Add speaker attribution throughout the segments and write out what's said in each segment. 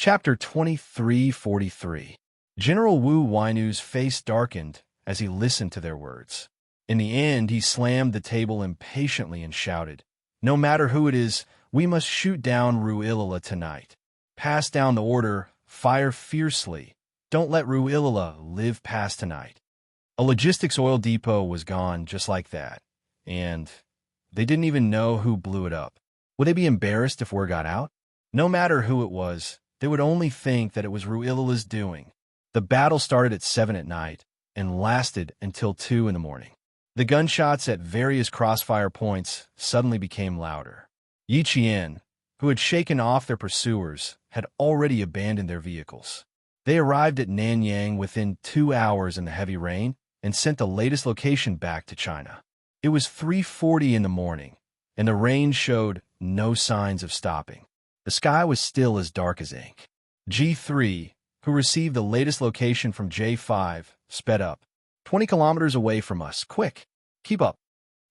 Speaker 1: Chapter 2343. General Wu Wainu's face darkened as he listened to their words. In the end, he slammed the table impatiently and shouted, "No matter who it is, we must shoot down Ruilala tonight. Pass down the order, fire fiercely. Don't let Ruilala live past tonight." A logistics oil depot was gone just like that, and they didn't even know who blew it up. Would they be embarrassed if word got out? No matter who it was, they would only think that it was Ruilala's doing. The battle started at 7 at night and lasted until 2 in the morning. The gunshots at various crossfire points suddenly became louder. Yi Qian, who had shaken off their pursuers, had already abandoned their vehicles. They arrived at Nanyang within 2 hours in the heavy rain and sent the latest location back to China. It was 3:40 in the morning, and the rain showed no signs of stopping. The sky was still as dark as ink. G3, who received the latest location from J5, sped up. 20 kilometers away from us. Quick, keep up.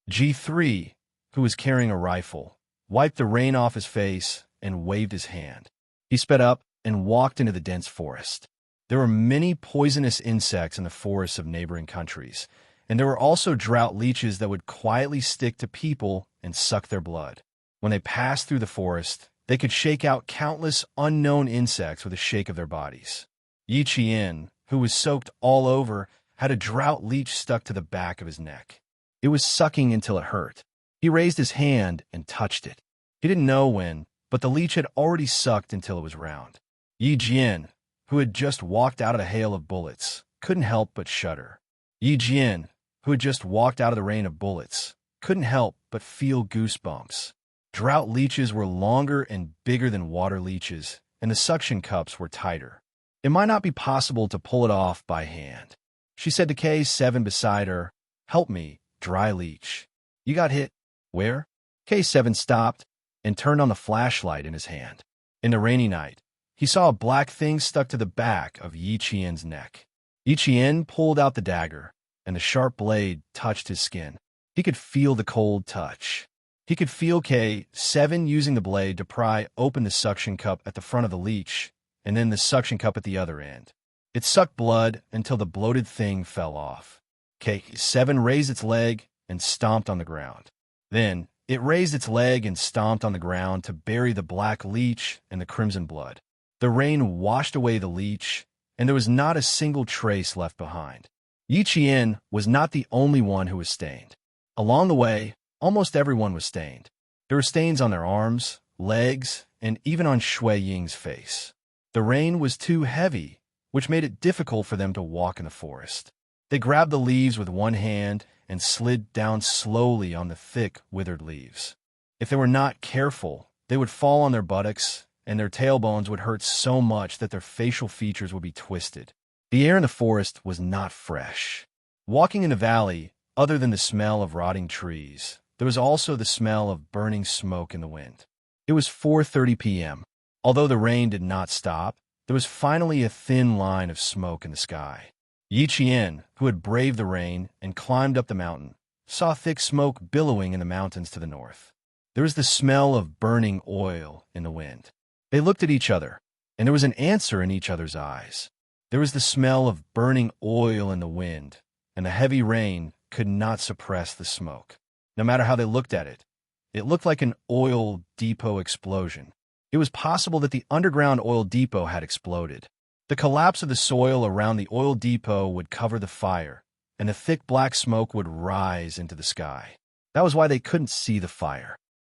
Speaker 1: G3, who was carrying a rifle, wiped the rain off his face and waved his hand. He sped up and walked into the dense forest. There were many poisonous insects in the forests of neighboring countries, and there were also drought leeches that would quietly stick to people and suck their blood. When they passed through the forest, they could shake out countless unknown insects with a shake of their bodies. Yi Qian, who was soaked all over, had a drought leech stuck to the back of his neck. It was sucking until it hurt. He raised his hand and touched it. He didn't know when, but the leech had already sucked until it was round. Yi Jian, who had just walked out of a hail of bullets, couldn't help but shudder. Yi Jian, who had just walked out of the rain of bullets, couldn't help but feel goosebumps. Drought leeches were longer and bigger than water leeches, and the suction cups were tighter. It might not be possible to pull it off by hand. She said to K7 beside her, "Help me, dry leech." "You got hit." "Where?" K7 stopped and turned on the flashlight in his hand. In the rainy night, he saw a black thing stuck to the back of Yi Qian's neck. Yi Qian pulled out the dagger, and the sharp blade touched his skin. He could feel the cold touch. He could feel K7 using the blade to pry open the suction cup at the front of the leech, and then the suction cup at the other end. It sucked blood until the bloated thing fell off. K7 raised its leg and stomped on the ground. Then it raised its leg and stomped on the ground to bury the black leech and the crimson blood. The rain washed away the leech, and there was not a single trace left behind. Yi Qian was not the only one who was stained. Along the way, almost everyone was stained. There were stains on their arms, legs, and even on Shui Ying's face. The rain was too heavy, which made it difficult for them to walk in the forest. They grabbed the leaves with one hand and slid down slowly on the thick, withered leaves. If they were not careful, they would fall on their buttocks, and their tailbones would hurt so much that their facial features would be twisted. The air in the forest was not fresh. Walking in the valley, other than the smell of rotting trees, there was also the smell of burning smoke in the wind. It was 4:30 p.m. Although the rain did not stop, there was finally a thin line of smoke in the sky. Yi Qian, who had braved the rain and climbed up the mountain, saw thick smoke billowing in the mountains to the north. There was the smell of burning oil in the wind. They looked at each other, and there was an answer in each other's eyes. There was the smell of burning oil in the wind, and the heavy rain could not suppress the smoke. No matter how they looked at it, it looked like an oil depot explosion. It was possible that the underground oil depot had exploded. The collapse of the soil around the oil depot would cover the fire, and the thick black smoke would rise into the sky. That was why they couldn't see the fire.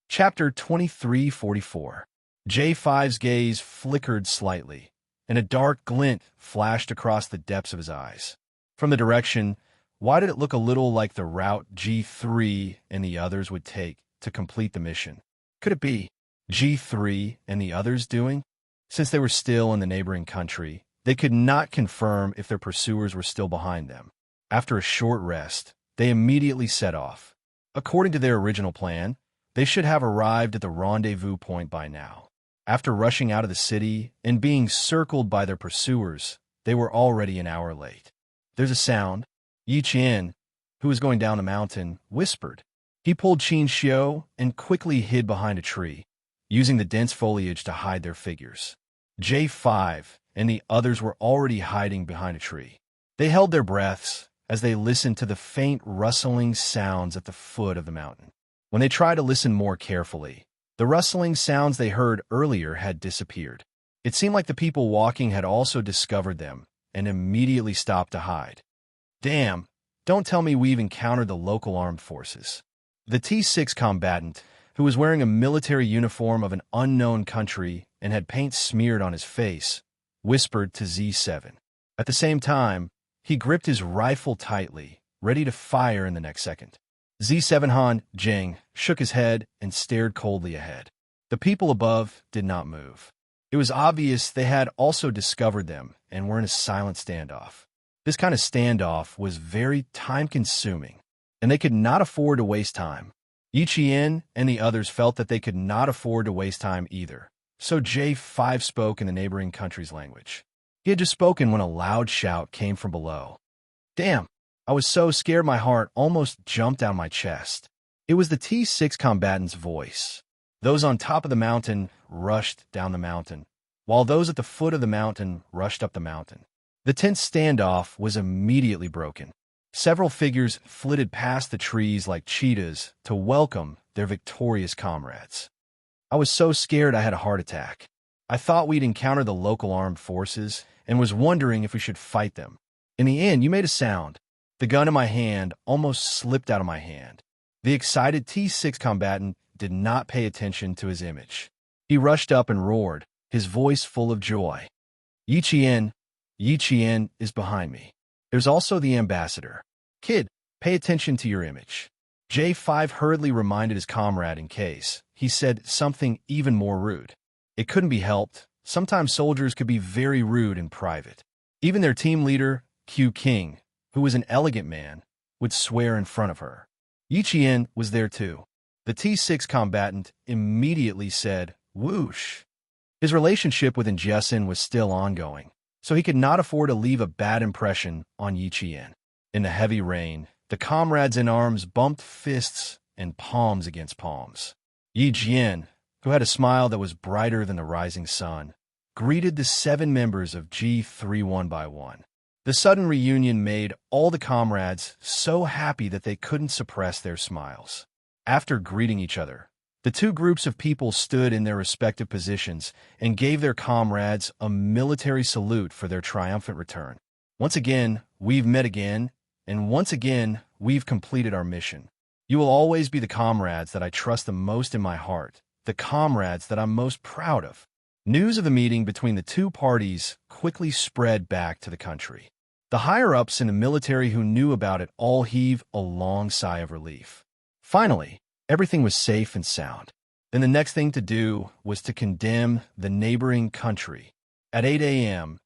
Speaker 1: Chapter 2344. J5's gaze flickered slightly, and a dark glint flashed across the depths of his eyes. From the direction, why did it look a little like the route G3 and the others would take to complete the mission? Could it be G3 and the others doing? Since they were still in the neighboring country, they could not confirm if their pursuers were still behind them. After a short rest, they immediately set off. According to their original plan, they should have arrived at the rendezvous point by now. After rushing out of the city and being circled by their pursuers, they were already an hour late. "There's a sound," Yi Qian, who was going down the mountain, whispered. He pulled Qin Xiu and quickly hid behind a tree, using the dense foliage to hide their figures. J5 and the others were already hiding behind a tree. They held their breaths as they listened to the faint rustling sounds at the foot of the mountain. When they tried to listen more carefully, the rustling sounds they heard earlier had disappeared. It seemed like the people walking had also discovered them and immediately stopped to hide. Damn, don't tell me we've encountered the local armed forces. The T6 combatant, who was wearing a military uniform of an unknown country and had paint smeared on his face, whispered to Z7. At the same time, he gripped his rifle tightly, ready to fire in the next second. Z7 Han Jing shook his head and stared coldly ahead. The people above did not move. It was obvious they had also discovered them and were in a silent standoff. This kind of standoff was very time-consuming, and they could not afford to waste time. Yi Qian and the others felt that they could not afford to waste time either, so J5 spoke in the neighboring country's language. He had just spoken when a loud shout came from below. Damn, I was so scared my heart almost jumped out of my chest. It was the T6 combatant's voice. Those on top of the mountain rushed down the mountain, while those at the foot of the mountain rushed up the mountain. The tense standoff was immediately broken. Several figures flitted past the trees like cheetahs to welcome their victorious comrades. I was so scared I had a heart attack. I thought we'd encounter the local armed forces and was wondering if we should fight them. In the end, you made a sound. The gun in my hand almost slipped out of my hand. The excited T6 combatant did not pay attention to his image. He rushed up and roared, his voice full of joy. Yi Qian is behind me. There's also the ambassador. Kid, pay attention to your image. J5 hurriedly reminded his comrade in case he said something even more rude. It couldn't be helped. Sometimes soldiers could be very rude in private. Even their team leader, Q King, who was an elegant man, would swear in front of her. Yi Qian was there too. The T6 combatant immediately said, whoosh. His relationship with Injesin was still ongoing, so he could not afford to leave a bad impression on Yi Qian. In the heavy rain, the comrades in arms bumped fists and palms against palms. Yi Qian, who had a smile that was brighter than the rising sun, greeted the 7 members of G3 one by one. The sudden reunion made all the comrades so happy that they couldn't suppress their smiles. After greeting each other, the two groups of people stood in their respective positions and gave their comrades a military salute for their triumphant return. Once again, we've met again, and once again, we've completed our mission. You will always be the comrades that I trust the most in my heart, the comrades that I'm most proud of. News of the meeting between the two parties quickly spread back to the country. The higher-ups in the military who knew about it all heaved a long sigh of relief. Finally, everything was safe and sound. Then the next thing to do was to condemn the neighboring country. At 8 a.m.,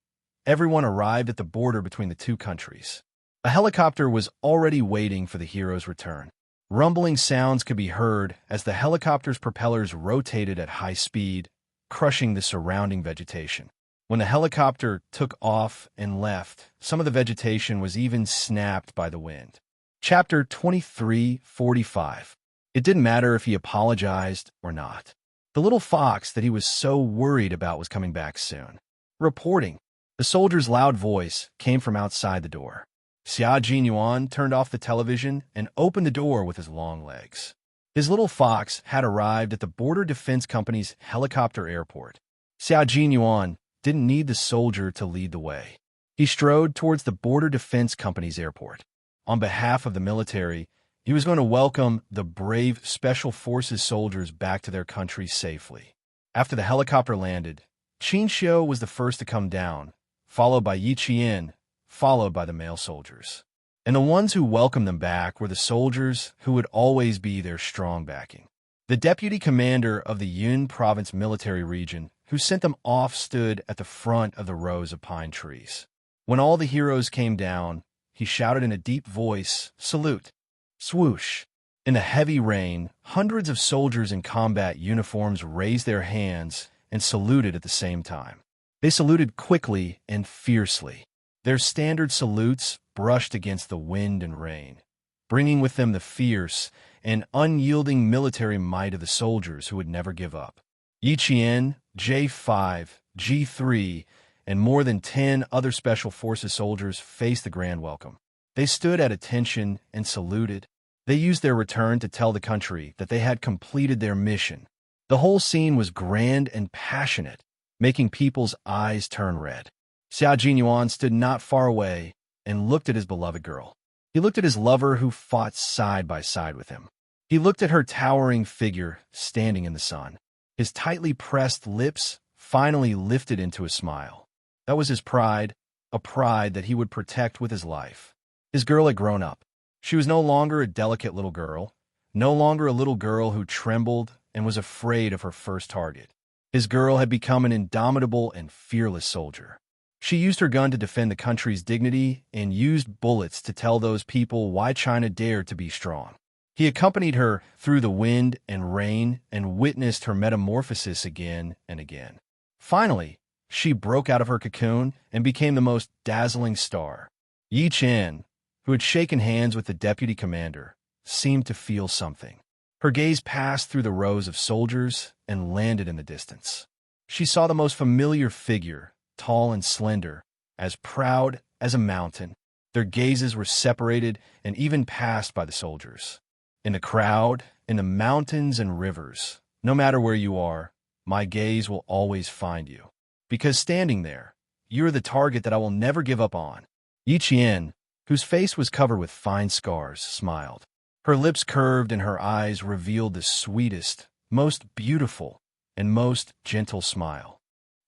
Speaker 1: everyone arrived at the border between the two countries. A helicopter was already waiting for the hero's return. Rumbling sounds could be heard as the helicopter's propellers rotated at high speed, crushing the surrounding vegetation. When the helicopter took off and left, some of the vegetation was even snapped by the wind. Chapter 23:45. It didn't matter if he apologized or not. The little fox that he was so worried about was coming back soon. Reporting. The soldier's loud voice came from outside the door. Xia Jinyuan turned off the television and opened the door with his long legs. His little fox had arrived at the Border Defense Company's helicopter airport. Xia Jinyuan didn't need the soldier to lead the way. He strode towards the Border Defense Company's airport. On behalf of the military, he was going to welcome the brave Special Forces soldiers back to their country safely. After the helicopter landed, Qin Xiu was the first to come down, followed by Yi Qian, followed by the male soldiers. And the ones who welcomed them back were the soldiers who would always be their strong backing. The deputy commander of the Yun Province military region, who sent them off, stood at the front of the rows of pine trees. When all the heroes came down, he shouted in a deep voice, "Salute!" Swoosh! In the heavy rain, hundreds of soldiers in combat uniforms raised their hands and saluted at the same time. They saluted quickly and fiercely. Their standard salutes brushed against the wind and rain, bringing with them the fierce and unyielding military might of the soldiers who would never give up. Yi Qian, J5, G3, and more than 10 other Special Forces soldiers faced the grand welcome. They stood at attention and saluted. They used their return to tell the country that they had completed their mission. The whole scene was grand and passionate, making people's eyes turn red. Xiao Jinyuan stood not far away and looked at his beloved girl. He looked at his lover who fought side by side with him. He looked at her towering figure standing in the sun. His tightly pressed lips finally lifted into a smile. That was his pride, a pride that he would protect with his life. His girl had grown up. She was no longer a delicate little girl, no longer a little girl who trembled and was afraid of her first target. His girl had become an indomitable and fearless soldier. She used her gun to defend the country's dignity and used bullets to tell those people why China dared to be strong. He accompanied her through the wind and rain and witnessed her metamorphosis again and again. Finally, she broke out of her cocoon and became the most dazzling star. Yi Chen, who had shaken hands with the deputy commander, seemed to feel something. Her gaze passed through the rows of soldiers and landed in the distance. She saw the most familiar figure, tall and slender, as proud as a mountain. Their gazes were separated and even passed by the soldiers. In the crowd, in the mountains and rivers, no matter where you are, my gaze will always find you. Because standing there, you're the target that I will never give up on. Yi Qian, whose face was covered with fine scars, smiled. Her lips curved and her eyes revealed the sweetest, most beautiful, and most gentle smile.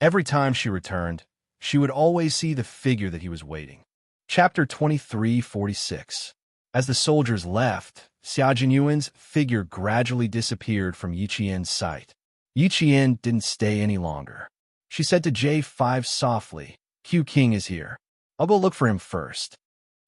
Speaker 1: Every time she returned, she would always see the figure that he was waiting. Chapter 23:46. As the soldiers left, Xiao Jinyuan's figure gradually disappeared from Yi Qian's sight. Yi Qian didn't stay any longer. She said to J5 softly, "Q King is here. I'll go look for him first."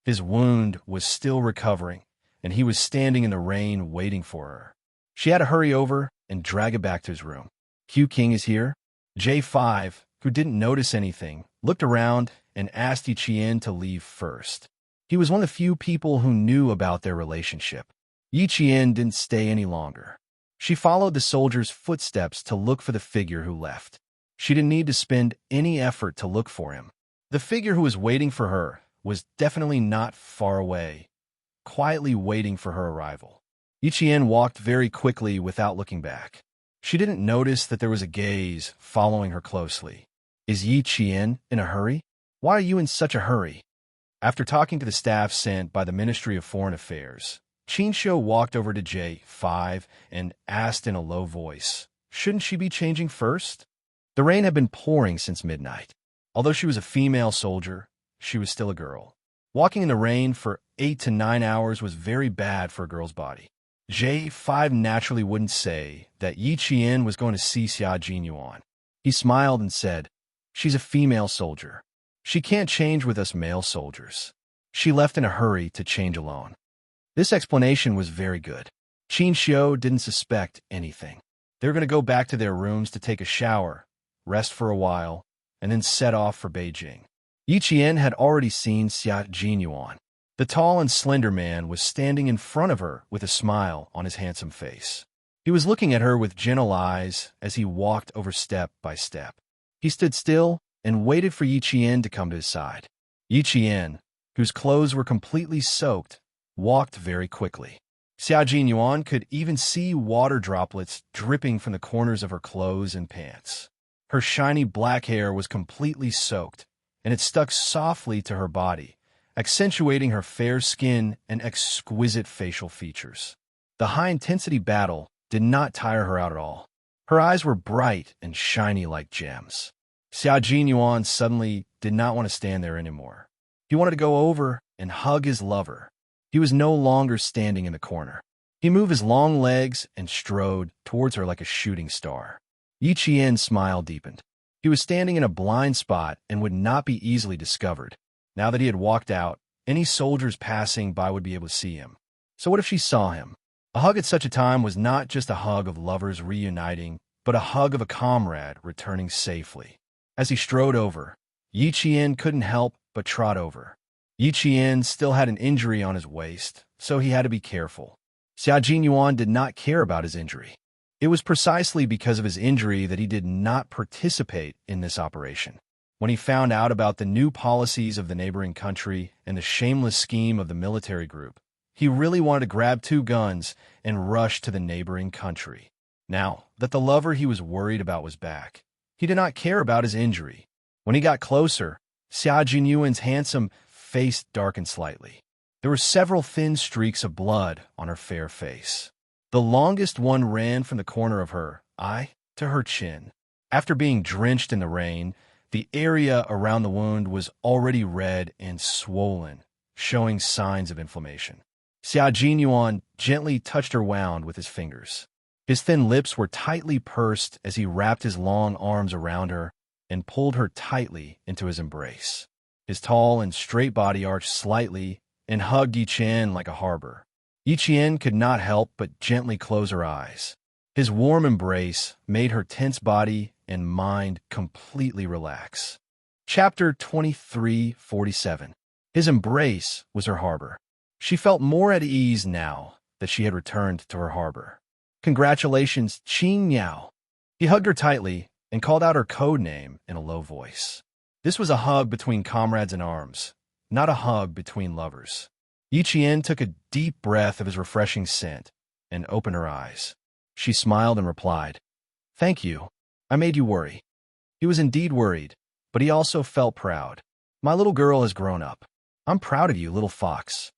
Speaker 1: His wound was still recovering, and he was standing in the rain waiting for her. She had to hurry over and drag him back to his room. "Q King is here?" J5, who didn't notice anything, looked around and asked Yi Qian to leave first. He was one of the few people who knew about their relationship. Yi Qian didn't stay any longer. She followed the soldier's footsteps to look for the figure who left. She didn't need to spend any effort to look for him. The figure who was waiting for her was definitely not far away, quietly waiting for her arrival. Yi Qian walked very quickly without looking back. She didn't notice that there was a gaze following her closely. "Is Yi Qian in a hurry? Why are you in such a hurry?" After talking to the staff sent by the Ministry of Foreign Affairs, Qin Shou walked over to J5 and asked in a low voice, "Shouldn't she be changing first?" The rain had been pouring since midnight. Although she was a female soldier, she was still a girl. Walking in the rain for 8 to 9 hours was very bad for a girl's body. J5 naturally wouldn't say that Yi Qian was going to see Xiao Jinyuan. He smiled and said, "She's a female soldier. She can't change with us male soldiers. She left in a hurry to change alone." This explanation was very good. Qin Shou didn't suspect anything. They were going to go back to their rooms to take a shower, rest for a while, and then set off for Beijing. Yi Qian had already seen Xiao Jinyuan. The tall and slender man was standing in front of her with a smile on his handsome face. He was looking at her with gentle eyes as he walked over step by step. He stood still and waited for Yi Qian to come to his side. Yi Qian, whose clothes were completely soaked, walked very quickly. Xiao Jinyuan could even see water droplets dripping from the corners of her clothes and pants. Her shiny black hair was completely soaked, and it stuck softly to her body, accentuating her fair skin and exquisite facial features. The high-intensity battle did not tire her out at all. Her eyes were bright and shiny like gems. Xiao Jinyuan suddenly did not want to stand there anymore. He wanted to go over and hug his lover. He was no longer standing in the corner. He moved his long legs and strode towards her like a shooting star. Yi Qian's smile deepened. He was standing in a blind spot and would not be easily discovered. Now that he had walked out, any soldiers passing by would be able to see him. So what if she saw him? A hug at such a time was not just a hug of lovers reuniting, but a hug of a comrade returning safely. As he strode over, Yi Qian couldn't help but trot over. Yi Qian still had an injury on his waist, so he had to be careful. Xiao Jinyuan did not care about his injury. It was precisely because of his injury that he did not participate in this operation. When he found out about the new policies of the neighboring country and the shameless scheme of the military group, he really wanted to grab 2 guns and rush to the neighboring country. Now that the lover he was worried about was back, he did not care about his injury. When he got closer, Xia Jinyuan's handsome face darkened slightly. There were several thin streaks of blood on her fair face. The longest one ran from the corner of her eye to her chin. After being drenched in the rain, the area around the wound was already red and swollen, showing signs of inflammation. Xia Jinyuan gently touched her wound with his fingers. His thin lips were tightly pursed as he wrapped his long arms around her and pulled her tightly into his embrace. His tall and straight body arched slightly and hugged Yiqian like a harbor. Yiqian could not help but gently close her eyes. His warm embrace made her tense body and mind completely relax. Chapter 23:47. His embrace was her harbor. She felt more at ease now that she had returned to her harbor. Congratulations, Qing Yao. He hugged her tightly and called out her code name in a low voice. This was a hug between comrades in arms, not a hug between lovers. Yiqian took a deep breath of his refreshing scent and opened her eyes. She smiled and replied, "Thank you. I made you worry." He was indeed worried, but he also felt proud. "My little girl has grown up. I'm proud of you, little fox."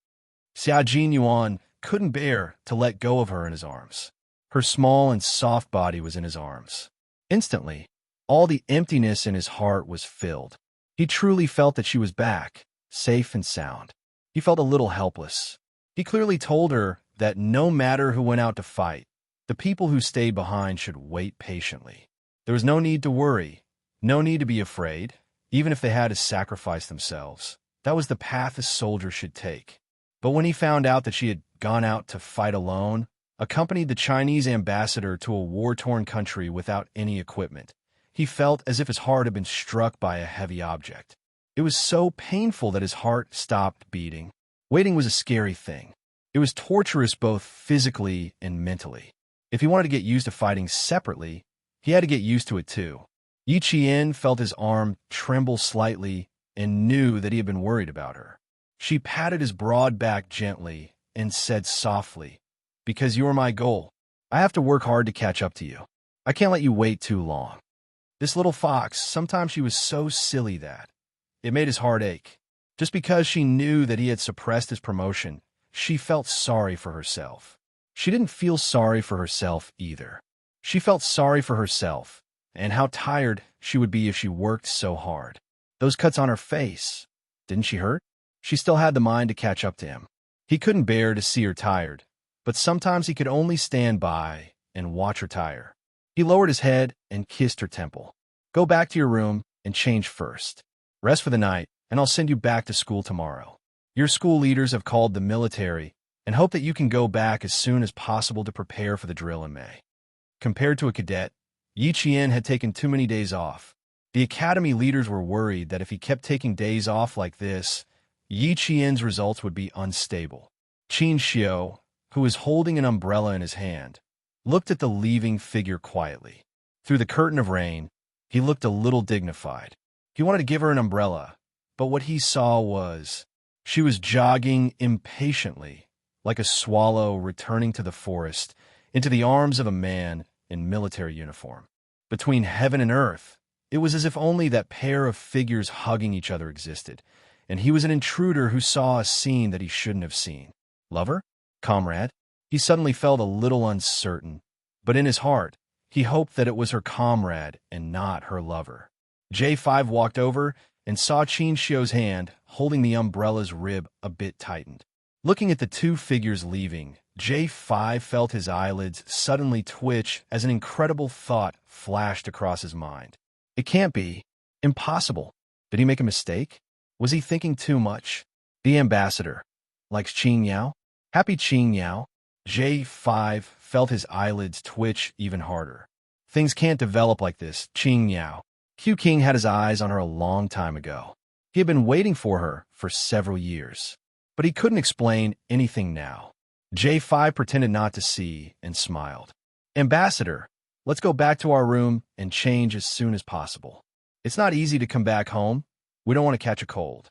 Speaker 1: Xia Jinyuan couldn't bear to let go of her in his arms. Her small and soft body was in his arms. Instantly, all the emptiness in his heart was filled. He truly felt that she was back, safe and sound. He felt a little helpless. He clearly told her that no matter who went out to fight, the people who stayed behind should wait patiently. There was no need to worry, no need to be afraid, even if they had to sacrifice themselves. That was the path a soldier should take. But when he found out that she had gone out to fight alone, accompanied the Chinese ambassador to a war-torn country without any equipment, he felt as if his heart had been struck by a heavy object. It was so painful that his heart stopped beating. Waiting was a scary thing. It was torturous both physically and mentally. If he wanted to get used to fighting separately, he had to get used to it too. Yiqian felt his arm tremble slightly and knew that he had been worried about her. She patted his broad back gently and said softly, "Because you are my goal, I have to work hard to catch up to you. I can't let you wait too long." This little fox, sometimes she was so silly that it made his heart ache. Just because she knew that he had suppressed his promotion, she felt sorry for herself. She didn't feel sorry for herself either. She felt sorry for herself and how tired she would be if she worked so hard. Those cuts on her face, didn't she hurt? She still had the mind to catch up to him. He couldn't bear to see her tired, but sometimes he could only stand by and watch her tire. He lowered his head and kissed her temple. "Go back to your room and change first. Rest for the night, and I'll send you back to school tomorrow. Your school leaders have called the military and hope that you can go back as soon as possible to prepare for the drill in May." Compared to a cadet, Yiqian had taken too many days off. The academy leaders were worried that if he kept taking days off like this, Yiqian's results would be unstable. Qin Xiu, who was holding an umbrella in his hand, looked at the leaving figure quietly. Through the curtain of rain, he looked a little dignified. He wanted to give her an umbrella, but what he saw was she was jogging impatiently, like a swallow returning to the forest, into the arms of a man in military uniform. Between heaven and earth, it was as if only that pair of figures hugging each other existed, and he was an intruder who saw a scene that he shouldn't have seen. Lover? Comrade? He suddenly felt a little uncertain, but in his heart, he hoped that it was her comrade and not her lover. J5 walked over and saw Qin Xiu's hand holding the umbrella's rib a bit tightened. Looking at the two figures leaving, J5 felt his eyelids suddenly twitch as an incredible thought flashed across his mind. It can't be. Impossible. Did he make a mistake? Was he thinking too much? The ambassador likes Qin Yao? Happy Qin Yao? J5 felt his eyelids twitch even harder. Things can't develop like this, Qin Yao. Q King had his eyes on her a long time ago. He had been waiting for her for several years, but he couldn't explain anything now. J5 pretended not to see and smiled. Ambassador, let's go back to our room and change as soon as possible. It's not easy to come back home. We don't want to catch a cold.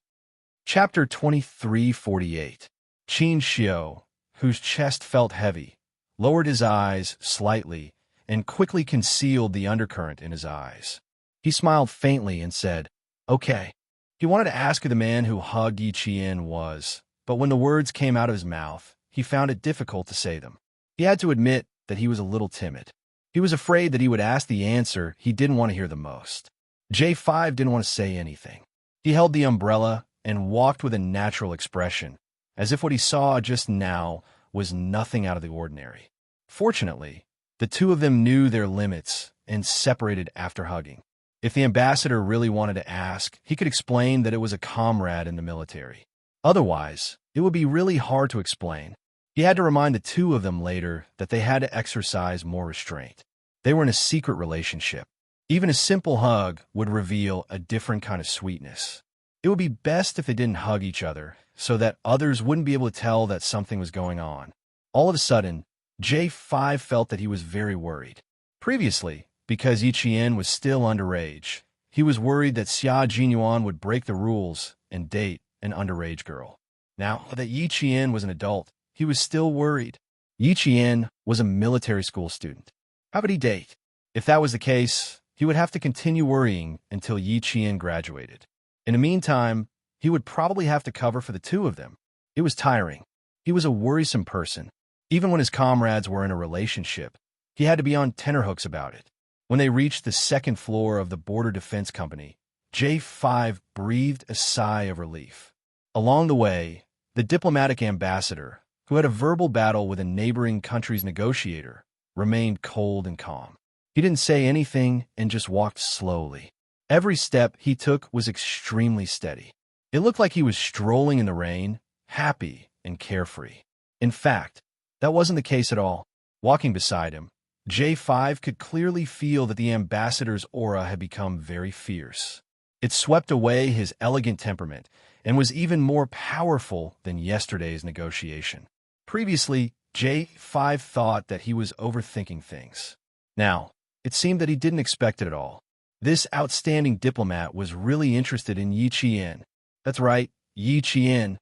Speaker 1: Chapter 2348. Qin Xiao, whose chest felt heavy, lowered his eyes slightly and quickly concealed the undercurrent in his eyes. He smiled faintly and said, "Okay." He wanted to ask who the man who hugged Yi Qian was, but when the words came out of his mouth, he found it difficult to say them. He had to admit that he was a little timid. He was afraid that he would ask the answer he didn't want to hear the most. J5 didn't want to say anything. He held the umbrella and walked with a natural expression, as if what he saw just now was nothing out of the ordinary. Fortunately, the two of them knew their limits and separated after hugging. If the ambassador really wanted to ask, he could explain that it was a comrade in the military. Otherwise, it would be really hard to explain. He had to remind the two of them later that they had to exercise more restraint. They were in a secret relationship. Even a simple hug would reveal a different kind of sweetness. It would be best if they didn't hug each other, so that others wouldn't be able to tell that something was going on. All of a sudden, J5 felt that he was very worried. Previously, because Yi Qian was still underage, he was worried that Xia Jinyuan would break the rules and date an underage girl. Now that Yi Qian was an adult, he was still worried. Yi Qian was a military school student. How would he date? If that was the case, he would have to continue worrying until Yi Qian graduated. In the meantime, he would probably have to cover for the two of them. It was tiring. He was a worrisome person. Even when his comrades were in a relationship, he had to be on tenterhooks about it. When they reached the second floor of the Border Defense Company, J5 breathed a sigh of relief. Along the way, the diplomatic ambassador, who had a verbal battle with a neighboring country's negotiator, remained cold and calm. He didn't say anything and just walked slowly. Every step he took was extremely steady. It looked like he was strolling in the rain, happy and carefree. In fact, that wasn't the case at all. Walking beside him, J5 could clearly feel that the ambassador's aura had become very fierce. It swept away his elegant temperament and was even more powerful than yesterday's negotiation. Previously, J5 thought that he was overthinking things. Now, it seemed that he didn't expect it at all. This outstanding diplomat was really interested in Yi Qian. That's right, Yi Qian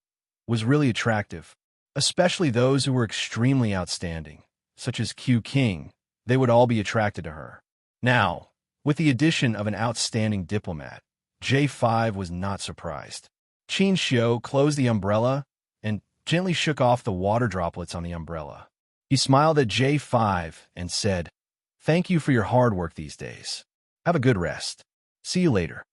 Speaker 1: was really attractive, especially those who were extremely outstanding, such as Q King. They would all be attracted to her. Now, with the addition of an outstanding diplomat, J5 was not surprised. Qin Xiao closed the umbrella and gently shook off the water droplets on the umbrella. He smiled at J5 and said, "Thank you for your hard work these days. Have a good rest. See you later."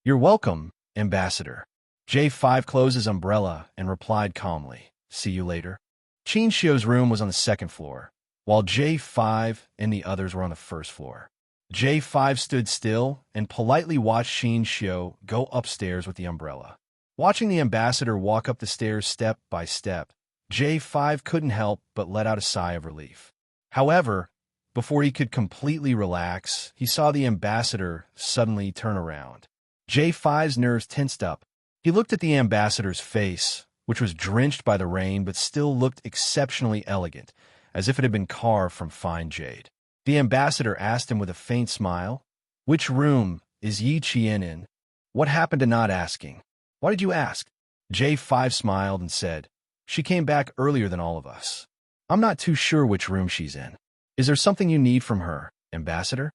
Speaker 1: "You're welcome, Ambassador." J5 closed his umbrella and replied calmly, "See you later." Qin Xiao's room was on the second floor, while J5 and the others were on the first floor. J5 stood still and politely watched Qin Xiao go upstairs with the umbrella. Watching the ambassador walk up the stairs step by step, J5 couldn't help but let out a sigh of relief. However, before he could completely relax, he saw the ambassador suddenly turn around. J5's nerves tensed up. He looked at the ambassador's face, which was drenched by the rain but still looked exceptionally elegant, as if it had been carved from fine jade. The ambassador asked him with a faint smile, "Which room is Yi Qian in?" "What happened to not asking? Why did you ask?" J5 smiled and said, "She came back earlier than all of us. I'm not too sure which room she's in. Is there something you need from her, Ambassador?"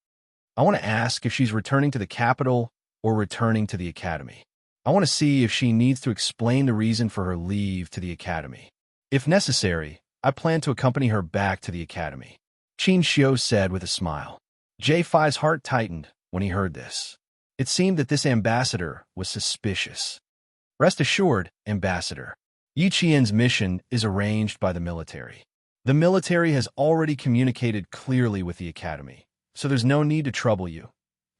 Speaker 1: "I want to ask if she's returning to the capital or returning to the academy. I want to see if she needs to explain the reason for her leave to the academy. If necessary, I plan to accompany her back to the academy," Qin Xiao said with a smile. J5's heart tightened when he heard this. It seemed that this ambassador was suspicious. "Rest assured, Ambassador, Yi Qian's mission is arranged by the military. The military has already communicated clearly with the academy, so there's no need to trouble you,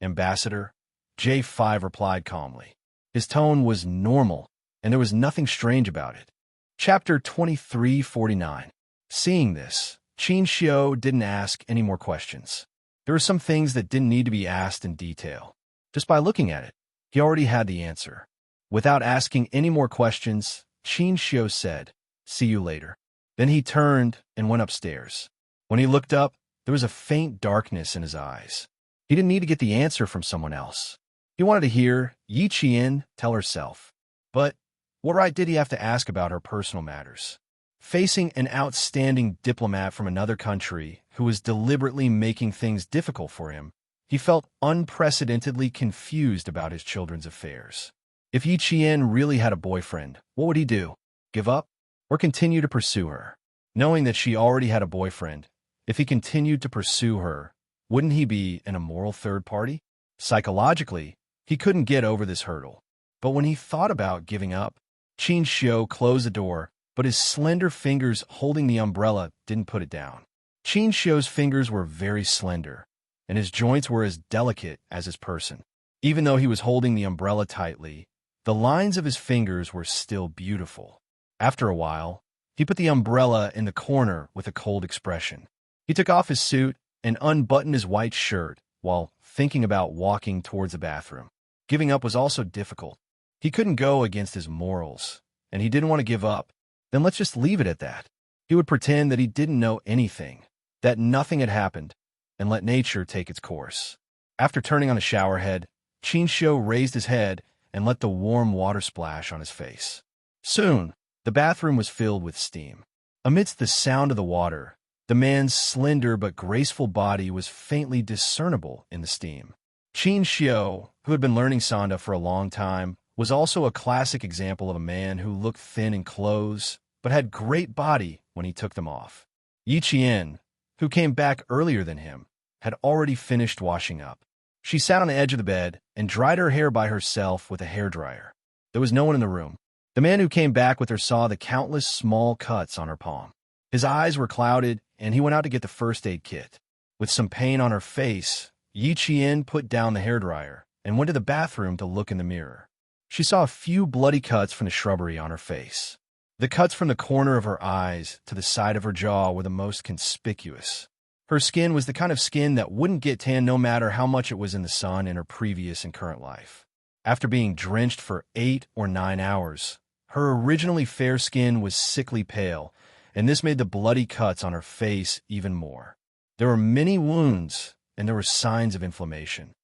Speaker 1: Ambassador," J5 replied calmly. His tone was normal, and there was nothing strange about it. Chapter 2349. Seeing this, Qin Xiao didn't ask any more questions. There were some things that didn't need to be asked in detail. Just by looking at it, he already had the answer. Without asking any more questions, Qin Xiao said, "See you later." Then he turned and went upstairs. When he looked up, There was a faint darkness in his eyes. He didn't need to get the answer from someone else. He wanted to hear Yi Qian tell herself. But what right did he have to ask about her personal matters? Facing an outstanding diplomat from another country who was deliberately making things difficult for him, he felt unprecedentedly confused about his children's affairs. If Yi Qian really had a boyfriend, what would he do? Give up? Or continue to pursue her? Knowing that she already had a boyfriend, if he continued to pursue her, wouldn't he be an immoral third party? Psychologically, he couldn't get over this hurdle. But when he thought about giving up, Qin Xiu closed the door, but his slender fingers holding the umbrella didn't put it down. Qin Xiu's fingers were very slender, and his joints were as delicate as his person. Even though he was holding the umbrella tightly, the lines of his fingers were still beautiful. After a while, he put the umbrella in the corner with a cold expression. He took off his suit and unbuttoned his white shirt while thinking about walking towards the bathroom. Giving up was also difficult. He couldn't go against his morals, and he didn't want to give up. Then let's just leave it at that. He would pretend that he didn't know anything, that nothing had happened, and let nature take its course. After turning on the shower head, Qin Xiu raised his head and let the warm water splash on his face. Soon, the bathroom was filled with steam. Amidst the sound of the water, the man's slender but graceful body was faintly discernible in the steam. Qin Xiu, who had been learning Sanda for a long time, was also a classic example of a man who looked thin in clothes, but had great body when he took them off. Yi Qian, who came back earlier than him, had already finished washing up. She sat on the edge of the bed and dried her hair by herself with a hairdryer. There was no one in the room. The man who came back with her saw the countless small cuts on her palm. His eyes were clouded, and he went out to get the first aid kit. With some pain on her face, Yi Qian put down the hairdryer and went to the bathroom to look in the mirror. She saw a few bloody cuts from the shrubbery on her face. The cuts from the corner of her eyes to the side of her jaw were the most conspicuous. Her skin was the kind of skin that wouldn't get tan no matter how much it was in the sun in her previous and current life. After being drenched for 8 or 9 hours, her originally fair skin was sickly pale, and this made the bloody cuts on her face even more. There were many wounds, and there were signs of inflammation.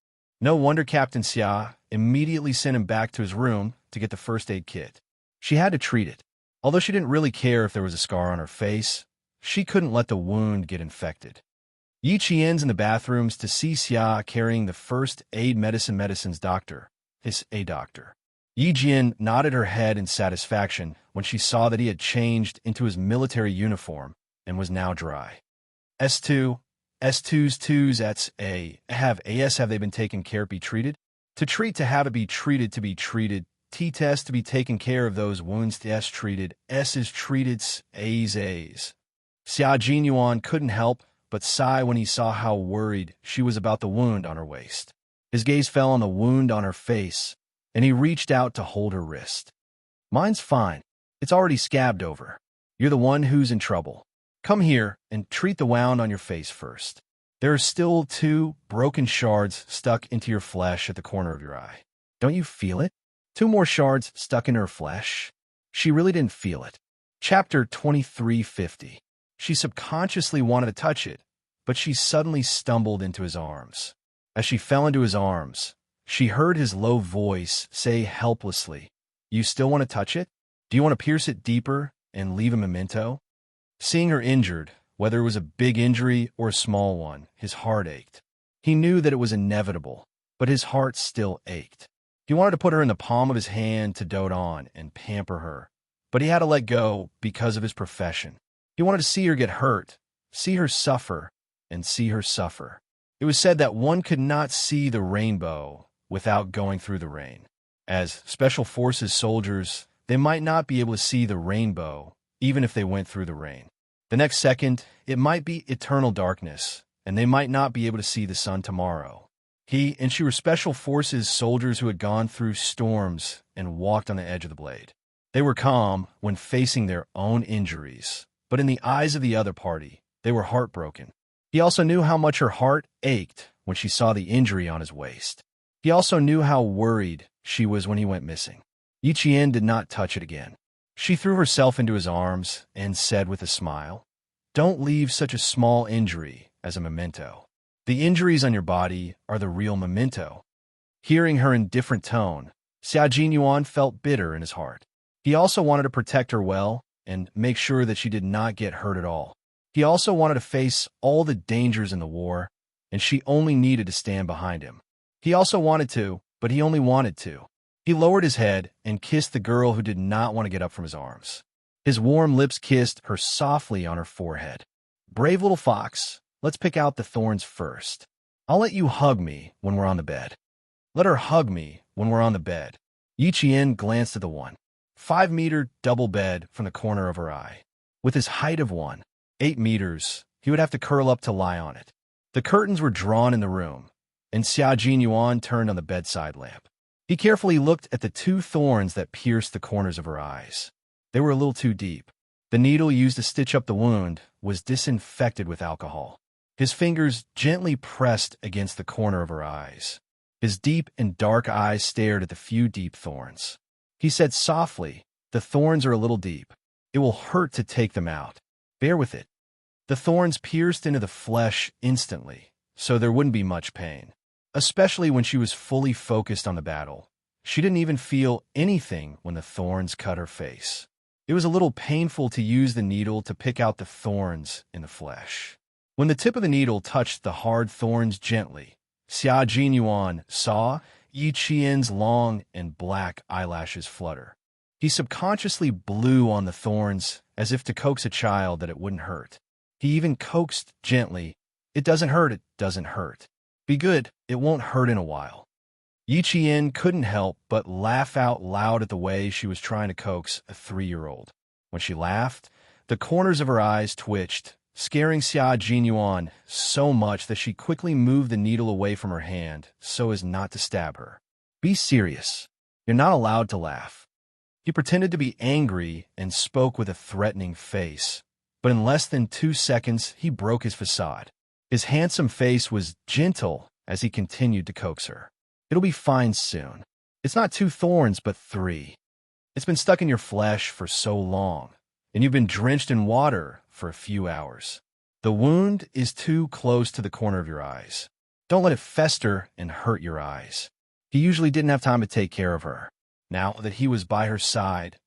Speaker 1: No wonder Captain Xia immediately sent him back to his room to get the first aid kit. She had to treat it. Although she didn't really care if there was a scar on her face, she couldn't let the wound get infected. Yi Qian's in the bathrooms to see Xia carrying the first aid medicine's doctor, his A doctor. Yi Jian nodded her head in satisfaction when she saw that he had changed into his military uniform and was now dry. S2, S2's 2's at A, have they been taken care be treated? To treat to have it be treated to be treated, T-test to be taken care of those wounds S treated, S is treated, A's. Xia Jinyuan couldn't help but sigh when he saw how worried she was about the wound on her waist. His gaze fell on the wound on her face, and he reached out to hold her wrist. Mine's fine. It's already scabbed over. You're the one who's in trouble. Come here and treat the wound on your face first. There are still 2 broken shards stuck into your flesh at the corner of your eye. Don't you feel it? 2 more shards stuck in her flesh. She really didn't feel it. Chapter 2350. She subconsciously wanted to touch it, but she suddenly stumbled into his arms. As she fell into his arms, she heard his low voice say helplessly, "You still want to touch it? Do you want to pierce it deeper and leave a memento?" Seeing her injured, whether it was a big injury or a small one, his heart ached. He knew that it was inevitable, but his heart still ached. He wanted to put her in the palm of his hand to dote on and pamper her, but he had to let go because of his profession. He wanted to see her get hurt, see her suffer, and see her suffer. It was said that one could not see the rainbow without going through the rain. As Special Forces soldiers, they might not be able to see the rainbow even if they went through the rain. The next second, it might be eternal darkness, and they might not be able to see the sun tomorrow. He and she were Special Forces soldiers who had gone through storms and walked on the edge of the blade. They were calm when facing their own injuries, but in the eyes of the other party, they were heartbroken. He also knew how much her heart ached when she saw the injury on his waist. He also knew how worried she was when he went missing. Yi Qian did not touch it again. She threw herself into his arms and said with a smile, "Don't leave such a small injury as a memento. The injuries on your body are the real memento. Hearing her indifferent tone, Xia Jinyuan felt bitter in his heart. He also wanted to protect her well and make sure that she did not get hurt at all. He also wanted to face all the dangers in the war, and she only needed to stand behind him. He also wanted to, but he only wanted to. He lowered his head and kissed the girl who did not want to get up from his arms. His warm lips kissed her softly on her forehead. "Brave little fox, let's pick out the thorns first. I'll let you hug me when we're on the bed." Let her hug me when we're on the bed. Yi Qian glanced at the 1.5-meter double bed from the corner of her eye. With his height of 1.8 meters, he would have to curl up to lie on it. The curtains were drawn in the room, and Xia Jinyuan turned on the bedside lamp. He carefully looked at the 2 thorns that pierced the corners of her eyes. They were a little too deep. The needle used to stitch up the wound was disinfected with alcohol. His fingers gently pressed against the corner of her eyes. His deep and dark eyes stared at the few deep thorns. He said softly, "The thorns are a little deep. It will hurt to take them out. Bear with it." The thorns pierced into the flesh instantly, so there wouldn't be much pain, especially when she was fully focused on the battle. She didn't even feel anything when the thorns cut her face. It was a little painful to use the needle to pick out the thorns in the flesh. When the tip of the needle touched the hard thorns gently, Xia Jinyuan saw Yi Qian's long and black eyelashes flutter. He subconsciously blew on the thorns as if to coax a child that it wouldn't hurt. He even coaxed gently, "It doesn't hurt, it doesn't hurt. Be good, it won't hurt in a while." Yi Qian couldn't help but laugh out loud at the way she was trying to coax a 3-year-old. When she laughed, the corners of her eyes twitched, scaring Xia Jinyuan so much that she quickly moved the needle away from her hand so as not to stab her. "Be serious. You're not allowed to laugh." He pretended to be angry and spoke with a threatening face, but in less than 2 seconds he broke his facade. His handsome face was gentle as he continued to coax her. "It'll be fine soon. It's not 2 thorns, but 3. It's been stuck in your flesh for so long, and you've been drenched in water for a few hours. The wound is too close to the corner of your eyes. Don't let it fester and hurt your eyes." He usually didn't have time to take care of her. Now that he was by her side,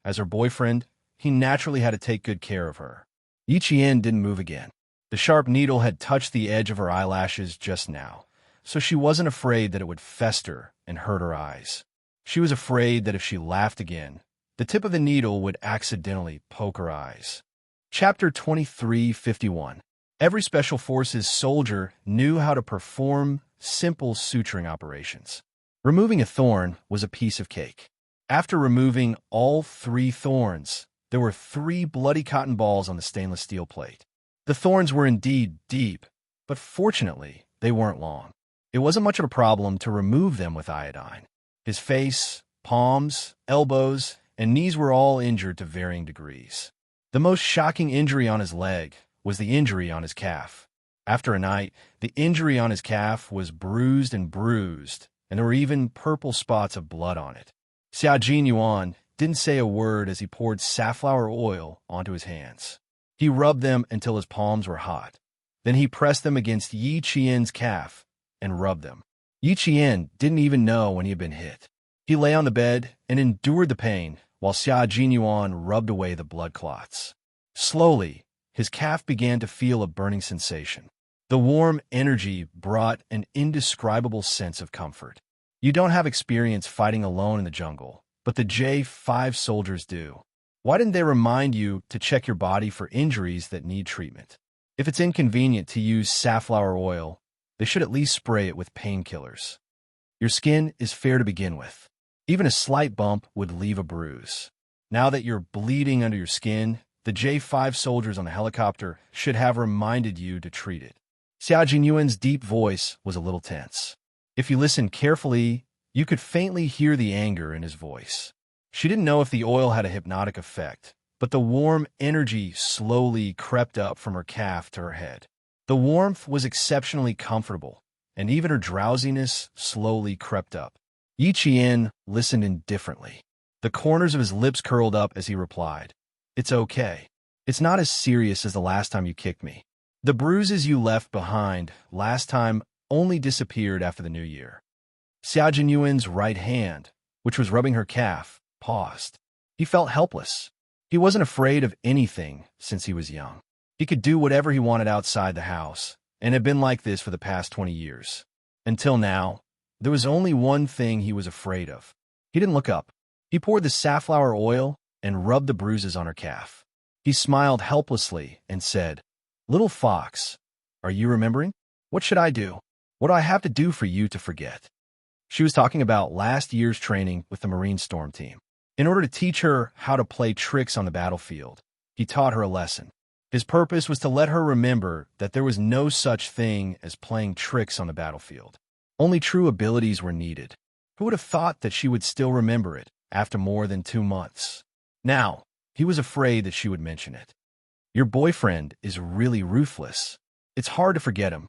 Speaker 1: as her boyfriend, he naturally had to take good care of her. Yi Qian didn't move again. The sharp needle had touched the edge of her eyelashes just now, so she wasn't afraid that it would fester and hurt her eyes. She was afraid that if she laughed again, the tip of the needle would accidentally poke her eyes. Chapter 2351. Every Special Forces soldier knew how to perform simple suturing operations. Removing a thorn was a piece of cake. After removing all 3 thorns, there were 3 bloody cotton balls on the stainless steel plate. The thorns were indeed deep, but fortunately, they weren't long. It wasn't much of a problem to remove them with iodine. His face, palms, elbows, and knees were all injured to varying degrees. The most shocking injury on his leg was the injury on his calf. After a night, the injury on his calf was bruised, and there were even purple spots of blood on it. Xia Jinyuan didn't say a word as he poured safflower oil onto his hands. He rubbed them until his palms were hot. Then he pressed them against Yi Qian's calf and rubbed them. Yi Qian didn't even know when he had been hit. He lay on the bed and endured the pain while Xia Jinyuan rubbed away the blood clots. Slowly, his calf began to feel a burning sensation. The warm energy brought an indescribable sense of comfort. You don't have experience fighting alone in the jungle, but the J5 soldiers do. Why didn't they remind you to check your body for injuries that need treatment? If it's inconvenient to use safflower oil, they should at least spray it with painkillers. Your skin is fair to begin with. Even a slight bump would leave a bruise. Now that you're bleeding under your skin, the J5 soldiers on the helicopter should have reminded you to treat it. Xia Jinyuan's deep voice was a little tense. If you listened carefully, you could faintly hear the anger in his voice. She didn't know if the oil had a hypnotic effect, but the warm energy slowly crept up from her calf to her head. The warmth was exceptionally comfortable, and even her drowsiness slowly crept up. Yi Qian listened indifferently. The corners of his lips curled up as he replied, "It's okay. It's not as serious as the last time you kicked me. The bruises you left behind last time only disappeared after the new year. Xia Jinyuan's right hand, which was rubbing her calf, paused. He felt helpless. He wasn't afraid of anything since he was young. He could do whatever he wanted outside the house, and had been like this for the past 20 years. Until now, there was only one thing he was afraid of. He didn't look up. He poured the safflower oil and rubbed the bruises on her calf. He smiled helplessly and said, "Little fox, are you remembering? What should I do? What do I have to do for you to forget?" She was talking about last year's training with the Marine Storm team. In order to teach her how to play tricks on the battlefield, he taught her a lesson. His purpose was to let her remember that there was no such thing as playing tricks on the battlefield. Only true abilities were needed. Who would have thought that she would still remember it after more than 2 months? Now, he was afraid that she would mention it. "Your boyfriend is really ruthless. It's hard to forget him."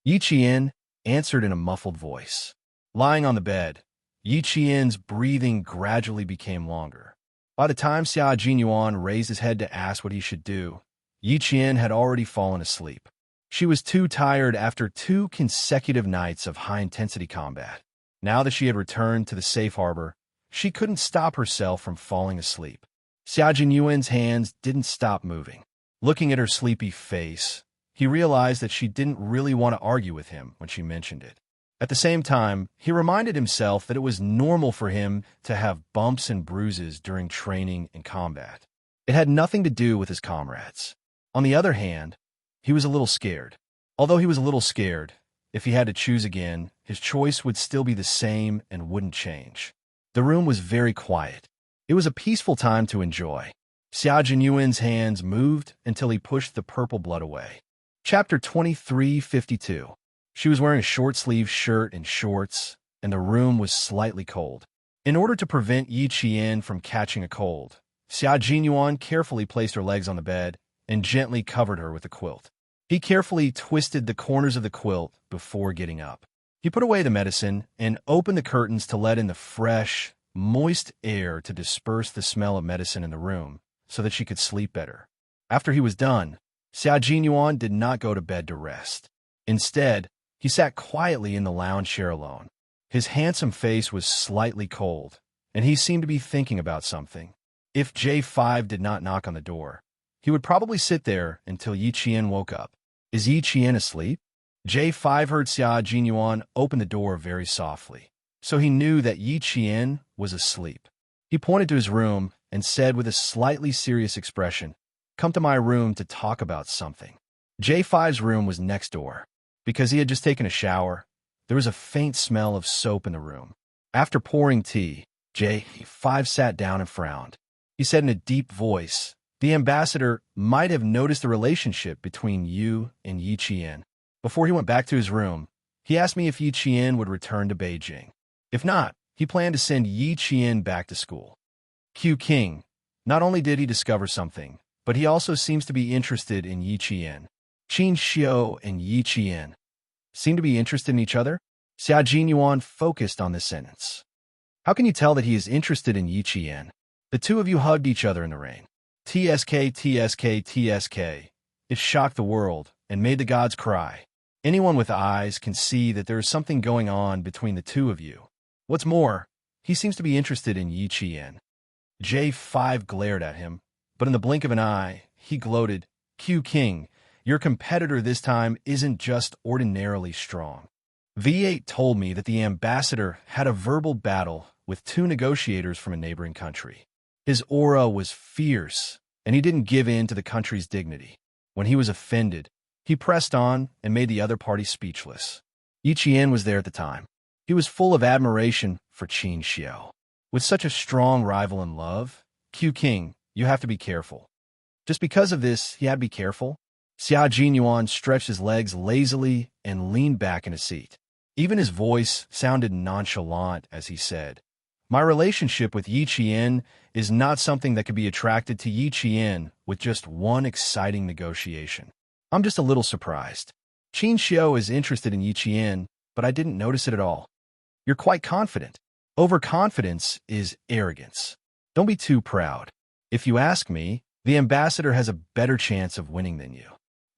Speaker 1: Yi Qian answered in a muffled voice. Lying on the bed, Yi Qian's breathing gradually became longer. By the time Xia Jinyuan raised his head to ask what he should do, Yi Qian had already fallen asleep. She was too tired after 2 consecutive nights of high-intensity combat. Now that she had returned to the safe harbor, she couldn't stop herself from falling asleep. Xia Jinyuan's hands didn't stop moving. Looking at her sleepy face, he realized that she didn't really want to argue with him when she mentioned it. At the same time, he reminded himself that it was normal for him to have bumps and bruises during training and combat. It had nothing to do with his comrades. On the other hand, he was a little scared. Although he was a little scared, if he had to choose again, his choice would still be the same and wouldn't change. The room was very quiet. It was a peaceful time to enjoy. Xia Jinyuan's hands moved until he pushed the purple blood away. Chapter 2352. She was wearing a short-sleeved shirt and shorts, and the room was slightly cold. In order to prevent Yi Qian from catching a cold, Xia Jinyuan carefully placed her legs on the bed and gently covered her with a quilt. He carefully twisted the corners of the quilt before getting up. He put away the medicine and opened the curtains to let in the fresh, moist air to disperse the smell of medicine in the room so that she could sleep better. After he was done, Xia Jinyuan did not go to bed to rest. Instead, he sat quietly in the lounge chair alone. His handsome face was slightly cold, and he seemed to be thinking about something. If J5 did not knock on the door, he would probably sit there until Yi Qian woke up. Is Yi Qian asleep? J5 heard Xia Jinyuan open the door very softly, so he knew that Yi Qian was asleep. He pointed to his room and said with a slightly serious expression, "Come to my room to talk about something." J5's room was next door. Because he had just taken a shower, there was a faint smell of soap in the room. After pouring tea, J5 sat down and frowned. He said in a deep voice, "The ambassador might have noticed the relationship between you and Yi Qian." Before he went back to his room, he asked me if Yi Qian would return to Beijing. If not, he planned to send Yi Qian back to school. Q King, not only did he discover something, but he also seems to be interested in Yi Qian. Qin Xiao and Yi Qian seem to be interested in each other? Xia Jinyuan focused on this sentence. How can you tell that he is interested in Yi Qian? The two of you hugged each other in the rain. TSK, TSK, TSK. It shocked the world and made the gods cry. Anyone with eyes can see that there is something going on between the two of you. What's more, he seems to be interested in Yi Qian. J5 glared at him, but in the blink of an eye, he gloated, "Q King, your competitor this time isn't just ordinarily strong. V8 told me that the ambassador had a verbal battle with 2 negotiators from a neighboring country. His aura was fierce, and he didn't give in to the country's dignity. When he was offended, he pressed on and made the other party speechless. Yi Qian was there at the time. He was full of admiration for Qin Xiao. With such a strong rival in love, Q King, you have to be careful." Just because of this, he had to be careful? Xia Jinyuan stretched his legs lazily and leaned back in his seat. Even his voice sounded nonchalant as he said, "My relationship with Yi Qian is not something that could be attracted to Yi Qian with just one exciting negotiation. I'm just a little surprised. Qin Xiao is interested in Yi Qian, but I didn't notice it at all. You're quite confident. Overconfidence is arrogance. Don't be too proud. If you ask me, the ambassador has a better chance of winning than you."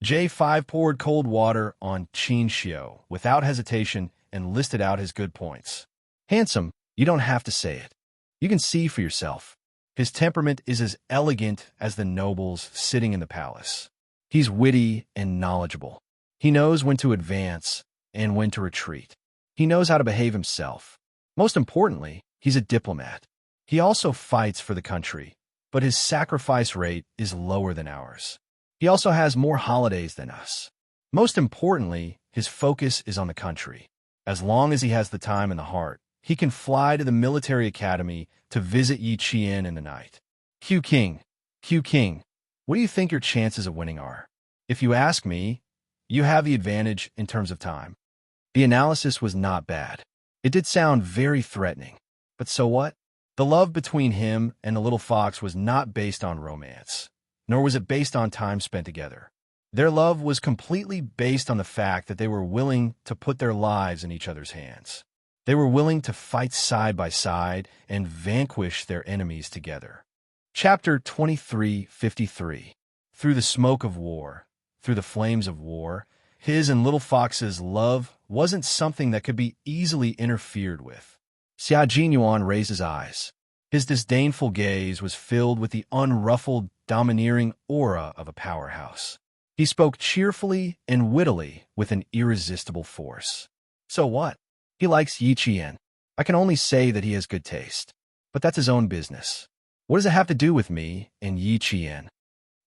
Speaker 1: J5 poured cold water on Qin Xiu without hesitation and listed out his good points. Handsome, you don't have to say it. You can see for yourself. His temperament is as elegant as the nobles sitting in the palace. He's witty and knowledgeable. He knows when to advance and when to retreat. He knows how to behave himself. Most importantly, he's a diplomat. He also fights for the country, but his sacrifice rate is lower than ours. He also has more holidays than us. Most importantly, his focus is on the country. As long as he has the time and the heart, he can fly to the military academy to visit Yi Qian in the night. Q King, what do you think your chances of winning are? If you ask me, you have the advantage in terms of time. The analysis was not bad. It did sound very threatening. But so what? The love between him and the little fox was not based on romance, nor was it based on time spent together. Their love was completely based on the fact that they were willing to put their lives in each other's hands. They were willing to fight side by side and vanquish their enemies together. Chapter 23:53. Through the smoke of war, through the flames of war, his and Little Fox's love wasn't something that could be easily interfered with. Xia Jinyuan raised his eyes. His disdainful gaze was filled with the unruffled, domineering aura of a powerhouse. He spoke cheerfully and wittily with an irresistible force. So what? He likes Yi Qian. I can only say that he has good taste. But that's his own business. What does it have to do with me and Yi Qian?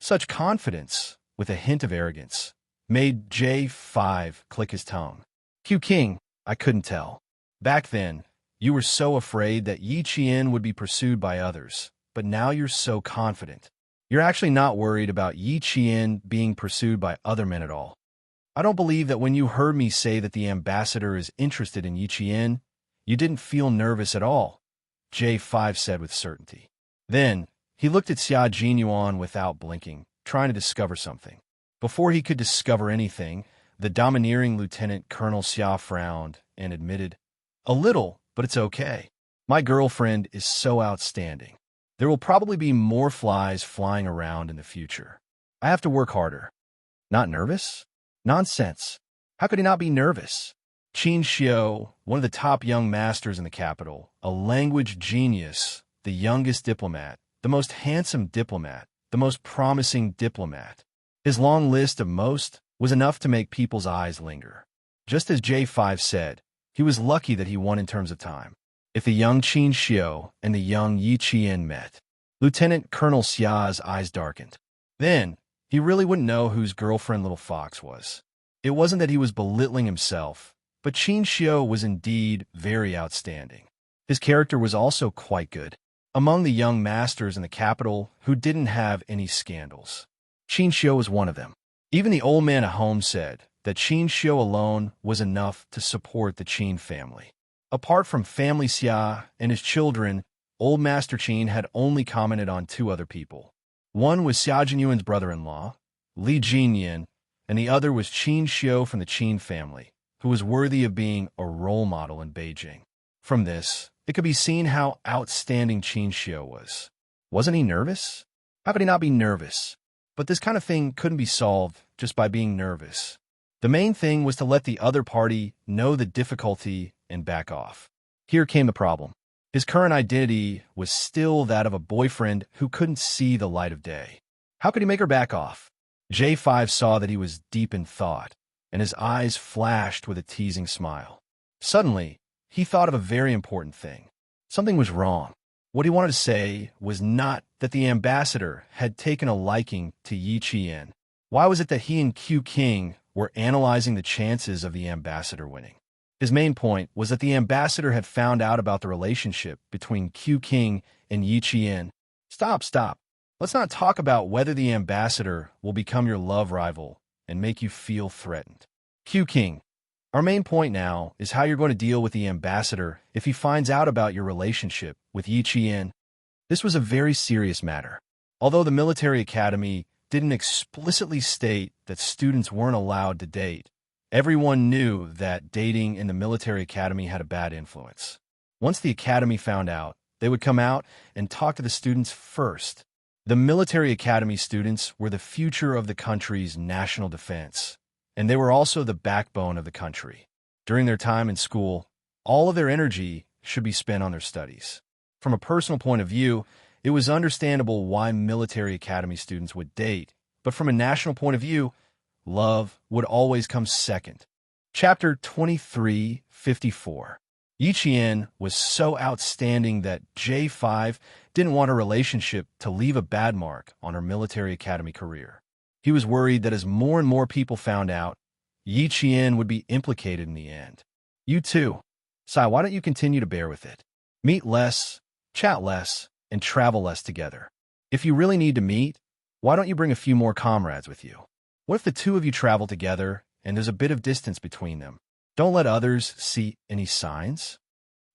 Speaker 1: Such confidence, with a hint of arrogance, made J5 click his tongue. Q King, I couldn't tell. Back then, you were so afraid that Yi Qian would be pursued by others, but now you're so confident. You're actually not worried about Yi Qian being pursued by other men at all. I don't believe that when you heard me say that the ambassador is interested in Yi Qian, you didn't feel nervous at all, J5 said with certainty. Then, he looked at Xia Jinyuan without blinking, trying to discover something. Before he could discover anything, the domineering Lieutenant Colonel Xia frowned and admitted, "A little, but it's okay. My girlfriend is so outstanding. There will probably be more flies flying around in the future. I have to work harder." Not nervous? Nonsense. How could he not be nervous? Qin Xiu, one of the top young masters in the capital, a language genius, the youngest diplomat, the most handsome diplomat, the most promising diplomat. His long list of most was enough to make people's eyes linger. Just as J5 said, he was lucky that he won in terms of time. If the young Qin Xiu and the young Yi Qian met, Lieutenant Colonel Xia's eyes darkened. Then, he really wouldn't know whose girlfriend Little Fox was. It wasn't that he was belittling himself, but Qin Xiu was indeed very outstanding. His character was also quite good. Among the young masters in the capital who didn't have any scandals, Qin Xiu was one of them. Even the old man at home said that Qin Xiu alone was enough to support the Qin family. Apart from family Xia and his children, old Master Qin had only commented on two other people. One was Xia Jinyuan's brother-in-law, Li Jinyan, and the other was Qin Xiu from the Qin family, who was worthy of being a role model in Beijing. From this, it could be seen how outstanding Qin Xiu was. Wasn't he nervous? How could he not be nervous? But this kind of thing couldn't be solved just by being nervous. The main thing was to let the other party know the difficulty and back off. Here came the problem. His current identity was still that of a boyfriend who couldn't see the light of day. How could he make her back off? J5 saw that he was deep in thought, and his eyes flashed with a teasing smile. Suddenly, he thought of a very important thing. Something was wrong. What he wanted to say was not that the ambassador had taken a liking to Yi Qian. Why was it that he and Q King were analyzing the chances of the ambassador winning? His main point was that the ambassador had found out about the relationship between Q King and Yi Qian. Stop. Let's not talk about whether the ambassador will become your love rival and make you feel threatened. Q King, our main point now is how you're going to deal with the ambassador if he finds out about your relationship with Yi Qian. This was a very serious matter. Although the military academy didn't explicitly state that students weren't allowed to date, everyone knew that dating in the military academy had a bad influence. Once the academy found out, they would come out and talk to the students first. The military academy students were the future of the country's national defense, and they were also the backbone of the country. During their time in school, all of their energy should be spent on their studies. From a personal point of view, it was understandable why military academy students would date, but from a national point of view, love would always come second. Chapter 2354. Yi Qian was so outstanding that J5 didn't want her relationship to leave a bad mark on her military academy career. He was worried that as more and more people found out, Yi Qian would be implicated in the end. You too. Sai, why don't you continue to bear with it? Meet less, chat less, and travel less together. If you really need to meet, why don't you bring a few more comrades with you? What if the two of you travel together and there's a bit of distance between them? Don't let others see any signs.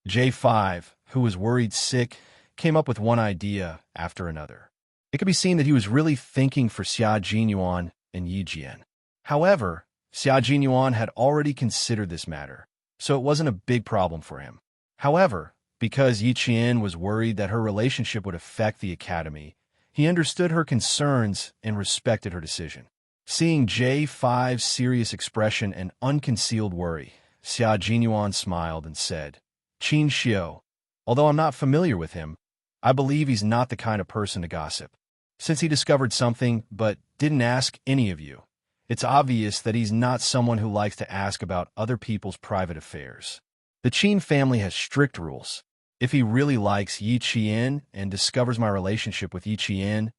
Speaker 1: J5, who was worried sick, came up with one idea after another. It could be seen that he was really thinking for Xia Jinyuan and Yi Jian. However, Xia Jinyuan had already considered this matter, so it wasn't a big problem for him. However, because Yi Qian was worried that her relationship would affect the academy, he understood her concerns and respected her decision. Seeing J5's serious expression and unconcealed worry, Xia Jinyuan smiled and said, Qin Xiu, although I'm not familiar with him, I believe he's not the kind of person to gossip. Since he discovered something but didn't ask any of you, it's obvious that he's not someone who likes to ask about other people's private affairs. The Qin family has strict rules. If he really likes Yi Qian and discovers my relationship with Yi Qian,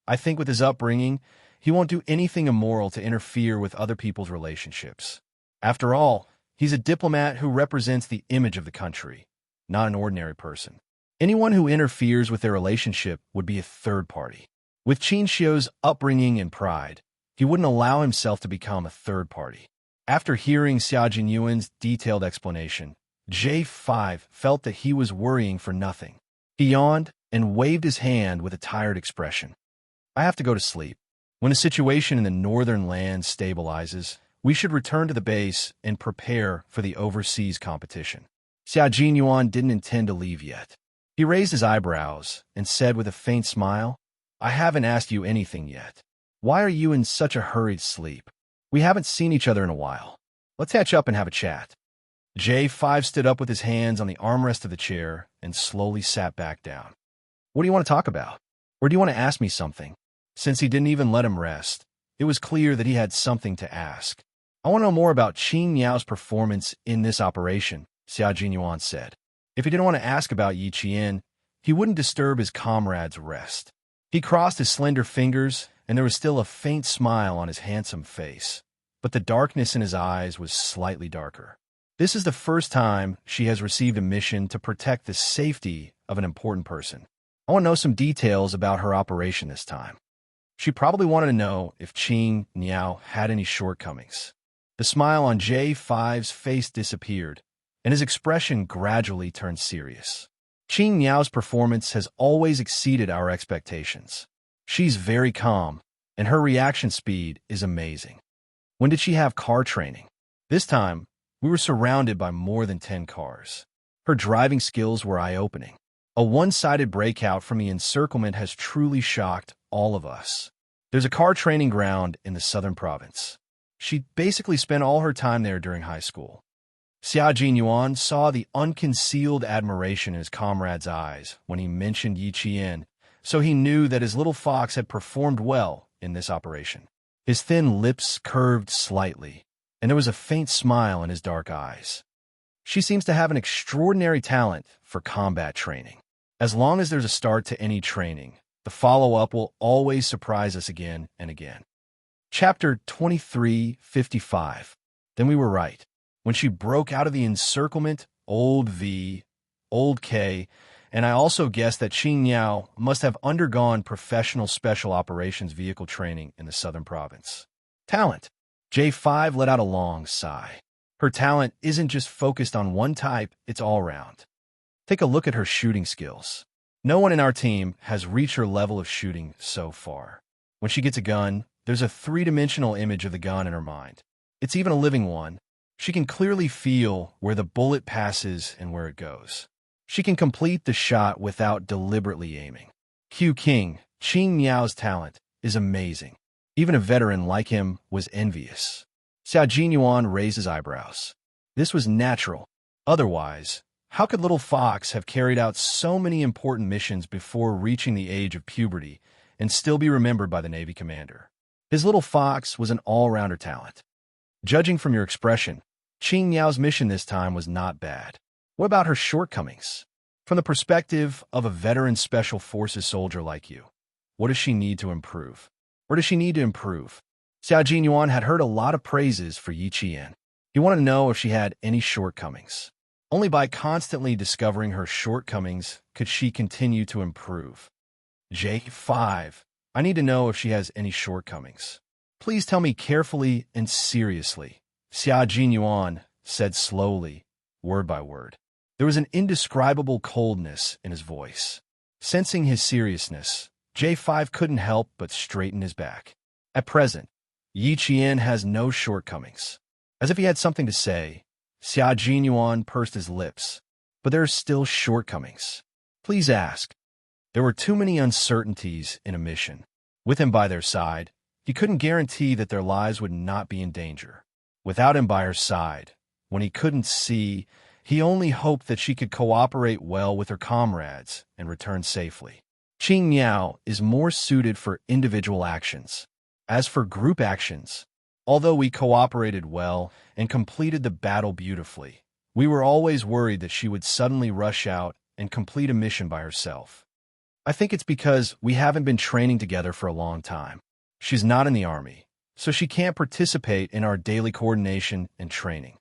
Speaker 1: I think with his upbringing, he won't do anything immoral to interfere with other people's relationships. After all, he's a diplomat who represents the image of the country, not an ordinary person. Anyone who interferes with their relationship would be a third party. With Qin Xiu's upbringing and pride, he wouldn't allow himself to become a third party. After hearing Xia Jinyuan's detailed explanation, J5 felt that he was worrying for nothing. He yawned and waved his hand with a tired expression. I have to go to sleep. When the situation in the northern lands stabilizes, we should return to the base and prepare for the overseas competition. Xia Jinyuan didn't intend to leave yet. He raised his eyebrows and said with a faint smile, I haven't asked you anything yet. Why are you in such a hurried sleep? We haven't seen each other in a while. Let's catch up and have a chat. J5 stood up with his hands on the armrest of the chair and slowly sat back down. What do you want to talk about? Or do you want to ask me something? Since he didn't even let him rest, it was clear that he had something to ask. I want to know more about Qin Yao's performance in this operation, Xia Jinyuan said. If he didn't want to ask about Yi Qian, he wouldn't disturb his comrade's rest. He crossed his slender fingers, and there was still a faint smile on his handsome face, but the darkness in his eyes was slightly darker. This is the first time she has received a mission to protect the safety of an important person. I want to know some details about her operation this time. She probably wanted to know if Qin Yao had any shortcomings. The smile on J5's face disappeared, and his expression gradually turned serious. Qin Yao's performance has always exceeded our expectations. She's very calm, and her reaction speed is amazing. When did she have car training? This time, we were surrounded by more than 10 cars. Her driving skills were eye-opening. A one-sided breakout from the encirclement has truly shocked all of us. There's a car training ground in the southern province. She basically spent all her time there during high school. Xia Jinyuan saw the unconcealed admiration in his comrade's eyes when he mentioned Yi Qian, so he knew that his little fox had performed well in this operation. His thin lips curved slightly, and there was a faint smile in his dark eyes. She seems to have an extraordinary talent for combat training. As long as there's a start to any training, the follow-up will always surprise us again and again. Chapter 2355. Then we were right. When she broke out of the encirclement, old V, old K, and I also guessed that Qin Yao must have undergone professional special operations vehicle training in the southern province. Talent. J5 let out a long sigh. Her talent isn't just focused on one type, it's all round. Take a look at her shooting skills. No one in our team has reached her level of shooting so far. When she gets a gun, there's a three-dimensional image of the gun in her mind. It's even a living one. She can clearly feel where the bullet passes and where it goes. She can complete the shot without deliberately aiming. Q King, Qing Miao's talent is amazing. Even a veteran like him was envious. Xiao Jinyuan raised his eyebrows. This was natural. Otherwise, how could little Fox have carried out so many important missions before reaching the age of puberty and still be remembered by the Navy commander? His little Fox was an all-rounder talent. Judging from your expression, Qing Miao's mission this time was not bad. What about her shortcomings? From the perspective of a veteran Special Forces soldier like you, what does she need to improve? Where does she need to improve? Xiao Jinyuan had heard a lot of praises for Yi Qian. He wanted to know if she had any shortcomings. Only by constantly discovering her shortcomings could she continue to improve. J5. I need to know if she has any shortcomings. Please tell me carefully and seriously, Xiao Jinyuan said slowly, word by word. There was an indescribable coldness in his voice. Sensing his seriousness, J5 couldn't help but straighten his back. At present, Yi Qian has no shortcomings. As if he had something to say, Xiao Jinyuan pursed his lips. But there are still shortcomings. Please ask. There were too many uncertainties in a mission. With him by their side, he couldn't guarantee that their lives would not be in danger. Without him by her side, when he couldn't see, he only hoped that she could cooperate well with her comrades and return safely. Qing Miao is more suited for individual actions. As for group actions, although we cooperated well and completed the battle beautifully, we were always worried that she would suddenly rush out and complete a mission by herself. I think it's because we haven't been training together for a long time. She's not in the army, so she can't participate in our daily coordination and training.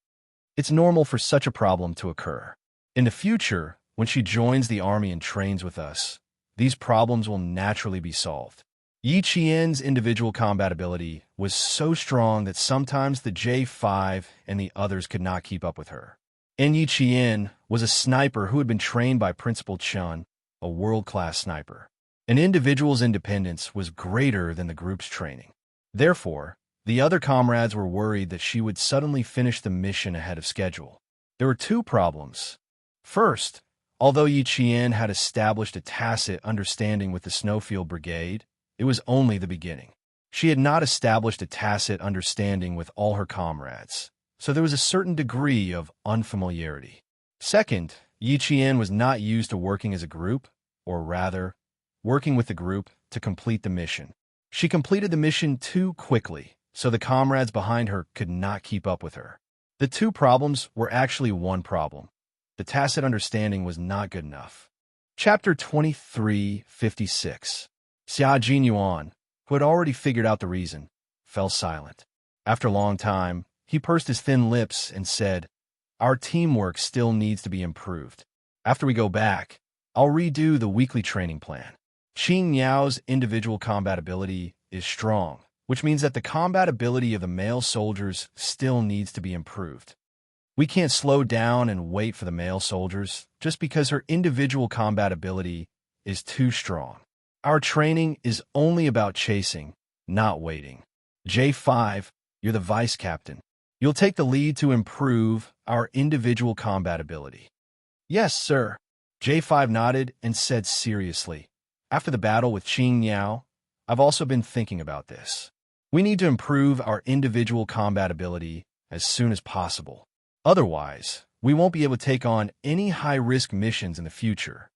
Speaker 1: It's normal for such a problem to occur. In the future, when she joins the army and trains with us, these problems will naturally be solved. Yi Qian's individual combat ability was so strong that sometimes the J5 and the others could not keep up with her. And Yi Qian was a sniper who had been trained by Principal Chun, a world-class sniper. An individual's independence was greater than the group's training. Therefore, the other comrades were worried that she would suddenly finish the mission ahead of schedule. There were two problems. First, although Yi Qian had established a tacit understanding with the Snowfield Brigade, it was only the beginning. She had not established a tacit understanding with all her comrades, so there was a certain degree of unfamiliarity. Second, Yi Qian was not used to working as a group, or rather, working with the group to complete the mission. She completed the mission too quickly, so the comrades behind her could not keep up with her. The two problems were actually one problem. The tacit understanding was not good enough. Chapter 2356. Xiao Jinyuan, who had already figured out the reason, fell silent. After a long time, he pursed his thin lips and said, "Our teamwork still needs to be improved. After we go back, I'll redo the weekly training plan." Qing Miao's individual combat ability is strong, which means that the combat ability of the male soldiers still needs to be improved. We can't slow down and wait for the male soldiers just because her individual combat ability is too strong. Our training is only about chasing, not waiting. J5, you're the vice captain. You'll take the lead to improve our individual combat ability. Yes, sir. J5 nodded and said seriously, after the battle with Qing Miao, I've also been thinking about this. We need to improve our individual combat ability as soon as possible. Otherwise, we won't be able to take on any high-risk missions in the future.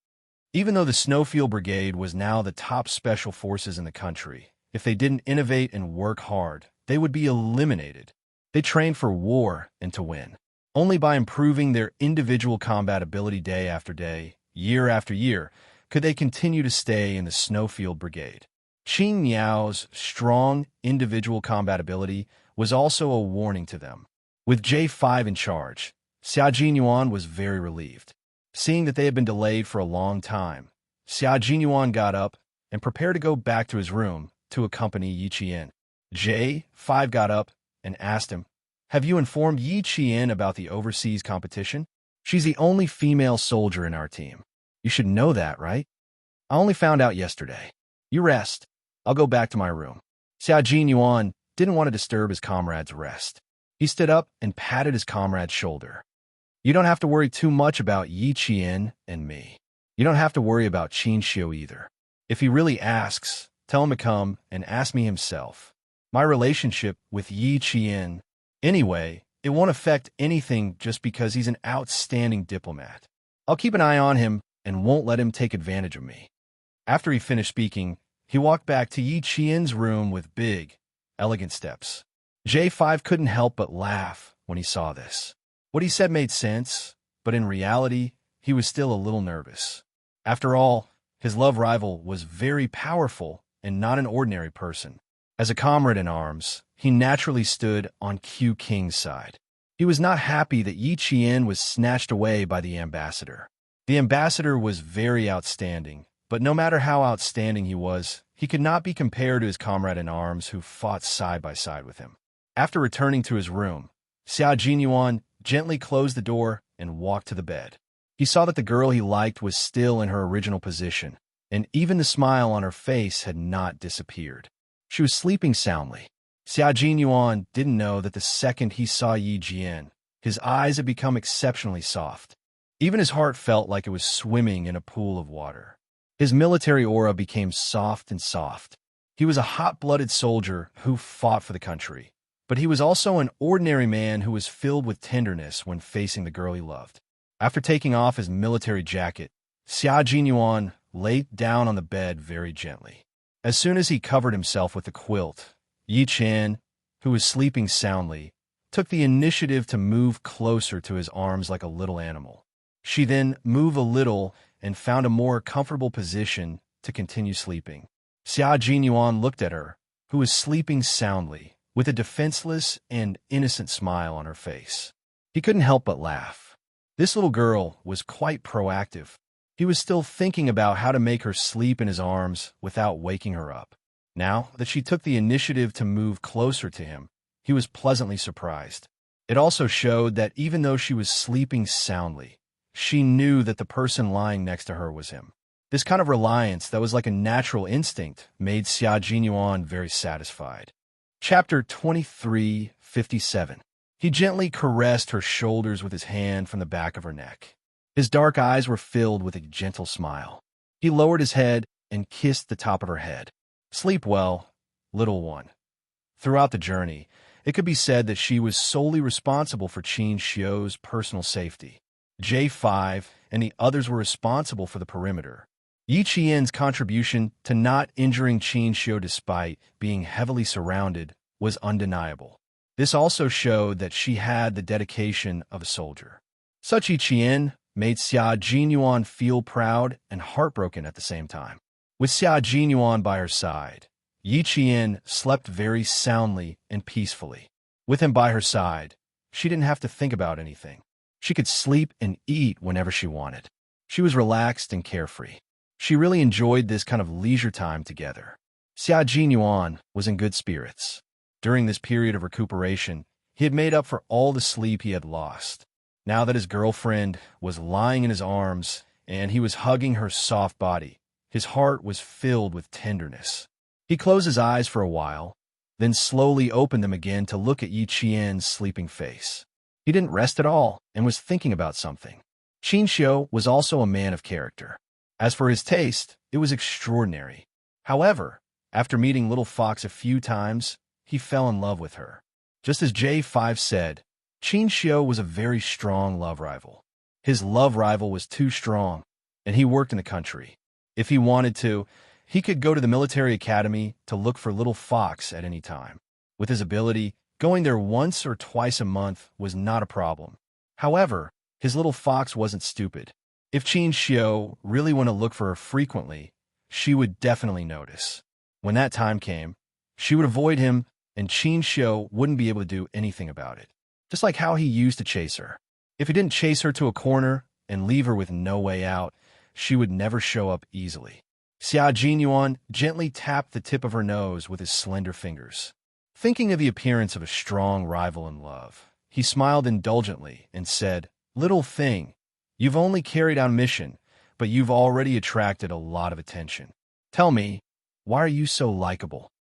Speaker 1: Even though the Snowfield Brigade was now the top special forces in the country, if they didn't innovate and work hard, they would be eliminated. They trained for war and to win. Only by improving their individual combat ability day after day, year after year, could they continue to stay in the Snowfield Brigade. Qing Miao's strong individual combat ability was also a warning to them. With J5 in charge, Xiao Jinyuan was very relieved. Seeing that they had been delayed for a long time, Xiao Jinyuan got up and prepared to go back to his room to accompany Yi Qian. J5 got up and asked him, "Have you informed Yi Qian about the overseas competition? She's the only female soldier in our team. You should know that, right?" "I only found out yesterday." "You rest. I'll go back to my room." Xiao Jinyuan didn't want to disturb his comrade's rest. He stood up and patted his comrade's shoulder. "You don't have to worry too much about Yi Qian and me. You don't have to worry about Qin Xiu either. If he really asks, tell him to come and ask me himself. My relationship with Yi Qian, anyway, it won't affect anything just because he's an outstanding diplomat. I'll keep an eye on him and won't let him take advantage of me." After he finished speaking, he walked back to Yi Qian's room with big, elegant steps. J5 couldn't help but laugh when he saw this. What he said made sense, but in reality, he was still a little nervous. After all, his love rival was very powerful and not an ordinary person. As a comrade in arms, he naturally stood on Q King's side. He was not happy that Yi Qian was snatched away by the ambassador. The ambassador was very outstanding, but no matter how outstanding he was, he could not be compared to his comrade in arms who fought side by side with him. After returning to his room, Xia Jinyuan gently closed the door and walked to the bed. He saw that the girl he liked was still in her original position, and even the smile on her face had not disappeared. She was sleeping soundly. Xia Jinyuan didn't know that the second he saw Yi Jian, his eyes had become exceptionally soft. Even his heart felt like it was swimming in a pool of water. His military aura became soft and soft. He was a hot-blooded soldier who fought for the country, but he was also an ordinary man who was filled with tenderness when facing the girl he loved. After taking off his military jacket, Xia Jinyuan lay down on the bed very gently. As soon as he covered himself with the quilt, Yi Qian, who was sleeping soundly, took the initiative to move closer to his arms like a little animal. She then moved a little and found a more comfortable position to continue sleeping. Xia Jinyuan looked at her, who was sleeping soundly, with a defenseless and innocent smile on her face. He couldn't help but laugh. This little girl was quite proactive. He was still thinking about how to make her sleep in his arms without waking her up. Now that she took the initiative to move closer to him, he was pleasantly surprised. It also showed that even though she was sleeping soundly, she knew that the person lying next to her was him. This kind of reliance that was like a natural instinct made Xia Jinyuan very satisfied. Chapter 23:57. He gently caressed her shoulders with his hand from the back of her neck. His dark eyes were filled with a gentle smile. He lowered his head and kissed the top of her head. "Sleep well, little one." Throughout the journey, it could be said that she was solely responsible for Qin Xiu's personal safety. J5 and the others were responsible for the perimeter. Yi Qian's contribution to not injuring Qin Xiu despite being heavily surrounded was undeniable. This also showed that she had the dedication of a soldier. Such Yi Qian made Xia Jinyuan feel proud and heartbroken at the same time. With Xia Jinyuan by her side, Yi Qian slept very soundly and peacefully. With him by her side, she didn't have to think about anything. She could sleep and eat whenever she wanted. She was relaxed and carefree. She really enjoyed this kind of leisure time together. Xia Jinyuan was in good spirits. During this period of recuperation, he had made up for all the sleep he had lost. Now that his girlfriend was lying in his arms and he was hugging her soft body, his heart was filled with tenderness. He closed his eyes for a while, then slowly opened them again to look at Yi Qian's sleeping face. He didn't rest at all and was thinking about something. Qin Xiu was also a man of character. As for his taste, it was extraordinary. However, after meeting Little Fox a few times, he fell in love with her. Just as J5 said, Qin Xiu was a very strong love rival. His love rival was too strong, and he worked in the country. If he wanted to, he could go to the military academy to look for Little Fox at any time. With his ability, going there once or twice a month was not a problem. However, his Little Fox wasn't stupid. If Qin Xiu really wanted to look for her frequently, she would definitely notice. When that time came, she would avoid him, and Qin Xiu wouldn't be able to do anything about it. Just like how he used to chase her. If he didn't chase her to a corner and leave her with no way out, she would never show up easily. Xia Jinyuan gently tapped the tip of her nose with his slender fingers. Thinking of the appearance of a strong rival in love, he smiled indulgently and said, "Little thing, you've only carried out a mission, but you've already attracted a lot of attention. Tell me, why are you so likable?"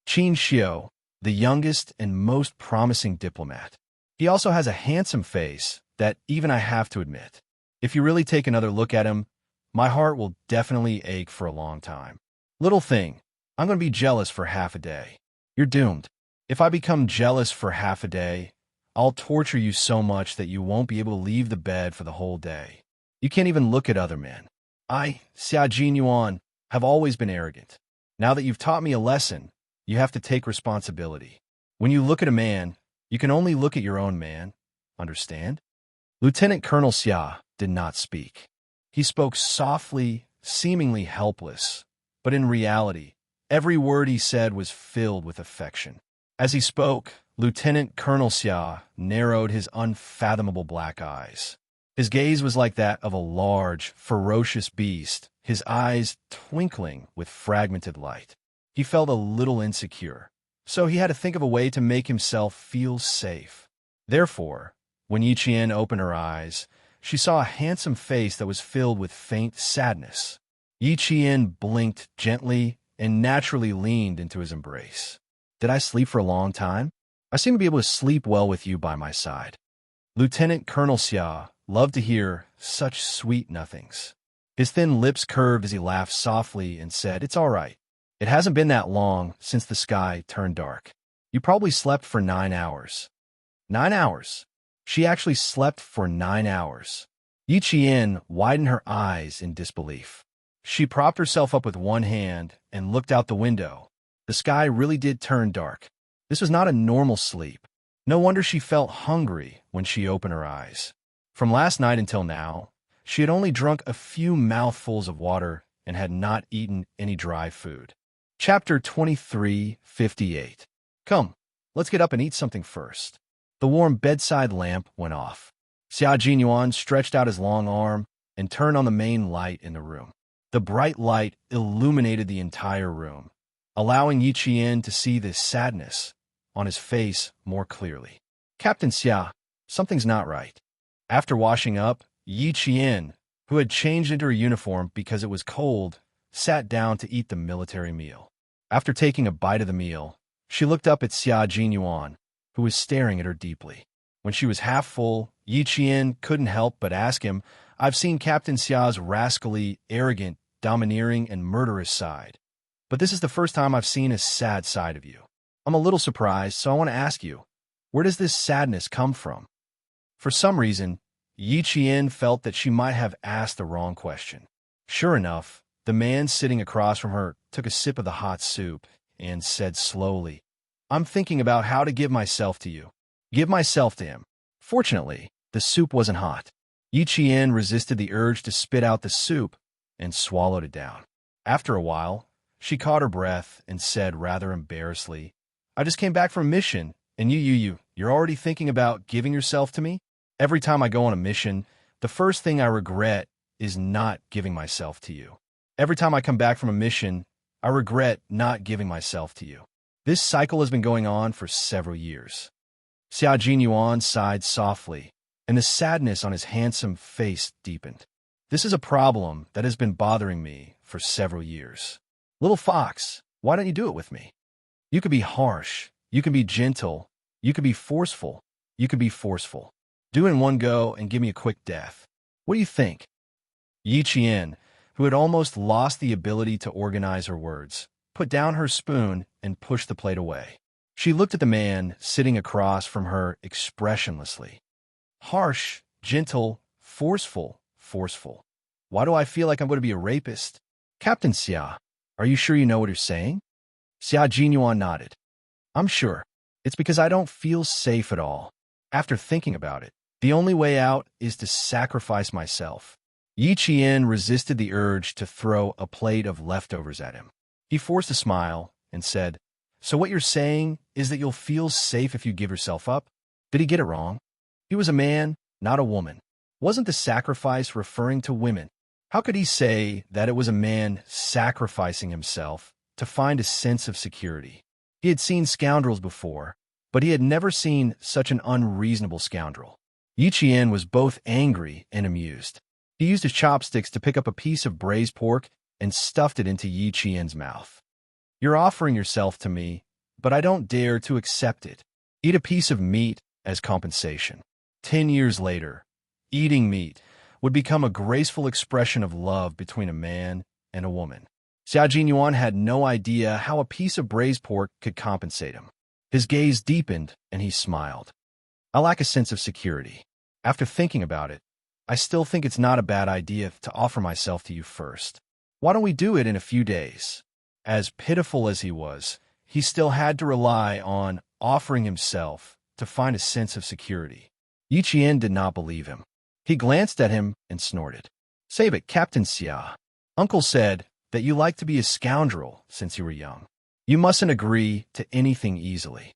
Speaker 1: Qin Xiu, the youngest and most promising diplomat. He also has a handsome face that even I have to admit. If you really take another look at him, my heart will definitely ache for a long time. Little thing, I'm going to be jealous for half a day. You're doomed. If I become jealous for half a day, I'll torture you so much that you won't be able to leave the bed for the whole day. You can't even look at other men. I, Xia Jinyuan, have always been arrogant. Now that you've taught me a lesson, you have to take responsibility. When you look at a man, you can only look at your own man. Understand? Lieutenant Colonel Xia did not speak. He spoke softly, seemingly helpless, but in reality, every word he said was filled with affection. As he spoke, Lieutenant Colonel Xia narrowed his unfathomable black eyes. His gaze was like that of a large, ferocious beast, his eyes twinkling with fragmented light. He felt a little insecure, so he had to think of a way to make himself feel safe. Therefore, when Yi Qian opened her eyes, she saw a handsome face that was filled with faint sadness. Yi Qian blinked gently and naturally leaned into his embrace. Did I sleep for a long time? I seem to be able to sleep well with you by my side. Lieutenant Colonel Xia loved to hear such sweet nothings. His thin lips curved as he laughed softly and said, "It's all right. It hasn't been that long since the sky turned dark. You probably slept for 9 hours. 9 hours. She actually slept for 9 hours. Yi Qian widened her eyes in disbelief. She propped herself up with one hand and looked out the window. The sky really did turn dark. This was not a normal sleep. No wonder she felt hungry when she opened her eyes. From last night until now, she had only drunk a few mouthfuls of water and had not eaten any dry food. Chapter 23:58. Come, let's get up and eat something first. The warm bedside lamp went off. Xia Jinyuan stretched out his long arm and turned on the main light in the room. The bright light illuminated the entire room, allowing Yi Qian to see the sadness on his face more clearly. Captain Xia, something's not right. After washing up, Yi Qian, who had changed into her uniform because it was cold, sat down to eat the military meal. After taking a bite of the meal, she looked up at Xia Jinyuan, who was staring at her deeply. When she was half full, Yi Qian couldn't help but ask him, "I've seen Captain Xia's rascally, arrogant, domineering, and murderous side. But this is the first time I've seen a sad side of you. I'm a little surprised, so I want to ask you, where does this sadness come from?" For some reason, Yi Qian felt that she might have asked the wrong question. Sure enough, the man sitting across from her took a sip of the hot soup and said slowly, "I'm thinking about how to give myself to you. Give myself to him." Fortunately, the soup wasn't hot. Yi Qian resisted the urge to spit out the soup and swallowed it down. After a while, she caught her breath and said rather embarrassedly, "I just came back from a mission, and you're already thinking about giving yourself to me? Every time I go on a mission, the first thing I regret is not giving myself to you. Every time I come back from a mission, I regret not giving myself to you. This cycle has been going on for several years." Xia Jinyuan sighed softly, and the sadness on his handsome face deepened. "This is a problem that has been bothering me for several years. Little fox, why don't you do it with me? You could be harsh, you could be gentle, you could be forceful, you could be forceful. Do it in one go and give me a quick death. What do you think?" Yi Qian, who had almost lost the ability to organize her words, put down her spoon and pushed the plate away. She looked at the man sitting across from her expressionlessly. "Harsh, gentle, forceful, forceful. Why do I feel like I'm going to be a rapist? Captain Xia, are you sure you know what you're saying?" Xia Jinyuan nodded. "I'm sure. It's because I don't feel safe at all. After thinking about it, the only way out is to sacrifice myself." Yi Qian resisted the urge to throw a plate of leftovers at him. He forced a smile and said, "So what you're saying is that you'll feel safe if you give yourself up?" Did he get it wrong? He was a man, not a woman. Wasn't the sacrifice referring to women? How could he say that it was a man sacrificing himself to find a sense of security? He had seen scoundrels before, but he had never seen such an unreasonable scoundrel. Yi Qian was both angry and amused. He used his chopsticks to pick up a piece of braised pork and stuffed it into Yi Qian's mouth. "You're offering yourself to me, but I don't dare to accept it. Eat a piece of meat as compensation." 10 years later, eating meat would become a graceful expression of love between a man and a woman. Xia Jinyuan had no idea how a piece of braised pork could compensate him. His gaze deepened, and he smiled. I lack a sense of security. After thinking about it, I still think it's not a bad idea to offer myself to you first. Why don't we do it in a few days? As pitiful as he was, he still had to rely on offering himself to find a sense of security. Yi Qian did not believe him. He glanced at him and snorted. Save it, Captain Xia. Uncle said that you like to be a scoundrel since you were young. You mustn't agree to anything easily.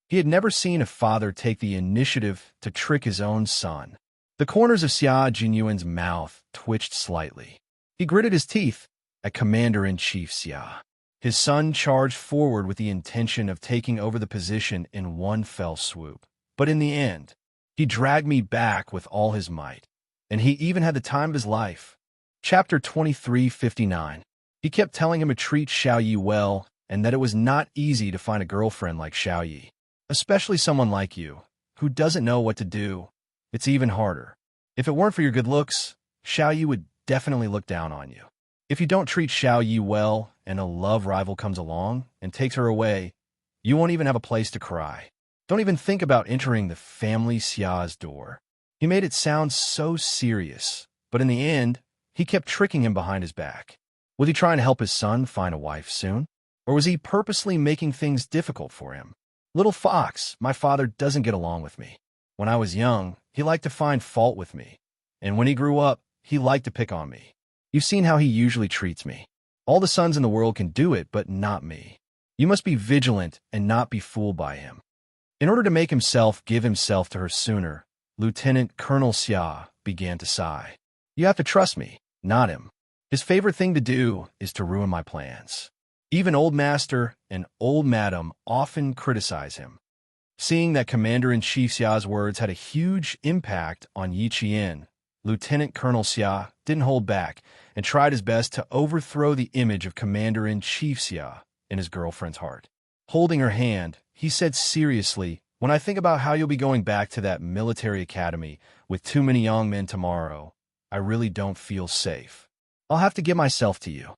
Speaker 1: He had never seen a father take the initiative to trick his own son. The corners of Xia Jinyuan's mouth twitched slightly. He gritted his teeth at Commander-in-Chief Xia. His son charged forward with the intention of taking over the position in one fell swoop. But in the end, he dragged me back with all his might, and he even had the time of his life. Chapter 2359. He kept telling him to treat Xiao Yi well, and that it was not easy to find a girlfriend like Xiao Yi, especially someone like you, who doesn't know what to do. It's even harder. If it weren't for your good looks, Xiao Yi would definitely look down on you. If you don't treat Xiao Yi well and a love rival comes along and takes her away, you won't even have a place to cry. Don't even think about entering the family Xia's door. He made it sound so serious, but in the end, he kept tricking him behind his back. Was he trying to help his son find a wife soon? Or was he purposely making things difficult for him? Little fox, my father doesn't get along with me. When I was young, he liked to find fault with me. And when he grew up, he liked to pick on me. You've seen how he usually treats me. All the sons in the world can do it, but not me. You must be vigilant and not be fooled by him. In order to make himself give himself to her sooner, Lieutenant Colonel Xia began to sigh. You have to trust me, not him. His favorite thing to do is to ruin my plans. Even Old Master and Old Madam often criticize him. Seeing that Commander-in-Chief Xia's words had a huge impact on Yi Qian, Lieutenant Colonel Xia didn't hold back and tried his best to overthrow the image of Commander-in-Chief Xia in his girlfriend's heart. Holding her hand, he said seriously, when I think about how you'll be going back to that military academy with too many young men tomorrow, I really don't feel safe. I'll have to give myself to you.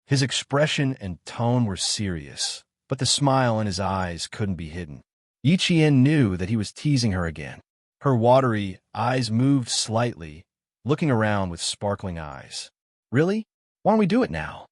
Speaker 1: His expression and tone were serious, but the smile in his eyes couldn't be hidden. Yi Qian knew that he was teasing her again. Her watery eyes moved slightly, looking around with sparkling eyes. Really? Why don't we do it now?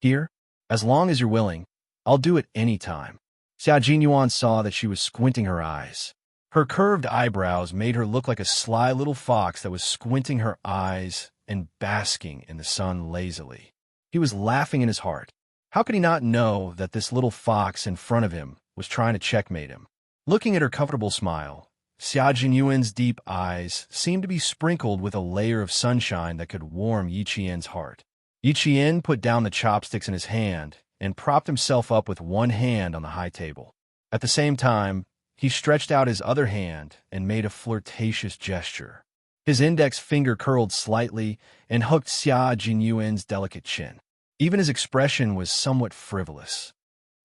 Speaker 1: Here? As long as you're willing, I'll do it any time. Xia Jinyuan saw that she was squinting her eyes. Her curved eyebrows made her look like a sly little fox that was squinting her eyes and basking in the sun lazily. He was laughing in his heart. How could he not know that this little fox in front of him was trying to checkmate him? Looking at her comfortable smile, Xia Jinyuan's deep eyes seemed to be sprinkled with a layer of sunshine that could warm Yi Qian's heart. Yi Qian put down the chopsticks in his hand and propped himself up with one hand on the high table. At the same time, he stretched out his other hand and made a flirtatious gesture. His index finger curled slightly and hooked Xia Jinyuan's delicate chin. Even his expression was somewhat frivolous.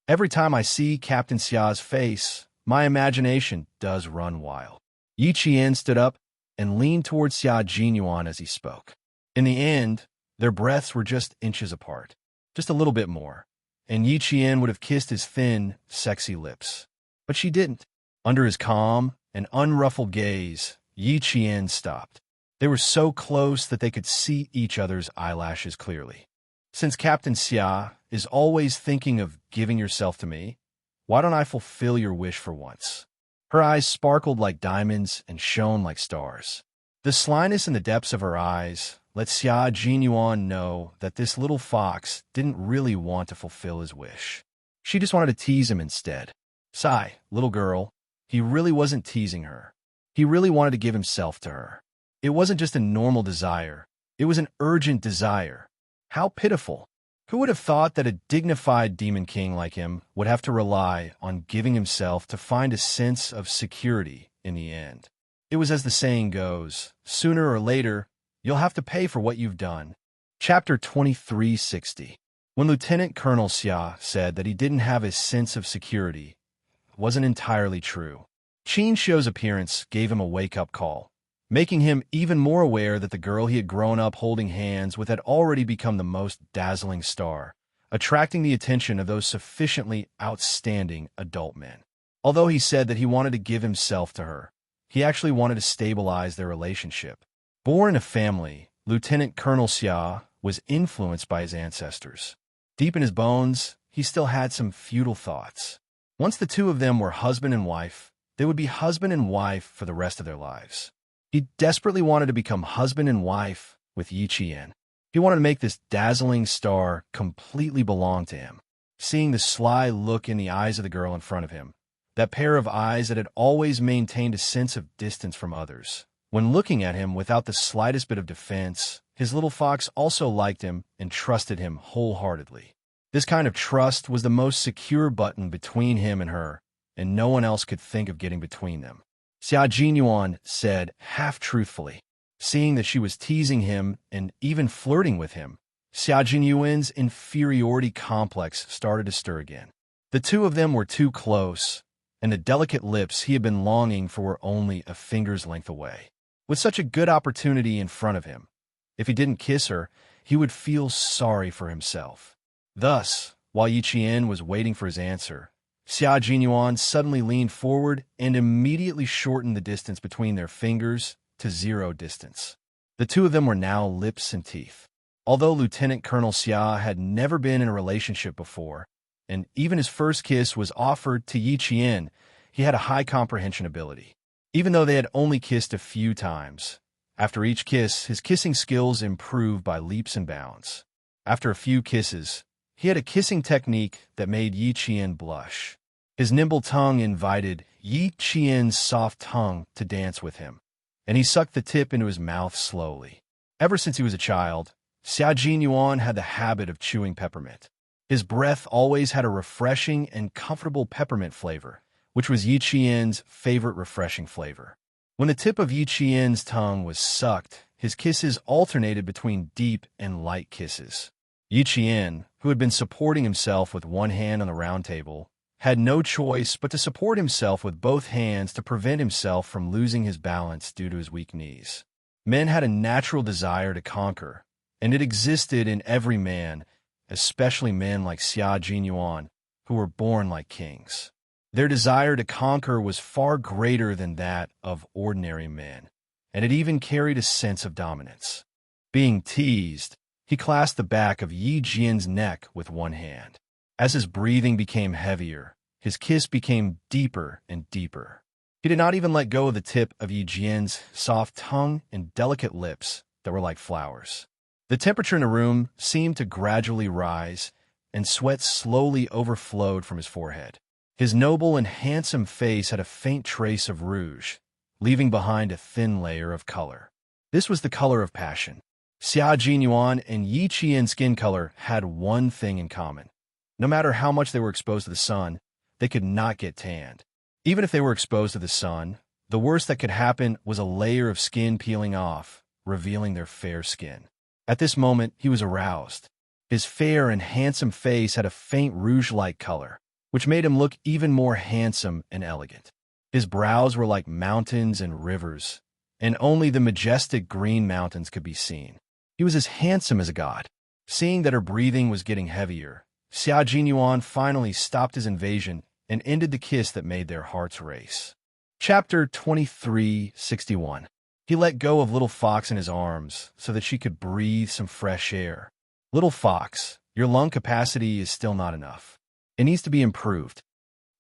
Speaker 1: Every time I see Captain Xia's face, my imagination does run wild. Yi Qian stood up and leaned towards Xia Jinyuan as he spoke. In the end, their breaths were just inches apart, just a little bit more, and Yi Qian would have kissed his thin, sexy lips. But she didn't. Under his calm and unruffled gaze, Yi Qian stopped. They were so close that they could see each other's eyelashes clearly. Since Captain Xia is always thinking of giving yourself to me, why don't I fulfill your wish for once? Her eyes sparkled like diamonds and shone like stars. The slyness in the depths of her eyes let Xia Jinyuan know that this little fox didn't really want to fulfill his wish. She just wanted to tease him instead. Sigh, little girl. He really wasn't teasing her. He really wanted to give himself to her. It wasn't just a normal desire. It was an urgent desire. How pitiful. Who would have thought that a dignified demon king like him would have to rely on giving himself to find a sense of security in the end? It was as the saying goes, sooner or later, you'll have to pay for what you've done. Chapter 2360. When Lieutenant Colonel Xia said that he didn't have a sense of security, it wasn't entirely true. Qin Shou's appearance gave him a wake-up call, making him even more aware that the girl he had grown up holding hands with had already become the most dazzling star, attracting the attention of those sufficiently outstanding adult men. Although he said that he wanted to give himself to her, he actually wanted to stabilize their relationship. Born in a family, Lieutenant Colonel Xia was influenced by his ancestors. Deep in his bones, he still had some feudal thoughts. Once the two of them were husband and wife, they would be husband and wife for the rest of their lives. He desperately wanted to become husband and wife with Yi Qian. He wanted to make this dazzling star completely belong to him. Seeing the sly look in the eyes of the girl in front of him, that pair of eyes that had always maintained a sense of distance from others. When looking at him without the slightest bit of defense, his little fox also liked him and trusted him wholeheartedly. This kind of trust was the most secure button between him and her, and no one else could think of getting between them. Xia Jinyuan said, half-truthfully. Seeing that she was teasing him and even flirting with him, Xia Jinyuan's inferiority complex started to stir again. The two of them were too close, and the delicate lips he had been longing for were only a finger's length away. With such a good opportunity in front of him, if he didn't kiss her, he would feel sorry for himself. Thus, while Yi Qian was waiting for his answer, Xia Jinyuan suddenly leaned forward and immediately shortened the distance between their fingers to 0 distance. The two of them were now lips and teeth. Although Lieutenant Colonel Xia had never been in a relationship before, and even his first kiss was offered to Yi Qian, he had a high comprehension ability. Even though they had only kissed a few times, after each kiss, his kissing skills improved by leaps and bounds. After a few kisses, he had a kissing technique that made Yi Qian blush. His nimble tongue invited Yi Qian's soft tongue to dance with him, and he sucked the tip into his mouth slowly. Ever since he was a child, Xia Jinyuan had the habit of chewing peppermint. His breath always had a refreshing and comfortable peppermint flavor, which was Yi Qian's favorite refreshing flavor. When the tip of Yi Qian's tongue was sucked, his kisses alternated between deep and light kisses. Yi Qian, who had been supporting himself with one hand on the round table, had no choice but to support himself with both hands to prevent himself from losing his balance due to his weak knees. Men had a natural desire to conquer, and it existed in every man, especially men like Xia Jinyuan, who were born like kings. Their desire to conquer was far greater than that of ordinary men, and it even carried a sense of dominance. Being teased, he clasped the back of Yi Jian's neck with one hand. As his breathing became heavier, his kiss became deeper and deeper. He did not even let go of the tip of Yi Jian's soft tongue and delicate lips that were like flowers. The temperature in the room seemed to gradually rise, and sweat slowly overflowed from his forehead. His noble and handsome face had a faint trace of rouge, leaving behind a thin layer of color. This was the color of passion. Xia Jinyuan and Yi Qian's skin color had one thing in common. No matter how much they were exposed to the sun, they could not get tanned. Even if they were exposed to the sun, the worst that could happen was a layer of skin peeling off, revealing their fair skin. At this moment, he was aroused. His fair and handsome face had a faint rouge-like color, which made him look even more handsome and elegant. His brows were like mountains and rivers, and only the majestic green mountains could be seen. He was as handsome as a god. Seeing that her breathing was getting heavier, Xia Jinyuan finally stopped his invasion and ended the kiss that made their hearts race. Chapter 2361. He let go of Little Fox in his arms so that she could breathe some fresh air. Little Fox, your lung capacity is still not enough. It needs to be improved.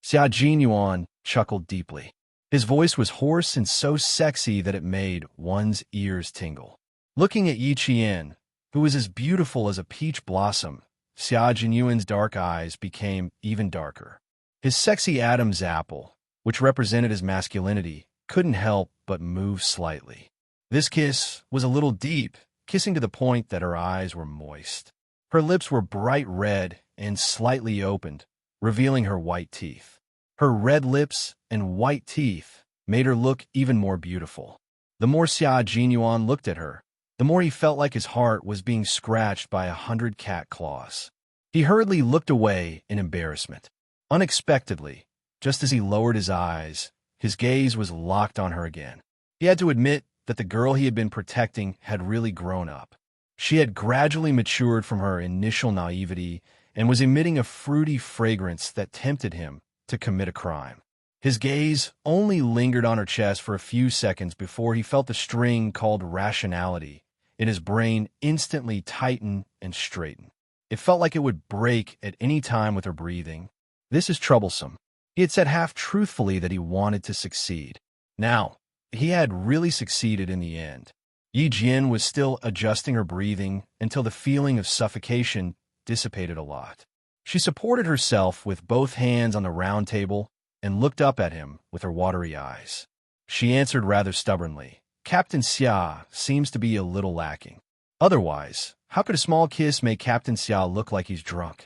Speaker 1: Xia Jinyuan chuckled deeply. His voice was hoarse and so sexy that it made one's ears tingle. Looking at Yi Qian, who was as beautiful as a peach blossom, Xia Jinyuan's dark eyes became even darker. His sexy Adam's apple, which represented his masculinity, couldn't help but move slightly. This kiss was a little deep, kissing to the point that her eyes were moist. Her lips were bright red and slightly opened, revealing her white teeth. Her red lips and white teeth made her look even more beautiful. The more Xia Jinyuan looked at her, the more he felt like his heart was being scratched by 100 cat claws. He hurriedly looked away in embarrassment. Unexpectedly, just as he lowered his eyes, his gaze was locked on her again. He had to admit that the girl he had been protecting had really grown up. She had gradually matured from her initial naivety and was emitting a fruity fragrance that tempted him to commit a crime. His gaze only lingered on her chest for a few seconds before he felt the string called rationality in his brain instantly tighten and straighten. It felt like it would break at any time with her breathing. This is troublesome. He had said half-truthfully that he wanted to succeed. Now, he had really succeeded in the end. Yi Jian was still adjusting her breathing until the feeling of suffocation dissipated a lot. She supported herself with both hands on the round table and looked up at him with her watery eyes. She answered rather stubbornly, "Captain Xia seems to be a little lacking. Otherwise, how could a small kiss make Captain Xia look like he's drunk?"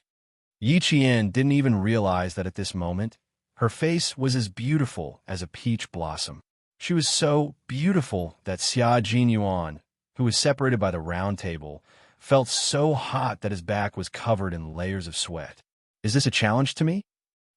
Speaker 1: Yi Qian didn't even realize that at this moment, her face was as beautiful as a peach blossom. She was so beautiful that Xia Jinyuan, who was separated by the round table, felt so hot that his back was covered in layers of sweat. "Is this a challenge to me?"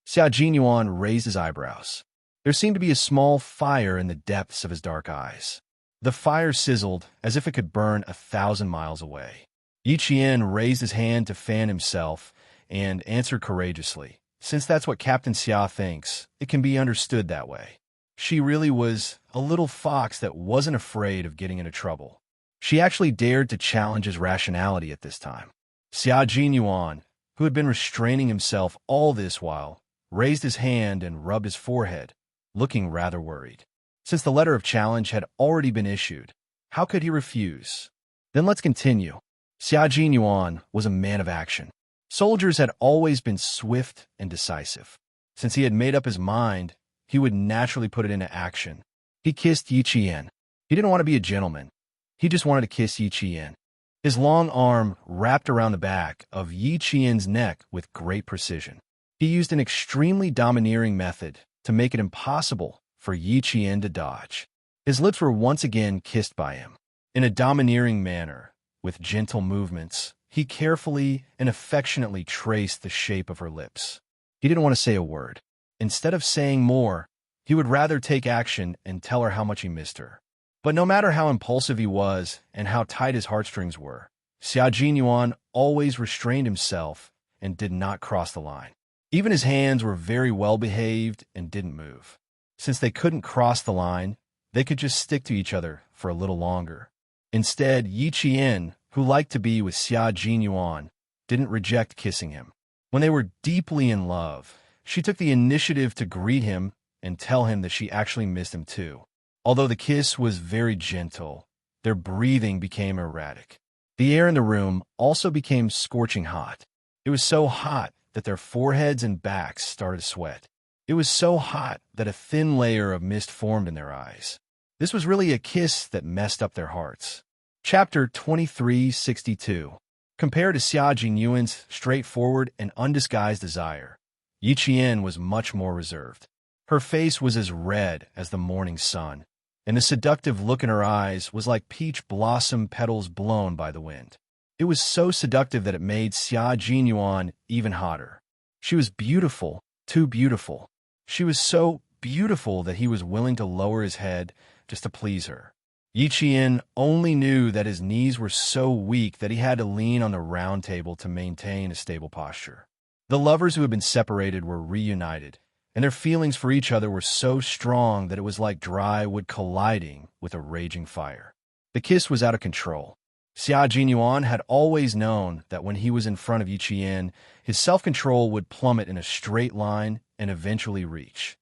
Speaker 1: Xia Jinyuan raised his eyebrows. There seemed to be a small fire in the depths of his dark eyes. The fire sizzled as if it could burn 1,000 miles away. Yi Qian raised his hand to fan himself and answered courageously, "Since that's what Captain Xia thinks, it can be understood that way." She really was a little fox that wasn't afraid of getting into trouble. She actually dared to challenge his rationality at this time. Xia Jinyuan, who had been restraining himself all this while, raised his hand and rubbed his forehead, looking rather worried. Since the letter of challenge had already been issued, how could he refuse? Then let's continue. Xia Jinyuan was a man of action. Soldiers had always been swift and decisive. Since he had made up his mind, he would naturally put it into action. He kissed Yi Qian. He didn't want to be a gentleman. He just wanted to kiss Yi Qian. His long arm wrapped around the back of Yi Qian's neck with great precision. He used an extremely domineering method to make it impossible for Yi Qian to dodge. His lips were once again kissed by him. In a domineering manner, with gentle movements, he carefully and affectionately traced the shape of her lips. He didn't want to say a word. Instead of saying more, he would rather take action and tell her how much he missed her. But no matter how impulsive he was and how tight his heartstrings were, Xia Jinyuan always restrained himself and did not cross the line. Even his hands were very well behaved and didn't move. Since they couldn't cross the line, they could just stick to each other for a little longer. Instead, Yi Qian, who liked to be with Xia Jinyuan, didn't reject kissing him. When they were deeply in love, she took the initiative to greet him and tell him that she actually missed him too. Although the kiss was very gentle, their breathing became erratic. The air in the room also became scorching hot. It was so hot that their foreheads and backs started to sweat. It was so hot that a thin layer of mist formed in their eyes. This was really a kiss that messed up their hearts. Chapter 2362. Compared to Xia Jinyuan's straightforward and undisguised desire, Yi Qian was much more reserved. Her face was as red as the morning sun, and the seductive look in her eyes was like peach blossom petals blown by the wind. It was so seductive that it made Xia Jinyuan even hotter. She was beautiful, too beautiful. She was so beautiful that he was willing to lower his head just to please her. Yi Qian only knew that his knees were so weak that he had to lean on the round table to maintain a stable posture. The lovers who had been separated were reunited, and their feelings for each other were so strong that it was like dry wood colliding with a raging fire. The kiss was out of control. Xia Jinyuan had always known that when he was in front of Yi Qian, his self-control would plummet in a straight line and eventually reach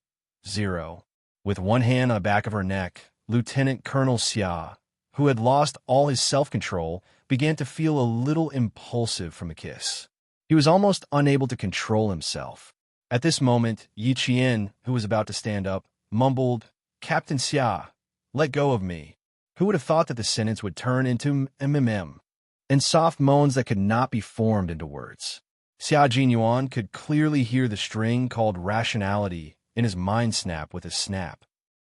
Speaker 1: 0. With one hand on the back of her neck, Lieutenant Colonel Xia, who had lost all his self-control, began to feel a little impulsive from the kiss. He was almost unable to control himself. At this moment, Yi Qian, who was about to stand up, mumbled, "Captain Xia, let go of me." Who would have thought that the sentence would turn into mm, and soft moans that could not be formed into words? Xia Jinyuan could clearly hear the string called rationality in his mind snap with a snap.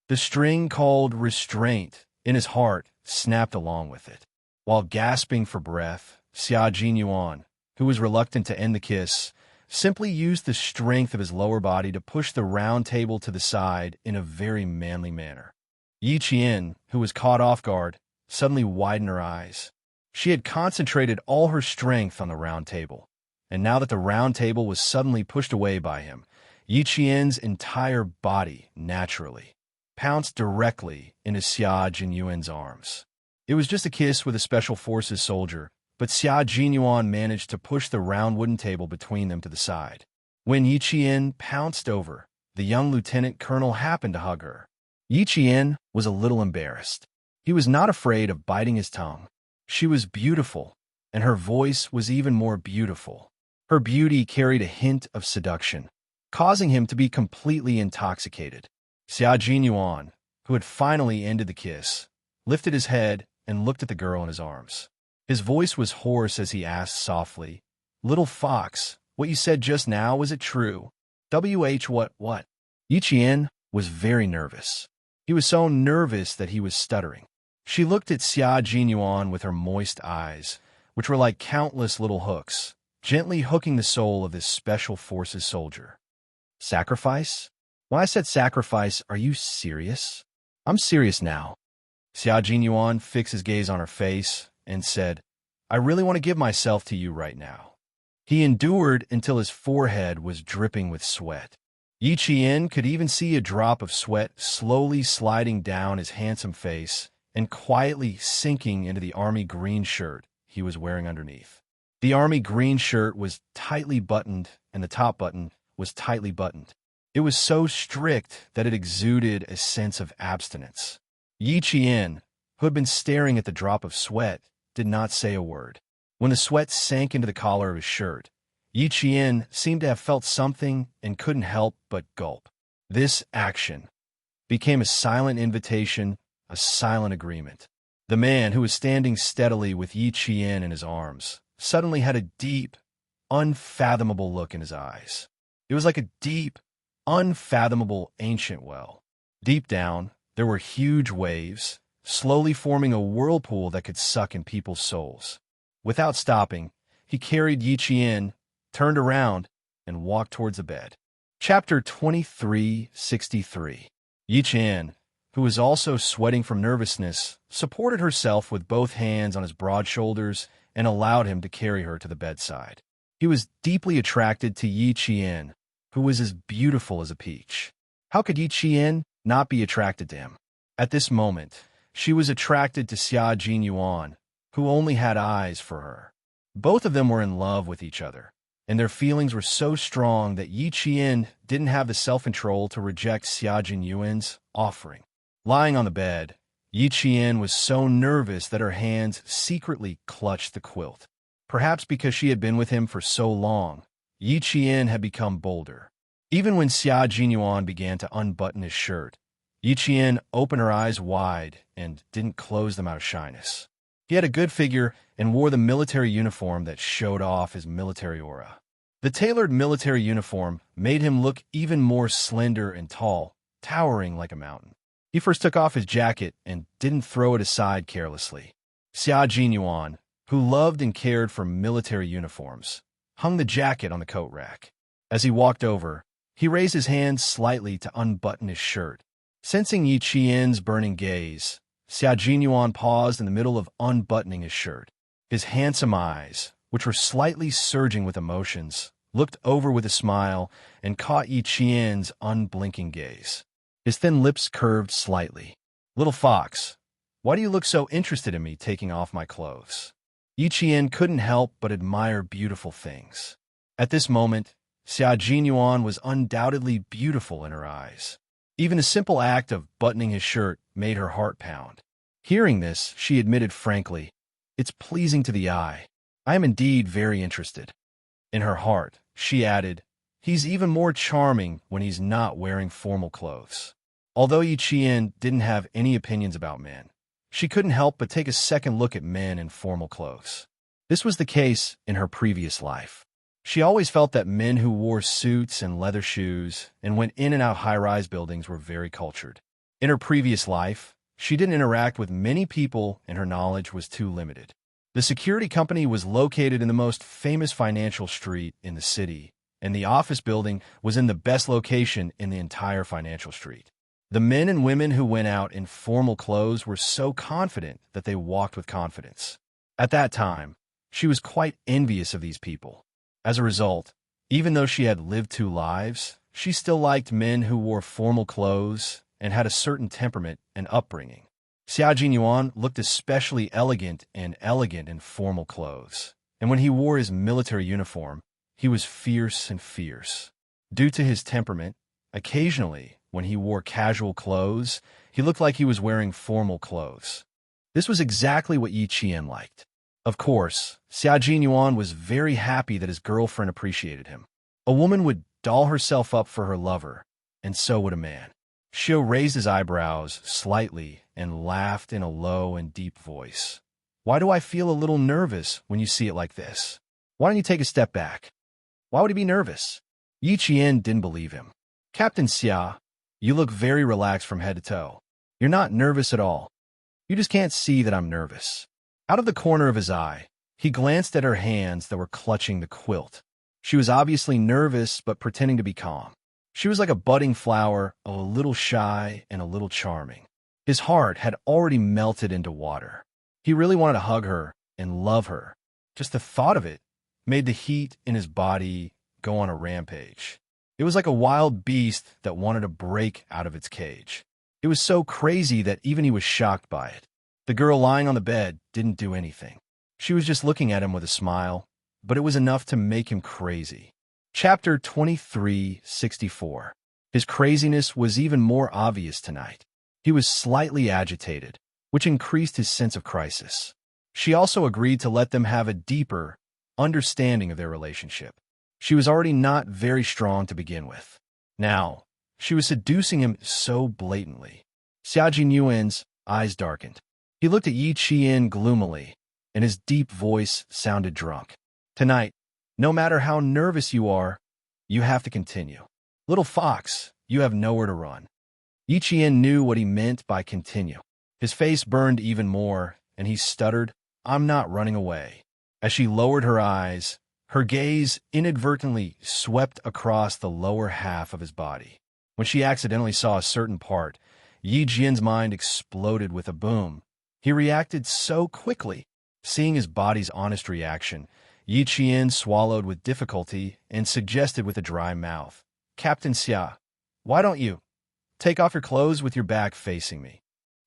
Speaker 1: The string called restraint in his heart snapped along with it. While gasping for breath, Xia Jinyuan, who was reluctant to end the kiss, simply used the strength of his lower body to push the round table to the side in a very manly manner. Yi Qian, who was caught off guard, suddenly widened her eyes. She had concentrated all her strength on the round table, and now that the round table was suddenly pushed away by him, Yi Qian's entire body naturally pounced directly into Xia Jinyuan's arms. It was just a kiss with a special forces soldier, but Xia Jinyuan managed to push the round wooden table between them to the side. When Yi Qian pounced over, the young lieutenant colonel happened to hug her. Yi Qian was a little embarrassed. He was not afraid of biting his tongue. She was beautiful, and her voice was even more beautiful. Her beauty carried a hint of seduction, causing him to be completely intoxicated. Xia Jinyuan, who had finally ended the kiss, lifted his head and looked at the girl in his arms. His voice was hoarse as he asked softly, "Little fox, what you said just now, was it true?" What? Yi Qian was very nervous. He was so nervous that he was stuttering. She looked at Xia Jinyuan with her moist eyes, which were like countless little hooks, gently hooking the soul of this special forces soldier. Sacrifice? When I said sacrifice, are you serious? I'm serious now. Xia Jinyuan fixed his gaze on her face and said, "I really want to give myself to you right now." He endured until his forehead was dripping with sweat. Yi Qian could even see a drop of sweat slowly sliding down his handsome face and quietly sinking into the army green shirt he was wearing underneath. The army green shirt was tightly buttoned, and the top button was tightly buttoned. It was so strict that it exuded a sense of abstinence. Yi Qian, who had been staring at the drop of sweat, did not say a word. When the sweat sank into the collar of his shirt, Yi Qian seemed to have felt something and couldn't help but gulp. This action became a silent invitation, a silent agreement. The man, who was standing steadily with Yi Qian in his arms, suddenly had a deep, unfathomable look in his eyes. It was like a deep, unfathomable ancient well. Deep down, there were huge waves, slowly forming a whirlpool that could suck in people's souls. Without stopping, he carried Yi Qian, turned around, and walked towards the bed. Chapter 2363. Yi Qian, who was also sweating from nervousness, supported herself with both hands on his broad shoulders and allowed him to carry her to the bedside. He was deeply attracted to Yi Qian, who was as beautiful as a peach. How could Yi Qian not be attracted to him? At this moment, she was attracted to Xia Jinyuan, who only had eyes for her. Both of them were in love with each other, and their feelings were so strong that Yi Qian didn't have the self-control to reject Xia Jinyuan's offering. Lying on the bed, Yi Qian was so nervous that her hands secretly clutched the quilt. Perhaps because she had been with him for so long, Yi Qian had become bolder. Even when Xia Jinyuan began to unbutton his shirt, Yi Qian opened her eyes wide and didn't close them out of shyness. He had a good figure and wore the military uniform that showed off his military aura. The tailored military uniform made him look even more slender and tall, towering like a mountain. He first took off his jacket and didn't throw it aside carelessly. Xia Jinyuan, who loved and cared for military uniforms, hung the jacket on the coat rack. As he walked over, he raised his hand slightly to unbutton his shirt. Sensing Yi Qian's burning gaze, Xia Jinyuan paused in the middle of unbuttoning his shirt. His handsome eyes, which were slightly surging with emotions, looked over with a smile and caught Yi Qian's unblinking gaze. His thin lips curved slightly. "Little fox, why do you look so interested in me taking off my clothes?" Yi Qian couldn't help but admire beautiful things. At this moment, Xia Jinyuan was undoubtedly beautiful in her eyes. Even a simple act of buttoning his shirt made her heart pound. Hearing this, she admitted frankly, "It's pleasing to the eye. I am indeed very interested." In her heart, she added, "He's even more charming when he's not wearing formal clothes." Although Yi Qian didn't have any opinions about men, she couldn't help but take a second look at men in formal clothes. This was the case in her previous life. She always felt that men who wore suits and leather shoes and went in and out high-rise buildings were very cultured. In her previous life, she didn't interact with many people and her knowledge was too limited. The security company was located in the most famous financial street in the city, and the office building was in the best location in the entire financial street. The men and women who went out in formal clothes were so confident that they walked with confidence. At that time, she was quite envious of these people. As a result, even though she had lived two lives, she still liked men who wore formal clothes and had a certain temperament and upbringing. Xia Jinyuan looked especially elegant in formal clothes, and when he wore his military uniform, he was fierce and fierce. Due to his temperament, occasionally, when he wore casual clothes, he looked like he was wearing formal clothes. This was exactly what Yi Qian liked. Of course, Xia Jinyuan was very happy that his girlfriend appreciated him. A woman would doll herself up for her lover, and so would a man. Xiu raised his eyebrows slightly and laughed in a low and deep voice. Why do I feel a little nervous when you see it like this? Why don't you take a step back? Why would he be nervous? Yi Qian didn't believe him. Captain Xia, you look very relaxed from head to toe. You're not nervous at all. You just can't see that I'm nervous. Out of the corner of his eye, he glanced at her hands that were clutching the quilt. She was obviously nervous but pretending to be calm. She was like a budding flower, a little shy and a little charming. His heart had already melted into water. He really wanted to hug her and love her. Just the thought of it made the heat in his body go on a rampage. It was like a wild beast that wanted to break out of its cage. It was so crazy that even he was shocked by it. The girl lying on the bed didn't do anything. She was just looking at him with a smile, but it was enough to make him crazy. Chapter 2364. His craziness was even more obvious tonight. He was slightly agitated, which increased his sense of crisis. She also agreed to let them have a deeper understanding of their relationship. She was already not very strong to begin with. Now, she was seducing him so blatantly. Xia Jinyuan's eyes darkened. He looked at Yi Qian gloomily, and his deep voice sounded drunk. Tonight, no matter how nervous you are, you have to continue. Little fox, you have nowhere to run. Yi Qian knew what he meant by continue. His face burned even more, and he stuttered, I'm not running away. As she lowered her eyes, her gaze inadvertently swept across the lower half of his body. When she accidentally saw a certain part, Yi Jian's mind exploded with a boom. He reacted so quickly. Seeing his body's honest reaction, Yi Qian swallowed with difficulty and suggested with a dry mouth, Captain Xia, why don't you take off your clothes with your back facing me?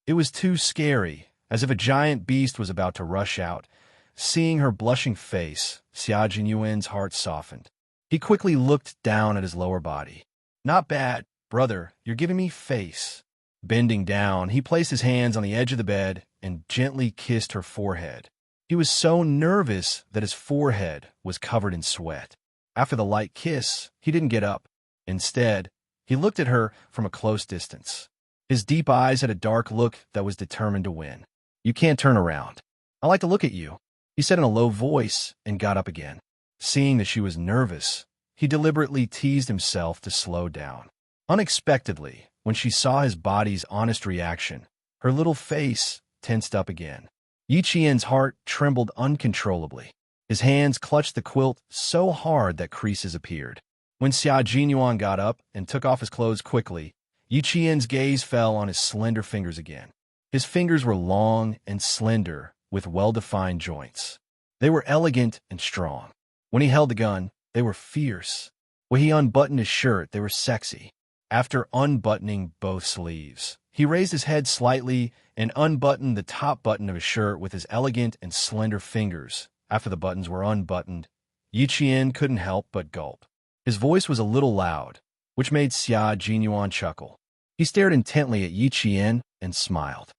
Speaker 1: It was too scary, as if a giant beast was about to rush out. Seeing her blushing face, Xia Jinyuan's heart softened. He quickly looked down at his lower body. Not bad, brother, you're giving me face. Bending down, he placed his hands on the edge of the bed and gently kissed her forehead. He was so nervous that his forehead was covered in sweat. After the light kiss, he didn't get up. Instead, he looked at her from a close distance. His deep eyes had a dark look that was determined to win. You can't turn around. I like to look at you, he said in a low voice and got up again. Seeing that she was nervous, he deliberately teased himself to slow down. Unexpectedly, when she saw his body's honest reaction, her little face tensed up again. Yi Qian's heart trembled uncontrollably. His hands clutched the quilt so hard that creases appeared. When Xia Jinyuan got up and took off his clothes quickly, Yi Qian's gaze fell on his slender fingers again. His fingers were long and slender, with well-defined joints. They were elegant and strong. When he held the gun, they were fierce. When he unbuttoned his shirt, they were sexy. After unbuttoning both sleeves, he raised his head slightly and unbuttoned the top button of his shirt with his elegant and slender fingers. After the buttons were unbuttoned, Yi Qian couldn't help but gulp. His voice was a little loud, which made Xia Jinyuan chuckle. He stared intently at Yi Qian and smiled.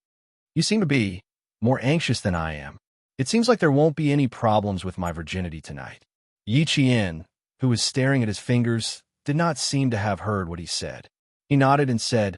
Speaker 1: You seem to be more anxious than I am. It seems like there won't be any problems with my virginity tonight. Yi Qian, who was staring at his fingers, did not seem to have heard what he said. He nodded and said,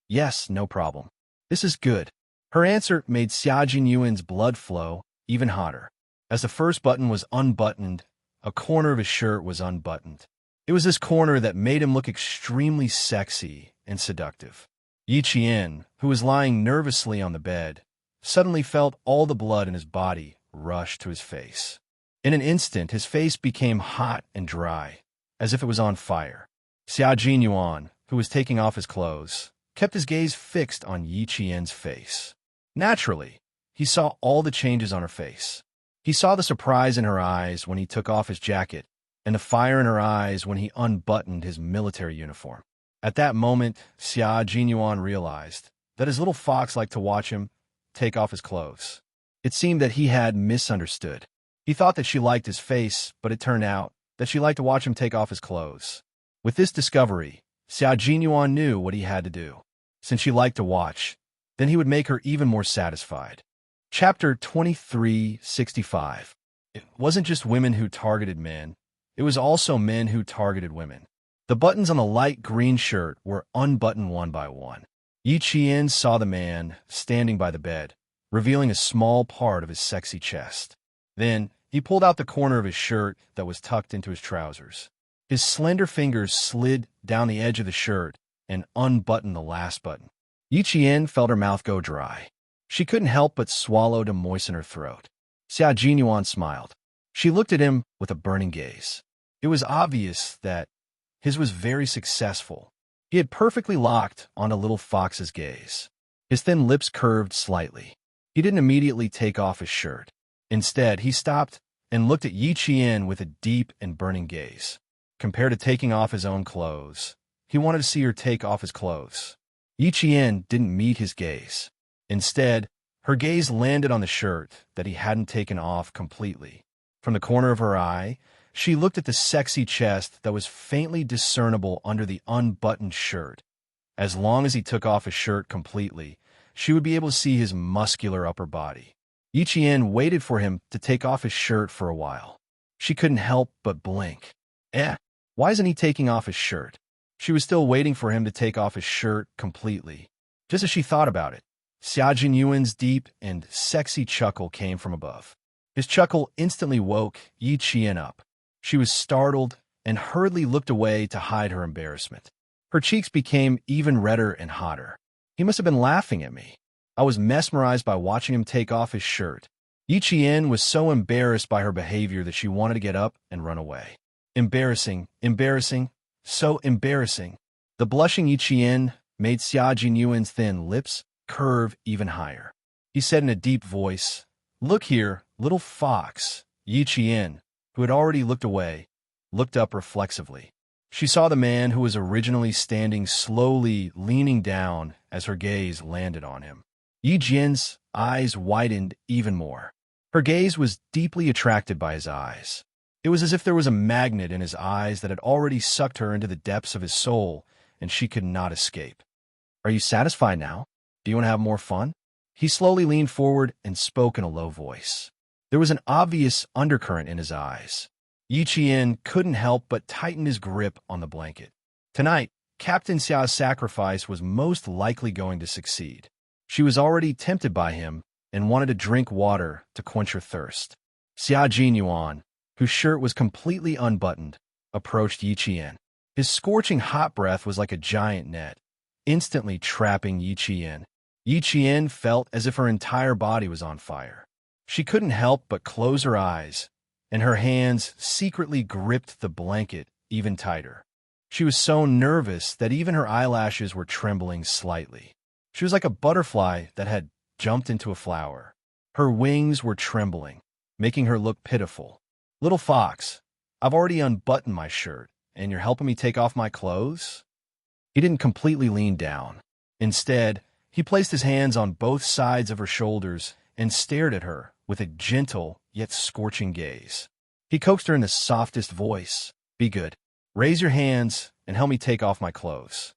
Speaker 1: Yes, no problem. This is good. Her answer made Xia Jinyuan's blood flow even hotter. As the first button was unbuttoned, a corner of his shirt was unbuttoned. It was this corner that made him look extremely sexy and seductive. Yi Qian, who was lying nervously on the bed, suddenly felt all the blood in his body rush to his face. In an instant, his face became hot and dry, as if it was on fire. Xia Jinyuan, who was taking off his clothes, kept his gaze fixed on Yi Qian's face. Naturally, he saw all the changes on her face. He saw the surprise in her eyes when he took off his jacket and the fire in her eyes when he unbuttoned his military uniform. At that moment, Xia Jinyuan realized that his little fox liked to watch him take off his clothes. It seemed that he had misunderstood. He thought that she liked his face, but it turned out that she liked to watch him take off his clothes. With this discovery, Xia Jinyuan knew what he had to do. Since she liked to watch, then he would make her even more satisfied. Chapter 2365. It wasn't just women who targeted men. It was also men who targeted women. The buttons on the light green shirt were unbuttoned one by one. Yi Qian saw the man standing by the bed, revealing a small part of his sexy chest. Then, he pulled out the corner of his shirt that was tucked into his trousers. His slender fingers slid down the edge of the shirt and unbuttoned the last button. Yi Qian felt her mouth go dry. She couldn't help but swallow to moisten her throat. Xia Jinyuan smiled. She looked at him with a burning gaze. It was obvious that his was very successful. He had perfectly locked onto little fox's gaze. His thin lips curved slightly. He didn't immediately take off his shirt. Instead, he stopped and looked at Yi Qian with a deep and burning gaze. Compared to taking off his own clothes, he wanted to see her take off his clothes. Yi Qian didn't meet his gaze. Instead, her gaze landed on the shirt that he hadn't taken off completely. From the corner of her eye, she looked at the sexy chest that was faintly discernible under the unbuttoned shirt. As long as he took off his shirt completely, she would be able to see his muscular upper body. Yi Qian waited for him to take off his shirt for a while. She couldn't help but blink. Why isn't he taking off his shirt? She was still waiting for him to take off his shirt completely. Just as she thought about it, Xia Jinyuan's deep and sexy chuckle came from above. His chuckle instantly woke Yi Qian up. She was startled and hurriedly looked away to hide her embarrassment. Her cheeks became even redder and hotter. He must have been laughing at me. I was mesmerized by watching him take off his shirt. Yi Qian was so embarrassed by her behavior that she wanted to get up and run away. Embarrassing, so embarrassing. The blushing Yi Qian made Xia Jinyuan's thin lips curve even higher. He said in a deep voice, "Look here, little fox." Yi Qian, who had already looked away, looked up reflexively. She saw the man who was originally standing slowly leaning down as her gaze landed on him. Yi Qian's eyes widened even more. Her gaze was deeply attracted by his eyes. It was as if there was a magnet in his eyes that had already sucked her into the depths of his soul, and she could not escape. "Are you satisfied now? Do you want to have more fun?" He slowly leaned forward and spoke in a low voice. There was an obvious undercurrent in his eyes. Yi Qian couldn't help but tighten his grip on the blanket. Tonight, Captain Xiao's sacrifice was most likely going to succeed. She was already tempted by him and wanted to drink water to quench her thirst. Xia Jinyuan, whose shirt was completely unbuttoned, approached Yi Qian. His scorching hot breath was like a giant net, instantly trapping Yi Qian. Yi Qian felt as if her entire body was on fire. She couldn't help but close her eyes, and her hands secretly gripped the blanket even tighter. She was so nervous that even her eyelashes were trembling slightly. She was like a butterfly that had jumped into a flower. Her wings were trembling, making her look pitiful. "Little fox, I've already unbuttoned my shirt, and you're helping me take off my clothes?" He didn't completely lean down. Instead, he placed his hands on both sides of her shoulders and stared at her with a gentle yet scorching gaze. He coaxed her in the softest voice, "Be good. Raise your hands and help me take off my clothes."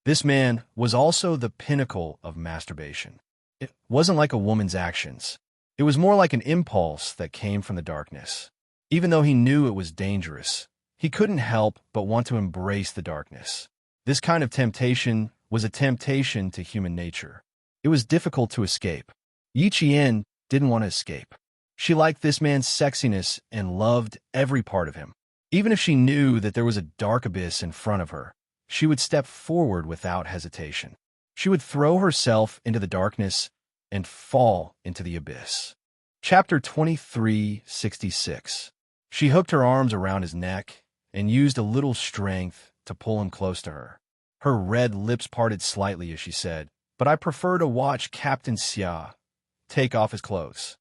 Speaker 1: This man was also the pinnacle of masturbation. It wasn't like a woman's actions. It was more like an impulse that came from the darkness. Even though he knew it was dangerous, he couldn't help but want to embrace the darkness. This kind of temptation was a temptation to human nature. It was difficult to escape. Yi Qian didn't want to escape. She liked this man's sexiness and loved every part of him. Even if she knew that there was a dark abyss in front of her, she would step forward without hesitation. She would throw herself into the darkness and fall into the abyss. Chapter 2366. She hooked her arms around his neck and used a little strength to pull him close to her. Her red lips parted slightly as she said, "But I prefer to watch Captain Xia take off his clothes."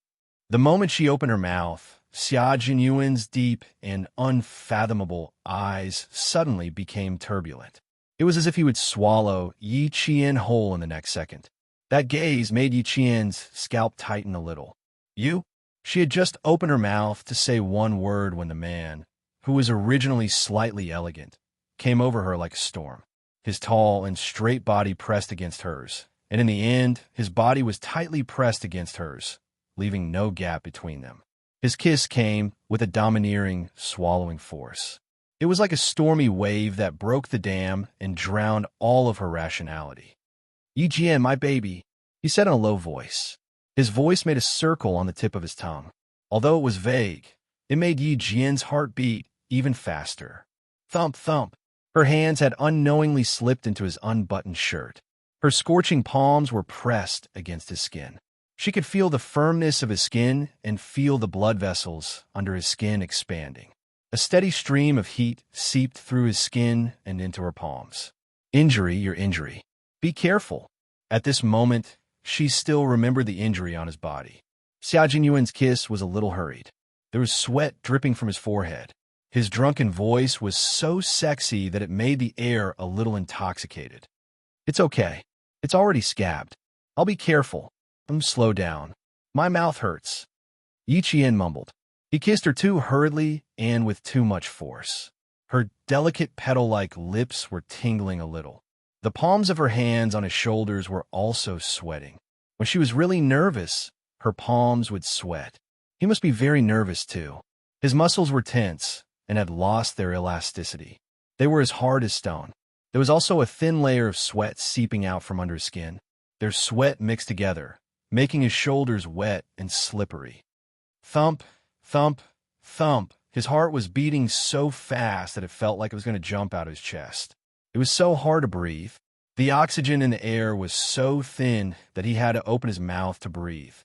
Speaker 1: The moment she opened her mouth, Xia Jinyuan's deep and unfathomable eyes suddenly became turbulent. It was as if he would swallow Yi Qian whole in the next second. That gaze made Yi Qian's scalp tighten a little. You? She had just opened her mouth to say one word when the man, who was originally slightly elegant, came over her like a storm. His tall and straight body pressed against hers, and in the end, his body was tightly pressed against hers, leaving no gap between them. His kiss came with a domineering, swallowing force. It was like a stormy wave that broke the dam and drowned all of her rationality. Yi Jian, my baby, he said in a low voice. His voice made a circle on the tip of his tongue. Although it was vague, it made Yi Jian's heart beat even faster. Thump, thump. Her hands had unknowingly slipped into his unbuttoned shirt. Her scorching palms were pressed against his skin. She could feel the firmness of his skin and feel the blood vessels under his skin expanding. A steady stream of heat seeped through his skin and into her palms. Injury, your injury. Be careful. At this moment, she still remembered the injury on his body. Xia Jinyuan's kiss was a little hurried. There was sweat dripping from his forehead. His drunken voice was so sexy that it made the air a little intoxicated. It's okay. It's already scabbed. I'll be careful. Slow down. My mouth hurts. Yi Qian mumbled. He kissed her too hurriedly and with too much force. Her delicate petal-like lips were tingling a little. The palms of her hands on his shoulders were also sweating. When she was really nervous, her palms would sweat. He must be very nervous too. His muscles were tense and had lost their elasticity. They were as hard as stone. There was also a thin layer of sweat seeping out from under his skin. Their sweat mixed together, making his shoulders wet and slippery. Thump, thump, thump. His heart was beating so fast that it felt like it was going to jump out of his chest. It was so hard to breathe. The oxygen in the air was so thin that he had to open his mouth to breathe.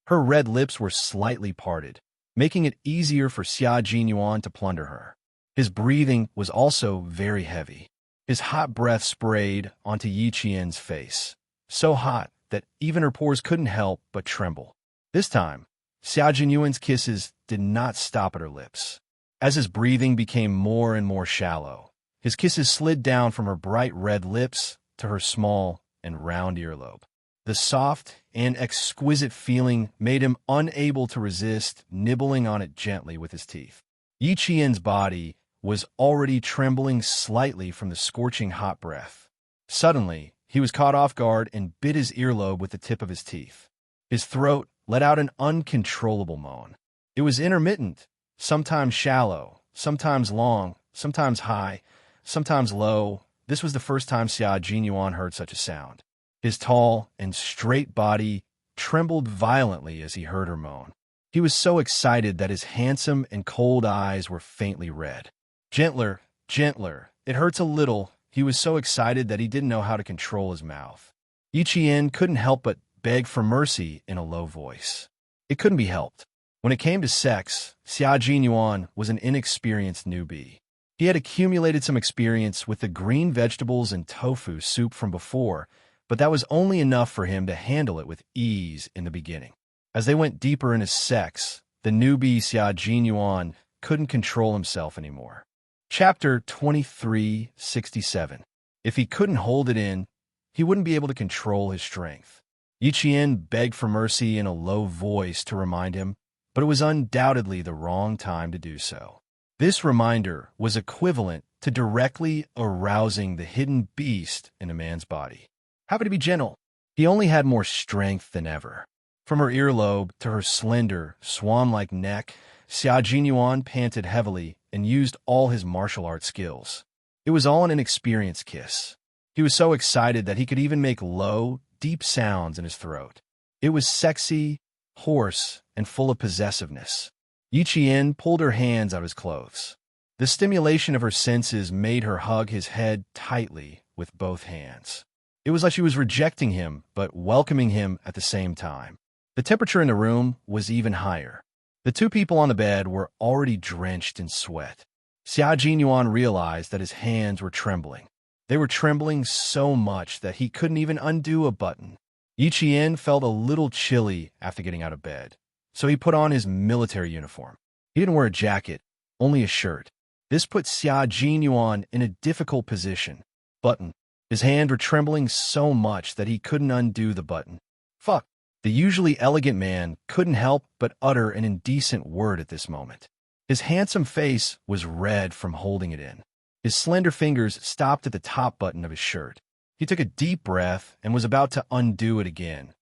Speaker 1: Her red lips were slightly parted, making it easier for Xia Jinyuan to plunder her. His breathing was also very heavy. His hot breath sprayed onto Yi Qian's face, so hot that even her pores couldn't help but tremble. This time, Xia Jinyuan's kisses did not stop at her lips. As his breathing became more and more shallow, his kisses slid down from her bright red lips to her small and round earlobe. The soft and exquisite feeling made him unable to resist nibbling on it gently with his teeth. Yi Qian's body was already trembling slightly from the scorching hot breath. Suddenly, he was caught off guard and bit his earlobe with the tip of his teeth. His throat let out an uncontrollable moan. It was intermittent, sometimes shallow, sometimes long, sometimes high, sometimes low. This was the first time Xia Jinyuan heard such a sound. His tall and straight body trembled violently as he heard her moan. He was so excited that his handsome and cold eyes were faintly red. Gentler, gentler. It hurts a little. He was so excited that he didn't know how to control his mouth. Yi Qian couldn't help but beg for mercy in a low voice. It couldn't be helped. When it came to sex, Xia Jinyuan was an inexperienced newbie. He had accumulated some experience with the green vegetables and tofu soup from before, but that was only enough for him to handle it with ease in the beginning. As they went deeper into sex, the newbie Xia Jinyuan couldn't control himself anymore. Chapter 2367. If he couldn't hold it in, he wouldn't be able to control his strength. Yi Qian begged for mercy in a low voice to remind him, but it was undoubtedly the wrong time to do so. This reminder was equivalent to directly arousing the hidden beast in a man's body. How could he be gentle? He only had more strength than ever. From her earlobe to her slender, swan-like neck, Xia Jinyuan panted heavily and used all his martial arts skills. It was all an inexperienced kiss. He was so excited that he could even make low, deep sounds in his throat. It was sexy, hoarse, and full of possessiveness. Yi Qian pulled her hands out of his clothes. The stimulation of her senses made her hug his head tightly with both hands. It was like she was rejecting him, but welcoming him at the same time. The temperature in the room was even higher. The two people on the bed were already drenched in sweat. Xia Jinyuan realized that his hands were trembling. They were trembling so much that he couldn't even undo a button. Yi Qian felt a little chilly after getting out of bed, so he put on his military uniform. He didn't wear a jacket, only a shirt. This put Xia Jinyuan in a difficult position. Button. His hands were trembling so much that he couldn't undo the button. Fuck. The usually elegant man couldn't help but utter an indecent word at this moment. His handsome face was red from holding it in. His slender fingers stopped at the top button of his shirt. He took a deep breath and was about to undo it again,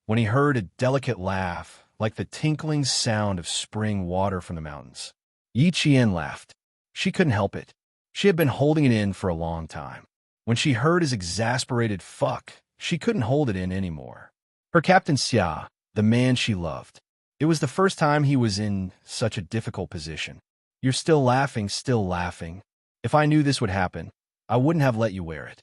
Speaker 1: when he heard a delicate laugh, like the tinkling sound of spring water from the mountains. Yi Qian laughed. She couldn't help it. She had been holding it in for a long time. When she heard his exasperated fuck, she couldn't hold it in anymore. Her Captain Xia, the man she loved. It was the first time he was in such a difficult position. You're still laughing, still laughing. If I knew this would happen, I wouldn't have let you wear it.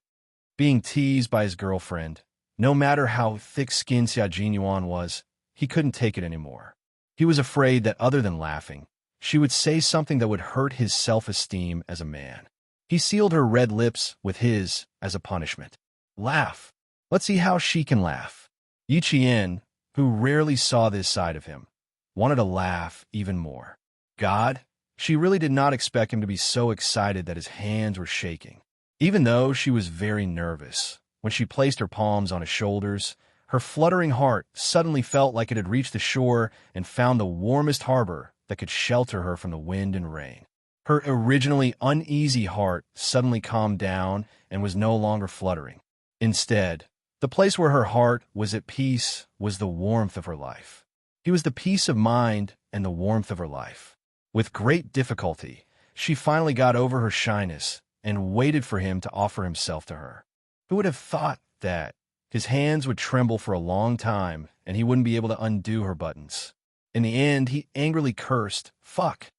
Speaker 1: Being teased by his girlfriend, no matter how thick-skinned Xia Jinyuan was, he couldn't take it anymore. He was afraid that other than laughing, she would say something that would hurt his self-esteem as a man. He sealed her red lips with his as a punishment. Laugh. Let's see how she can laugh. Yi Qian, who rarely saw this side of him, wanted to laugh even more. God, she really did not expect him to be so excited that his hands were shaking. Even though she was very nervous, when she placed her palms on his shoulders, her fluttering heart suddenly felt like it had reached the shore and found the warmest harbor that could shelter her from the wind and rain. Her originally uneasy heart suddenly calmed down and was no longer fluttering. Instead, the place where her heart was at peace was the warmth of her life. He was the peace of mind and the warmth of her life. With great difficulty, she finally got over her shyness and waited for him to offer himself to her. Who would have thought that? His hands would tremble for a long time, and he wouldn't be able to undo her buttons. In the end, he angrily cursed, "Fuck.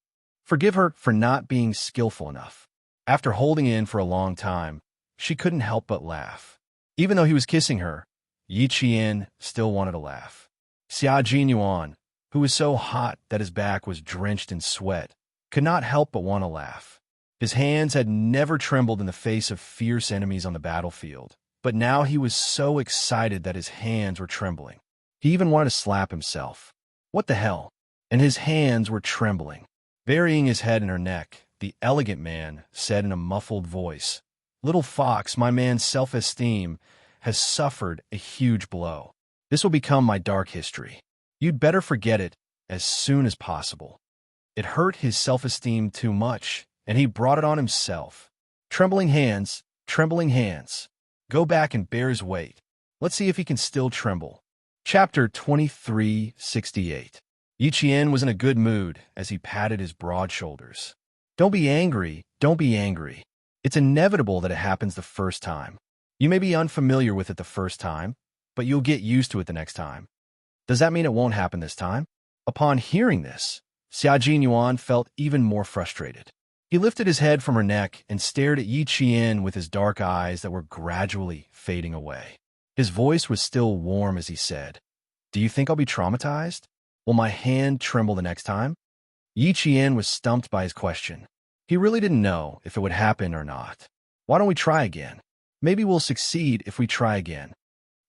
Speaker 1: Forgive her for not being skillful enough." After holding in for a long time, she couldn't help but laugh. Even though he was kissing her, Yi Qian still wanted to laugh. Xia Jinyuan, who was so hot that his back was drenched in sweat, could not help but want to laugh. His hands had never trembled in the face of fierce enemies on the battlefield, but now he was so excited that his hands were trembling. He even wanted to slap himself. What the hell? And his hands were trembling. Burying his head in her neck, the elegant man said in a muffled voice, "Little Fox, my man's self-esteem has suffered a huge blow. This will become my dark history. You'd better forget it as soon as possible." It hurt his self-esteem too much, and he brought it on himself. Trembling hands, go back and bear his weight. Let's see if he can still tremble. Chapter 2368. Yi Qian was in a good mood as he patted his broad shoulders. Don't be angry. It's inevitable that it happens the first time. You may be unfamiliar with it the first time, but you'll get used to it the next time. Does that mean it won't happen this time? Upon hearing this, Xia Jinyuan felt even more frustrated. He lifted his head from her neck and stared at Yi Qian with his dark eyes that were gradually fading away. His voice was still warm as he said, "Do you think I'll be traumatized? Will my hand tremble the next time?" Yi Qian was stumped by his question. He really didn't know if it would happen or not. "Why don't we try again? Maybe we'll succeed if we try again."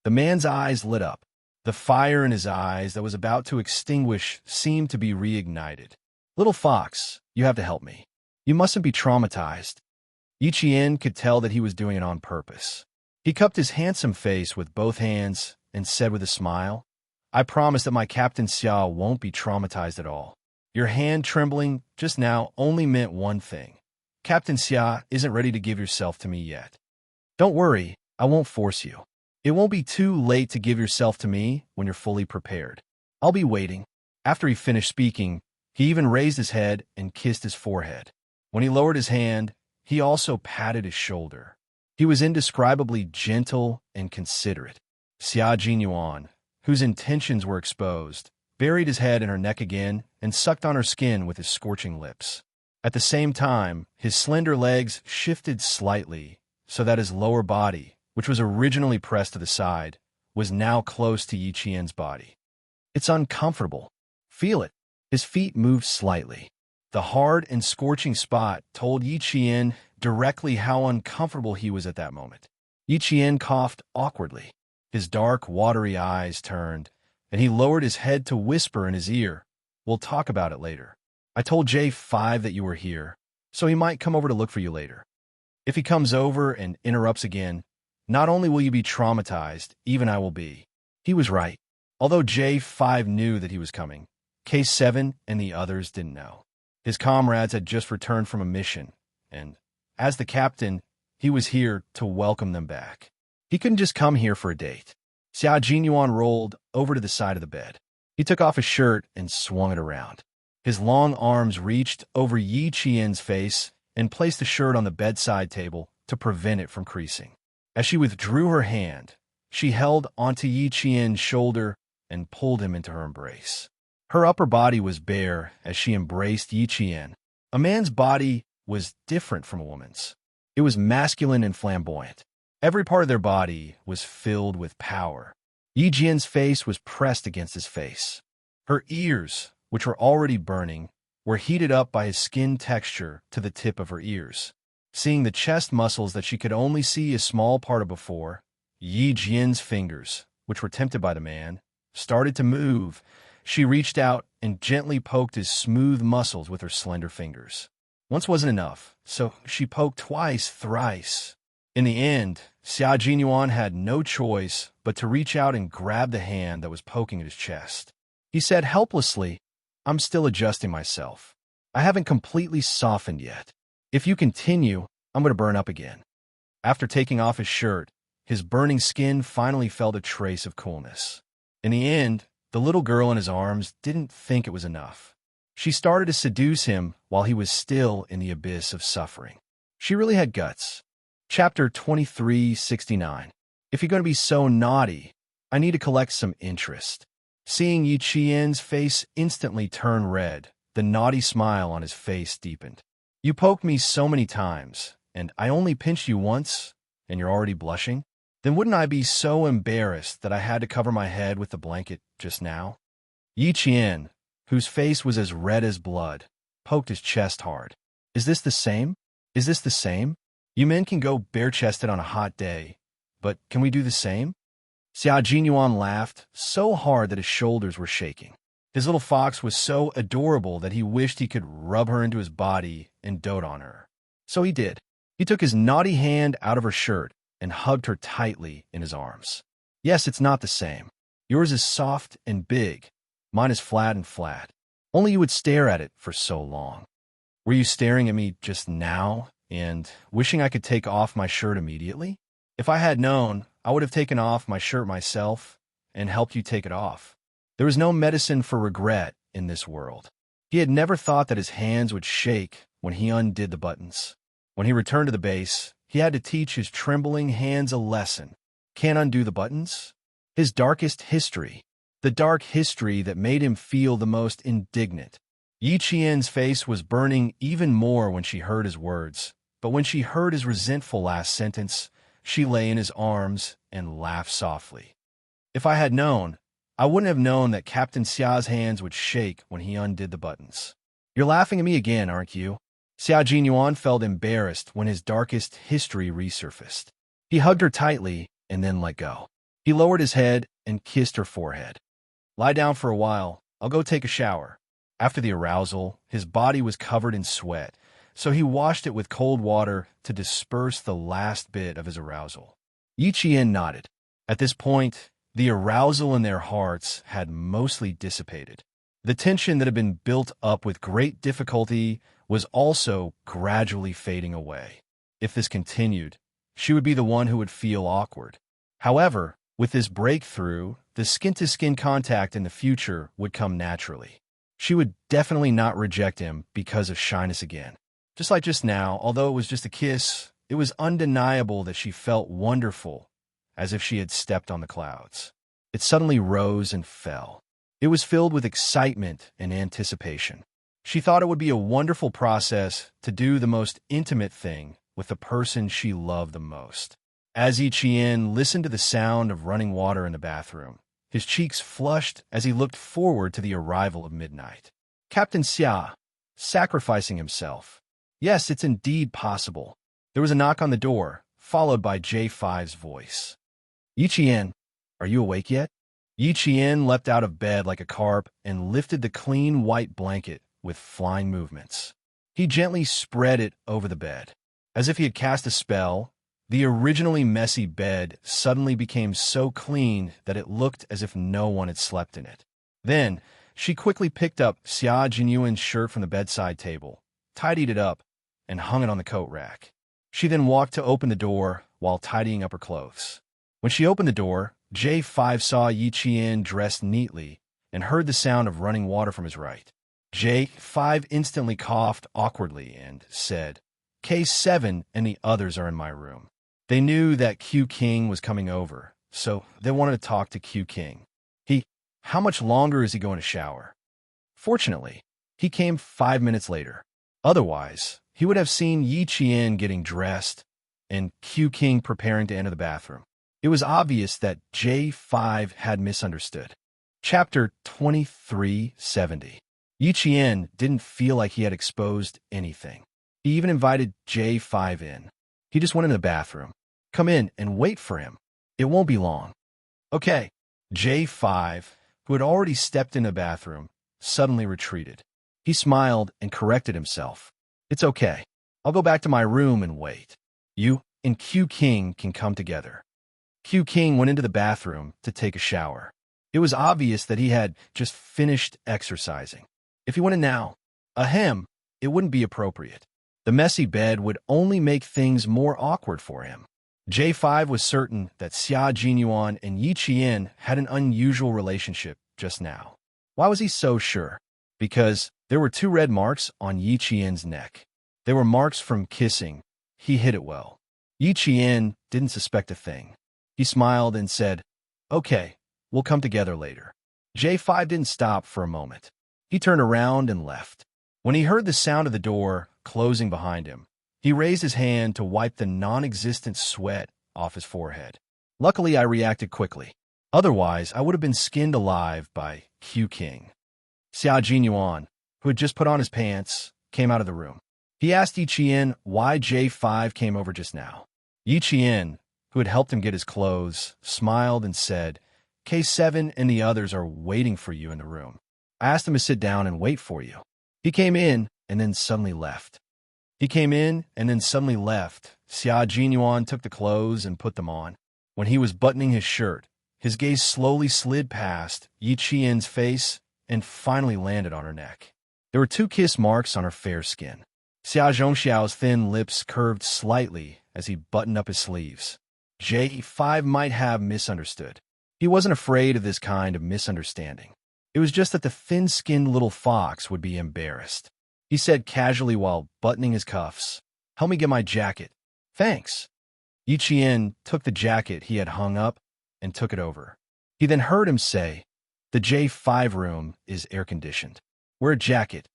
Speaker 1: The man's eyes lit up. The fire in his eyes that was about to extinguish seemed to be reignited. "Little Fox, you have to help me. You mustn't be traumatized." Yi Qian could tell that he was doing it on purpose. He cupped his handsome face with both hands and said with a smile, "I promise that my Captain Xia won't be traumatized at all. Your hand trembling just now only meant one thing. Captain Xia isn't ready to give yourself to me yet. Don't worry, I won't force you. It won't be too late to give yourself to me when you're fully prepared. I'll be waiting." After he finished speaking, he even raised his head and kissed his forehead. When he lowered his hand, he also patted his shoulder. He was indescribably gentle and considerate. Xia Jinyuan, whose intentions were exposed, buried his head in her neck again and sucked on her skin with his scorching lips. At the same time, his slender legs shifted slightly so that his lower body, which was originally pressed to the side, was now close to Yi Qian's body. "It's uncomfortable. Feel it." His feet moved slightly. The hard and scorching spot told Yi Qian directly how uncomfortable he was at that moment. Yi Qian coughed awkwardly. His dark, watery eyes turned, and he lowered his head to whisper in his ear, "We'll talk about it later." I told J5 that you were here, so he might come over to look for you later. If he comes over and interrupts again, not only will you be traumatized, even I will be. He was right. Although J5 knew that he was coming, K7 and the others didn't know. His comrades had just returned from a mission, and as the captain, he was here to welcome them back. He couldn't just come here for a date. Xia Jinyuan rolled over to the side of the bed. He took off his shirt and swung it around. His long arms reached over Yi Qian's face and placed the shirt on the bedside table to prevent it from creasing. As she withdrew her hand, she held onto Yi Qian's shoulder and pulled him into her embrace. Her upper body was bare as she embraced Yi Qian. A man's body was different from a woman's. It was masculine and flamboyant. Every part of their body was filled with power. Yi Qian's face was pressed against his face. Her ears, which were already burning, were heated up by his skin texture to the tip of her ears. Seeing the chest muscles that she could only see a small part of before, Yi Qian's fingers, which were tempted by the man, started to move. She reached out and gently poked his smooth muscles with her slender fingers. Once wasn't enough, so she poked twice, thrice. In the end, Xia Jinyuan had no choice but to reach out and grab the hand that was poking at his chest. He said helplessly, "I'm still adjusting myself. I haven't completely softened yet. If you continue, I'm going to burn up again." After taking off his shirt, his burning skin finally felt a trace of coolness. In the end, the little girl in his arms didn't think it was enough. She started to seduce him while he was still in the abyss of suffering. She really had guts. Chapter 2369. If you're going to be so naughty, I need to collect some interest. Seeing Yi Qian's face instantly turn red, the naughty smile on his face deepened. You poked me so many times, and I only pinched you once, and you're already blushing? Then wouldn't I be so embarrassed that I had to cover my head with the blanket just now? Yi Qian, whose face was as red as blood, poked his chest hard. Is this the same? Is this the same? You men can go bare-chested on a hot day, but can we do the same? Xia Jinyuan laughed so hard that his shoulders were shaking. His little fox was so adorable that he wished he could rub her into his body and dote on her. So he did. He took his naughty hand out of her shirt and hugged her tightly in his arms. Yes, it's not the same. Yours is soft and big. Mine is flat and flat. Only you would stare at it for so long. Were you staring at me just now and wishing I could take off my shirt immediately? If I had known, I would have taken off my shirt myself and helped you take it off. There was no medicine for regret in this world. He had never thought that his hands would shake when he undid the buttons. When he returned to the base, he had to teach his trembling hands a lesson. Can't undo the buttons? His darkest history. The dark history that made him feel the most indignant. Yi Qian's face was burning even more when she heard his words, but when she heard his resentful last sentence, she lay in his arms and laughed softly. If I had known, I wouldn't have known that Captain Xia's hands would shake when he undid the buttons. You're laughing at me again, aren't you? Xia Jinyuan felt embarrassed when his darkest history resurfaced. He hugged her tightly and then let go. He lowered his head and kissed her forehead. Lie down for a while. I'll go take a shower. After the arousal, his body was covered in sweat, so he washed it with cold water to disperse the last bit of his arousal. Yi Qian nodded. At this point, the arousal in their hearts had mostly dissipated. The tension that had been built up with great difficulty was also gradually fading away. If this continued, she would be the one who would feel awkward. However, with this breakthrough, the skin-to-skin contact in the future would come naturally. She would definitely not reject him because of shyness again. Just like just now, although it was just a kiss, it was undeniable that she felt wonderful, as if she had stepped on the clouds. It suddenly rose and fell. It was filled with excitement and anticipation. She thought it would be a wonderful process to do the most intimate thing with the person she loved the most. As Yi Qian listened to the sound of running water in the bathroom, his cheeks flushed as he looked forward to the arrival of midnight. Captain Xia, sacrificing himself. Yes, it's indeed possible. There was a knock on the door, followed by J5's voice. Yi Qian, are you awake yet? Yi Qian leapt out of bed like a carp and lifted the clean white blanket with flying movements. He gently spread it over the bed. As if he had cast a spell, the originally messy bed suddenly became so clean that it looked as if no one had slept in it. Then, she quickly picked up Xia Jinyuan's shirt from the bedside table, tidied it up, and hung it on the coat rack. She then walked to open the door while tidying up her clothes. When she opened the door, J5 saw Yi Qian dressed neatly and heard the sound of running water from his right. J5 instantly coughed awkwardly and said, K7 and the others are in my room. They knew that Q King was coming over, so they wanted to talk to Q King. How much longer is he going to shower? Fortunately, he came 5 minutes later. Otherwise, he would have seen Yi Qian getting dressed and Q King preparing to enter the bathroom. It was obvious that J5 had misunderstood. Chapter 2370. Yi Qian didn't feel like he had exposed anything. He even invited J5 in. He just went in the bathroom. Come in and wait for him. It won't be long. Okay. J5, who had already stepped in the bathroom, suddenly retreated. He smiled and corrected himself. It's okay. I'll go back to my room and wait. You and Q King can come together. Q King went into the bathroom to take a shower. It was obvious that he had just finished exercising. If he went in now, it wouldn't be appropriate. The messy bed would only make things more awkward for him. J5 was certain that Xia Jinyuan and Yi Qian had an unusual relationship just now. Why was he so sure? Because there were 2 red marks on Yi Qian's neck. They were marks from kissing. He hid it well. Yi Qian didn't suspect a thing. He smiled and said, Okay, we'll come together later. J5 didn't stop for a moment. He turned around and left. When he heard the sound of the door closing behind him, he raised his hand to wipe the non-existent sweat off his forehead. Luckily, I reacted quickly. Otherwise, I would have been skinned alive by Q King. Xia Jinyuan, who had just put on his pants, came out of the room. He asked Yi Qian why J5 came over just now. Yi Qian, who had helped him get his clothes, smiled and said, K7 and the others are waiting for you in the room. I asked him to sit down and wait for you. He came in and then suddenly left. Xia Jinyuan took the clothes and put them on. When he was buttoning his shirt, his gaze slowly slid past Yi Qian's face and finally landed on her neck. There were 2 kiss marks on her fair skin. Xia Zhongxiao's thin lips curved slightly as he buttoned up his sleeves. J5 might have misunderstood. He wasn't afraid of this kind of misunderstanding. It was just that the thin-skinned little fox would be embarrassed. He said casually while buttoning his cuffs, Help me get my jacket. Thanks. Yi Qian took the jacket he had hung up and took it over. He then heard him say, The J5 room is air-conditioned. Wear a jacket.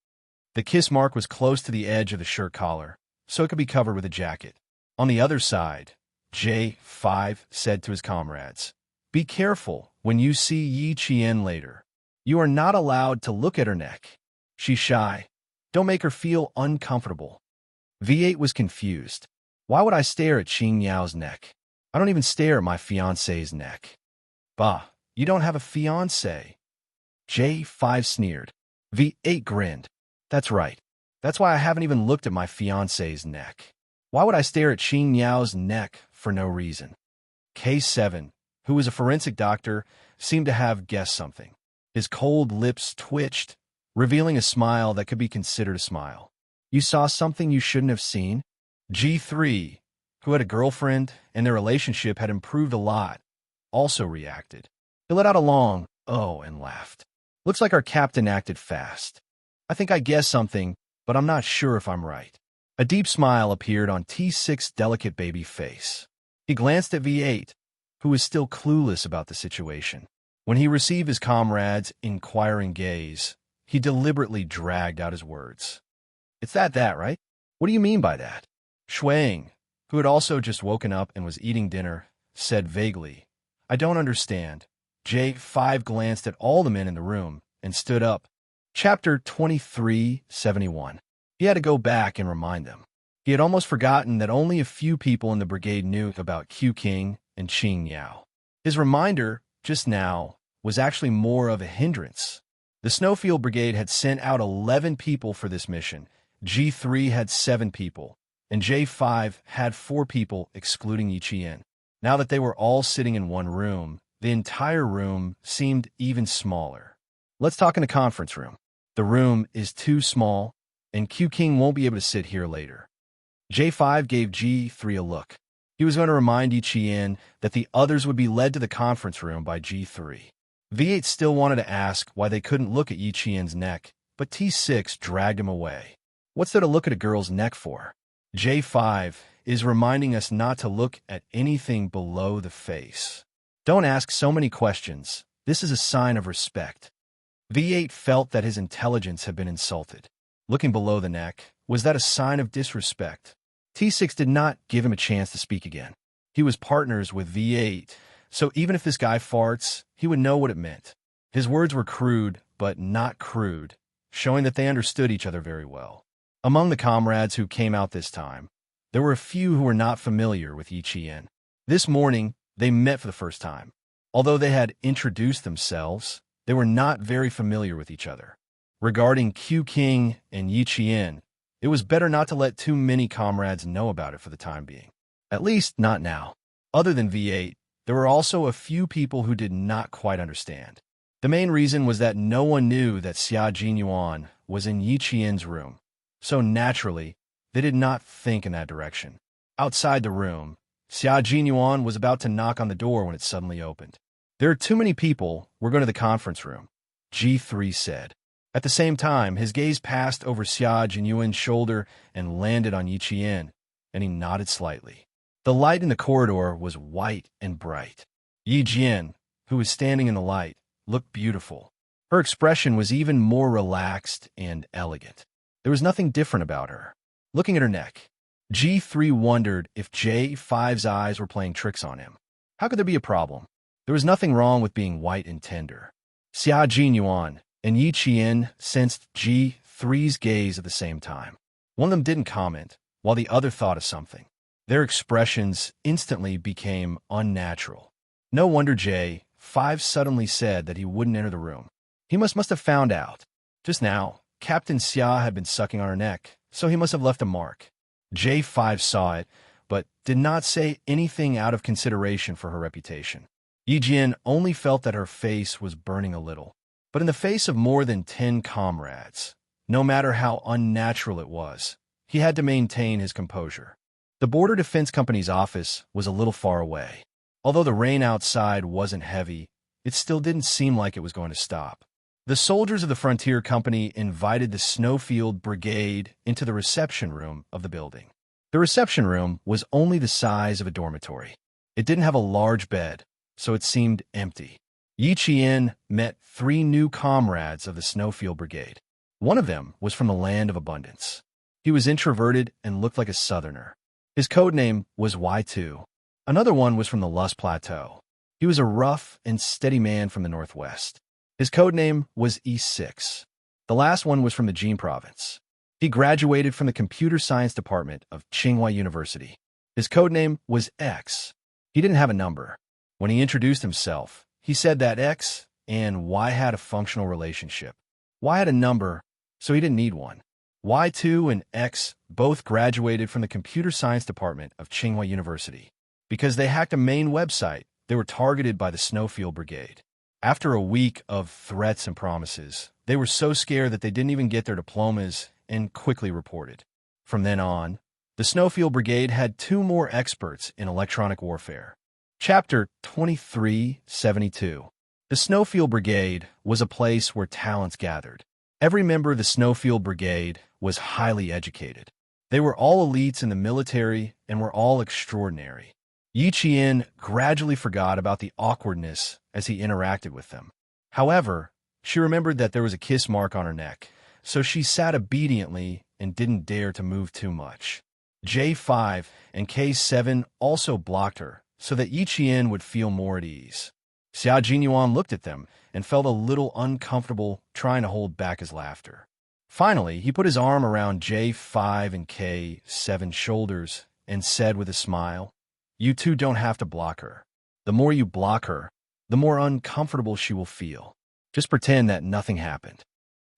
Speaker 1: The kiss mark was close to the edge of the shirt collar, so it could be covered with a jacket. On the other side, J5 said to his comrades, Be careful when you see Yi Qian later. You are not allowed to look at her neck. She's shy. Don't make her feel uncomfortable. V8 was confused. Why would I stare at Qing Yao's neck? I don't even stare at my fiancé's neck. Bah, you don't have a fiancé. J5 sneered. V8 grinned. That's right. That's why I haven't even looked at my fiancé's neck. Why would I stare at Qing Yao's neck for no reason? K7, who was a forensic doctor, seemed to have guessed something. His cold lips twitched, revealing a smile that could be considered a smile. You saw something you shouldn't have seen? G3, who had a girlfriend and their relationship had improved a lot, also reacted. He let out a long oh and laughed. Looks like our captain acted fast. I think I guessed something, but I'm not sure if I'm right. A deep smile appeared on T6's delicate baby face. He glanced at V8, who was still clueless about the situation. When he received his comrade's inquiring gaze, he deliberately dragged out his words. It's that, right? What do you mean by that? Shuang, who had also just woken up and was eating dinner, said vaguely, I don't understand. J5 glanced at all the men in the room and stood up. Chapter 2371. He had to go back and remind them. He had almost forgotten that only a few people in the brigade knew about Q King and Qing Yao. His reminder, just now, was actually more of a hindrance The Snowfield Brigade had sent out 11 people for this mission. G3 had 7 people, and J5 had 4 people, excluding Yi Qian. Now that they were all sitting in one room, the entire room seemed even smaller. Let's talk in the conference room. The room is too small, and Q King won't be able to sit here later. J5 gave G3 a look. He was going to remind Yi Qian that the others would be led to the conference room by G3. V8 still wanted to ask why they couldn't look at Yi Qian's neck, but T6 dragged him away. What's there to look at a girl's neck for? J5 is reminding us not to look at anything below the face. Don't ask so many questions. This is a sign of respect. V8 felt that his intelligence had been insulted. Looking below the neck, was that a sign of disrespect? T6 did not give him a chance to speak again. He was partners with V8, so even if this guy farts, he would know what it meant. His words were crude, but not crude, showing that they understood each other very well. Among the comrades who came out this time, there were a few who were not familiar with Yi Qian. This morning, they met for the first time. Although they had introduced themselves, they were not very familiar with each other. Regarding Q King and Yi Qian, it was better not to let too many comrades know about it for the time being. At least, not now. Other than V8, there were also a few people who did not quite understand. The main reason was that no one knew that Xia Jinyuan was in Yi Qian's room, so naturally, they did not think in that direction. Outside the room, Xia Jinyuan was about to knock on the door when it suddenly opened. "There are too many people. We're going to the conference room," G3 said. At the same time, his gaze passed over Xia Jinyuan's shoulder and landed on Yi Qian, and he nodded slightly. The light in the corridor was white and bright. Yi Jian, who was standing in the light, looked beautiful. Her expression was even more relaxed and elegant. There was nothing different about her. Looking at her neck, G3 wondered if J5's eyes were playing tricks on him. How could there be a problem? There was nothing wrong with being white and tender. Xia Jinyuan and Yi Qian sensed G3's gaze at the same time. One of them didn't comment, while the other thought of something. Their expressions instantly became unnatural. No wonder J5 suddenly said that he wouldn't enter the room. He must have found out. Just now, Captain Xia had been sucking on her neck, so he must have left a mark. J5 saw it, but did not say anything out of consideration for her reputation. Yi Jian only felt that her face was burning a little. But in the face of more than 10 comrades, no matter how unnatural it was, he had to maintain his composure. The Border Defense Company's office was a little far away. Although the rain outside wasn't heavy, it still didn't seem like it was going to stop. The soldiers of the Frontier Company invited the Snowfield Brigade into the reception room of the building. The reception room was only the size of a dormitory. It didn't have a large bed, so it seemed empty. Yi Qian met 3 new comrades of the Snowfield Brigade. One of them was from the land of abundance. He was introverted and looked like a southerner. His code name was Y2. Another one was from the Lus Plateau. He was a rough and steady man from the northwest. His code name was E6. The last one was from the Jin province. He graduated from the Computer Science Department of Tsinghua University. His code name was X. He didn't have a number. When he introduced himself, he said that X and Y had a functional relationship. Y had a number, so he didn't need one. Y2 and X both graduated from the Computer Science Department of Tsinghua University. Because they hacked a main website, they were targeted by the Snowfield Brigade. After a week of threats and promises, they were so scared that they didn't even get their diplomas and quickly reported. From then on, the Snowfield Brigade had 2 more experts in electronic warfare. Chapter 2372. The Snowfield Brigade was a place where talents gathered. Every member of the Snowfield Brigade was highly educated. They were all elites in the military and were all extraordinary. Yi Qian gradually forgot about the awkwardness as he interacted with them. However, she remembered that there was a kiss mark on her neck, so she sat obediently and didn't dare to move too much. J5 and K7 also blocked her, so that Yi Qian would feel more at ease. Xia Jinyuan looked at them and felt a little uncomfortable, trying to hold back his laughter. Finally, he put his arm around J5 and K7's shoulders and said with a smile, "You two don't have to block her. The more you block her, the more uncomfortable she will feel. Just pretend that nothing happened.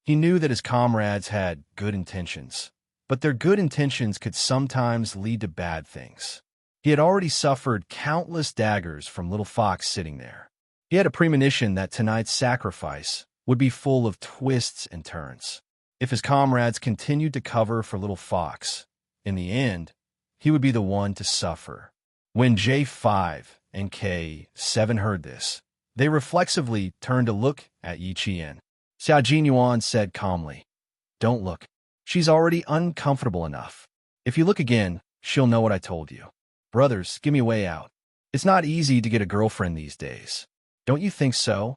Speaker 1: He knew that his comrades had good intentions, but their good intentions could sometimes lead to bad things. He had already suffered countless daggers from Little Fox sitting there. He had a premonition that tonight's sacrifice would be full of twists and turns. If his comrades continued to cover for Little Fox, in the end, he would be the one to suffer. When J5 and K7 heard this, they reflexively turned to look at Yi Qian. Xiao Jinyuan said calmly, "Don't look. She's already uncomfortable enough. If you look again, she'll know what I told you. Brothers, give me a way out. It's not easy to get a girlfriend these days. Don't you think so?"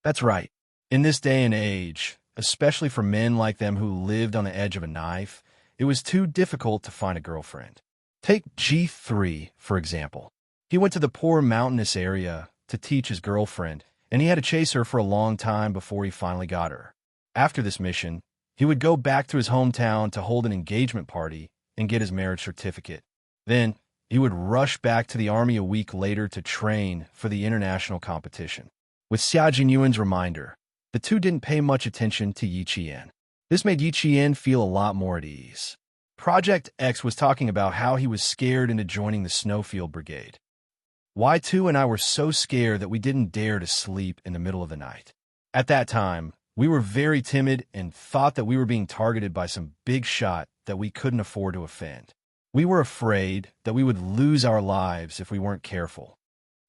Speaker 1: That's right. In this day and age, especially for men like them who lived on the edge of a knife, it was too difficult to find a girlfriend. Take G3, for example. He went to the poor mountainous area to teach his girlfriend, and he had to chase her for a long time before he finally got her. After this mission, he would go back to his hometown to hold an engagement party and get his marriage certificate. Then, he would rush back to the army a week later to train for the international competition. With Xiao Jinyuan's reminder, the two didn't pay much attention to Yi Qian. This made Yi Qian feel a lot more at ease. Project X was talking about how he was scared into joining the Snowfield Brigade. Y2 and I were so scared that we didn't dare to sleep in the middle of the night. At that time, we were very timid and thought that we were being targeted by some big shot that we couldn't afford to offend. We were afraid that we would lose our lives if we weren't careful.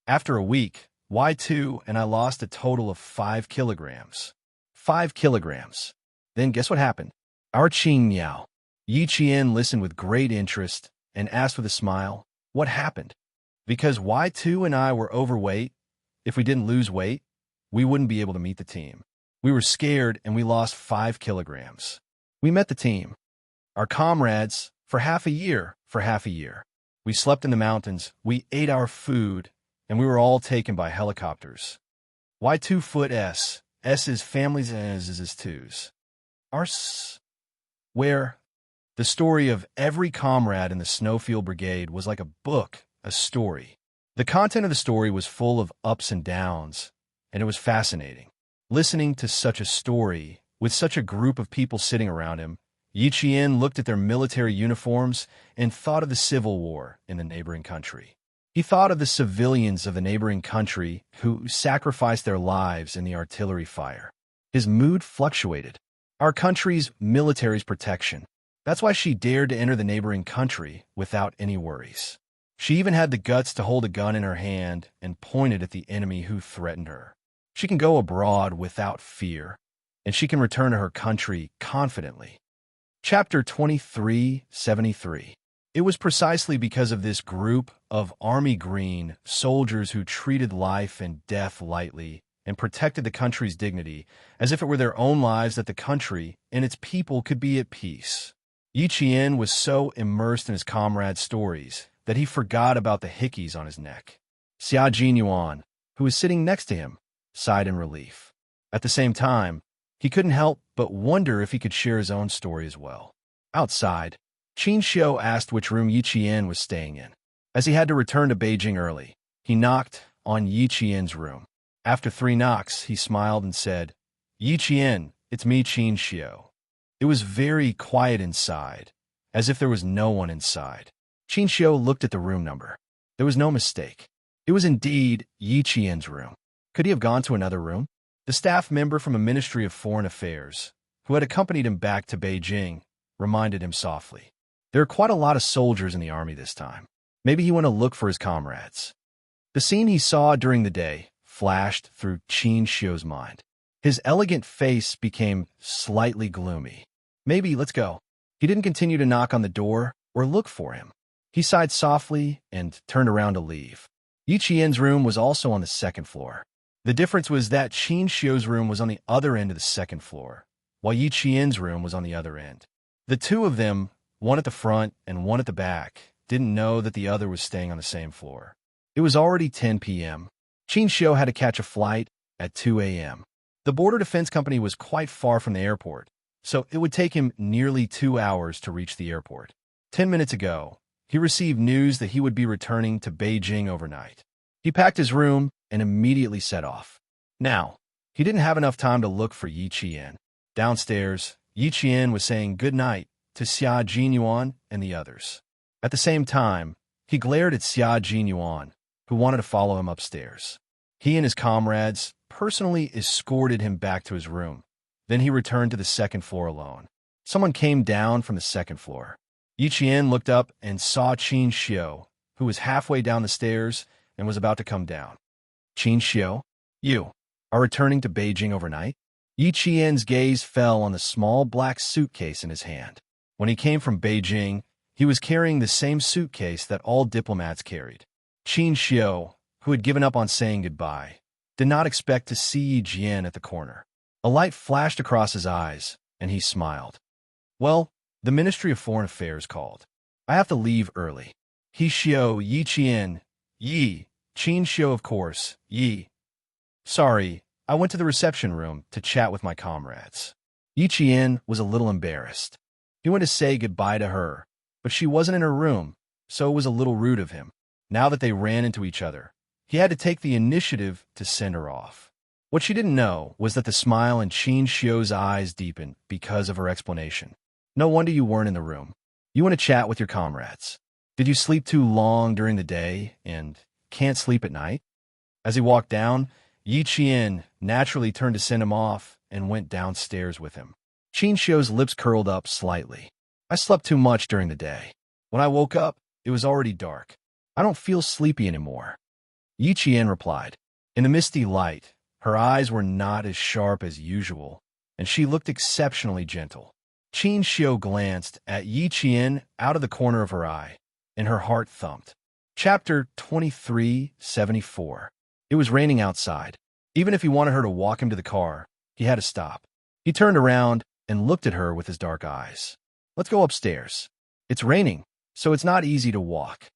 Speaker 1: After a week, Y2 and I lost a total of 5 kilograms. 5 kilograms. Then guess what happened? Our Qing Miao. Yi Qian listened with great interest and asked with a smile, "What happened?" Because Y2 and I were overweight, if we didn't lose weight, we wouldn't be able to meet the team. We were scared and we lost 5 kilograms. We met the team, our comrades, for half a year. We slept in the mountains, we ate our food, and we were all taken by helicopters. Y2 foot S. S is families and S is 2s. Where the story of every comrade in the Snowfield Brigade was like a book, a story. The content of the story was full of ups and downs, and it was fascinating. Listening to such a story, with such a group of people sitting around him, Yi Qian looked at their military uniforms and thought of the civil war in the neighboring country. He thought of the civilians of the neighboring country who sacrificed their lives in the artillery fire. His mood fluctuated. Our country's military's protection. That's why she dared to enter the neighboring country without any worries. She even had the guts to hold a gun in her hand and point it at the enemy who threatened her. She can go abroad without fear, and she can return to her country confidently. Chapter 2373. It was precisely because of this group of Army Green soldiers who treated life and death lightly and protected the country's dignity as if it were their own lives that the country and its people could be at peace. Yi Qian was so immersed in his comrades' stories that he forgot about the hickeys on his neck. Xiao Jinyuan, who was sitting next to him, sighed in relief. At the same time, he couldn't help but wonder if he could share his own story as well. Outside, Qin Xiu asked which room Yi Qian was staying in. As he had to return to Beijing early, he knocked on Yi Qian's room. After 3 knocks, he smiled and said, "Yi Qian, it's me, Qin Xiu." It was very quiet inside, as if there was no one inside. Qin Xiu looked at the room number. There was no mistake. It was indeed Yi Qian's room. Could he have gone to another room? The staff member from the Ministry of Foreign Affairs, who had accompanied him back to Beijing, reminded him softly. There are quite a lot of soldiers in the army this time. Maybe he went to look for his comrades. The scene he saw during the day flashed through Qin Xiu's mind. His elegant face became slightly gloomy. Maybe let's go. He didn't continue to knock on the door or look for him. He sighed softly and turned around to leave. Yi Qian's room was also on the 2nd floor. The difference was that Qin Xiu's room was on the other end of the 2nd floor, while Yi Qian's room was on the other end. The two of them, one at the front and one at the back, didn't know that the other was staying on the same floor. It was already 10 p.m. Qin Xiu had to catch a flight at 2 a.m. The Border Defense Company was quite far from the airport, so it would take him nearly 2 hours to reach the airport. 10 minutes ago, he received news that he would be returning to Beijing overnight. He packed his room and immediately set off. Now, He didn't have enough time to look for Yi Qian. Downstairs, Yi Qian was saying good night to Xia Jinyuan and the others. At the same time, he glared at Xia Jinyuan, who wanted to follow him upstairs. He and his comrades personally escorted him back to his room. Then he returned to the second floor alone. Someone came down from the second floor. Yi Qian looked up and saw Qin Xiu, who was halfway down the stairs and was about to come down. Qin Xiu, you are returning to Beijing overnight? Yi Qian's gaze fell on the small black suitcase in his hand. When he came from Beijing, he was carrying the same suitcase that all diplomats carried. Qin Xiu, who had given up on saying goodbye, did not expect to see Yi Jian at the corner. A light flashed across his eyes, and he smiled. Well, the Ministry of Foreign Affairs called. I have to leave early. He Xiu, Yi Qian, Yi, Qin Xiu of course, Yi. Sorry, I went to the reception room to chat with my comrades. Yi Qian was a little embarrassed. He went to say goodbye to her, but she wasn't in her room, so it was a little rude of him. Now that they ran into each other, he had to take the initiative to send her off. What she didn't know was that the smile in Qin Xiu's eyes deepened because of her explanation. No wonder you weren't in the room. You want to chat with your comrades. Did you sleep too long during the day and can't sleep at night? As he walked down, Yi Qian naturally turned to send him off and went downstairs with him. Qin Xiu's lips curled up slightly. I slept too much during the day. When I woke up, it was already dark. I don't feel sleepy anymore. Yi Qian replied. In the misty light, her eyes were not as sharp as usual, and she looked exceptionally gentle. Qin Xiu glanced at Yi Qian out of the corner of her eye, and her heart thumped. Chapter 2374. It was raining outside. Even if he wanted her to walk him to the car, he had to stop. He turned around and looked at her with his dark eyes. Let's go upstairs. It's raining, so it's not easy to walk.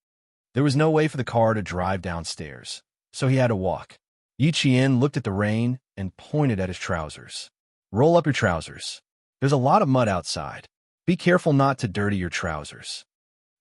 Speaker 1: There was no way for the car to drive downstairs, so he had to walk. Yi Qian looked at the rain and pointed at his trousers. Roll up your trousers. There's a lot of mud outside. Be careful not to dirty your trousers.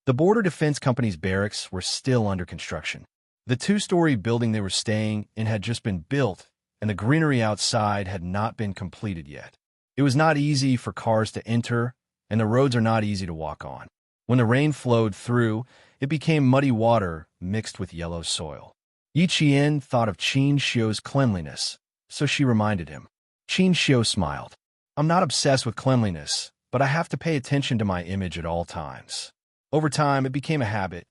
Speaker 1: The Border Defense Company's barracks were still under construction. The two-story building they were staying in had just been built, and the greenery outside had not been completed yet. It was not easy for cars to enter, and the roads are not easy to walk on. When the rain flowed through, it became muddy water mixed with yellow soil. Yi Qian thought of Qin Xiu's cleanliness, so she reminded him. Qin Xiu smiled. I'm not obsessed with cleanliness, but I have to pay attention to my image at all times. Over time, it became a habit.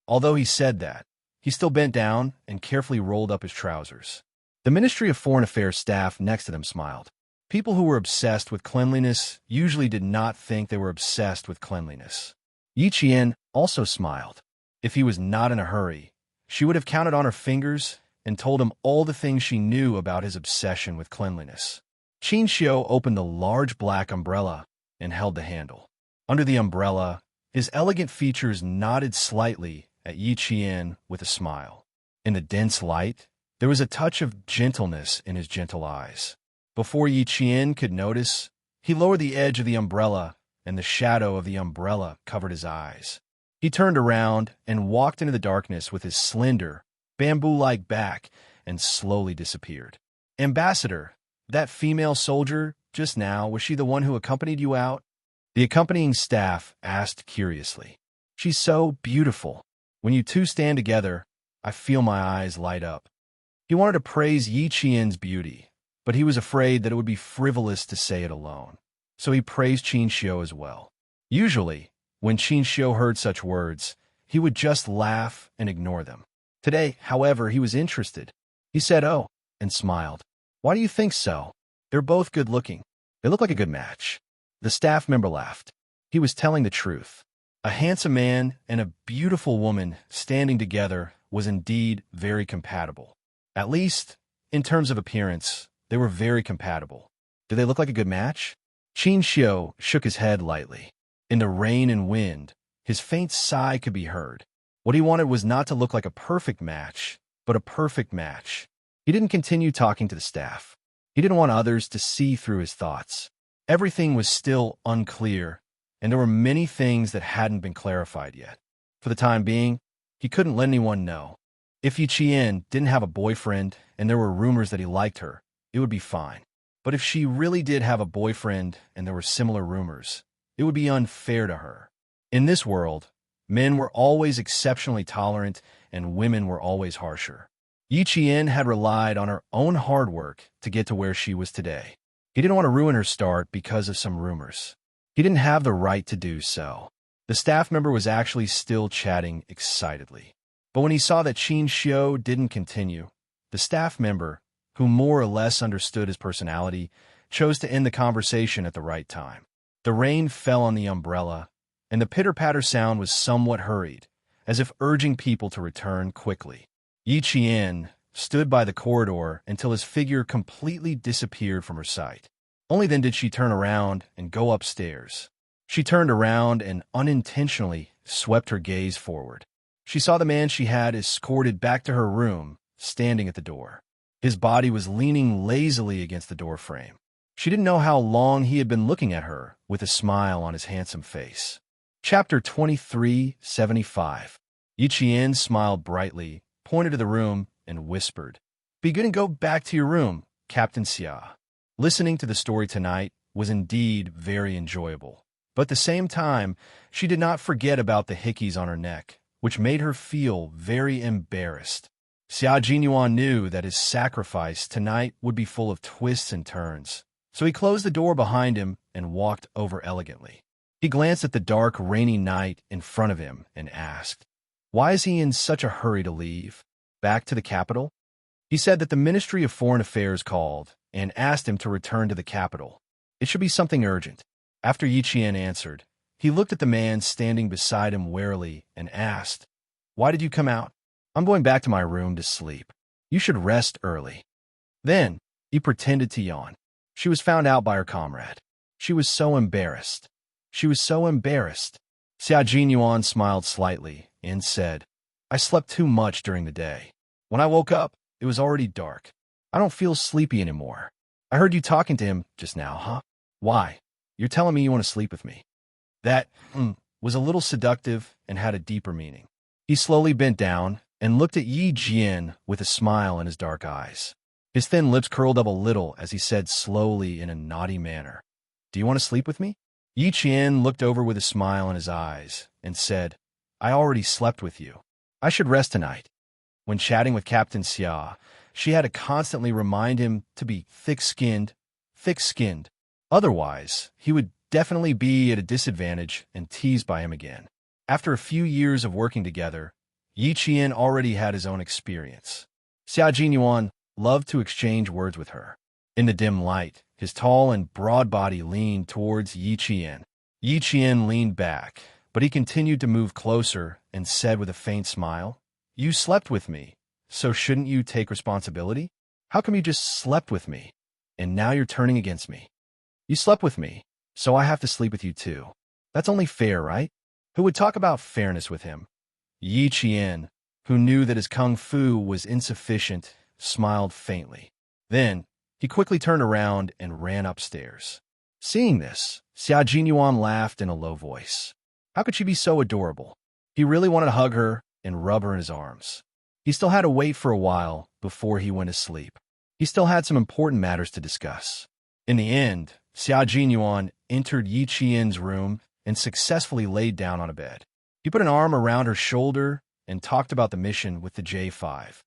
Speaker 1: Although he said that, he still bent down and carefully rolled up his trousers. The Ministry of Foreign Affairs staff next to them smiled. People who were obsessed with cleanliness usually did not think they were obsessed with cleanliness. Yi Qian also smiled. If he was not in a hurry, she would have counted on her fingers and told him all the things she knew about his obsession with cleanliness. Qin Xiu opened the large black umbrella and held the handle. Under the umbrella, his elegant features nodded slightly at Yi Qian with a smile. In the dense light, there was a touch of gentleness in his gentle eyes. Before Yi Qian could notice, he lowered the edge of the umbrella, and the shadow of the umbrella covered his eyes. He turned around and walked into the darkness with his slender, bamboo-like back and slowly disappeared. Ambassador, that female soldier just now, was she the one who accompanied you out? The accompanying staff asked curiously. She's so beautiful. When you two stand together, I feel my eyes light up. He wanted to praise Yi Qian's beauty, but he was afraid that it would be frivolous to say it alone. So he praised Qin Xiu as well. Usually, when Qin Xiu heard such words, he would just laugh and ignore them. Today, however, he was interested. He said, "Oh," and smiled. "Why do you think so? They're both good-looking. They look like a good match." The staff member laughed. He was telling the truth. A handsome man and a beautiful woman standing together was indeed very compatible. At least, in terms of appearance, they were very compatible. Did they look like a good match? Qin Xiu shook his head lightly. In the rain and wind, his faint sigh could be heard. What he wanted was not to look like a perfect match, but a perfect match. He didn't continue talking to the staff. He didn't want others to see through his thoughts. Everything was still unclear, and there were many things that hadn't been clarified yet. For the time being, he couldn't let anyone know. If Yi Qian didn't have a boyfriend and there were rumors that he liked her, it would be fine. But if she really did have a boyfriend and there were similar rumors, it would be unfair to her. In this world, men were always exceptionally tolerant and women were always harsher. Yi Qian had relied on her own hard work to get to where she was today. He didn't want to ruin her start because of some rumors. He didn't have the right to do so. The staff member was actually still chatting excitedly. But when he saw that Qin Xiu didn't continue, the staff member, who more or less understood his personality, chose to end the conversation at the right time. The rain fell on the umbrella, and the pitter-patter sound was somewhat hurried, as if urging people to return quickly. Yi Qian stood by the corridor until his figure completely disappeared from her sight. Only then did she turn around and go upstairs. She turned around and unintentionally swept her gaze forward. She saw the man she had escorted back to her room, standing at the door. His body was leaning lazily against the doorframe. She didn't know how long he had been looking at her, with a smile on his handsome face. Chapter 2375. Yi Qian smiled brightly, pointed to the room, and whispered, "Be good and go back to your room, Captain Xia." Listening to the story tonight was indeed very enjoyable. But at the same time, she did not forget about the hickeys on her neck, which made her feel very embarrassed. Xia Jinyuan knew that his sacrifice tonight would be full of twists and turns, so he closed the door behind him and walked over elegantly. He glanced at the dark, rainy night in front of him and asked, "Why is he in such a hurry to leave? Back to the capital?" He said that the Ministry of Foreign Affairs called and asked him to return to the capital. It should be something urgent. After Yi Qian answered, he looked at the man standing beside him warily and asked, "Why did you come out?" "I'm going back to my room to sleep. You should rest early." Then he pretended to yawn. She was found out by her comrade. She was so embarrassed. She was so embarrassed. Xia Jinyuan smiled slightly and said, "I slept too much during the day. When I woke up, it was already dark. I don't feel sleepy anymore. I heard you talking to him just now, huh? Why? You're telling me you want to sleep with me?" That was a little seductive and had a deeper meaning. He slowly bent down and looked at Yi Jian with a smile in his dark eyes. His thin lips curled up a little as he said slowly in a naughty manner, "Do you want to sleep with me?" Yi Qian looked over with a smile in his eyes and said, "I already slept with you. I should rest tonight." When chatting with Captain Xia, she had to constantly remind him to be thick-skinned. Otherwise, he would definitely be at a disadvantage and teased by him again. After a few years of working together, Yi Qian already had his own experience. Xia Jinyuan loved to exchange words with her. In the dim light, his tall and broad body leaned towards Yi Qian. Yi Qian leaned back, but he continued to move closer and said with a faint smile, "You slept with me, so shouldn't you take responsibility? How come you just slept with me, and now you're turning against me? You slept with me, so I have to sleep with you too. That's only fair, right?" Who would talk about fairness with him? Yi Qian, who knew that his kung fu was insufficient, smiled faintly. Then, he quickly turned around and ran upstairs. Seeing this, Xia Jinyuan laughed in a low voice. How could she be so adorable? He really wanted to hug her and rub her in his arms. He still had to wait for a while before he went to sleep. He still had some important matters to discuss. In the end, Xia Jinyuan entered Yi Qian's room and successfully laid down on a bed. He put an arm around her shoulder and talked about the mission with the J5.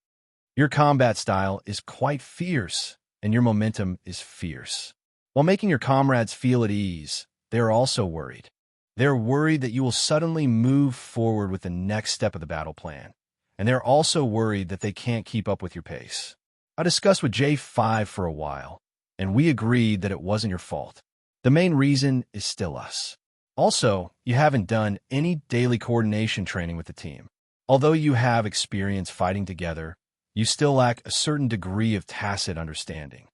Speaker 1: Your combat style is quite fierce, and your momentum is fierce. While making your comrades feel at ease, they are also worried. They're worried that you will suddenly move forward with the next step of the battle plan, and they're also worried that they can't keep up with your pace. I discussed with J5 for a while, and we agreed that it wasn't your fault. The main reason is still us. Also, you haven't done any daily coordination training with the team. Although you have experience fighting together, you still lack a certain degree of tacit understanding.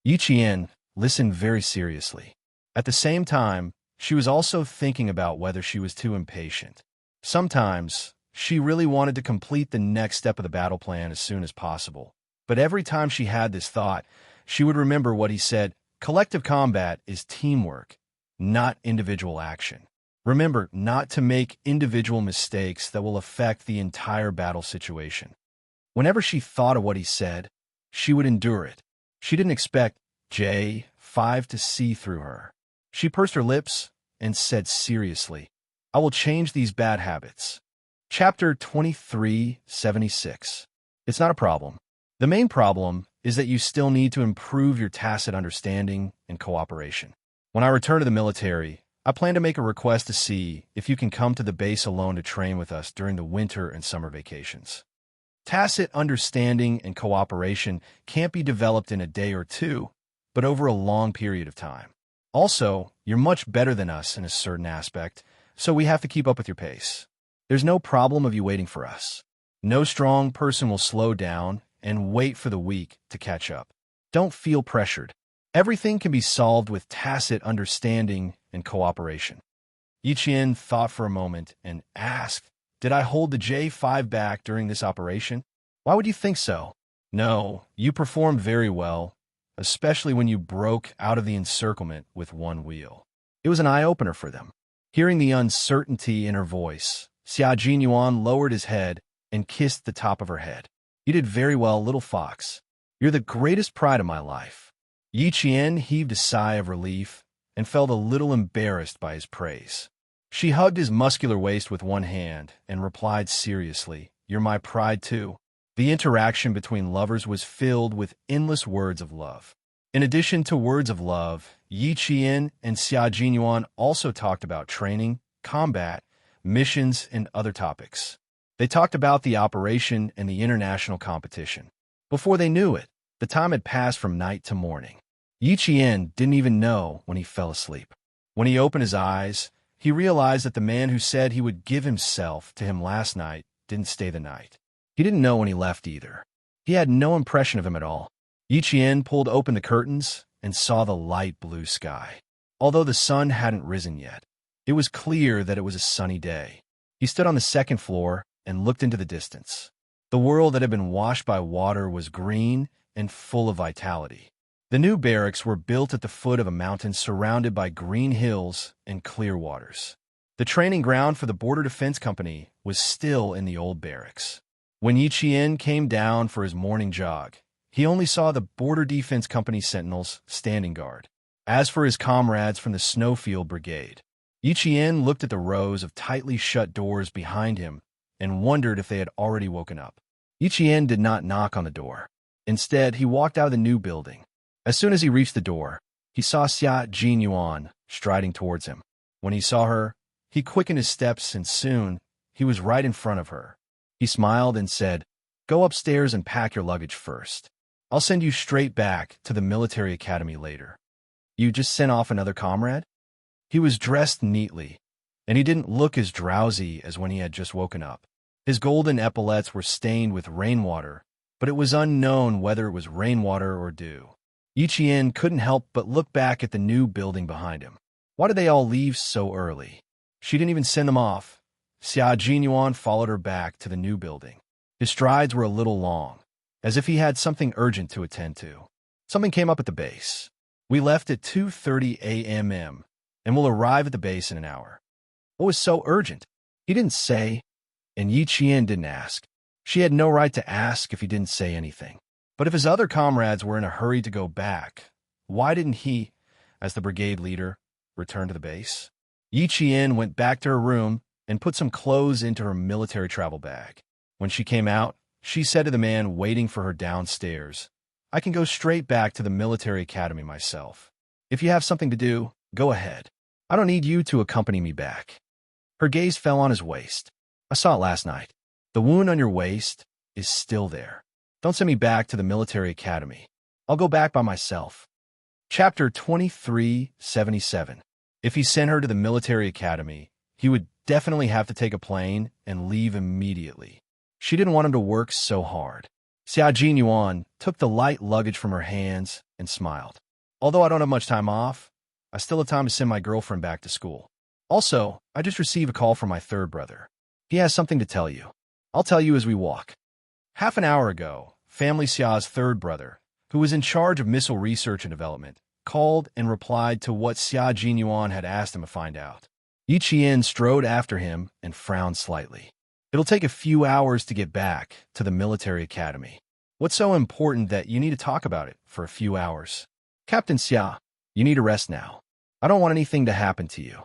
Speaker 1: Yi Qian listened very seriously. At the same time, she was also thinking about whether she was too impatient. Sometimes, she really wanted to complete the next step of the battle plan as soon as possible. But every time she had this thought, she would remember what he said, collective combat is teamwork, not individual action. Remember not to make individual mistakes that will affect the entire battle situation. Whenever she thought of what he said, she would endure it. She didn't expect J5 to see through her. She pursed her lips and said seriously, I will change these bad habits. Chapter 2376. It's not a problem. The main problem is that you still need to improve your tacit understanding and cooperation. When I return to the military, I plan to make a request to see if you can come to the base alone to train with us during the winter and summer vacations. Tacit understanding and cooperation can't be developed in a day or two, but over a long period of time. Also, you're much better than us in a certain aspect, so we have to keep up with your pace. There's no problem of you waiting for us. No strong person will slow down and wait for the weak to catch up. Don't feel pressured. Everything can be solved with tacit understanding and cooperation. Yiqian thought for a moment and asked, Did I hold the J5 back during this operation? Why would you think so? No, you performed very well, especially when you broke out of the encirclement with one wheel. It was an eye-opener for them. Hearing the uncertainty in her voice, Xia Jinyuan lowered his head and kissed the top of her head. You did very well, little fox. You're the greatest pride of my life. Yiqian heaved a sigh of relief and felt a little embarrassed by his praise. She hugged his muscular waist with one hand and replied seriously, You're my pride too. The interaction between lovers was filled with endless words of love. In addition to words of love, Yiqian and Xia Jinyuan also talked about training, combat, missions, and other topics. They talked about the operation and the international competition. Before they knew it, the time had passed from night to morning. Yiqian didn't even know when he fell asleep. When he opened his eyes, he realized that the man who said he would give himself to him last night didn't stay the night. He didn't know when he left either. He had no impression of him at all. Yiqian pulled open the curtains and saw the light blue sky. Although the sun hadn't risen yet, it was clear that it was a sunny day. He stood on the second floor and looked into the distance. The world that had been washed by water was green and full of vitality. The new barracks were built at the foot of a mountain surrounded by green hills and clear waters. The training ground for the Border Defense Company was still in the old barracks. When Yiqian came down for his morning jog, he only saw the Border Defense Company sentinels standing guard. As for his comrades from the Snowfield Brigade, Yiqian looked at the rows of tightly shut doors behind him and wondered if they had already woken up. Yiqian did not knock on the door. Instead, he walked out of the new building. As soon as he reached the door, he saw Xia Jinyuan striding towards him. When he saw her, he quickened his steps and soon he was right in front of her. He smiled and said, Go upstairs and pack your luggage first. I'll send you straight back to the military academy later. You just sent off another comrade? He was dressed neatly, and he didn't look as drowsy as when he had just woken up. His golden epaulets were stained with rainwater, but it was unknown whether it was rainwater or dew. Yiqian couldn't help but look back at the new building behind him. Why did they all leave so early? She didn't even send them off. Xia Jinyuan followed her back to the new building. His strides were a little long, as if he had something urgent to attend to. Something came up at the base. We left at 2:30 a.m. and will arrive at the base in an hour. What was so urgent? He didn't say, and Yiqian didn't ask. She had no right to ask if he didn't say anything. But if his other comrades were in a hurry to go back, why didn't he, as the brigade leader, return to the base? Yiqian went back to her room and put some clothes into her military travel bag. When she came out, she said to the man waiting for her downstairs, I can go straight back to the military academy myself. If you have something to do, go ahead. I don't need you to accompany me back. Her gaze fell on his waist. I saw it last night. The wound on your waist is still there. Don't send me back to the military academy. I'll go back by myself. Chapter 2377. If he sent her to the military academy, he would definitely have to take a plane and leave immediately. She didn't want him to work so hard. Xia Jinyuan took the light luggage from her hands and smiled. Although I don't have much time off, I still have time to send my girlfriend back to school. Also, I just received a call from my third brother. He has something to tell you. I'll tell you as we walk. Half an hour ago, Family Xia's third brother, who was in charge of missile research and development, called and replied to what Xia Jinyuan had asked him to find out. Yiqian strode after him and frowned slightly. It'll take a few hours to get back to the military academy. What's so important that you need to talk about it for a few hours? Captain Xia, you need to rest now. I don't want anything to happen to you.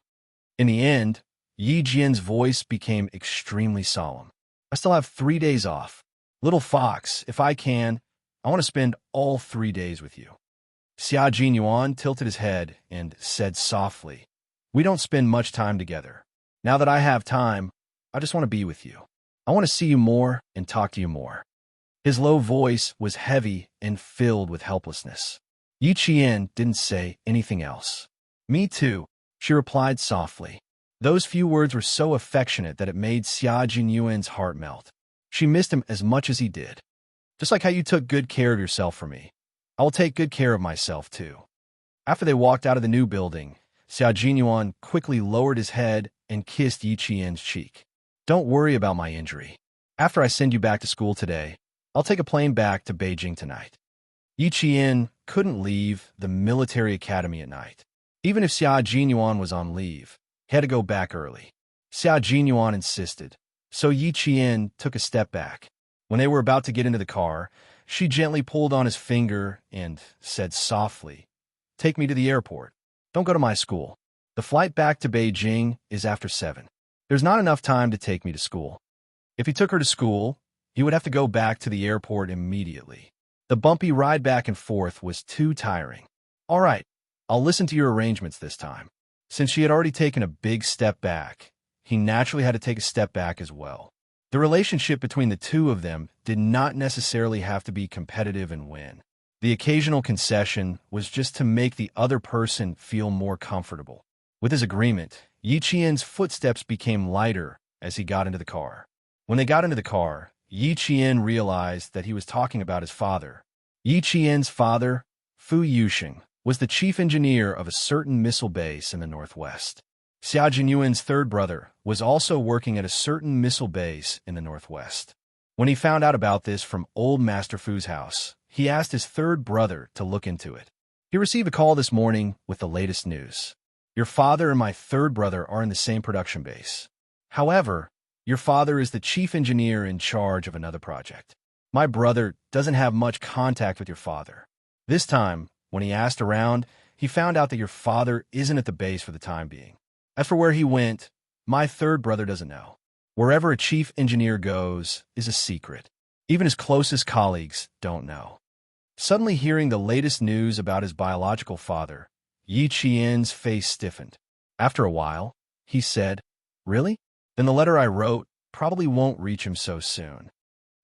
Speaker 1: In the end, Yi Jian's voice became extremely solemn. I still have 3 days off. Little fox, if I can, I want to spend all 3 days with you. Xia Jinyuan tilted his head and said softly, we don't spend much time together. Now that I have time, I just want to be with you. I want to see you more and talk to you more. His low voice was heavy and filled with helplessness. Yi Qian didn't say anything else. Me too, she replied softly. Those few words were so affectionate that it made Xia Jinyuan's heart melt. She missed him as much as he did. Just like how you took good care of yourself for me, I will take good care of myself too. After they walked out of the new building, Xia Jinyuan quickly lowered his head and kissed Yi Qian's cheek. Don't worry about my injury. After I send you back to school today, I'll take a plane back to Beijing tonight. Yi Qian couldn't leave the military academy at night. Even if Xia Jinyuan was on leave, he had to go back early. Xia Jinyuan insisted, so Yi Qian took a step back. When they were about to get into the car, she gently pulled on his finger and said softly, take me to the airport. Don't go to my school. The flight back to Beijing is after 7. There's not enough time to take me to school. If he took her to school, he would have to go back to the airport immediately. The bumpy ride back and forth was too tiring. All right, I'll listen to your arrangements this time. Since she had already taken a big step back, he naturally had to take a step back as well. The relationship between the two of them did not necessarily have to be competitive and win. The occasional concession was just to make the other person feel more comfortable. With his agreement, Yi Qian's footsteps became lighter as he got into the car. When they got into the car, Yi Qian realized that he was talking about his father. Yi Qian's father, Fu Yusheng, was the chief engineer of a certain missile base in the northwest. Xia Jinyuan's third brother was also working at a certain missile base in the northwest. When he found out about this from old Master Fu's house, he asked his third brother to look into it. He received a call this morning with the latest news. Your father and my third brother are in the same production base. However, your father is the chief engineer in charge of another project. My brother doesn't have much contact with your father. This time, when he asked around, he found out that your father isn't at the base for the time being. As for where he went, my third brother doesn't know. Wherever a chief engineer goes is a secret. Even his closest colleagues don't know. Suddenly hearing the latest news about his biological father, Yi Qian's face stiffened. After a while, he said, really? Then the letter I wrote probably won't reach him so soon.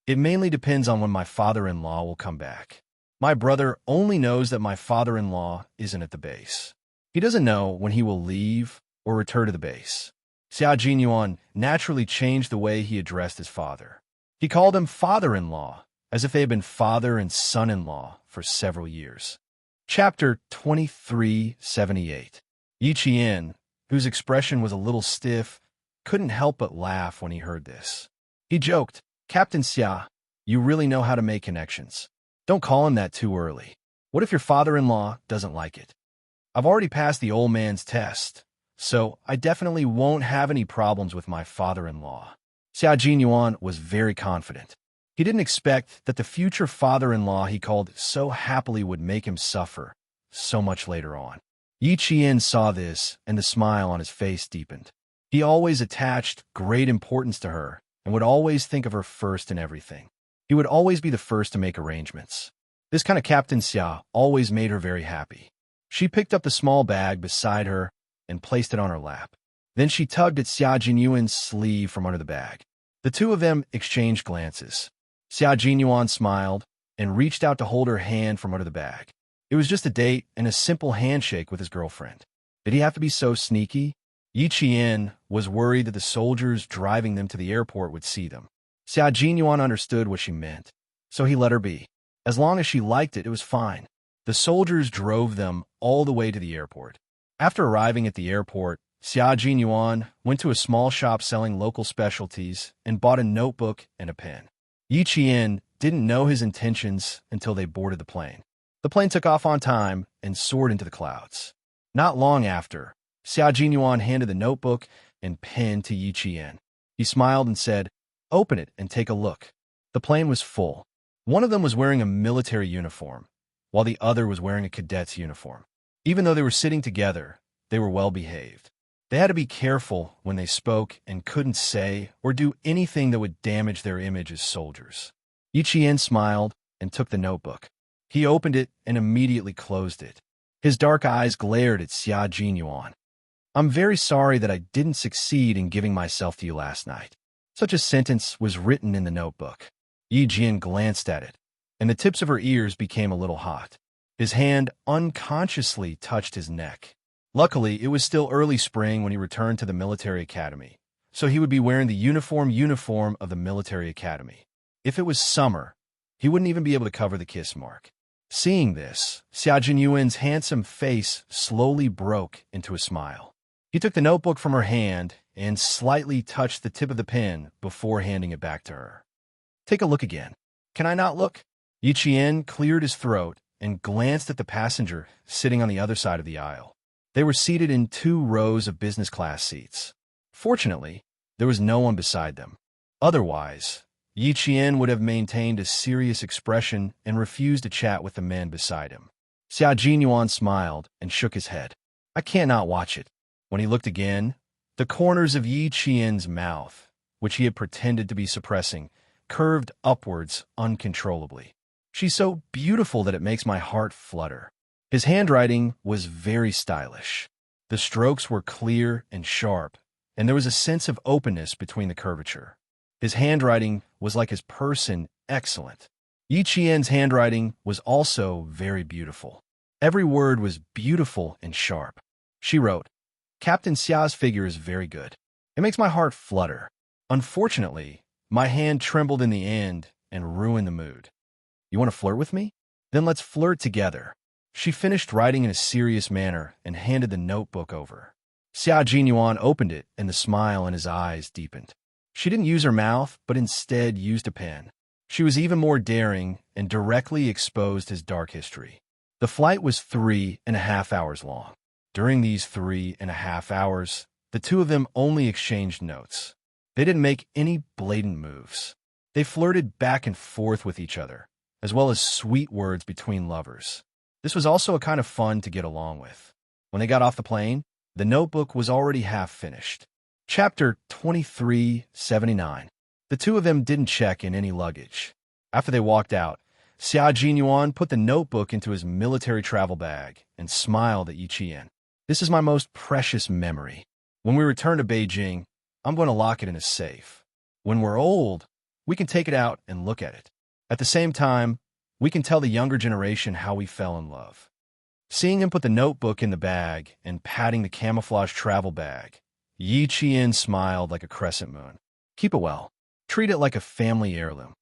Speaker 1: It mainly depends on when my father-in-law will come back. My brother only knows that my father-in-law isn't at the base. He doesn't know when he will leave or return to the base. Xia Jinyuan naturally changed the way he addressed his father. He called him father-in-law, as if they had been father and son-in-law for several years. Chapter 2378. Yi Qian, whose expression was a little stiff, couldn't help but laugh when he heard this. He joked, Captain Xia, you really know how to make connections. Don't call him that too early. What if your father-in-law doesn't like it? I've already passed the old man's test, so I definitely won't have any problems with my father-in-law. Xia Jinyuan was very confident. He didn't expect that the future father-in-law he called so happily would make him suffer so much later on. Yi Qian saw this, and the smile on his face deepened. He always attached great importance to her and would always think of her first in everything. He would always be the first to make arrangements. This kind of Captain Xia always made her very happy. She picked up the small bag beside her and placed it on her lap. Then she tugged at Xia Jinyuan's sleeve from under the bag. The two of them exchanged glances. Xia Jinyuan smiled and reached out to hold her hand from under the bag. It was just a date and a simple handshake with his girlfriend. Did he have to be so sneaky? Yi Qian was worried that the soldiers driving them to the airport would see them. Xia Jinyuan understood what she meant, so he let her be. As long as she liked it, it was fine. The soldiers drove them all the way to the airport. After arriving at the airport, Xia Jinyuan went to a small shop selling local specialties and bought a notebook and a pen. Yi Qian didn't know his intentions until they boarded the plane. The plane took off on time and soared into the clouds. Not long after, Xia Jinyuan handed the notebook and pen to Yi Qian. He smiled and said, "Open it and take a look." The plane was full. One of them was wearing a military uniform, while the other was wearing a cadet's uniform. Even though they were sitting together, they were well behaved. They had to be careful when they spoke and couldn't say or do anything that would damage their image as soldiers. Yi Qian smiled and took the notebook. He opened it and immediately closed it. His dark eyes glared at Xia Jinyuan. I'm very sorry that I didn't succeed in giving myself to you last night. Such a sentence was written in the notebook. Yi Jian glanced at it, and the tips of her ears became a little hot. His hand unconsciously touched his neck. Luckily, it was still early spring when he returned to the military academy, so he would be wearing the uniform of the military academy. If it was summer, he wouldn't even be able to cover the kiss mark. Seeing this, Xia Jinyuan's handsome face slowly broke into a smile. He took the notebook from her hand and slightly touched the tip of the pen before handing it back to her. Take a look again. Can I not look? Yi Qian cleared his throat and glanced at the passenger sitting on the other side of the aisle. They were seated in 2 rows of business class seats. Fortunately, there was no one beside them. Otherwise, Yi Qian would have maintained a serious expression and refused to chat with the man beside him. Xia Jinyuan smiled and shook his head. I can't not watch it. When he looked again, the corners of Yi Qian's mouth, which he had pretended to be suppressing, curved upwards uncontrollably. She's so beautiful that it makes my heart flutter. His handwriting was very stylish. The strokes were clear and sharp, and there was a sense of openness between the curvature. His handwriting was like his person, excellent. Yi Qian's handwriting was also very beautiful. Every word was beautiful and sharp. She wrote, Captain Xia's figure is very good. It makes my heart flutter. Unfortunately, my hand trembled in the end and ruined the mood. You want to flirt with me? Then let's flirt together. She finished writing in a serious manner and handed the notebook over. Xia Jinyuan opened it and the smile in his eyes deepened. She didn't use her mouth, but instead used a pen. She was even more daring and directly exposed his dark history. The flight was 3.5 hours long. During these 3.5 hours, the two of them only exchanged notes. They didn't make any blatant moves. They flirted back and forth with each other, as well as sweet words between lovers. This was also a kind of fun to get along with. When they got off the plane, the notebook was already half finished. Chapter 2379. The two of them didn't check in any luggage. After they walked out, Xia Jinyuan put the notebook into his military travel bag and smiled at Yi Qian. This is my most precious memory. When we return to Beijing, I'm going to lock it in a safe. When we're old, we can take it out and look at it. At the same time, we can tell the younger generation how we fell in love. Seeing him put the notebook in the bag and patting the camouflage travel bag, Yi Qian smiled like a crescent moon. Keep it well. Treat it like a family heirloom.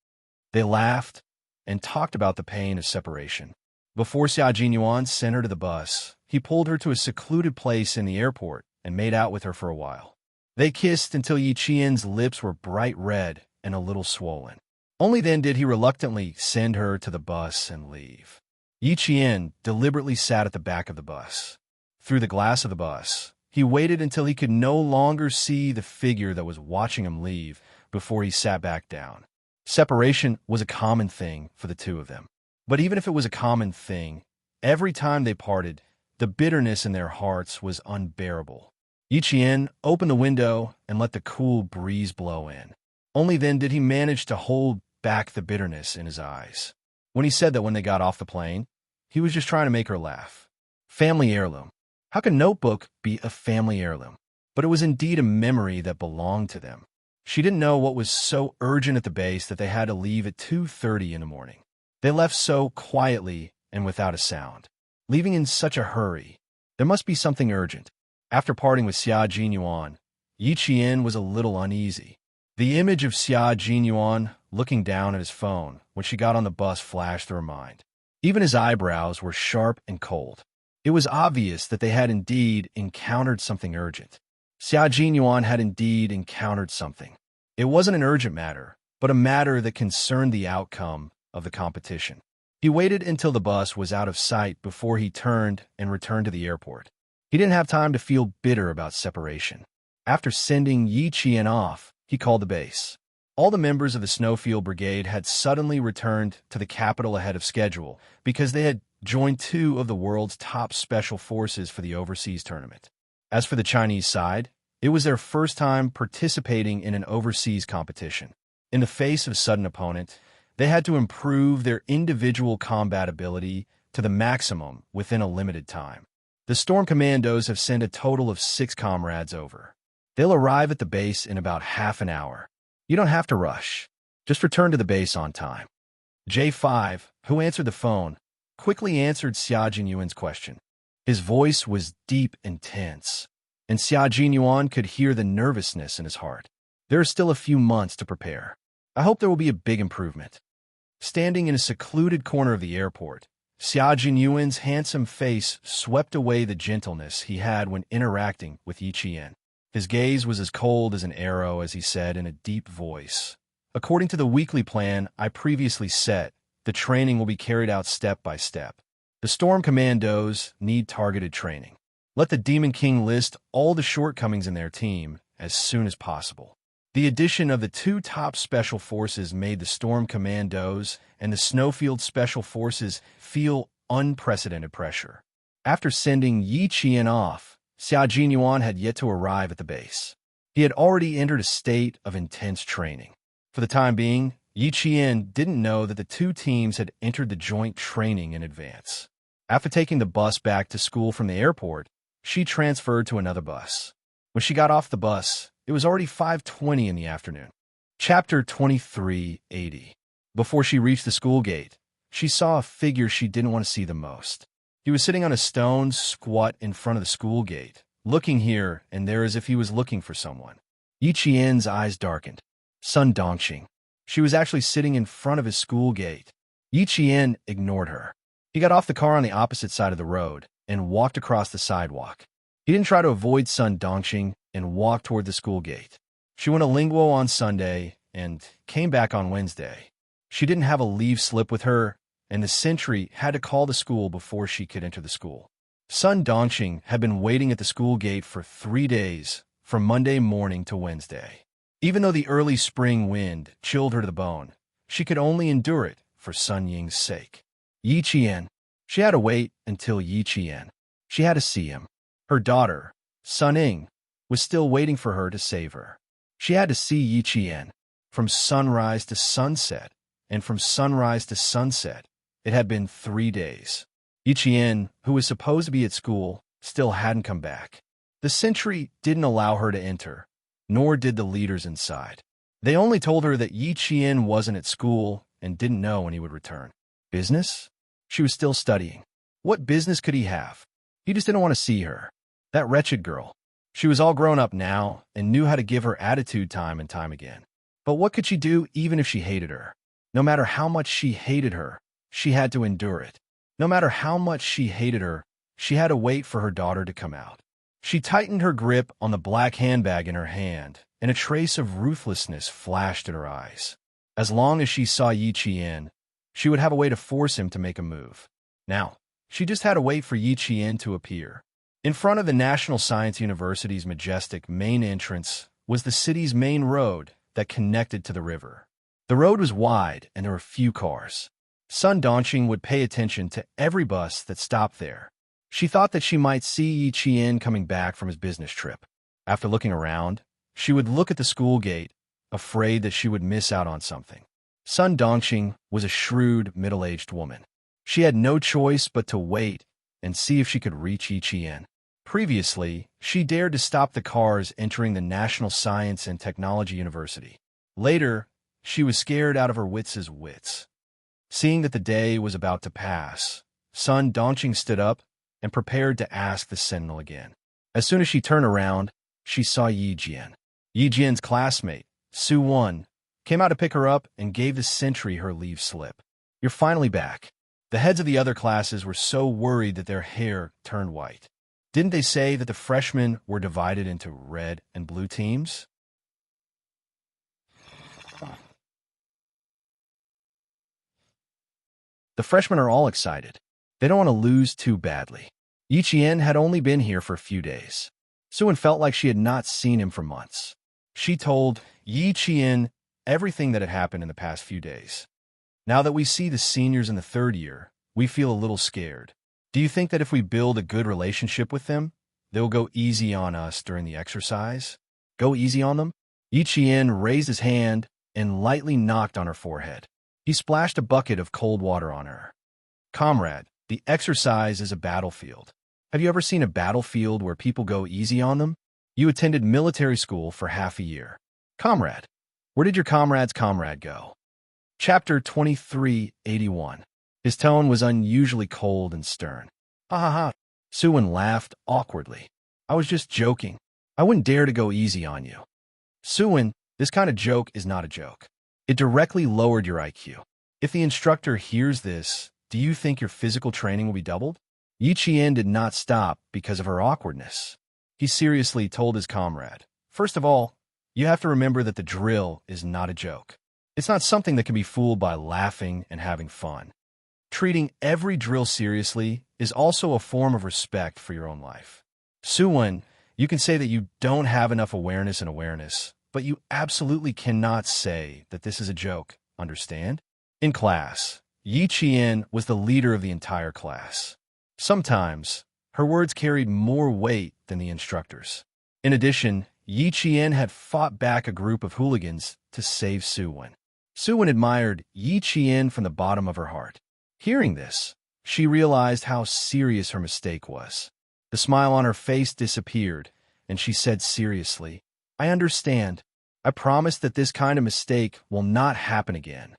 Speaker 1: They laughed and talked about the pain of separation. Before Xia Jinyuan sent her to the bus, he pulled her to a secluded place in the airport and made out with her for a while. They kissed until Yi Qian's lips were bright red and a little swollen. Only then did he reluctantly send her to the bus and leave. Yi Qian deliberately sat at the back of the bus. Through the glass of the bus, he waited until he could no longer see the figure that was watching him leave before he sat back down. Separation was a common thing for the two of them. But even if it was a common thing, every time they parted, the bitterness in their hearts was unbearable. Yi Qian opened the window and let the cool breeze blow in. Only then did he manage to hold back the bitterness in his eyes. When he said that when they got off the plane, he was just trying to make her laugh. Family heirloom. How can Notebook be a family heirloom? But it was indeed a memory that belonged to them. She didn't know what was so urgent at the base that they had to leave at 2:30 in the morning. They left so quietly and without a sound, leaving in such a hurry. There must be something urgent. After parting with Xia Jinyuan, Yi Qian was a little uneasy. The image of Xia Jinyuan looking down at his phone when she got on the bus flashed through her mind. Even his eyebrows were sharp and cold. It was obvious that they had indeed encountered something urgent. Xia Jinyuan had indeed encountered something. It wasn't an urgent matter, but a matter that concerned the outcome of the competition. He waited until the bus was out of sight before he turned and returned to the airport. He didn't have time to feel bitter about separation. After sending Yi Qian off, he called the base. All the members of the Snowfield Brigade had suddenly returned to the capital ahead of schedule because they had joined two of the world's top special forces for the overseas tournament. As for the Chinese side, it was their first time participating in an overseas competition. In the face of a sudden opponent, they had to improve their individual combat ability to the maximum within a limited time. The Storm Commandos have sent a total of 6 comrades over. They'll arrive at the base in about half an hour. You don't have to rush. Just return to the base on time. J5, who answered the phone, quickly answered Xia Jinyuan's question. His voice was deep and tense, and Xia Jinyuan could hear the nervousness in his heart. There are still a few months to prepare. I hope there will be a big improvement. Standing in a secluded corner of the airport, Xia Jinyuan's handsome face swept away the gentleness he had when interacting with Yi Qian. His gaze was as cold as an arrow as he said in a deep voice, "According to the weekly plan I previously set, the training will be carried out step by step. The Storm Commandos need targeted training. Let the Demon King list all the shortcomings in their team as soon as possible." The addition of the 2 top special forces made the Storm Commandos and the Snowfield Special Forces feel unprecedented pressure. After sending Yi Qian off, Xia Jinyuan had yet to arrive at the base. He had already entered a state of intense training. For the time being, Yi Qian didn't know that the 2 teams had entered the joint training in advance. After taking the bus back to school from the airport, she transferred to another bus. When she got off the bus, it was already 5:20 in the afternoon. Chapter 2380. Before she reached the school gate, she saw a figure she didn't want to see the most. He was sitting on a stone squat in front of the school gate, looking here and there as if he was looking for someone. Yi Qian's eyes darkened. Sun Dongxing. She was actually sitting in front of his school gate. Yi Qian ignored her. He got off the car on the opposite side of the road and walked across the sidewalk. He didn't try to avoid Sun Dongxing and walked toward the school gate. She went to Lingguo on Sunday and came back on Wednesday. She didn't have a leave slip with her, and the sentry had to call the school before she could enter the school. Sun Dongxing had been waiting at the school gate for 3 days, from Monday morning to Wednesday. Even though the early spring wind chilled her to the bone, she could only endure it for Sun Ying's sake. Yi Qian. She had to wait until Yi Qian. She had to see him. Her daughter, Sun Ying, was still waiting for her to save her. She had to see Yi Qian. From sunrise to sunset, and from sunrise to sunset, it had been 3 days. Yi Qian, who was supposed to be at school, still hadn't come back. The sentry didn't allow her to enter, nor did the leaders inside. They only told her that Yi Qian wasn't at school and didn't know when he would return. Business? She was still studying. What business could he have? He just didn't want to see her. That wretched girl. She was all grown up now and knew how to give her attitude time and time again. But what could she do even if she hated her? No matter how much she hated her, she had to endure it. No matter how much she hated her, she had to wait for her daughter to come out. She tightened her grip on the black handbag in her hand, and a trace of ruthlessness flashed in her eyes. As long as she saw Yi Qian, she would have a way to force him to make a move. Now, she just had to wait for Yi Qian to appear. In front of the National Science University's majestic main entrance was the city's main road that connected to the river. The road was wide and there were few cars. Sun Dongxing would pay attention to every bus that stopped there. She thought that she might see Yi Qian coming back from his business trip. After looking around, she would look at the school gate, afraid that she would miss out on something. Sun Dongxing was a shrewd, middle-aged woman. She had no choice but to wait and see if she could reach Yi Qian. Previously, she dared to stop the cars entering the National Science and Technology University. Later, she was scared out of her wits. Seeing that the day was about to pass, Sun Dongxing stood up and prepared to ask the sentinel again. As soon as she turned around, she saw Yi Jian. Yi Jian's classmate, Su Wan, came out to pick her up and gave the sentry her leave slip. "You're finally back." The heads of the other classes were so worried that their hair turned white. Didn't they say that the freshmen were divided into red and blue teams? The freshmen are all excited. They don't want to lose too badly. Yi Qian had only been here for a few days. Suan felt like she had not seen him for months. She told Yi Qian everything that had happened in the past few days. Now that we see the seniors in the third year, we feel a little scared. Do you think that if we build a good relationship with them, they'll go easy on us during the exercise? Go easy on them? Yi Qian raised his hand and lightly knocked on her forehead. He splashed a bucket of cold water on her. Comrade, the exercise is a battlefield. Have you ever seen a battlefield where people go easy on them? You attended military school for half a year. Comrade, where did your comrade's comrade go? Chapter 2381. His tone was unusually cold and stern. Ha ha ha. Suwen laughed awkwardly. I was just joking. I wouldn't dare to go easy on you. Suwen, this kind of joke is not a joke. It directly lowered your IQ. If the instructor hears this, do you think your physical training will be doubled? Yi Qian did not stop because of her awkwardness. He seriously told his comrade, first of all, you have to remember that the drill is not a joke. It's not something that can be fooled by laughing and having fun. Treating every drill seriously is also a form of respect for your own life. Suwen, you can say that you don't have enough awareness, but you absolutely cannot say that this is a joke, understand? In class, Yi Qian was the leader of the entire class. Sometimes, her words carried more weight than the instructor's. In addition, Yi Qian had fought back a group of hooligans to save Suwen. Suwen admired Yi Qian from the bottom of her heart. Hearing this, she realized how serious her mistake was. The smile on her face disappeared, and she said seriously, I understand. I promise that this kind of mistake will not happen again.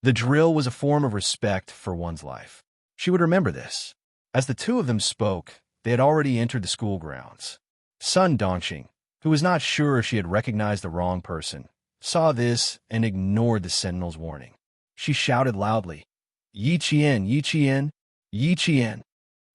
Speaker 1: The drill was a form of respect for one's life. She would remember this. As the two of them spoke, they had already entered the school grounds. Sun Dongqing, who was not sure if she had recognized the wrong person, saw this and ignored the sentinel's warning. She shouted loudly, Yi Qian, Yi Qian, Yi Qian.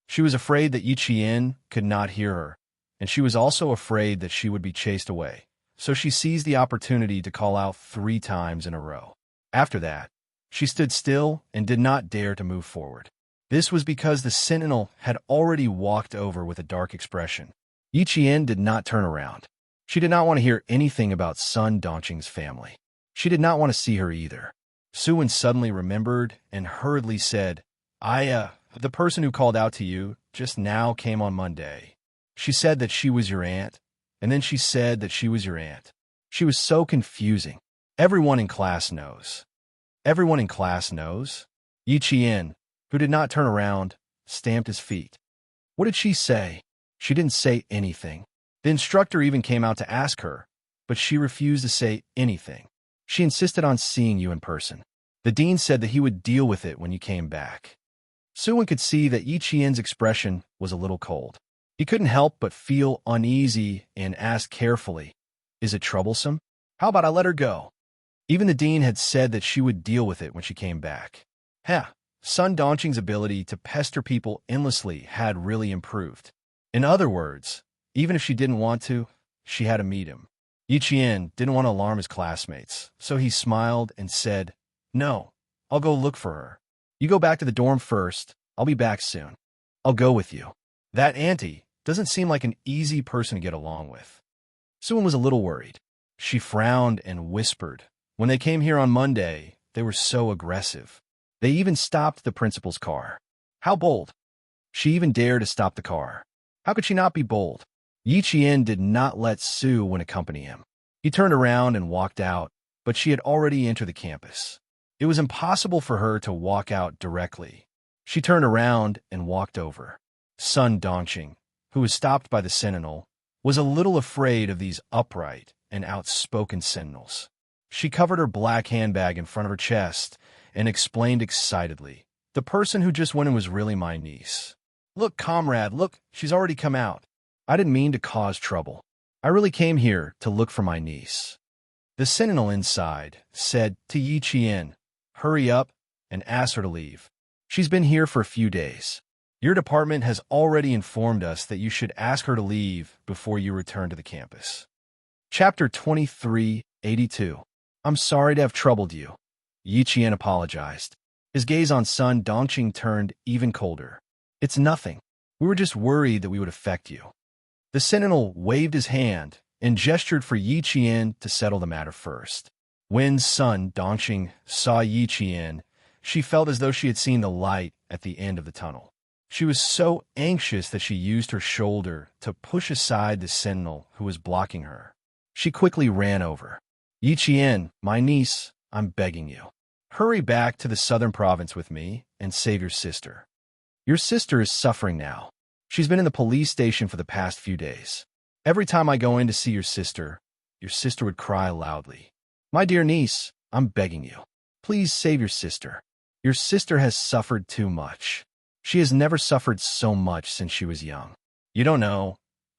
Speaker 1: She was afraid that Yi Qian could not hear her, and she was also afraid that she would be chased away, so she seized the opportunity to call out 3 times in a row. After that, she stood still and did not dare to move forward. This was because the sentinel had already walked over with a dark expression. Yi Qian did not turn around. She did not want to hear anything about Sun Dongqing's family. She did not want to see her either. Suwen suddenly remembered and hurriedly said, the person who called out to you just now came on Monday. She said that she was your aunt, and then she said that she was your aunt. She was so confusing. Everyone in class knows. Everyone in class knows? Yi Qian, who did not turn around, stamped his feet. What did she say? She didn't say anything. The instructor even came out to ask her, but she refused to say anything. She insisted on seeing you in person. The dean said that he would deal with it when you came back. Suwen could see that Yi Qian's expression was a little cold. He couldn't help but feel uneasy and asked carefully, Is it troublesome? How about I let her go? Even the dean had said that she would deal with it when she came back. Sun Dongqing's ability to pester people endlessly had really improved. In other words, even if she didn't want to, she had to meet him. Yi Qian didn't want to alarm his classmates, so he smiled and said, No, I'll go look for her. You go back to the dorm first. I'll be back soon. I'll go with you. That auntie doesn't seem like an easy person to get along with. Suwen was a little worried. She frowned and whispered, When they came here on Monday, they were so aggressive. They even stopped the principal's car. How bold. She even dared to stop the car. How could she not be bold? Yi Qian did not let Suwen accompany him. He turned around and walked out, but she had already entered the campus. It was impossible for her to walk out directly. She turned around and walked over. Sun Dongqing, who was stopped by the sentinel, was a little afraid of these upright and outspoken sentinels. She covered her black handbag in front of her chest and explained excitedly, The person who just went in was really my niece. Look, comrade, look, she's already come out. I didn't mean to cause trouble. I really came here to look for my niece. The sentinel inside said to Yi Qian, Hurry up, and ask her to leave. She's been here for a few days. Your department has already informed us that you should ask her to leave before you return to the campus. Chapter 2382. I'm sorry to have troubled you. Yi Qian apologized. His gaze on Sun Dongqing turned even colder. It's nothing. We were just worried that we would affect you. The sentinel waved his hand and gestured for Yi Qian to settle the matter first. When Sun Dongqing saw Yi Qian, she felt as though she had seen the light at the end of the tunnel. She was so anxious that she used her shoulder to push aside the sentinel who was blocking her. She quickly ran over. Yi Qian, my niece, I'm begging you. Hurry back to the southern province with me and save your sister. Your sister is suffering now. She's been in the police station for the past few days. Every time I go in to see your sister would cry loudly. My dear niece, I'm begging you. Please save your sister. Your sister has suffered too much. She has never suffered so much since she was young. You don't know.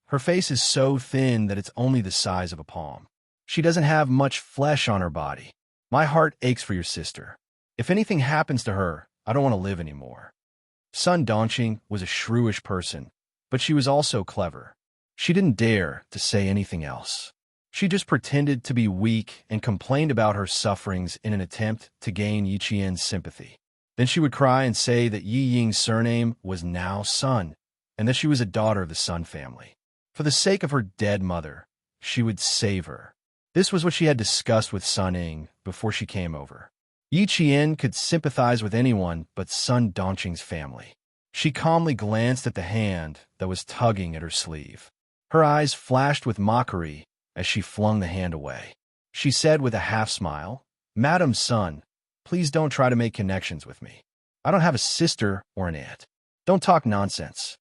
Speaker 1: Her face is so thin that it's only the size of a palm. She doesn't have much flesh on her body. My heart aches for your sister. If anything happens to her, I don't want to live anymore. Sun Dongqing was a shrewish person, but she was also clever. She didn't dare to say anything else. She just pretended to be weak and complained about her sufferings in an attempt to gain Yi Qian's sympathy. Then she would cry and say that Yi Ying's surname was now Sun, and that she was a daughter of the Sun family. For the sake of her dead mother, she would save her. This was what she had discussed with Sun Ying before she came over. Yi Qian could sympathize with anyone but Sun Dongqing's family. She calmly glanced at the hand that was tugging at her sleeve. Her eyes flashed with mockery as she flung the hand away. She said with a half-smile, Madam Sun, please don't try to make connections with me. I don't have a sister or an aunt. Don't talk nonsense.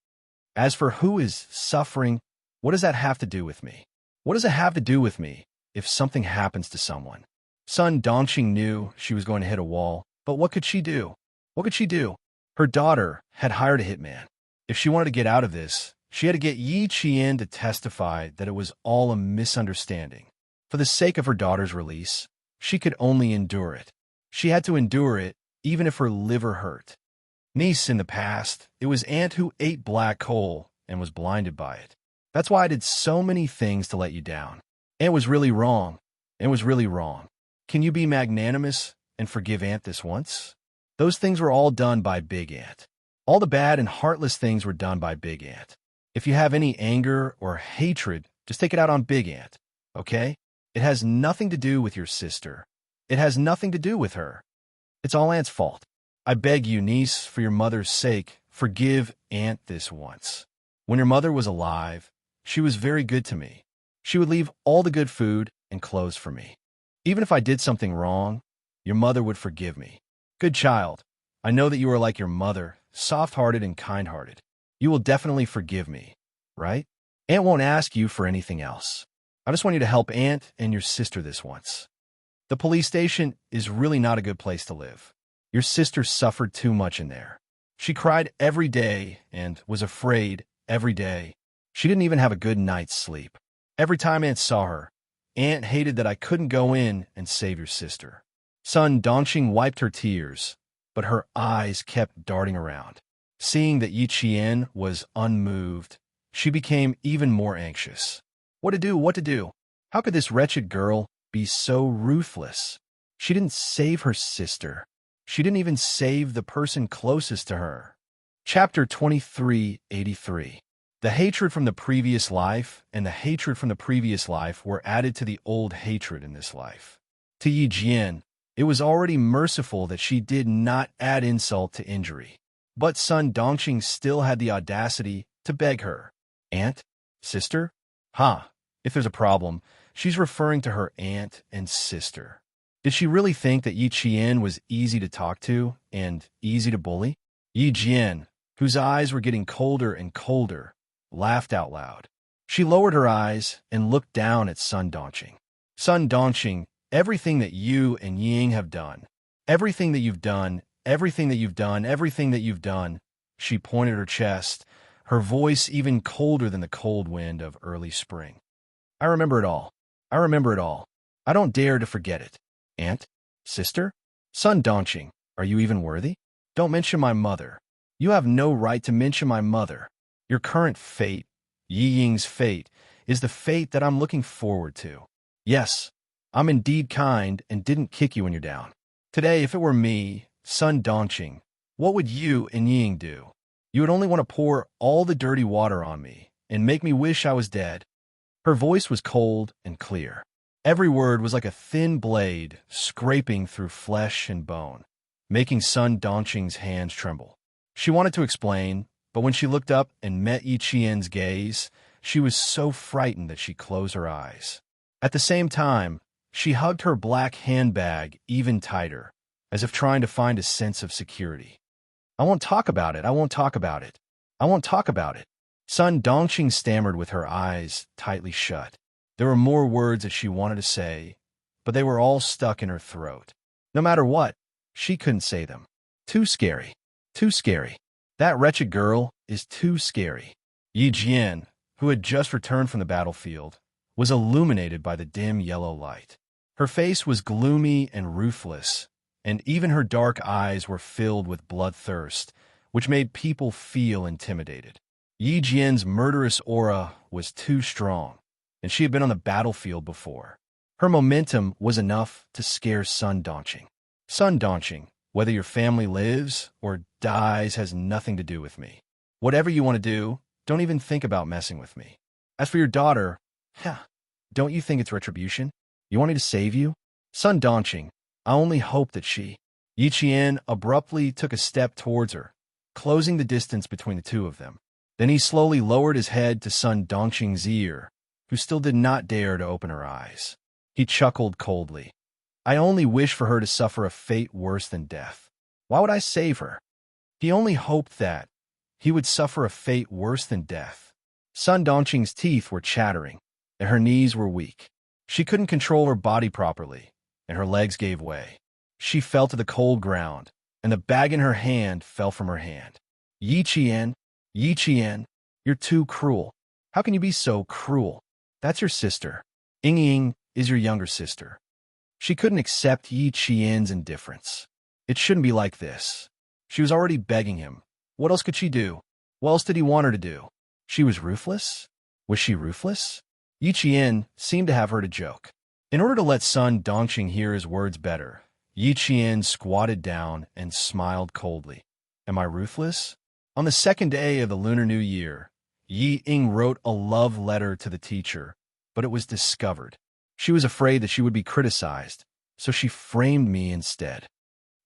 Speaker 1: As for who is suffering, what does that have to do with me? What does it have to do with me if something happens to someone? Sun Dongqing knew she was going to hit a wall, but what could she do? What could she do? Her daughter had hired a hitman. If she wanted to get out of this, she had to get Yi Qian to testify that it was all a misunderstanding. For the sake of her daughter's release, she could only endure it. She had to endure it even if her liver hurt. Niece, in the past, it was Aunt who ate black coal and was blinded by it. That's why I did so many things to let you down. Aunt was really wrong. Aunt was really wrong. Can you be magnanimous and forgive Aunt this once? Those things were all done by Big Aunt. All the bad and heartless things were done by Big Aunt. If you have any anger or hatred, just take it out on Big Aunt, okay? It has nothing to do with your sister. It has nothing to do with her. It's all Aunt's fault. I beg you, niece, for your mother's sake, forgive Aunt this once. When your mother was alive, she was very good to me. She would leave all the good food and clothes for me. Even if I did something wrong, your mother would forgive me. Good child, I know that you are like your mother, soft-hearted and kind-hearted. You will definitely forgive me, right? Aunt won't ask you for anything else. I just want you to help Aunt and your sister this once. The police station is really not a good place to live. Your sister suffered too much in there. She cried every day and was afraid every day. She didn't even have a good night's sleep. Every time Aunt saw her, Aunt hated that I couldn't go in and save your sister. Sun Dongqing wiped her tears, but her eyes kept darting around. Seeing that Yi Qian was unmoved, she became even more anxious. What to do? What to do? How could this wretched girl be so ruthless? She didn't save her sister. She didn't even save the person closest to her. Chapter 2383. The hatred from the previous life and the hatred from the previous life were added to the old hatred in this life. To Yi Jian, it was already merciful that she did not add insult to injury. But Sun Dongqing still had the audacity to beg her. Aunt? Sister? If there's a problem, she's referring to her aunt and sister. Did she really think that Yi Qian was easy to talk to and easy to bully? Yi Jian, whose eyes were getting colder and colder, laughed out loud. She lowered her eyes and looked down at Sun Dongqing. Sun Dongqing, everything that you and Ying have done, everything that you've done, everything that you've done, everything that you've done, she pointed her chest, her voice even colder than the cold wind of early spring. I remember it all. I remember it all. I don't dare to forget it. Aunt? Sister? Sun Dongqing, are you even worthy? Don't mention my mother. You have no right to mention my mother. Your current fate, Yi Ying's fate, is the fate that I'm looking forward to. Yes, I'm indeed kind and didn't kick you when you're down. Today, if it were me, Sun Dongqing, what would you and Ying do? You would only want to pour all the dirty water on me and make me wish I was dead. Her voice was cold and clear. Every word was like a thin blade scraping through flesh and bone, making Sun Dongqing's hands tremble. She wanted to explain, but when she looked up and met Yi Qian's gaze, she was so frightened that she closed her eyes. At the same time, she hugged her black handbag even tighter, as if trying to find a sense of security. I won't talk about it. I won't talk about it. I won't talk about it. Sun Dongqing stammered with her eyes tightly shut. There were more words that she wanted to say, but they were all stuck in her throat. No matter what, she couldn't say them. Too scary. Too scary. That wretched girl is too scary. Yi Jian, who had just returned from the battlefield, was illuminated by the dim yellow light. Her face was gloomy and ruthless, and even her dark eyes were filled with bloodthirst, which made people feel intimidated. Yi Jian's murderous aura was too strong, and she had been on the battlefield before. Her momentum was enough to scare Sun Dongqing. Sun Dongqing, whether your family lives or dies has nothing to do with me. Whatever you want to do, don't even think about messing with me. As for your daughter, don't you think it's retribution? You want me to save you? Sun Dongqing, I only hope that she... Yi Qian abruptly took a step towards her, closing the distance between the two of them. Then he slowly lowered his head to Sun Dongqing's ear, who still did not dare to open her eyes. He chuckled coldly. I only wish for her to suffer a fate worse than death. Why would I save her? He only hoped that he would suffer a fate worse than death. Sun Dongqing's teeth were chattering, and her knees were weak. She couldn't control her body properly, and her legs gave way. She fell to the cold ground, and the bag in her hand fell from her hand. Yi Qian, you're too cruel. How can you be so cruel? That's your sister. Ying is your younger sister. She couldn't accept Yi Qian's indifference. It shouldn't be like this. She was already begging him. What else could she do? What else did he want her to do? She was ruthless? Was she ruthless? Yi Qian seemed to have heard a joke. In order to let Sun Dongqing hear his words better, Yi Qian squatted down and smiled coldly. Am I ruthless? On the second day of the Lunar New Year, Yi Ying wrote a love letter to the teacher, but it was discovered. She was afraid that she would be criticized, so she framed me instead.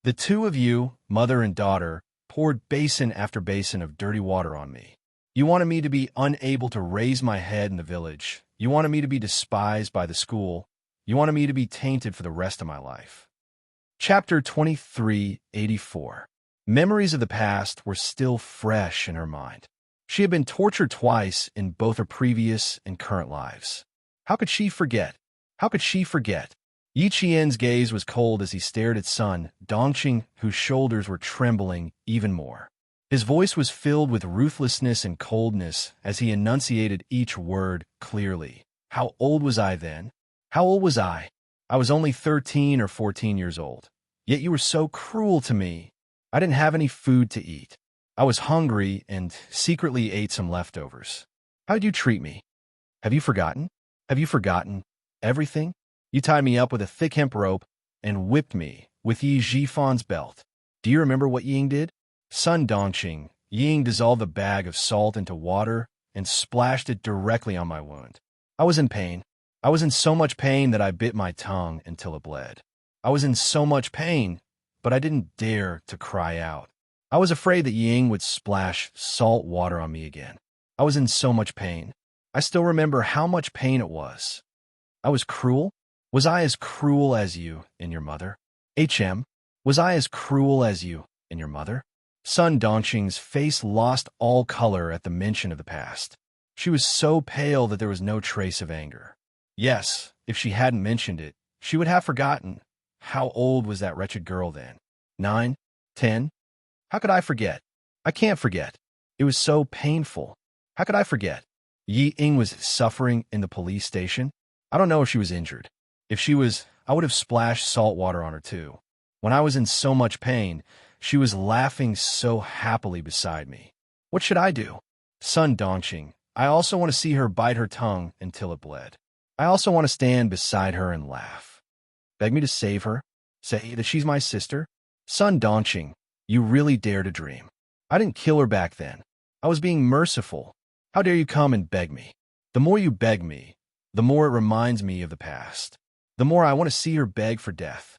Speaker 1: The two of you, mother and daughter, poured basin after basin of dirty water on me. You wanted me to be unable to raise my head in the village. You wanted me to be despised by the school. You wanted me to be tainted for the rest of my life. Chapter 2384. Memories of the past were still fresh in her mind. She had been tortured twice in both her previous and current lives. How could she forget? How could she forget? Yi Qian's gaze was cold as he stared at Sun Dongqing, whose shoulders were trembling even more. His voice was filled with ruthlessness and coldness as he enunciated each word clearly. How old was I then? How old was I? I was only 13 or 14 years old. Yet you were so cruel to me. I didn't have any food to eat. I was hungry and secretly ate some leftovers. How did you treat me? Have you forgotten? Have you forgotten everything? You tied me up with a thick hemp rope and whipped me with Yi Jifan's belt. Do you remember what Ying did? Sun Dongqing, Ying dissolved a bag of salt into water and splashed it directly on my wound. I was in pain. I was in so much pain that I bit my tongue until it bled. I was in so much pain, but I didn't dare to cry out. I was afraid that Ying would splash salt water on me again. I was in so much pain. I still remember how much pain it was. I was cruel? Was I as cruel as you and your mother? Was I as cruel as you and your mother? Sun Dongqing's face lost all color at the mention of the past. She was so pale that there was no trace of anger. Yes, if she hadn't mentioned it, she would have forgotten. How old was that wretched girl then? 9? 10? How could I forget? I can't forget. It was so painful. How could I forget? Yi Ying was suffering in the police station. I don't know if she was injured. If she was, I would have splashed salt water on her too. When I was in so much pain, she was laughing so happily beside me. What should I do? Sun Dongqing, I also want to see her bite her tongue until it bled. I also want to stand beside her and laugh. Beg me to save her? Say that she's my sister? Sun Dongqing, you really dare to dream. I didn't kill her back then. I was being merciful. How dare you come and beg me? The more you beg me, the more it reminds me of the past. the more I want to see her beg for death.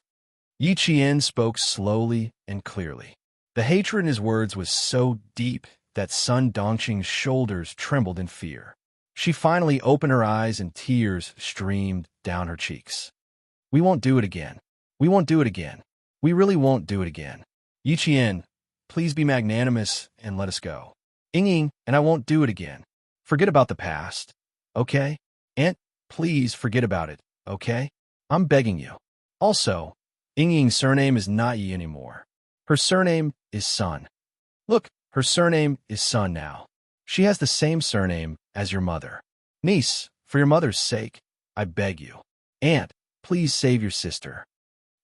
Speaker 1: Yi Qian spoke slowly and clearly. The hatred in his words was so deep that Sun Dongqing's shoulders trembled in fear. She finally opened her eyes and tears streamed down her cheeks. We won't do it again. We won't do it again. We really won't do it again. Yi Qian, please be magnanimous and let us go. Ying, and I won't do it again. Forget about the past, okay? Aunt, please forget about it, okay? I'm begging you. Also, Ying's surname is not Yi anymore. Her surname is Sun. Look, her surname is Sun now. She has the same surname as your mother. Niece, for your mother's sake, I beg you. Aunt, please save your sister.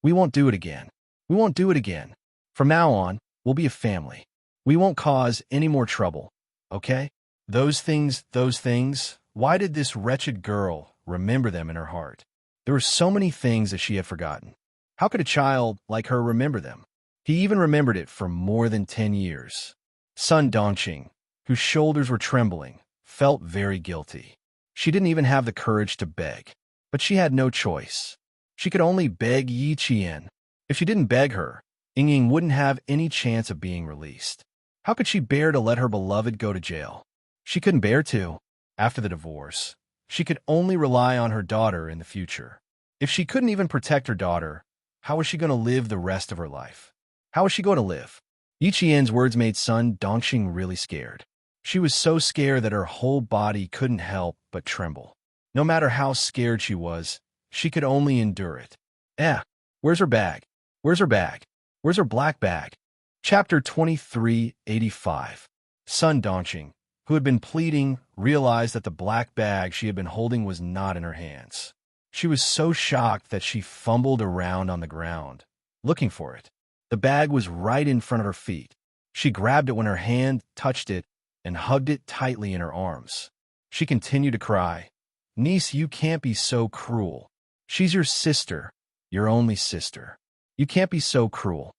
Speaker 1: We won't do it again. We won't do it again. From now on, we'll be a family. We won't cause any more trouble, okay? Those things, why did this wretched girl remember them in her heart? There were so many things that she had forgotten. How could a child like her remember them? He even remembered it for more than 10 years. Sun Dongqing, whose shoulders were trembling, felt very guilty. She didn't even have the courage to beg, but she had no choice. She could only beg Yi Qian. If she didn't beg her, Ying wouldn't have any chance of being released. How could she bear to let her beloved go to jail? She couldn't bear to. After the divorce, she could only rely on her daughter in the future. If she couldn't even protect her daughter, how was she going to live the rest of her life? How was she going to live? Yi Qian's words made Sun Dongqing really scared. She was so scared that her whole body couldn't help but tremble. No matter how scared she could only endure it. Where's her bag? Where's her bag? Where's her black bag? Chapter 2385. Sun Dongqing, who had been pleading, realized that the black bag she had been holding was not in her hands. She was so shocked that she fumbled around on the ground, looking for it. The bag was right in front of her feet. She grabbed it when her hand touched it and hugged it tightly in her arms. She continued to cry, Niece, you can't be so cruel. She's your sister, your only sister. You can't be so cruel.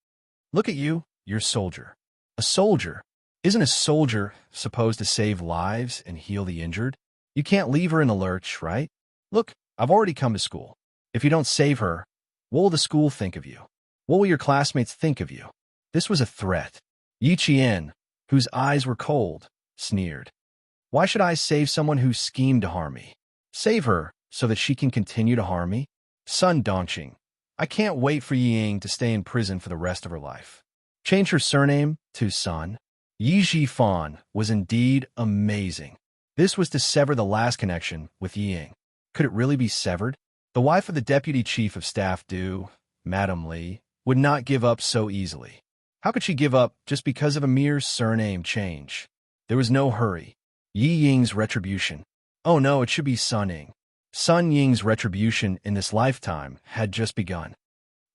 Speaker 1: Look at you, you're a soldier. A soldier? Isn't a soldier supposed to save lives and heal the injured? You can't leave her in the lurch, right? Look, I've already come to school. If you don't save her, what will the school think of you? What will your classmates think of you? This was a threat. Yi Qian, whose eyes were cold, sneered. Why should I save someone who schemed to harm me? Save her so that she can continue to harm me? Sun Dongqing, I can't wait for Ying to stay in prison for the rest of her life. Change her surname to Sun. Yi Zhifan was indeed amazing. This was to sever the last connection with Ying. Could it really be severed? The wife of the deputy chief of staff, Madame Li, would not give up so easily. How could she give up just because of a mere surname change? There was no hurry. Yi Ying's retribution. Oh no, it should be Sun Ying. Sun Ying's retribution in this lifetime had just begun.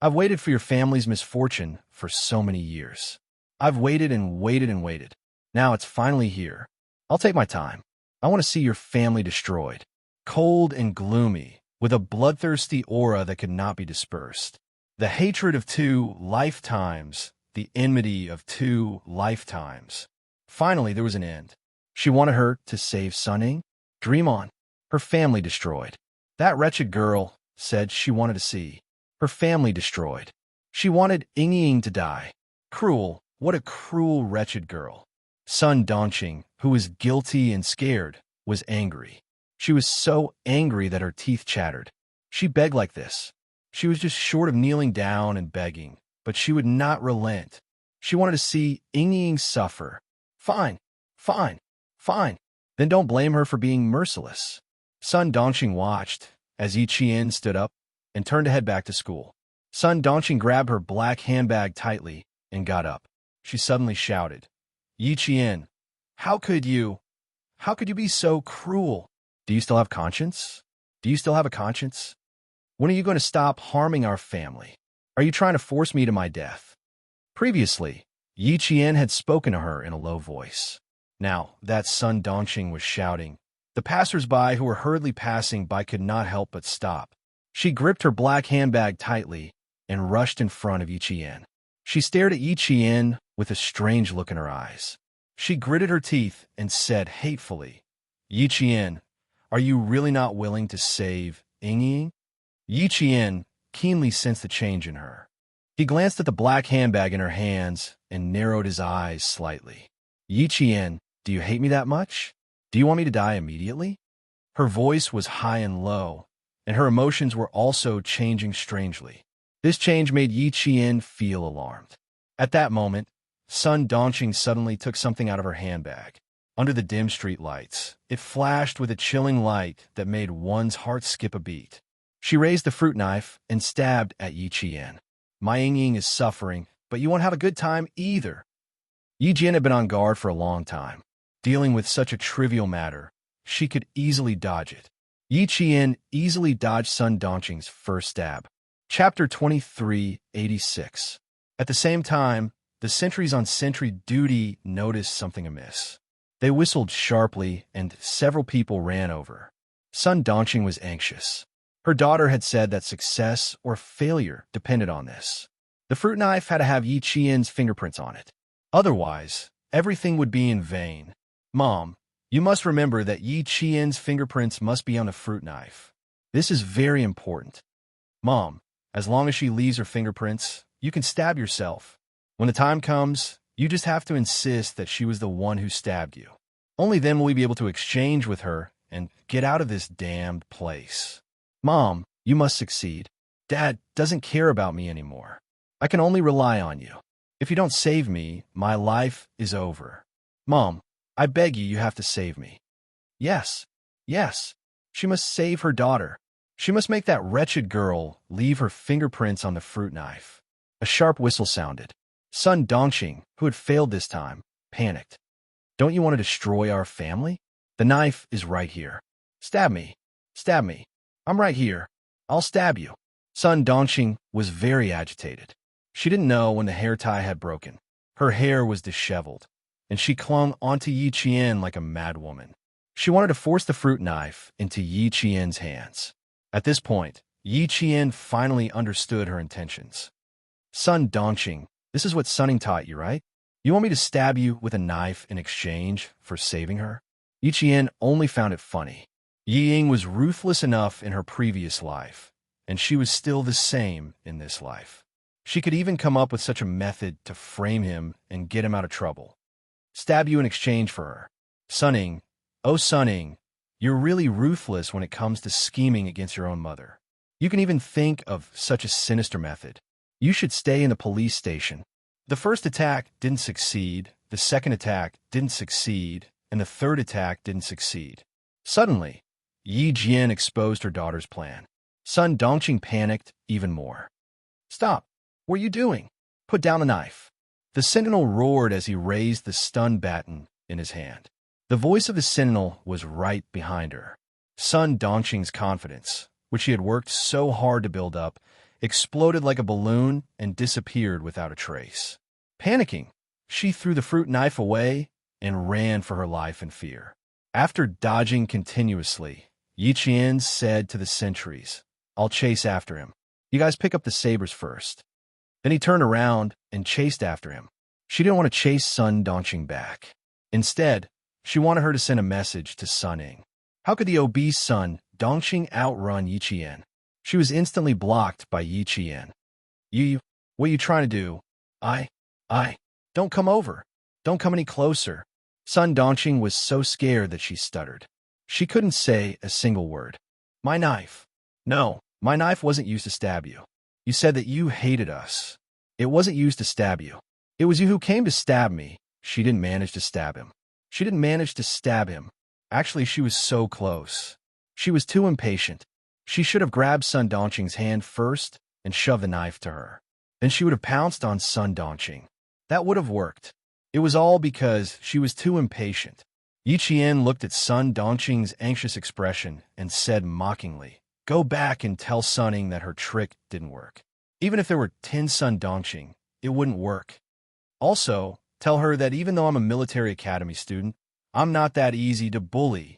Speaker 1: I've waited for your family's misfortune for so many years. I've waited and waited and waited. Now it's finally here. I'll take my time. I want to see your family destroyed. Cold and gloomy, with a bloodthirsty aura that could not be dispersed. The hatred of 2 lifetimes, the enmity of 2 lifetimes. Finally, there was an end. She wanted her to save Sun Ying. Dream on. Her family destroyed. That wretched girl said she wanted to see her family destroyed. She wanted Ying to die. Cruel, what a cruel, wretched girl. Sun Dongqing, who was guilty and scared, was angry. She was so angry that her teeth chattered. She begged like this. She was just short of kneeling down and begging, but she would not relent. She wanted to see Ying suffer. Fine, fine, fine. Then don't blame her for being merciless. Sun Dongqing watched as Yi Qian stood up and turned to head back to school. Sun Dongqing grabbed her black handbag tightly and got up. She suddenly shouted, Yi Qian, how could you be so cruel? Do you still have conscience? Do you still have a conscience? When are you going to stop harming our family? Are you trying to force me to my death? Previously, Yi Qian had spoken to her in a low voice. Now that Sun Dongqing was shouting, the passers-by who were hurriedly passing by could not help but stop. She gripped her black handbag tightly and rushed in front of Yi Qian. She stared at Yi Qian with a strange look in her eyes. She gritted her teeth and said hatefully, Yi Qian, are you really not willing to save Ying? Yi Qian keenly sensed the change in her. He glanced at the black handbag in her hands and narrowed his eyes slightly. Yi Qian, do you hate me that much? Do you want me to die immediately? Her voice was high and low, and her emotions were also changing strangely. This change made Yi Qian feel alarmed. At that moment, Sun Dongqing suddenly took something out of her handbag. Under the dim street lights, it flashed with a chilling light that made one's heart skip a beat. She raised the fruit knife and stabbed at Yi Qian. My Ying is suffering, but you won't have a good time either. Yi Jian had been on guard for a long time. Dealing with such a trivial matter, she could easily dodge it. Yi Qian easily dodged Sun Dongqing's first stab. Chapter 2386. At the same time, the sentries on sentry duty noticed something amiss. They whistled sharply, and several people ran over. Sun Dongqing was anxious. Her daughter had said that success or failure depended on this. The fruit knife had to have Yi Qian's fingerprints on it. Otherwise, everything would be in vain. Mom, you must remember that Yi Qian's fingerprints must be on the fruit knife. This is very important. Mom, as long as she leaves her fingerprints, you can stab yourself. When the time comes, you just have to insist that she was the one who stabbed you. Only then will we be able to exchange with her and get out of this damned place. Mom, you must succeed. Dad doesn't care about me anymore. I can only rely on you. If you don't save me, my life is over. Mom, I beg you have to save me. Yes, yes. She must save her daughter. She must make that wretched girl leave her fingerprints on the fruit knife. A sharp whistle sounded. Sun Dongqing, who had failed this time, panicked. Don't you want to destroy our family? The knife is right here. Stab me. Stab me. I'm right here. I'll stab you. Sun Dongqing was very agitated. She didn't know when the hair tie had broken. Her hair was disheveled, and she clung onto Yi Qian like a madwoman. She wanted to force the fruit knife into Yi Qian's hands. At this point, Yi Qian finally understood her intentions. Sun Dongqing, this is what Sunning taught you, right? You want me to stab you with a knife in exchange for saving her? Yi Qian only found it funny. Yi Ying was ruthless enough in her previous life, and she was still the same in this life. She could even come up with such a method to frame him and get him out of trouble. Stab you in exchange for her. Sunning, oh Sunning, you're really ruthless when it comes to scheming against your own mother. You can even think of such a sinister method. You should stay in the police station. The first attack didn't succeed, the second attack didn't succeed, and the third attack didn't succeed. Suddenly, Yi Jian exposed her daughter's plan. Sun Dongqing panicked even more. Stop! What are you doing? Put down the knife. The sentinel roared as he raised the stun baton in his hand. The voice of the sentinel was right behind her. Sun Dongqing's confidence, which she had worked so hard to build up, exploded like a balloon and disappeared without a trace. Panicking, she threw the fruit knife away and ran for her life in fear. After dodging continuously, Yi Qian said to the sentries, I'll chase after him. You guys pick up the sabers first. Then he turned around and chased after him. She didn't want to chase Sun Dongqing back. Instead, she wanted her to send a message to Sun Ying. How could the obese Sun Dongqing outrun Yi Qian? She was instantly blocked by Yi Qian. What are you trying to do? Don't come over. Don't come any closer. Sun Dongqing was so scared that she stuttered. She couldn't say a single word. My knife. No, my knife wasn't used to stab you. You said that you hated us. It wasn't used to stab you. It was you who came to stab me. She didn't manage to stab him. She didn't manage to stab him. Actually, she was so close. She was too impatient. She should have grabbed Sun Dongqing's hand first and shoved the knife to her. Then she would have pounced on Sun Dongqing. That would have worked. It was all because she was too impatient. Yi Qian looked at Sun Dongqing's anxious expression and said mockingly, Go back and tell Sunning that her trick didn't work. Even if there were 10 Sun Dongqing, it wouldn't work. Also, tell her that even though I'm a military academy student, I'm not that easy to bully.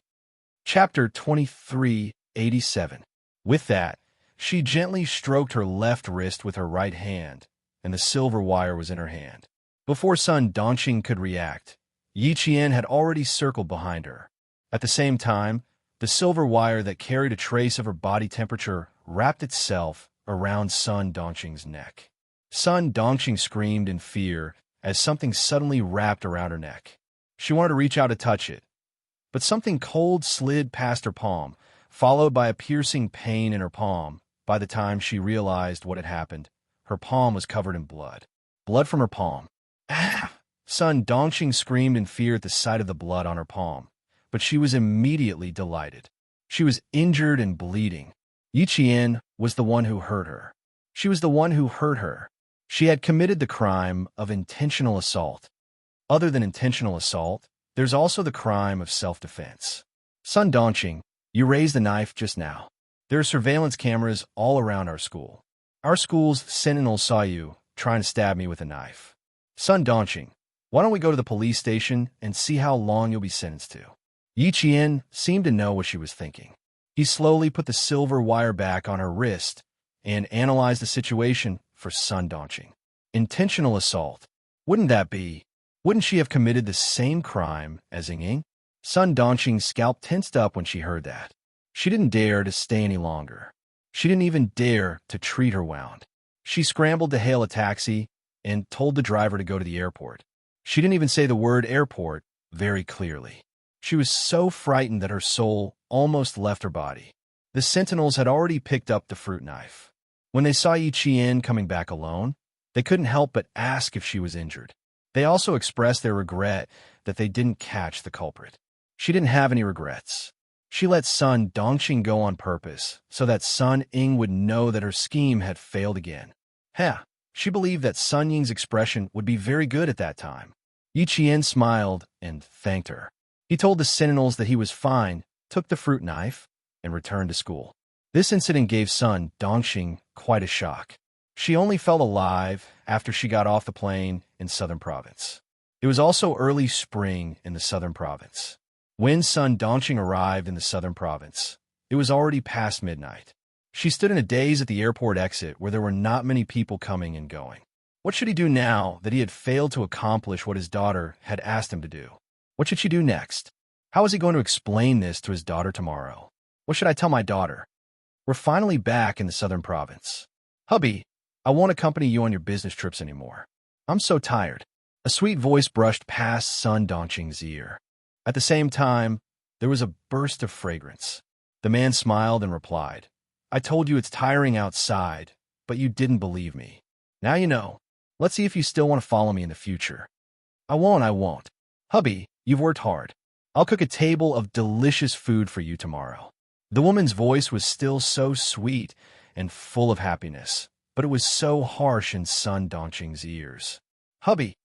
Speaker 1: Chapter 2387. With that, she gently stroked her left wrist with her right hand, and the silver wire was in her hand. Before Sun Dongqing could react, Yi Qian had already circled behind her. At the same time, the silver wire that carried a trace of her body temperature wrapped itself around Sun Dongqing's neck. Sun Dongqing screamed in fear as something suddenly wrapped around her neck. She wanted to reach out to touch it, but something cold slid past her palm, followed by a piercing pain in her palm. By the time she realized what had happened, her palm was covered in blood. Blood from her palm. Ah! Sun Dongqing screamed in fear at the sight of the blood on her palm, but she was immediately delighted. She was injured and bleeding. Yi Qian was the one who hurt her. She was the one who hurt her. She had committed the crime of intentional assault. Other than intentional assault, there's also the crime of self-defense. Sun Dongqing, you raised the knife just now. There are surveillance cameras all around our school. Our school's sentinels saw you trying to stab me with a knife. Sun Dongqing, why don't we go to the police station and see how long you'll be sentenced to? Yi Qian seemed to know what she was thinking. He slowly put the silver wire back on her wrist and analyzed the situation for Sun Dongqing. Intentional assault. Wouldn't she have committed the same crime as Ying? Sun Dongqing's scalp tensed up when she heard that. She didn't dare to stay any longer. She didn't even dare to treat her wound. She scrambled to hail a taxi and told the driver to go to the airport. She didn't even say the word airport very clearly. She was so frightened that her soul almost left her body. The sentinels had already picked up the fruit knife. When they saw Yi Qian coming back alone, they couldn't help but ask if she was injured. They also expressed their regret that they didn't catch the culprit. She didn't have any regrets. She let Sun Dongqing go on purpose so that Sun Ying would know that her scheme had failed again. She believed that Sun Ying's expression would be very good at that time. Yi Qian smiled and thanked her. He told the sentinels that he was fine, took the fruit knife, and returned to school. This incident gave Sun Dongqing quite a shock. She only felt alive after she got off the plane in Southern Province. It was also early spring in the Southern Province. When Sun Dongqing arrived in the Southern Province, it was already past midnight. She stood in a daze at the airport exit where there were not many people coming and going. What should he do now that he had failed to accomplish what his daughter had asked him to do? What should she do next? How was he going to explain this to his daughter tomorrow? What should I tell my daughter? We're finally back in the Southern Province. Hubby, I won't accompany you on your business trips anymore. I'm so tired. A sweet voice brushed past Sun Dongqing's ear. At the same time, there was a burst of fragrance. The man smiled and replied, I told you it's tiring outside, but you didn't believe me. Now you know. Let's see if you still want to follow me in the future. I won't. Hubby, you've worked hard. I'll cook a table of delicious food for you tomorrow. The woman's voice was still so sweet and full of happiness, but it was so harsh in Sun Dongqing's ears. Hubby.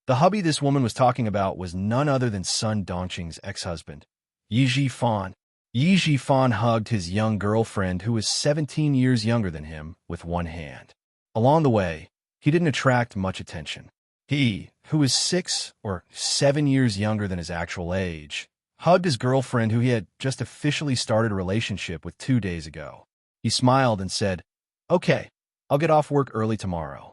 Speaker 1: The hubby this woman was talking about was none other than Sun Dongqing's ex-husband, Yi Zhifan. Yi Zhifan hugged his young girlfriend, who was 17 years younger than him, with one hand. Along the way, he didn't attract much attention. He, who was 6 or 7 years younger than his actual age, hugged his girlfriend, who he had just officially started a relationship with 2 days ago. He smiled and said, Okay, I'll get off work early tomorrow.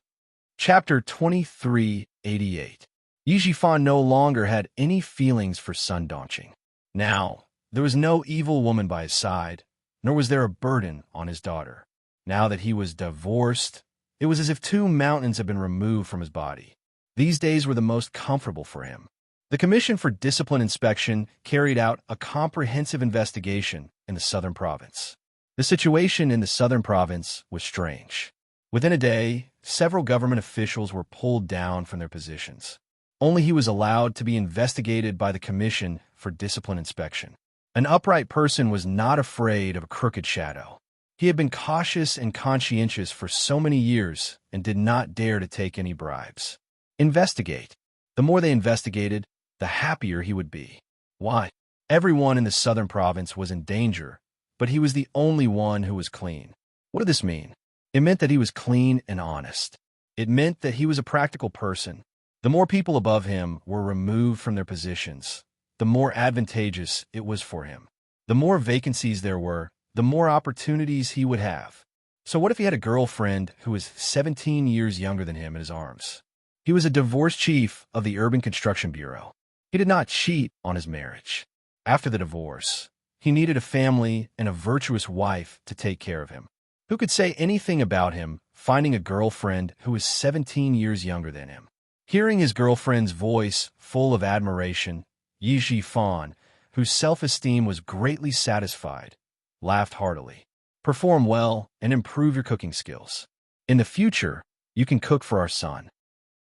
Speaker 1: Chapter 2388. Yi Zhifan no longer had any feelings for Sun Dongqing. Now, there was no evil woman by his side, nor was there a burden on his daughter. Now that he was divorced, it was as if 2 mountains had been removed from his body. These days were the most comfortable for him. The Commission for Discipline Inspection carried out a comprehensive investigation in the Southern Province. The situation in the Southern Province was strange. Within a day, several government officials were pulled down from their positions. Only he was allowed to be investigated by the Commission for Discipline Inspection. An upright person was not afraid of a crooked shadow. He had been cautious and conscientious for so many years and did not dare to take any bribes. Investigate. The more they investigated, the happier he would be. Why? Everyone in the Southern Province was in danger, but he was the only one who was clean. What did this mean? It meant that he was clean and honest. It meant that he was a practical person. The more people above him were removed from their positions, the more advantageous it was for him. The more vacancies there were, the more opportunities he would have. So what if he had a girlfriend who was 17 years younger than him in his arms? He was a divorce chief of the Urban Construction Bureau. He did not cheat on his marriage. After the divorce, He needed a family and a virtuous wife to take care of him. Who could say anything about him finding a girlfriend who was 17 years younger than him? Hearing his girlfriend's voice full of admiration, Yi Ji-fan, whose self-esteem was greatly satisfied, laughed heartily. Perform well and improve your cooking skills. In the future, you can cook for our son.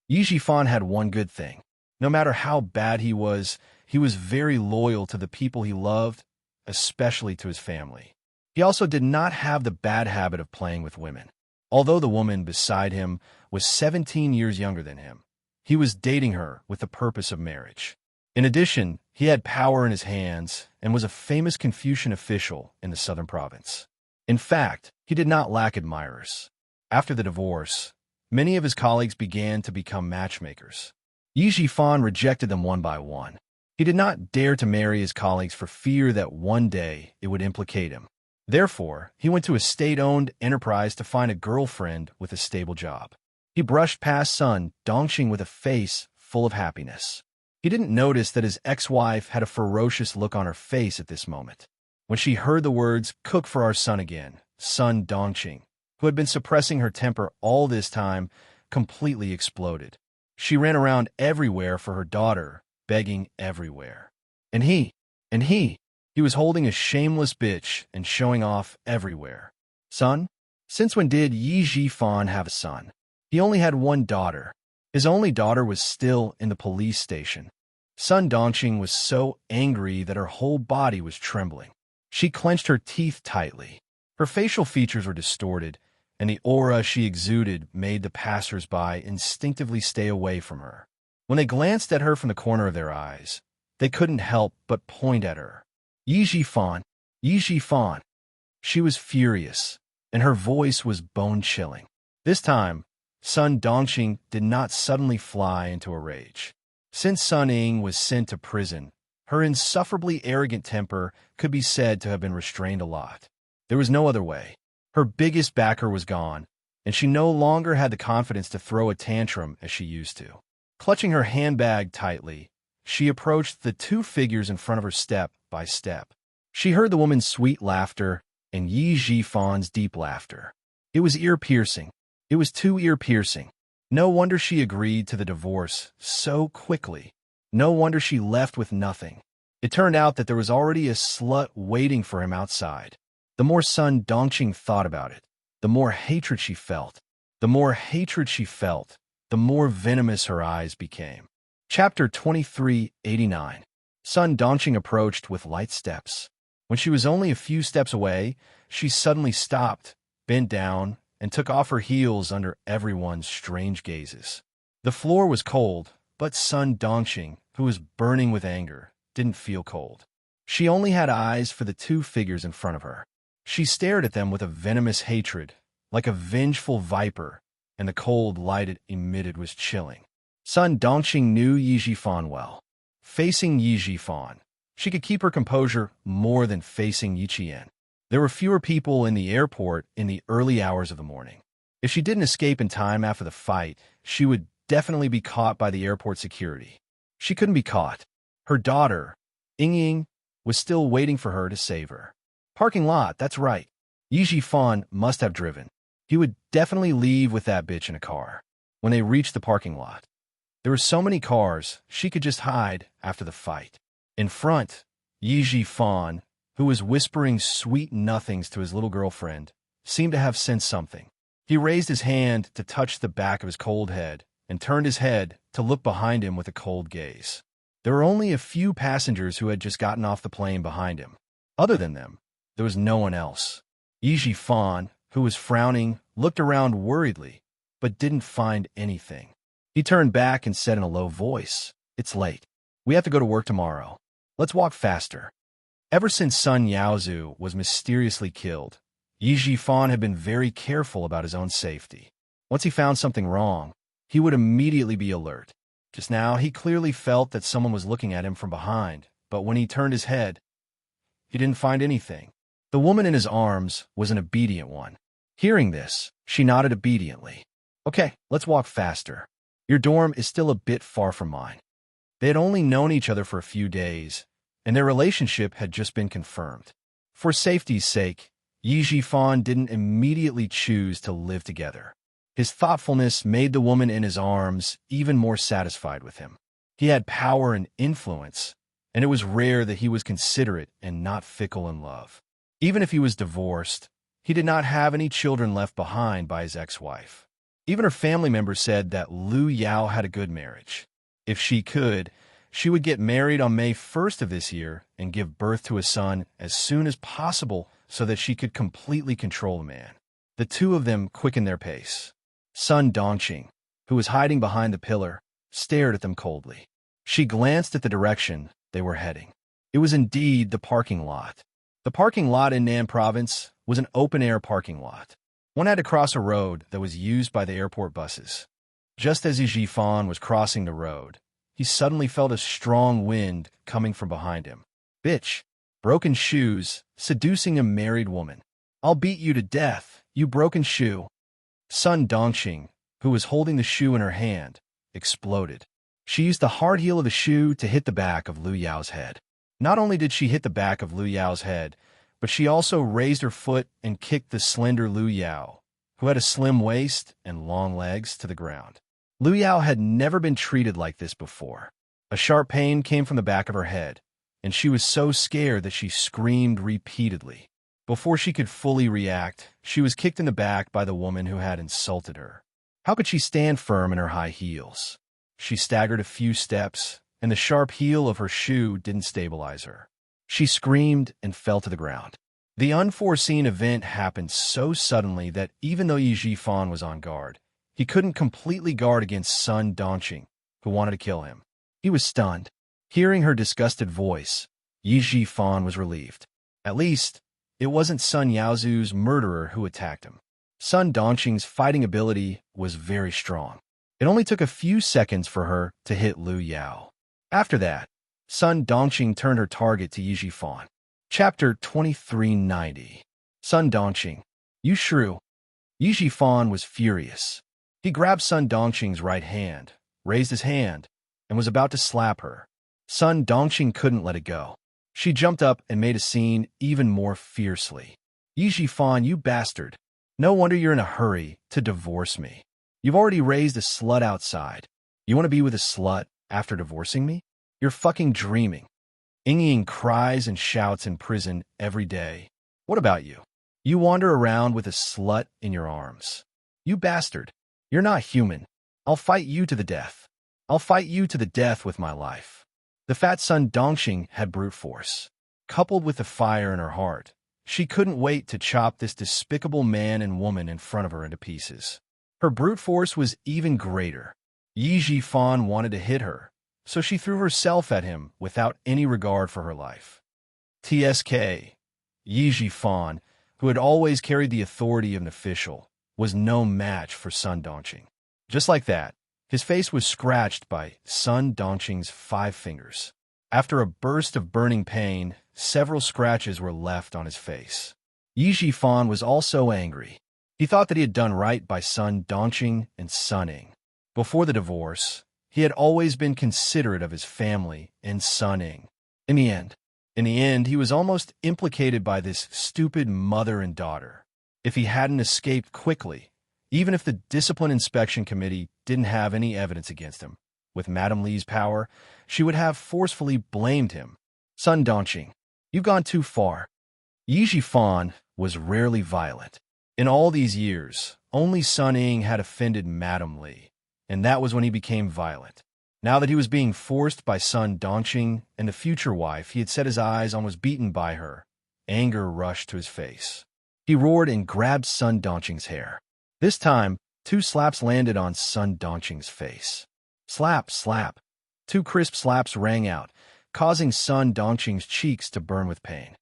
Speaker 1: Yi Ji-fan had one good thing. No matter how bad he was very loyal to the people he loved, especially to his family. He also did not have the bad habit of playing with women. Although the woman beside him was 17 years younger than him, he was dating her with the purpose of marriage. In addition, he had power in his hands and was a famous Confucian official in the southern province. In fact, he did not lack admirers. After the divorce, many of his colleagues began to become matchmakers. Yi Ji-fan rejected them one by one. He did not dare to marry his colleagues for fear that one day it would implicate him. Therefore, he went to a state-owned enterprise to find a girlfriend with a stable job. He brushed past Sun Dongqing with a face full of happiness. He didn't notice that his ex-wife had a ferocious look on her face at this moment. When she heard the words, "Cook for our son again," Sun Dongqing, who had been suppressing her temper all this time, completely exploded. She ran around everywhere for her daughter, begging everywhere. And he was holding a shameless bitch and showing off everywhere. Son? Since when did Yi Ji-fan have a son? He only had one daughter. His only daughter was still in the police station. Sun Dongqing was so angry that her whole body was trembling. She clenched her teeth tightly. Her facial features were distorted, and the aura she exuded made the passers-by instinctively stay away from her. When they glanced at her from the corner of their eyes, they couldn't help but point at her. Yi Ji-fan, Yi Ji-fan. She was furious, and her voice was bone-chilling. This time, Sun Dongqing did not suddenly fly into a rage. Since Sun Ying was sent to prison, her insufferably arrogant temper could be said to have been restrained a lot. There was no other way. Her biggest backer was gone, and she no longer had the confidence to throw a tantrum as she used to. Clutching her handbag tightly, she approached the two figures in front of her step by step. She heard the woman's sweet laughter and Yi Ji-fan's deep laughter. It was ear-piercing. It was too ear-piercing. No wonder she agreed to the divorce so quickly. No wonder she left with nothing. It turned out that there was already a slut waiting for him outside. The more Sun Dongqing thought about it, the more hatred she felt. The more hatred she felt, the more venomous her eyes became. Chapter 2389. Sun Dongqing approached with light steps. When she was only a few steps away, she suddenly stopped, bent down, and took off her heels under everyone's strange gazes. The floor was cold, but Sun Dongqing, who was burning with anger, didn't feel cold. She only had eyes for the two figures in front of her. She stared at them with a venomous hatred, like a vengeful viper, and the cold light it emitted was chilling. Sun Dongqing knew Yi Ji-fan well. Facing Yi Ji-fan, she could keep her composure more than facing Yi Qian. There were fewer people in the airport in the early hours of the morning. If she didn't escape in time after the fight, she would definitely be caught by the airport security. She couldn't be caught. Her daughter, Ying, was still waiting for her to save her. Parking lot, that's right. Yi Ji-fan must have driven. He would definitely leave with that bitch in a car. When they reached the parking lot, there were so many cars, she could just hide after the fight. In front, Yi Ji-fan, who was whispering sweet nothings to his little girlfriend, seemed to have sensed something. He raised his hand to touch the back of his cold head and turned his head to look behind him with a cold gaze. There were only a few passengers who had just gotten off the plane behind him. Other than them, there was no one else. Yi Ji-fan, who was frowning, looked around worriedly, but didn't find anything. He turned back and said in a low voice, "It's late. We have to go to work tomorrow. Let's walk faster." Ever since Sun Yaozu was mysteriously killed, Yi Ji-fan had been very careful about his own safety. Once he found something wrong, he would immediately be alert. Just now, he clearly felt that someone was looking at him from behind, but when he turned his head, he didn't find anything. The woman in his arms was an obedient one. Hearing this, she nodded obediently. "Okay, let's walk faster. Your dorm is still a bit far from mine." They had only known each other for a few days, and their relationship had just been confirmed. For safety's sake, Yi Jifan didn't immediately choose to live together. His thoughtfulness made the woman in his arms even more satisfied with him. He had power and influence, and it was rare that he was considerate and not fickle in love. Even if he was divorced, he did not have any children left behind by his ex-wife. Even her family members said that Lu Yao had a good marriage. If she could, she would get married on May 1st of this year and give birth to a son as soon as possible so that she could completely control the man. The two of them quickened their pace. Sun Dongqing, who was hiding behind the pillar, stared at them coldly. She glanced at the direction they were heading. It was indeed the parking lot. The parking lot in Nan Province was an open-air parking lot. One had to cross a road that was used by the airport buses. Just as Yi Jifan was crossing the road, he suddenly felt a strong wind coming from behind him. Bitch! Broken shoes, seducing a married woman. I'll beat you to death, you broken shoe. Sun Dongqing, who was holding the shoe in her hand, exploded. She used the hard heel of the shoe to hit the back of Lu Yao's head. Not only did she hit the back of Lu Yao's head, but she also raised her foot and kicked the slender Lu Yao, who had a slim waist and long legs, to the ground. Lu Yao had never been treated like this before. A sharp pain came from the back of her head, and she was so scared that she screamed repeatedly. Before she could fully react, she was kicked in the back by the woman who had insulted her. How could she stand firm in her high heels? She staggered a few steps, and the sharp heel of her shoe didn't stabilize her. She screamed and fell to the ground. The unforeseen event happened so suddenly that even though Yi Jifan was on guard, he couldn't completely guard against Sun Dongqing, who wanted to kill him. He was stunned. Hearing her disgusted voice, Yi Jifan was relieved. At least, it wasn't Sun Yaozu's murderer who attacked him. Sun Dongqing's fighting ability was very strong. It only took a few seconds for her to hit Lu Yao. After that, Sun Dongqing turned her target to Yi Jifan. Chapter 2390. Sun Dongqing. You shrew. Yi Jifan was furious. He grabbed Sun Dongqing's right hand, raised his hand, and was about to slap her. Sun Dongqing couldn't let it go. She jumped up and made a scene even more fiercely. Yi Jifan, you bastard. No wonder you're in a hurry to divorce me. You've already raised a slut outside. You want to be with a slut after divorcing me? You're fucking dreaming. Ying cries and shouts in prison every day. What about you? You wander around with a slut in your arms. You bastard. You're not human. I'll fight you to the death. I'll fight you to the death with my life. The fat Sun Dongqing had brute force. Coupled with the fire in her heart, she couldn't wait to chop this despicable man and woman in front of her into pieces. Her brute force was even greater. Yi Jifan wanted to hit her, so she threw herself at him without any regard for her life. TSK. Yi Jifan, who had always carried the authority of an official, was no match for Sun Dongqing. Just like that, his face was scratched by Sun Dongqing's 5 fingers. After a burst of burning pain, several scratches were left on his face. Yi Jifan was also angry. He thought that he had done right by Sun Dongqing and Sun Ying. Before the divorce, he had always been considerate of his family and Sun Ying. In the end, he was almost implicated by this stupid mother and daughter. If he hadn't escaped quickly, even if the Discipline Inspection Committee didn't have any evidence against him, with Madame Li's power, she would have forcefully blamed him. Sun Dongqing, you've gone too far. Yi Jifan was rarely violent. In all these years, only Sun Ying had offended Madame Li, and that was when he became violent. Now that he was being forced by Sun Dongqing and the future wife he had set his eyes on was beaten by her, anger rushed to his face. He roared and grabbed Sun Dongqing's hair. This time, 2 slaps landed on Sun Dongqing's face. Slap, slap. 2 crisp slaps rang out, causing Sun Dongqing's cheeks to burn with pain.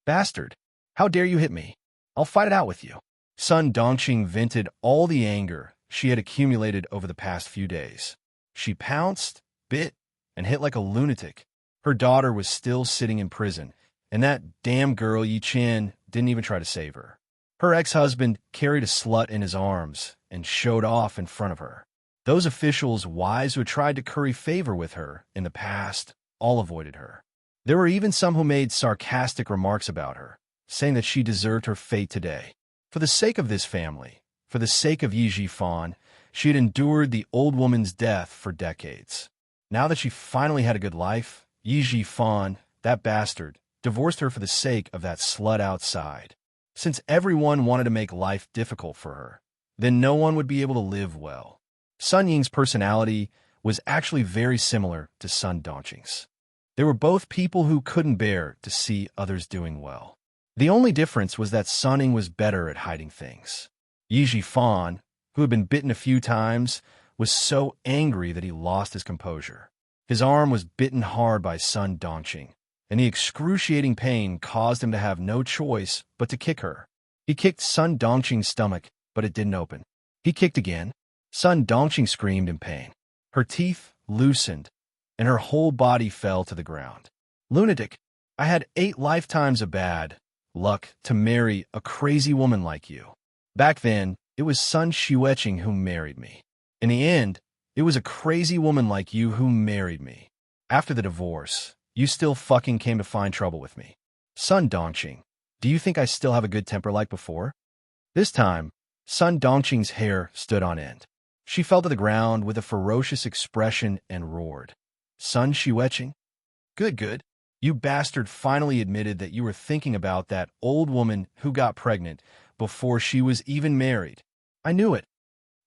Speaker 1: Bastard! How dare you hit me? I'll fight it out with you. Sun Dongqing vented all the anger she had accumulated over the past few days. She pounced, bit, and hit like a lunatic. Her daughter was still sitting in prison, and that damn girl Yi Chen didn't even try to save her. Her ex-husband carried a slut in his arms and showed off in front of her. Those officials' wives who had tried to curry favor with her in the past all avoided her. There were even some who made sarcastic remarks about her, saying that she deserved her fate today. For the sake of this family, for the sake of Yi Jifan, she had endured the old woman's death for decades. Now that she finally had a good life, Yi Jifan, that bastard, divorced her for the sake of that slut outside. Since everyone wanted to make life difficult for her, then no one would be able to live well. Sun Ying's personality was actually very similar to Sun Dongqing's. They were both people who couldn't bear to see others doing well. The only difference was that Sun Ying was better at hiding things. Yi Jifan, who had been bitten a few times, was so angry that he lost his composure. His arm was bitten hard by Sun Dongqing, and the excruciating pain caused him to have no choice but to kick her. He kicked Sun Dongqing's stomach, but it didn't open. He kicked again. Sun Dongqing screamed in pain. Her teeth loosened, and her whole body fell to the ground. Lunatic, I had 8 lifetimes of bad luck to marry a crazy woman like you. Back then, it was Sun Xueqing who married me. In the end, it was a crazy woman like you who married me. After the divorce, you still fucking came to find trouble with me. Sun Dongqing, do you think I still have a good temper like before? This time, Sun Dongqing's hair stood on end. She fell to the ground with a ferocious expression and roared. Sun Xueqing? Good. You bastard finally admitted that you were thinking about that old woman who got pregnant before she was even married. I knew it.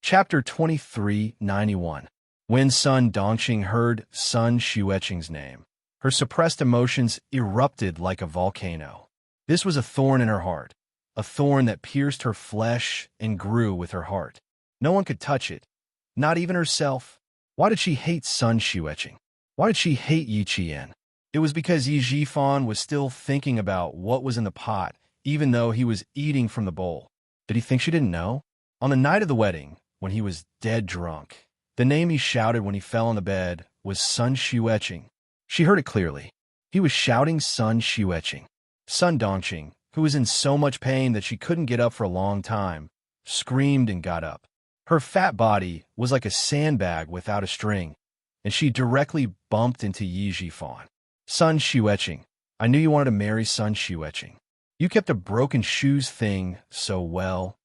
Speaker 1: Chapter 2391. When Sun Dongqing heard Sun Xueqing's name, her suppressed emotions erupted like a volcano. This was a thorn in her heart, a thorn that pierced her flesh and grew with her heart. No one could touch it, not even herself. Why did she hate Sun Xueqing? Why did she hate Yi Qian? It was because Yi Jifan was still thinking about what was in the pot, even though he was eating from the bowl. Did he think she didn't know? On the night of the wedding, when he was dead drunk, the name he shouted when he fell on the bed was Sun Xueqing. She heard it clearly. He was shouting Sun Xueqing. Sun Dongqing, who was in so much pain that she couldn't get up for a long time, screamed and got up. Her fat body was like a sandbag without a string, and she directly bumped into Yi Jifan. Sun Xueqing, I knew you wanted to marry Sun Xueqing. You kept a broken shoes thing so well,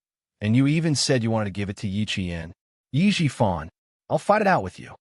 Speaker 1: and you even said you wanted to give it to Yi Qian. Yi Jifan, I'll fight it out with you.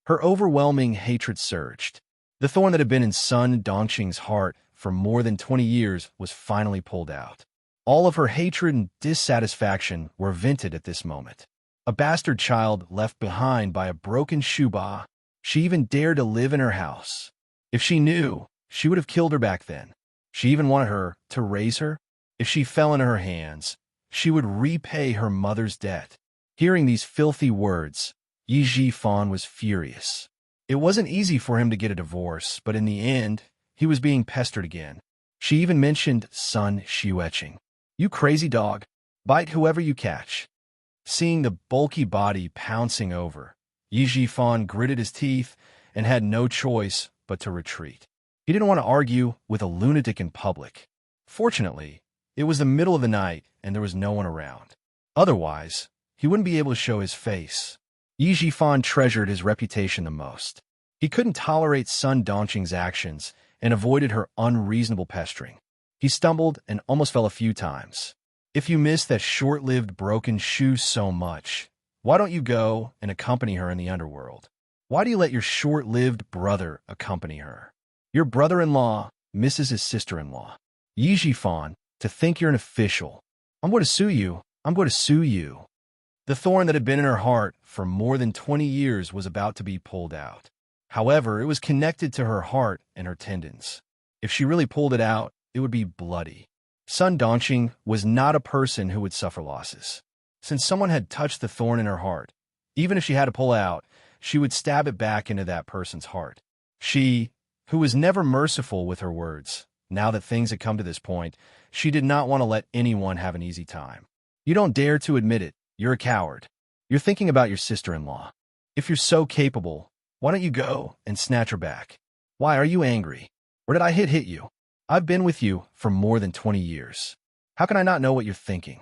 Speaker 1: Her overwhelming hatred surged. The thorn that had been in Sun Dongqing's heart for more than 20 years was finally pulled out. All of her hatred and dissatisfaction were vented at this moment. A bastard child left behind by a broken shoeba. She even dared to live in her house. If she knew, she would have killed her back then. She even wanted her to raise her. If she fell into her hands, she would repay her mother's debt. Hearing these filthy words, Yi Jifan was furious. It wasn't easy for him to get a divorce, but in the end, he was being pestered again. She even mentioned Sun Xueqing. You crazy dog, bite whoever you catch. Seeing the bulky body pouncing over, Yi Jifan gritted his teeth and had no choice but to retreat. He didn't want to argue with a lunatic in public. Fortunately, it was the middle of the night and there was no one around. Otherwise, he wouldn't be able to show his face. Yi Jifan treasured his reputation the most. He couldn't tolerate Sun Dongqing's actions and avoided her unreasonable pestering. He stumbled and almost fell a few times. If you miss that short-lived broken shoe so much, why don't you go and accompany her in the underworld? Why do you let your short-lived brother accompany her? Your brother-in-law misses his sister-in-law. Yi Jifan, to think you're an official. I'm going to sue you. I'm going to sue you. The thorn that had been in her heart for more than 20 years was about to be pulled out. However, it was connected to her heart and her tendons. If she really pulled it out, it would be bloody. Sun Dongqing was not a person who would suffer losses. Since someone had touched the thorn in her heart, even if she had to pull out, she would stab it back into that person's heart. She, who was never merciful with her words, now that things had come to this point, she did not want to let anyone have an easy time. You don't dare to admit it. You're a coward. You're thinking about your sister-in-law. If you're so capable, why don't you go and snatch her back? Why are you angry? Or did I hit you? I've been with you for more than 20 years. How can I not know what you're thinking?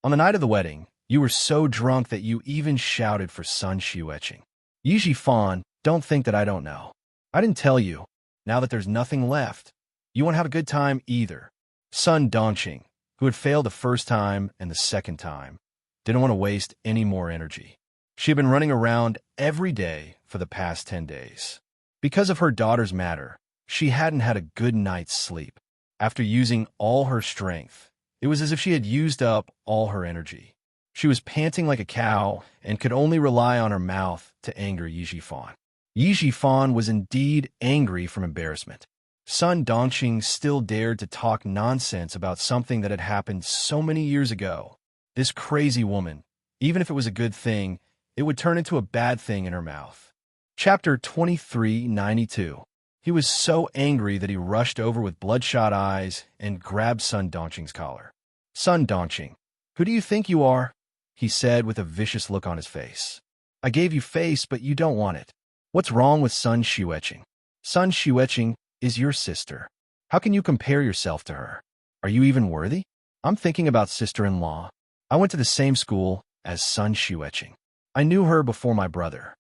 Speaker 1: On the night of the wedding, you were so drunk that you even shouted for Sun Xueqing. Yi Jifan, don't think that I don't know. I didn't tell you. Now that there's nothing left, you won't have a good time either. Sun Dongqing, who had failed the first time and the second time, didn't want to waste any more energy. She had been running around every day for the past 10 days. Because of her daughter's matter, she hadn't had a good night's sleep. After using all her strength, it was as if she had used up all her energy. She was panting like a cow and could only rely on her mouth to anger Yi Jifan. Yi Jifan was indeed angry from embarrassment. Sun Dongqing still dared to talk nonsense about something that had happened so many years ago. This crazy woman, even if it was a good thing, it would turn into a bad thing in her mouth. Chapter 2392. He was so angry that he rushed over with bloodshot eyes and grabbed Sun Dongqing's collar. Sun Dongqing, who do you think you are? He said with a vicious look on his face. I gave you face, but you don't want it. What's wrong with Sun Xueqing? Sun Xueqing is your sister. How can you compare yourself to her? Are you even worthy? I'm thinking about sister-in-law. I went to the same school as Sun Xueqing. I knew her before my brother.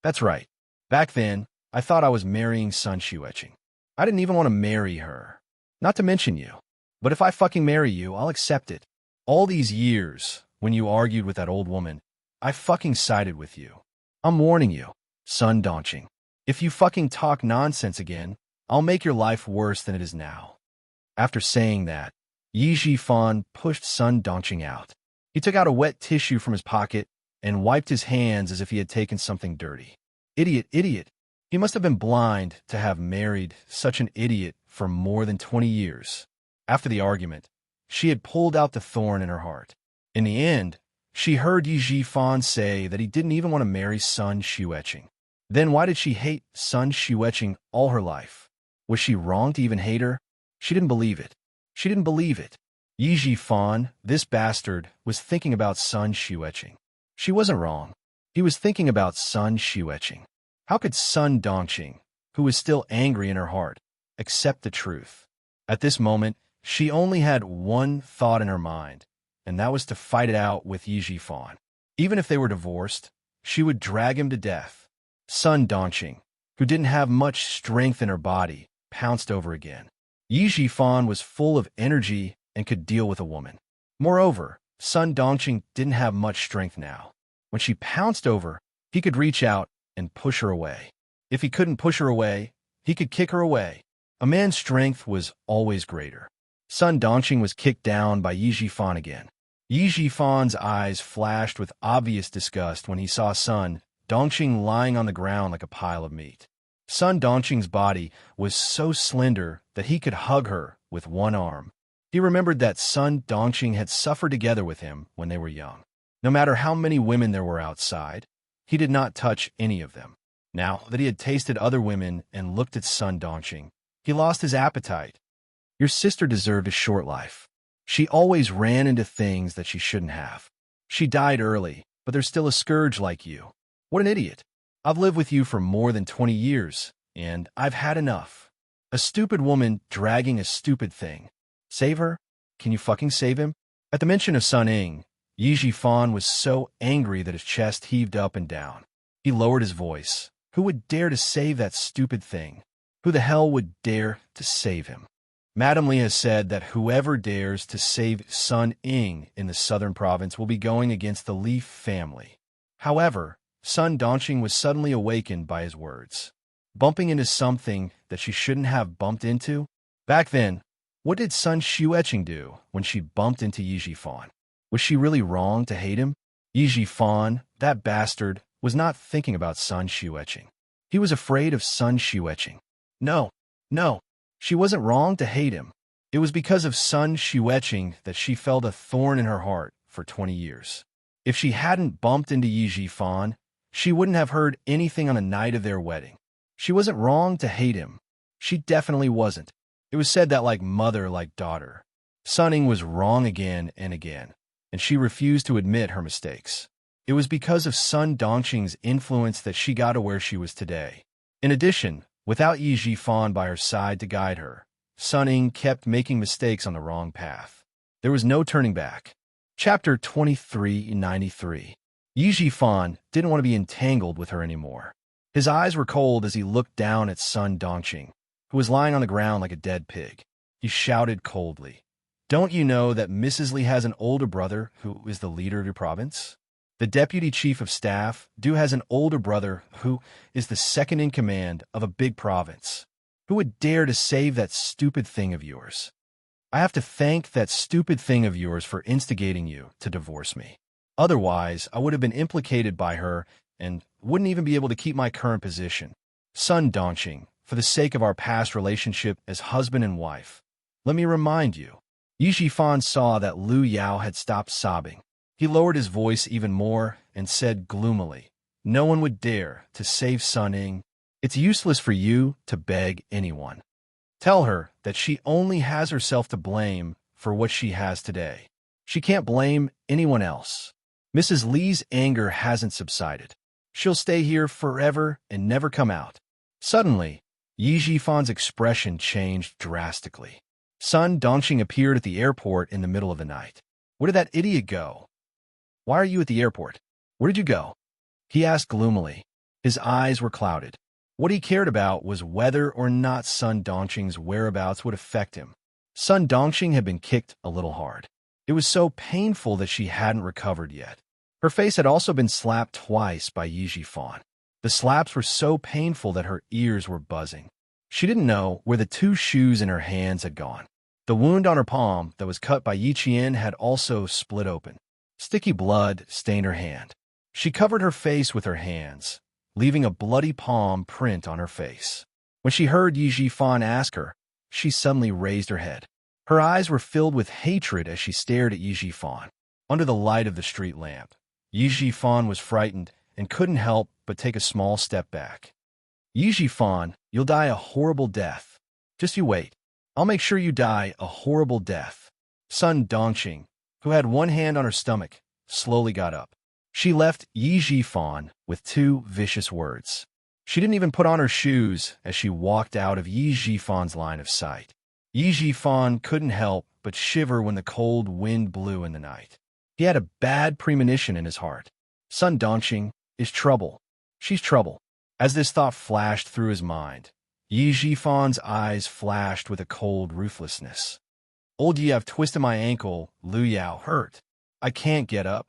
Speaker 1: That's right. Back then, I thought I was marrying Sun Xueqing. I didn't even want to marry her. Not to mention you. But if I fucking marry you, I'll accept it. All these years, when you argued with that old woman, I fucking sided with you. I'm warning you, Sun Dongqing. If you fucking talk nonsense again, I'll make your life worse than it is now. After saying that, Yi Jifan pushed Sun Dongqing out. He took out a wet tissue from his pocket and wiped his hands as if he had taken something dirty. Idiot, idiot. He must have been blind to have married such an idiot for more than 20 years. After the argument, she had pulled out the thorn in her heart. In the end, she heard Yi Jifan say that he didn't even want to marry Sun Xueqing. Then why did she hate Sun Xueqing all her life? Was she wrong to even hate her? She didn't believe it. She didn't believe it. Yi Jifan, this bastard, was thinking about Sun Xueqing. She wasn't wrong. He was thinking about Sun Xueqing. How could Sun Dongqing, who was still angry in her heart, accept the truth? At this moment, she only had one thought in her mind, and that was to fight it out with Yi Jifan. Even if they were divorced, she would drag him to death. Sun Dongqing, who didn't have much strength in her body, pounced over again. Yi Jifan was full of energy and could deal with a woman. Moreover, Sun Dongqing didn't have much strength now. When she pounced over, he could reach out and push her away. If he couldn't push her away, he could kick her away. A man's strength was always greater. Sun Dongqing was kicked down by Yi Jifan again. Yi Jifan's eyes flashed with obvious disgust when he saw Sun Dongqing lying on the ground like a pile of meat. Sun Dongqing's body was so slender that he could hug her with one arm. He remembered that Sun Dongqing had suffered together with him when they were young. No matter how many women there were outside, he did not touch any of them. Now that he had tasted other women and looked at Sun Dongqing, he lost his appetite. Your sister deserved a short life. She always ran into things that she shouldn't have. She died early, but there's still a scourge like you. What an idiot. I've lived with you for more than 20 years, and I've had enough. A stupid woman dragging a stupid thing. Save her? Can you fucking save him? At the mention of Sun Ying, Yi Jifan was so angry that his chest heaved up and down. He lowered his voice. Who would dare to save that stupid thing? Who the hell would dare to save him? Madame Li has said that whoever dares to save Sun Ying in the southern province will be going against the Li family. However, Sun Dongqing was suddenly awakened by his words. Bumping into something that she shouldn't have bumped into? Back then, what did Sun Xueqing do when she bumped into Yi Jifan? Was she really wrong to hate him? Yi Jifan, that bastard, was not thinking about Sun Xueqing. He was afraid of Sun Xueqing. No, she wasn't wrong to hate him. It was because of Sun Xueqing that she felt a thorn in her heart for 20 years. If she hadn't bumped into Yi Jifan, she wouldn't have heard anything on the night of their wedding. She wasn't wrong to hate him. She definitely wasn't. It was said that like mother, like daughter. Sun Ying was wrong again and again, and she refused to admit her mistakes. It was because of Sun Dongqing's influence that she got to where she was today. In addition, without Yi Jifan by her side to guide her, Sun Ying kept making mistakes on the wrong path. There was no turning back. Chapter 2393. Yi Jifan didn't want to be entangled with her anymore. His eyes were cold as he looked down at Sun Dongqing. who was lying on the ground like a dead pig. He shouted coldly, "Don't you know that Mrs. Lee has an older brother who is the leader of your province? The deputy chief of staff, has an older brother who is the second in command of a big province. Who would dare to save that stupid thing of yours? I have to thank that stupid thing of yours for instigating you to divorce me. Otherwise, I would have been implicated by her and wouldn't even be able to keep my current position. Sun Dongqing, for the sake of our past relationship as husband and wife, let me remind you." Yi Jifan saw that Lu Yao had stopped sobbing. He lowered his voice even more and said gloomily, "No one would dare to save Sun Ying. It's useless for you to beg anyone. Tell her that she only has herself to blame for what she has today. She can't blame anyone else. Mrs. Lee's anger hasn't subsided. She'll stay here forever and never come out." Suddenly, Yi Jifan's expression changed drastically. Sun Dongqing appeared at the airport in the middle of the night. "Where did that idiot go? Why are you at the airport? Where did you go?" he asked gloomily. His eyes were clouded. What he cared about was whether or not Sun Dongqing's whereabouts would affect him. Sun Dongqing had been kicked a little hard. It was so painful that she hadn't recovered yet. Her face had also been slapped twice by Yi Jifan. The slaps were so painful that her ears were buzzing. She didn't know where the 2 shoes in her hands had gone. The wound on her palm that was cut by Yi Qian had also split open. Sticky blood stained her hand. She covered her face with her hands, leaving a bloody palm print on her face. When she heard Yi Jifan ask her, she suddenly raised her head. Her eyes were filled with hatred as she stared at Yi Jifan. Under the light of the street lamp, Yi Jifan was frightened and couldn't help but take a small step back. "Yi Jifan, you'll die a horrible death. Just you wait. I'll make sure you die a horrible death." Sun Dongqing, who had one hand on her stomach, slowly got up. She left Yi Jifan with 2 vicious words. She didn't even put on her shoes as she walked out of Yi Jifan's line of sight. Yi Jifan couldn't help but shiver when the cold wind blew in the night. He had a bad premonition in his heart. Sun Dongqing is trouble. She's trouble. As this thought flashed through his mind, Yi Jifan's eyes flashed with a cold ruthlessness. "Old Yi, I've twisted my ankle. Lu Yao hurt. I can't get up."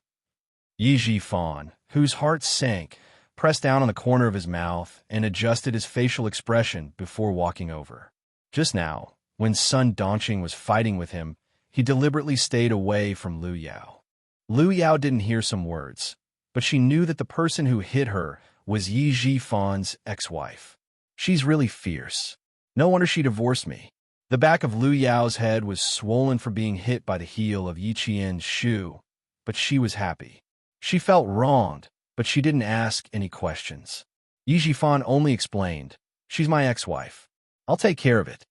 Speaker 1: Yi Jifan, whose heart sank, pressed down on the corner of his mouth and adjusted his facial expression before walking over. Just now, when Sun Dongqing was fighting with him, he deliberately stayed away from Lu Yao. Lu Yao didn't hear some words, but she knew that the person who hit her was Yi Jifan's ex-wife. "She's really fierce. No wonder she divorced me." The back of Lu Yao's head was swollen for being hit by the heel of Yi Qian's shoe, but she was happy. She felt wronged, but she didn't ask any questions. Yi Jifan only explained, "She's my ex-wife. I'll take care of it."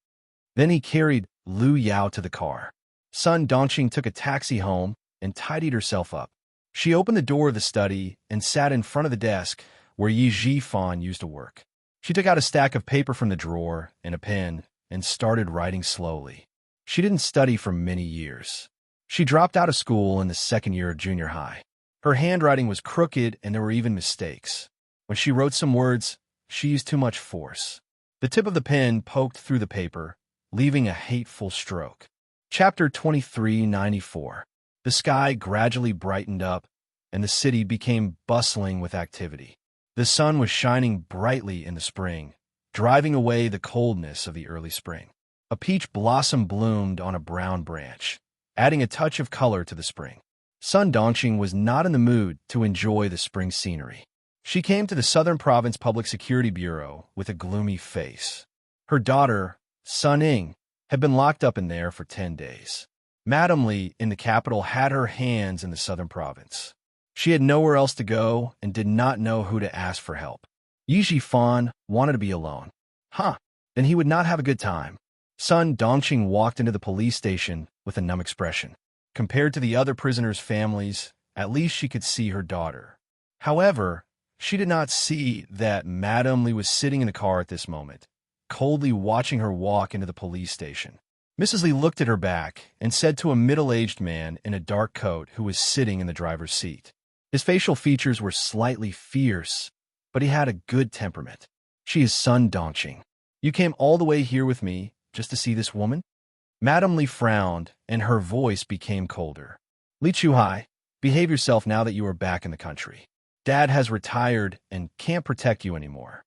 Speaker 1: Then he carried Lu Yao to the car. Sun Dongqing took a taxi home and tidied herself up. She opened the door of the study and sat in front of the desk where Yi Jifan used to work. She took out a stack of paper from the drawer and a pen and started writing slowly. She didn't study for many years. She dropped out of school in the 2nd year of junior high. Her handwriting was crooked and there were even mistakes. When she wrote some words, she used too much force. The tip of the pen poked through the paper, leaving a hateful stroke. Chapter 2394. The sky gradually brightened up, and the city became bustling with activity. The sun was shining brightly in the spring, driving away the coldness of the early spring. A peach blossom bloomed on a brown branch, adding a touch of color to the spring. Sun Dongqing was not in the mood to enjoy the spring scenery. She came to the Southern Province Public Security Bureau with a gloomy face. Her daughter, Sun Ying, had been locked up in there for 10 days. Madam Li in the capital had her hands in the Southern Province. She had nowhere else to go and did not know who to ask for help. Yi Jifan wanted to be alone. Then he would not have a good time. Sun Dongqing walked into the police station with a numb expression. Compared to the other prisoners' families, at least she could see her daughter. However, she did not see that Madam Li was sitting in the car at this moment, coldly watching her walk into the police station. Mrs. Li looked at her back and said to a middle-aged man in a dark coat who was sitting in the driver's seat. His facial features were slightly fierce, but he had a good temperament. "She is Sun Dongqing. You came all the way here with me just to see this woman? Madame Li frowned, and her voice became colder. Li Chuhai, behave yourself now that you are back in the country. Dad has retired and can't protect you anymore.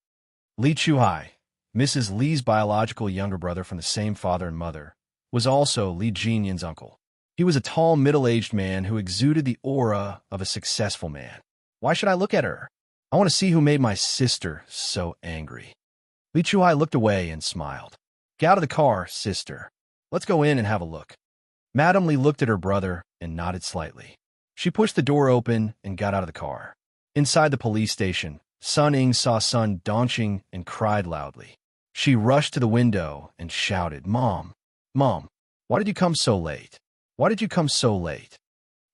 Speaker 1: Li Chuhai, Mrs. Li's biological younger brother from the same father and mother, was also Li Jinyan's uncle. He was a tall, middle-aged man who exuded the aura of a successful man. Why should I look at her? I want to see who made my sister so angry. Li Chuhai looked away and smiled. Get out of the car, sister. Let's go in and have a look. Madame Li looked at her brother and nodded slightly. She pushed the door open and got out of the car. Inside the police station, Sun Ying saw Sun Dongqing and cried loudly. She rushed to the window and shouted, Mom, Mom, why did you come so late? Why did you come so late?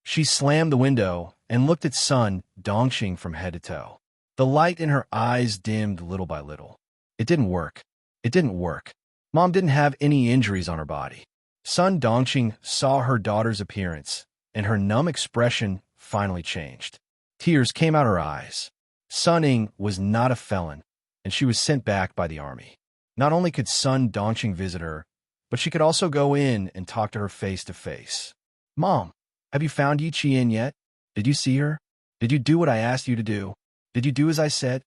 Speaker 1: She slammed the window and looked at Sun Dongqing from head to toe. The light in her eyes dimmed little by little. It didn't work. It didn't work. Mom didn't have any injuries on her body. Sun Dongqing saw her daughter's appearance, and her numb expression finally changed. Tears came out her eyes. Sun Ying was not a felon, and she was sent back by the army. Not only could Sun Dongqing visit her, but she could also go in and talk to her face to face. Mom, have you found Yi Qian yet? Did you see her? Did you do what I asked you to do? Did you do as I said?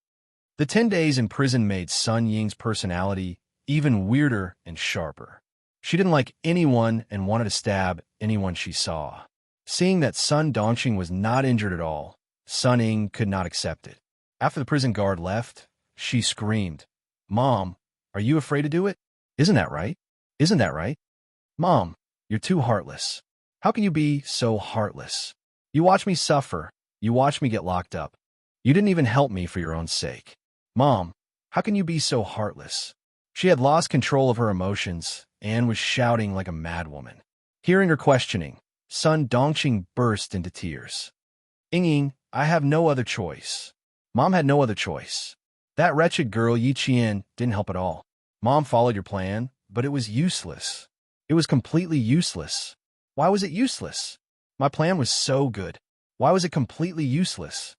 Speaker 1: The 10 days in prison made Sun Ying's personality even weirder and sharper. She didn't like anyone and wanted to stab anyone she saw. Seeing that Sun Dongqing was not injured at all, Sun Ying could not accept it. After the prison guard left, she screamed, Mom, are you afraid to do it? Isn't that right? Isn't that right? Mom, you're too heartless. How can you be so heartless? You watch me suffer. You watch me get locked up. You didn't even help me for your own sake. Mom, how can you be so heartless? She had lost control of her emotions and was shouting like a madwoman. Hearing her questioning, Sun Dongqing burst into tears. Ying, I have no other choice. Mom had no other choice. That wretched girl Yi Qian didn't help at all. Mom followed your plan, but it was useless. It was completely useless. Why was it useless? My plan was so good. Why was it completely useless?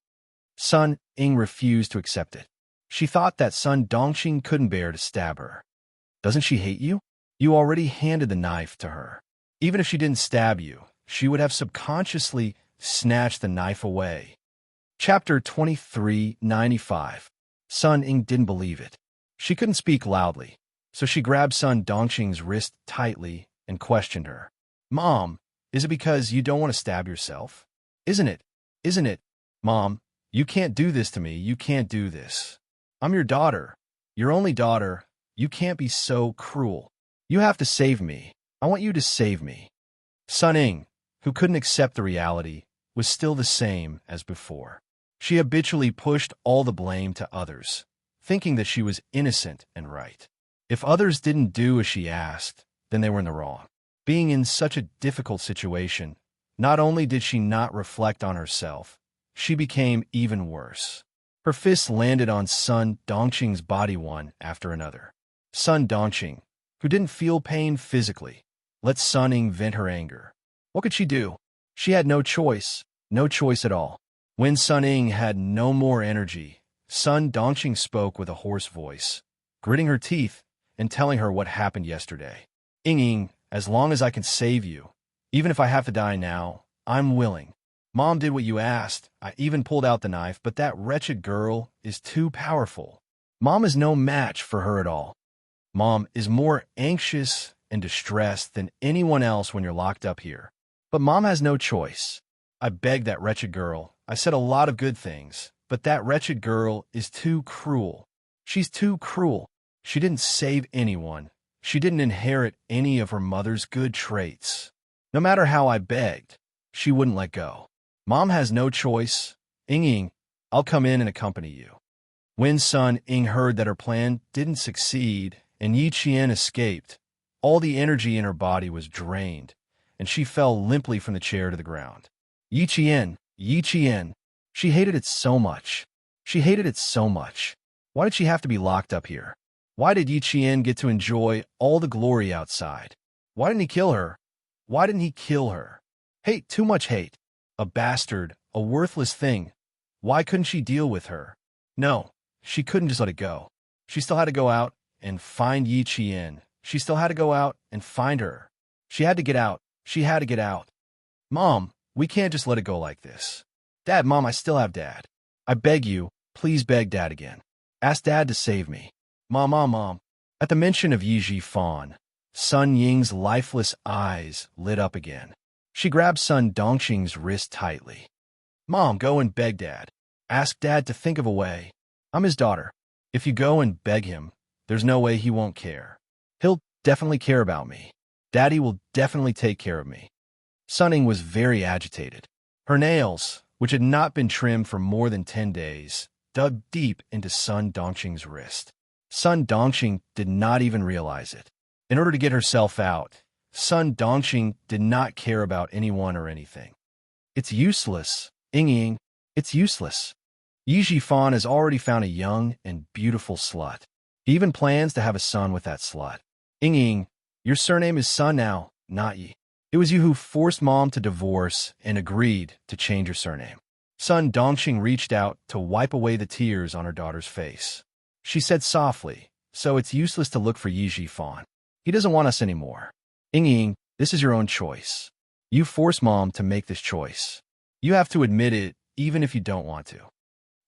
Speaker 1: Sun Ying refused to accept it. She thought that Sun Dongqing couldn't bear to stab her. Doesn't she hate you? You already handed the knife to her. Even if she didn't stab you, she would have subconsciously snatched the knife away. Chapter 2395. Sun Ying didn't believe it. She couldn't speak loudly, so she grabbed Sun Dongqing's wrist tightly and questioned her. Mom, is it because you don't want to stab yourself? Isn't it? Isn't it? Mom, you can't do this to me. You can't do this. I'm your daughter. Your only daughter. You can't be so cruel. You have to save me. I want you to save me. Sun Ying, who couldn't accept the reality, was still the same as before. She habitually pushed all the blame to others, thinking that she was innocent and right. If others didn't do as she asked, then they were in the wrong. Being in such a difficult situation, not only did she not reflect on herself, she became even worse. Her fists landed on Sun Dongqing's body one after another. Sun Dongqing, who didn't feel pain physically, let Sun Ying vent her anger. What could she do? She had no choice at all. When Sun Ying had no more energy, Sun Dongqing spoke with a hoarse voice, gritting her teeth and telling her what happened yesterday. Ying, as long as I can save you, even if I have to die now, I'm willing. Mom did what you asked. I even pulled out the knife, but that wretched girl is too powerful. Mom is no match for her at all. Mom is more anxious and distressed than anyone else when you're locked up here. But Mom has no choice. I begged that wretched girl. I said a lot of good things, but that wretched girl is too cruel. She's too cruel. She didn't save anyone. She didn't inherit any of her mother's good traits. No matter how I begged, she wouldn't let go. Mom has no choice. Ying, I'll come in and accompany you. When Sun Ying heard that her plan didn't succeed and Yi Qian escaped, all the energy in her body was drained, and she fell limply from the chair to the ground. Yi Qian, Yi Qian. She hated it so much. She hated it so much. Why did she have to be locked up here? Why did Yi Qian get to enjoy all the glory outside? Why didn't he kill her? Why didn't he kill her? Hate, too much hate. A bastard, a worthless thing. Why couldn't she deal with her? No, she couldn't just let it go. She still had to go out and find Yi Qian. She still had to go out and find her. She had to get out. She had to get out. Mom, we can't just let it go like this. Dad, Mom, I still have Dad. I beg you, please beg Dad again. Ask Dad to save me. Mom. At the mention of Yi Jifan, Sun Ying's lifeless eyes lit up again. She grabbed Sun Dongqing's wrist tightly. Mom, go and beg Dad. Ask Dad to think of a way. I'm his daughter. If you go and beg him, there's no way he won't care. He'll definitely care about me. Daddy will definitely take care of me. Sun Ying was very agitated. Her nails, which had not been trimmed for more than 10 days, dug deep into Sun Dongqing's wrist. Sun Dongqing did not even realize it. In order to get herself out, Sun Dongqing did not care about anyone or anything. It's useless, Ying. It's useless. Yi Jifan has already found a young and beautiful slut. He even plans to have a son with that slut. Ying, your surname is Sun now, not Yi. It was you who forced Mom to divorce and agreed to change your surname. Sun Dongqing reached out to wipe away the tears on her daughter's face. She said softly, so it's useless to look for Yi Jifan. He doesn't want us anymore. Ying, this is your own choice. You forced Mom to make this choice. You have to admit it, even if you don't want to.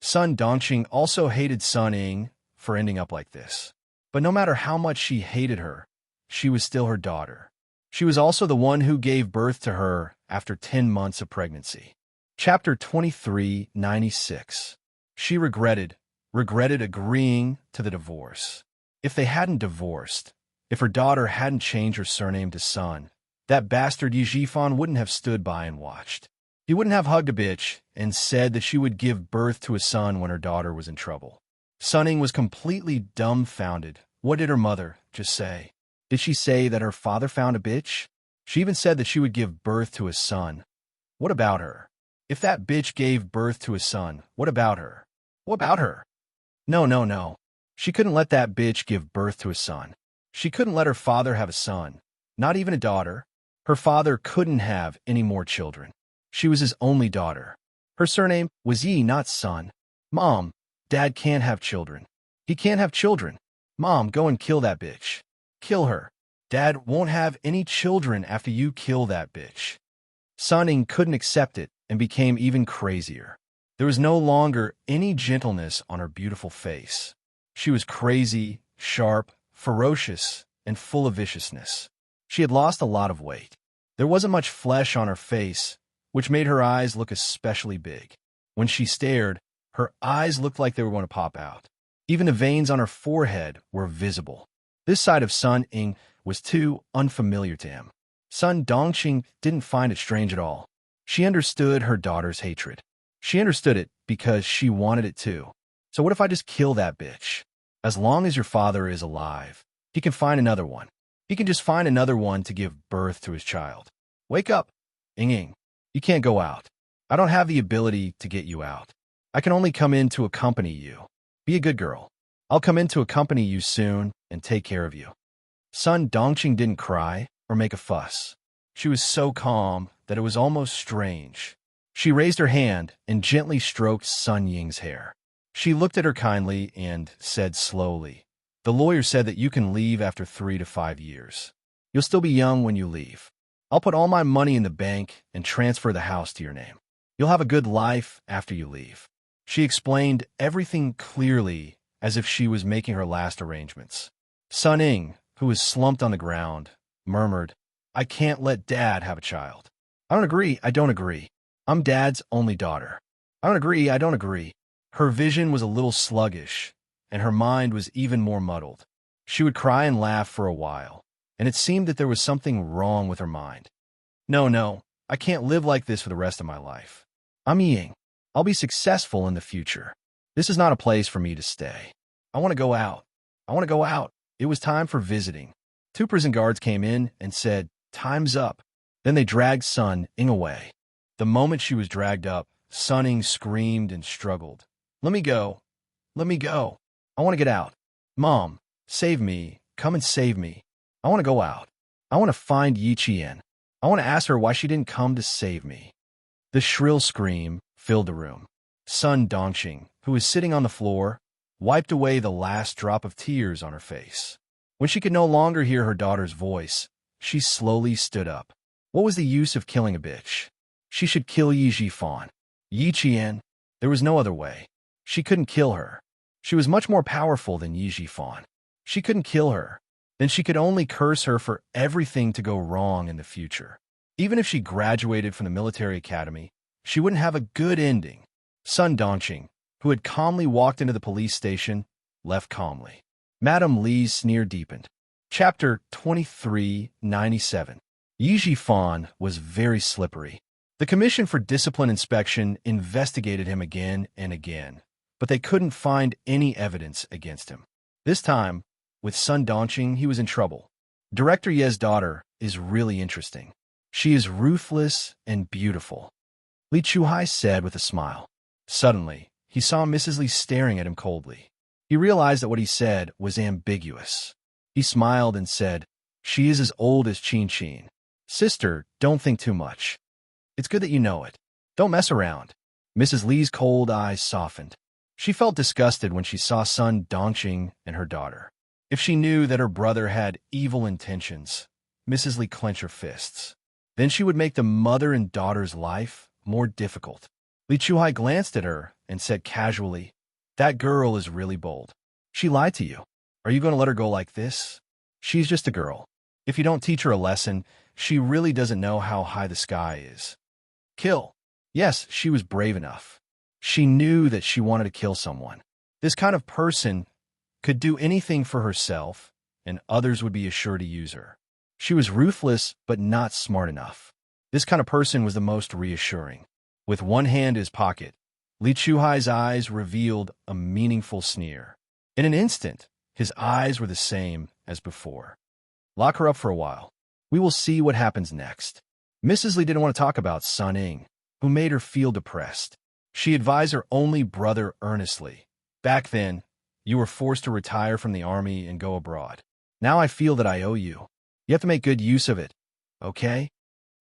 Speaker 1: Sun Dongqing also hated Sun Ying for ending up like this. But no matter how much she hated her, she was still her daughter. She was also the one who gave birth to her after 10 months of pregnancy. Chapter 2396. She regretted agreeing to the divorce. If they hadn't divorced, if her daughter hadn't changed her surname to Sun, that bastard Yi Jifan wouldn't have stood by and watched. He wouldn't have hugged a bitch and said that she would give birth to a son when her daughter was in trouble. Sun Ying was completely dumbfounded. What did her mother just say? Did she say that her father found a bitch? She even said that she would give birth to a son. What about her? If that bitch gave birth to a son, what about her? What about her? No. She couldn't let that bitch give birth to a son. She couldn't let her father have a son, not even a daughter. Her father couldn't have any more children. She was his only daughter. Her surname was Yi, not Sun. Mom, Dad can't have children. He can't have children. Mom, go and kill that bitch. Kill her. Dad won't have any children after you kill that bitch. Sun Ying couldn't accept it and became even crazier. There was no longer any gentleness on her beautiful face. She was crazy, sharp, ferocious, and full of viciousness. She had lost a lot of weight. There wasn't much flesh on her face, which made her eyes look especially big. When she stared, her eyes looked like they were going to pop out. Even the veins on her forehead were visible. This side of Sun Ying was too unfamiliar to him. Sun Dongqing didn't find it strange at all. She understood her daughter's hatred. She understood it because she wanted it too. So what if I just kill that bitch? As long as your father is alive, he can find another one. He can just find another one to give birth to his child. Wake up, Ying. You can't go out. I don't have the ability to get you out. I can only come in to accompany you. Be a good girl. I'll come in to accompany you soon and take care of you. Sun Dongqing didn't cry or make a fuss. She was so calm that it was almost strange. She raised her hand and gently stroked Sun Ying's hair. She looked at her kindly and said slowly, "The lawyer said that you can leave after 3 to 5 years. You'll still be young when you leave. I'll put all my money in the bank and transfer the house to your name. You'll have a good life after you leave." She explained everything clearly as if she was making her last arrangements. Sun Ying, who was slumped on the ground, murmured, "I can't let Dad have a child. I don't agree. I'm Dad's only daughter. I don't agree. Her vision was a little sluggish, and her mind was even more muddled. She would cry and laugh for a while, and it seemed that there was something wrong with her mind. No, I can't live like this for the rest of my life. I'm Ying. I'll be successful in the future. This is not a place for me to stay. I want to go out. It was time for visiting. 2 prison guards came in and said, "Time's up." Then they dragged Sun Ying away. The moment she was dragged up, Sun Ying screamed and struggled. Let me go. I want to get out. Mom, save me. Come and save me. I want to go out. I want to find Yi Qian. I want to ask her why she didn't come to save me." The shrill scream filled the room. Sun Dongqing, who was sitting on the floor, wiped away the last drop of tears on her face. When she could no longer hear her daughter's voice, she slowly stood up. What was the use of killing a bitch? She should kill Yi Jifan. Yi Qian. There was no other way. She couldn't kill her. She was much more powerful than Yi Jifan. She couldn't kill her. Then she could only curse her for everything to go wrong in the future. Even if she graduated from the military academy, she wouldn't have a good ending. Sun Dongqing, who had calmly walked into the police station, left calmly. Madame Li's sneer deepened. Chapter 2397. Yi Jifan was very slippery. The Commission for Discipline Inspection investigated him again and again, but they couldn't find any evidence against him. This time, with Sun Dongqing, he was in trouble. Director Ye's daughter is really interesting. She is ruthless and beautiful, Li Chuhai said with a smile. Suddenly, he saw Mrs. Li staring at him coldly. He realized that what he said was ambiguous. He smiled and said, "She is as old as Qin Qin. Sister, don't think too much. It's good that you know it. Don't mess around." Mrs. Li's cold eyes softened. She felt disgusted when she saw Sun Dongqing and her daughter. If she knew that her brother had evil intentions, Mrs. Li clenched her fists. Then she would make the mother and daughter's life more difficult. Li Chuhai glanced at her and said casually, "That girl is really bold. She lied to you. Are you going to let her go like this? She's just a girl. If you don't teach her a lesson, she really doesn't know how high the sky is." Kill. Yes, she was brave enough. She knew that she wanted to kill someone. This kind of person could do anything for herself, and others would be assured to use her. She was ruthless, but not smart enough. This kind of person was the most reassuring. With one hand in his pocket, Li Chuhai's eyes revealed a meaningful sneer. In an instant, his eyes were the same as before. Lock her up for a while. We will see what happens next. Mrs. Li didn't want to talk about Sun Ying, who made her feel depressed. She advised her only brother earnestly. Back then, you were forced to retire from the army and go abroad. Now I feel that I owe you. You have to make good use of it, okay?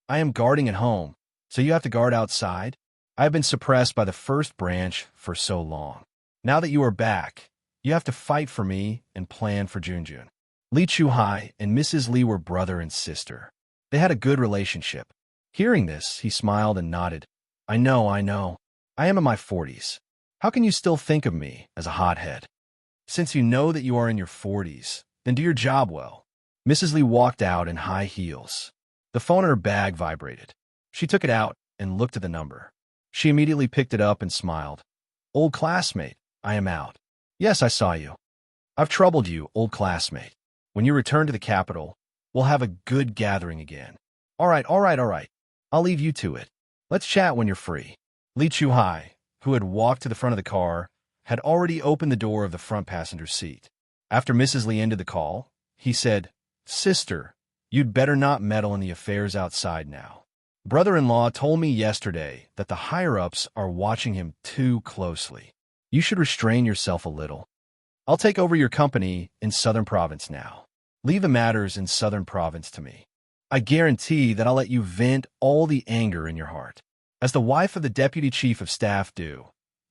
Speaker 1: I am guarding at home, so you have to guard outside. I have been suppressed by the first branch for so long. Now that you are back, you have to fight for me and plan for Junjun. Li Chuhai and Mrs. Li were brother and sister. They had a good relationship. Hearing this, he smiled and nodded. I know. I am in my 40s. How can you still think of me as a hothead? Since you know that you are in your 40s, then do your job well. Mrs. Li walked out in high heels. The phone in her bag vibrated. She took it out and looked at the number. She immediately picked it up and smiled. Old classmate, I am out. Yes, I saw you. I've troubled you, old classmate. When you return to the capital, we'll have a good gathering again. All right. I'll leave you to it. Let's chat when you're free. Li Chuhai, who had walked to the front of the car, had already opened the door of the front passenger seat. After Mrs. Li ended the call, he said, Sister, you'd better not meddle in the affairs outside now. Brother-in-law told me yesterday that the higher-ups are watching him too closely. You should restrain yourself a little. I'll take over your company in Southern Province now. Leave the matters in Southern Province to me. I guarantee that I'll let you vent all the anger in your heart. As the wife of the Deputy Chief of Staff do,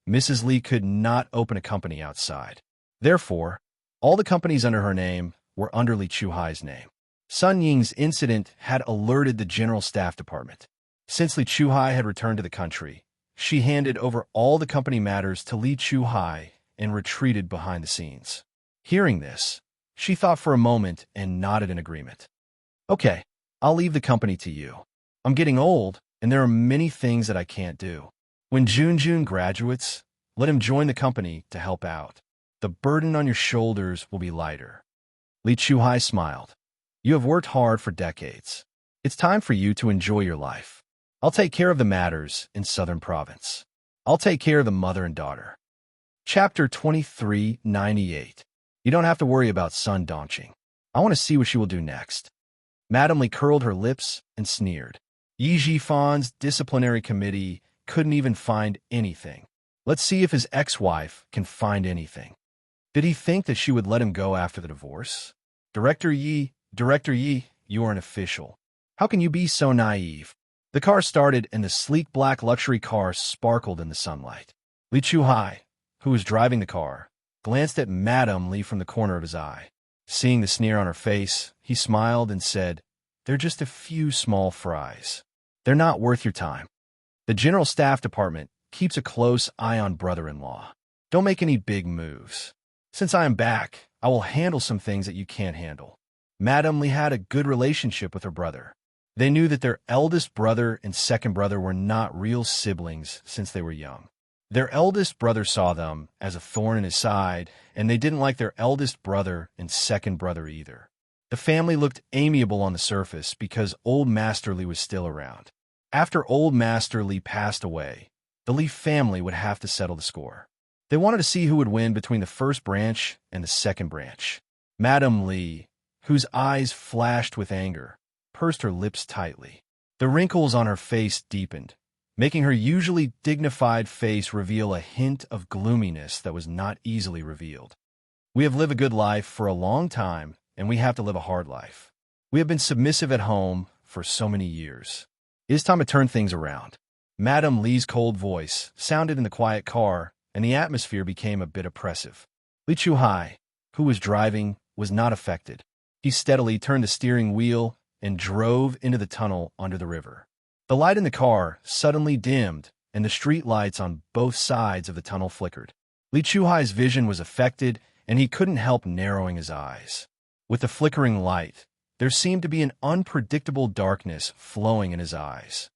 Speaker 1: Mrs. Li could not open a company outside. Therefore, all the companies under her name were under Li Chuhai's name. Sun Ying's incident had alerted the General Staff Department. Since Li Chuhai had returned to the country, she handed over all the company matters to Li Chuhai and retreated behind the scenes. Hearing this, she thought for a moment and nodded in agreement. Okay, I'll leave the company to you. I'm getting old, and there are many things that I can't do. When Junjun graduates, let him join the company to help out. The burden on your shoulders will be lighter. Li Chuhai smiled. You have worked hard for decades. It's time for you to enjoy your life. I'll take care of the matters in Southern Province. I'll take care of the mother and daughter. Chapter 2398. You don't have to worry about Sun Dongqing. I want to see what she will do next. Madame Li curled her lips and sneered. Yi Jifan's disciplinary committee couldn't even find anything. Let's see if his ex-wife can find anything. Did he think that she would let him go after the divorce? Director Yi, you are an official. How can you be so naive? The car started and the sleek black luxury car sparkled in the sunlight. Li Chuhai, who was driving the car, glanced at Madame Li from the corner of his eye. Seeing the sneer on her face, he smiled and said, "They're just a few small fries. They're not worth your time. The General Staff Department keeps a close eye on brother-in-law. Don't make any big moves. Since I am back, I will handle some things that you can't handle." Madame Li had a good relationship with her brother. They knew that their eldest brother and second brother were not real siblings since they were young. Their eldest brother saw them as a thorn in his side, and they didn't like their eldest brother and second brother either. The family looked amiable on the surface because old Master Li was still around. After old Master Li passed away, the Li family would have to settle the score. They wanted to see who would win between the first branch and the second branch. Madame Li, whose eyes flashed with anger, pursed her lips tightly. The wrinkles on her face deepened, making her usually dignified face reveal a hint of gloominess that was not easily revealed. "We have lived a good life for a long time, and we have to live a hard life. We have been submissive at home for so many years. It is time to turn things around." Madame Li's cold voice sounded in the quiet car, and the atmosphere became a bit oppressive. Li Chuhai, who was driving, was not affected. He steadily turned the steering wheel and drove into the tunnel under the river. The light in the car suddenly dimmed, and the street lights on both sides of the tunnel flickered. Li Chuhai's vision was affected, and he couldn't help narrowing his eyes. With the flickering light, there seemed to be an unpredictable darkness flowing in his eyes.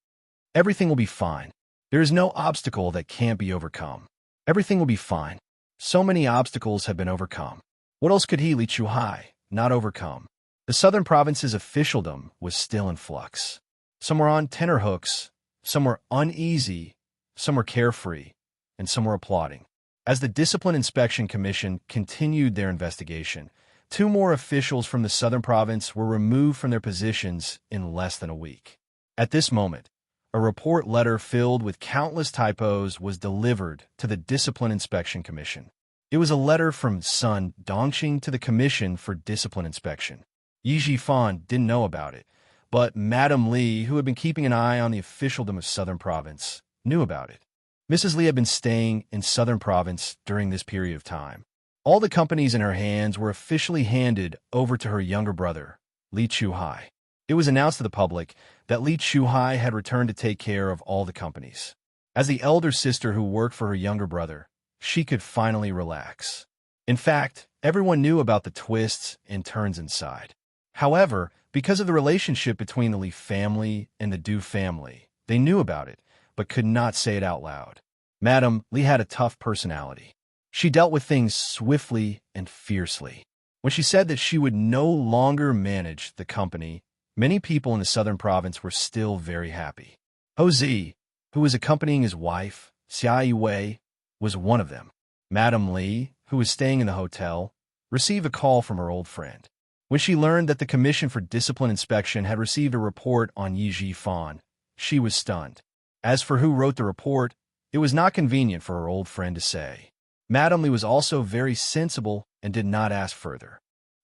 Speaker 1: "Everything will be fine. There is no obstacle that can't be overcome. Everything will be fine. So many obstacles have been overcome. What else could he, Li Chuhai, not overcome?" The southern province's officialdom was still in flux. Some were on tenterhooks, some were uneasy, some were carefree, and some were applauding. As the Discipline Inspection Commission continued their investigation, 2 more officials from the southern province were removed from their positions in less than a week. At this moment, a report letter filled with countless typos was delivered to the Discipline Inspection Commission. It was a letter from Sun Dongqing to the Commission for Discipline Inspection. Yi Jifan didn't know about it, but Madame Li, who had been keeping an eye on the officialdom of Southern Province, knew about it. Mrs. Li had been staying in Southern Province during this period of time. All the companies in her hands were officially handed over to her younger brother, Li Chuhai. It was announced to the public that Li Chuhai had returned to take care of all the companies. As the elder sister who worked for her younger brother, she could finally relax. In fact, everyone knew about the twists and turns inside. However, because of the relationship between the Li family and the Du family, they knew about it, but could not say it out loud. Madame Li had a tough personality. She dealt with things swiftly and fiercely. When she said that she would no longer manage the company, many people in the southern province were still very happy. Ho Zi, who was accompanying his wife, Xia Yiwei, was one of them. Madame Li, who was staying in the hotel, received a call from her old friend. When she learned that the Commission for Discipline Inspection had received a report on Yi Jifan, she was stunned. As for who wrote the report, it was not convenient for her old friend to say. Madame Li was also very sensible and did not ask further.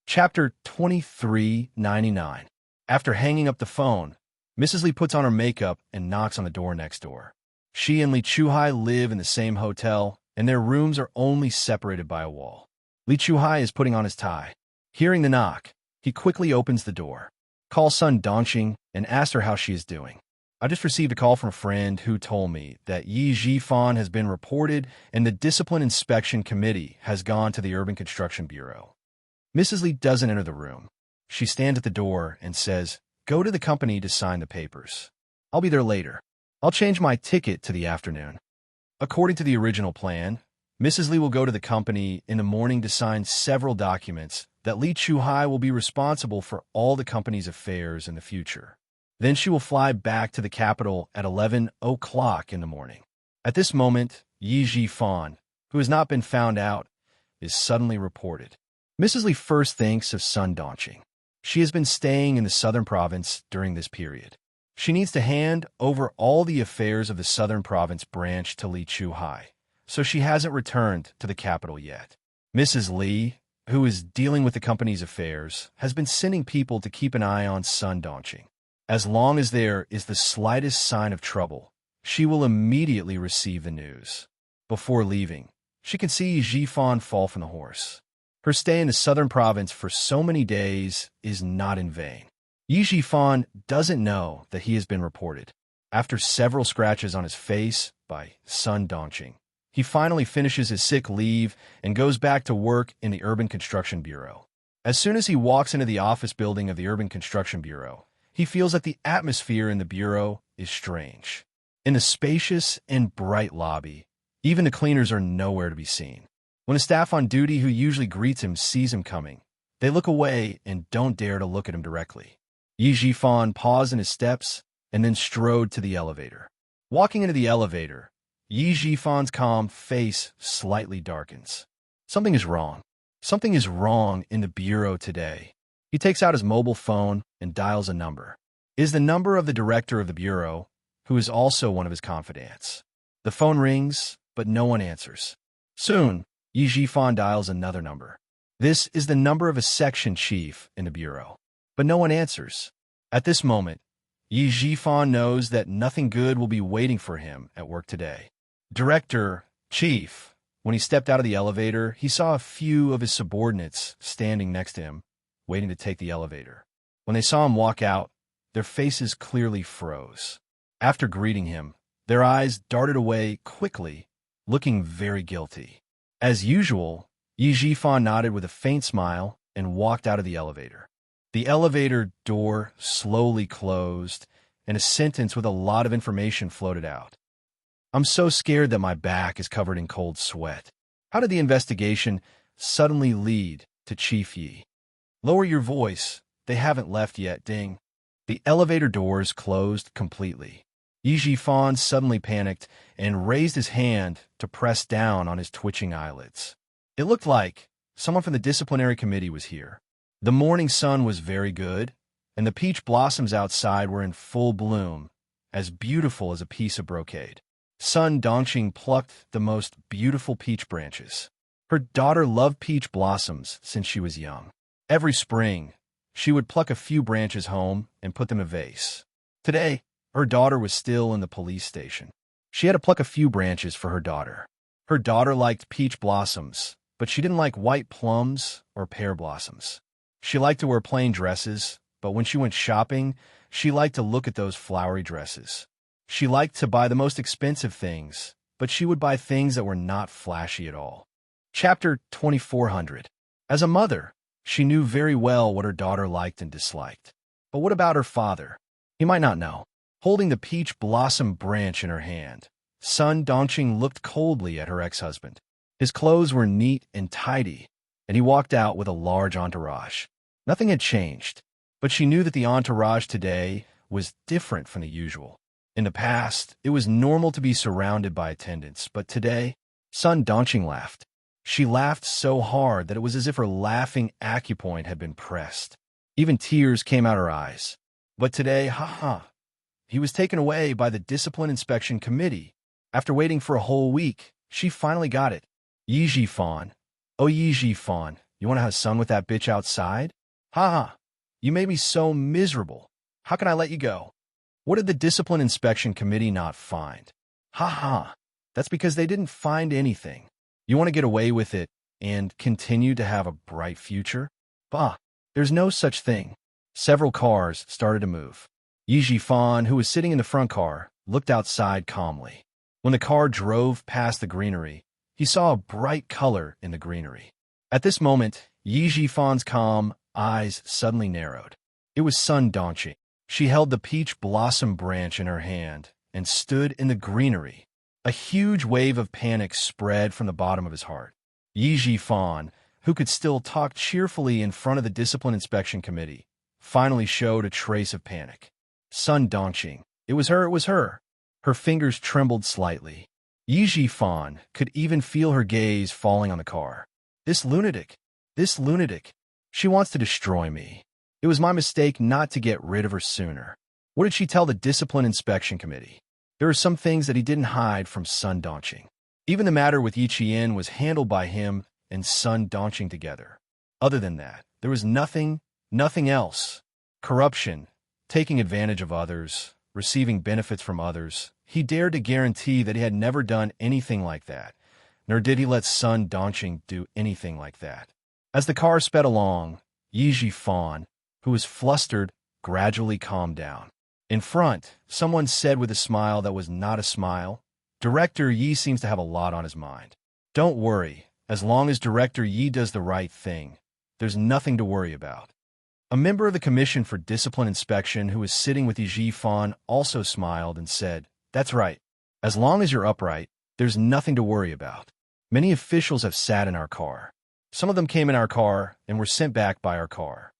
Speaker 1: Chapter 2399. After hanging up the phone, Mrs. Li puts on her makeup and knocks on the door next door. She and Li Chuhai live in the same hotel, and their rooms are only separated by a wall. Li Chuhai is putting on his tie. Hearing the knock, he quickly opens the door, calls Sun Dongqing, and asks her how she is doing. "I just received a call from a friend who told me that Yi Jifan has been reported and the Discipline Inspection Committee has gone to the Urban Construction Bureau." Mrs. Li doesn't enter the room. She stands at the door and says, "Go to the company to sign the papers. I'll be there later. I'll change my ticket to the afternoon." According to the original plan, Mrs. Li will go to the company in the morning to sign several documents that Li Chuhai will be responsible for all the company's affairs in the future. Then she will fly back to the capital at 11 o'clock in the morning. At this moment, Yi Jifan, who has not been found out, is suddenly reported. Mrs. Li first thinks of Sun Dongqing. She has been staying in the southern province during this period. She needs to hand over all the affairs of the southern province branch to Li Chuhai, so she hasn't returned to the capital yet. Mrs. Li, who is dealing with the company's affairs, has been sending people to keep an eye on Sun Dongqing. As long as there is the slightest sign of trouble, she will immediately receive the news. Before leaving, she can see Jifan fall from the horse. Her stay in the southern province for so many days is not in vain. Yi Jifan doesn't know that he has been reported. After several scratches on his face by Sun Dongqing, he finally finishes his sick leave and goes back to work in the Urban Construction Bureau. As soon as he walks into the office building of the Urban Construction Bureau, he feels that the atmosphere in the bureau is strange. In the spacious and bright lobby, even the cleaners are nowhere to be seen. When the staff on duty who usually greets him sees him coming, they look away and don't dare to look at him directly. Yi Jifan paused in his steps and then strode to the elevator. Walking into the elevator, Yi Jifan's calm face slightly darkens. Something is wrong. Something is wrong in the bureau today. He takes out his mobile phone and dials a number. It is the number of the director of the bureau, who is also one of his confidants. The phone rings, but no one answers. Soon, Yi Jifan dials another number. This is the number of a section chief in the bureau, but no one answers. At this moment, Yi Jifan knows that nothing good will be waiting for him at work today. Director, Chief. When he stepped out of the elevator, he saw a few of his subordinates standing next to him, waiting to take the elevator. When they saw him walk out, their faces clearly froze. After greeting him, their eyes darted away quickly, looking very guilty. As usual, Yi Jifan nodded with a faint smile and walked out of the elevator. The elevator door slowly closed, and a sentence with a lot of information floated out. I'm so scared that my back is covered in cold sweat. How did the investigation suddenly lead to Chief Yi? Lower your voice. They haven't left yet, ding. The elevator doors closed completely. Yi Jifan suddenly panicked and raised his hand to press down on his twitching eyelids. It looked like someone from the disciplinary committee was here. The morning sun was very good, and the peach blossoms outside were in full bloom, as beautiful as a piece of brocade. Sun Dongqing plucked the most beautiful peach branches. Her daughter loved peach blossoms since she was young. Every spring, she would pluck a few branches home and put them in a vase. Today, her daughter was still in the police station. She had to pluck a few branches for her daughter. Her daughter liked peach blossoms, but she didn't like white plums or pear blossoms. She liked to wear plain dresses, but when she went shopping, she liked to look at those flowery dresses. She liked to buy the most expensive things, but she would buy things that were not flashy at all. Chapter 2400. As a mother, she knew very well what her daughter liked and disliked. But what about her father? He might not know. Holding the peach blossom branch in her hand, Sun Dongqing looked coldly at her ex-husband. His clothes were neat and tidy, and he walked out with a large entourage. Nothing had changed, but she knew that the entourage today was different from the usual. In the past, it was normal to be surrounded by attendants, but today, Sun Dongqing laughed. She laughed so hard that it was as if her laughing acupoint had been pressed. Even tears came out her eyes. But today, he was taken away by the Discipline Inspection Committee. After waiting for a whole week, she finally got it. Yi Jifan. Oh, Yi Jifan, you want to have sun with that bitch outside? You made me so miserable. How can I let you go? What did the Discipline Inspection Committee not find? That's because they didn't find anything. You want to get away with it and continue to have a bright future? There's no such thing. Several cars started to move. Yi Jifan, who was sitting in the front car, looked outside calmly. When the car drove past the greenery, he saw a bright color in the greenery. At this moment, Yi Jifan's calm eyes suddenly narrowed. It was Sun Dongqing. She held the peach blossom branch in her hand and stood in the greenery. A huge wave of panic spread from the bottom of his heart. Yi Jifan, who could still talk cheerfully in front of the Discipline Inspection Committee, finally showed a trace of panic. Sun Dongqing. It was her. Her fingers trembled slightly. Yi Jifan could even feel her gaze falling on the car. This lunatic. She wants to destroy me. It was my mistake not to get rid of her sooner. What did she tell the Discipline Inspection Committee? There are some things that he didn't hide from Sun Dongqing. Even the matter with Yi Qian was handled by him and Sun Dongqing together. Other than that, there was nothing else. Corruption, taking advantage of others, receiving benefits from others. He dared to guarantee that he had never done anything like that. nor did he let Sun Dongqing do anything like that. As the car sped along, Yi Jifan, who was flustered, gradually calmed down. In front, someone said with a smile that was not a smile, "Director Yi seems to have a lot on his mind." "Don't worry, as long as Director Yi does the right thing, there's nothing to worry about." A member of the Commission for Discipline Inspection who was sitting with Yi Jifan also smiled and said, "That's right. As long as you're upright, there's nothing to worry about." Many officials have sat in our car. Some of them came in our car and were sent back by our car.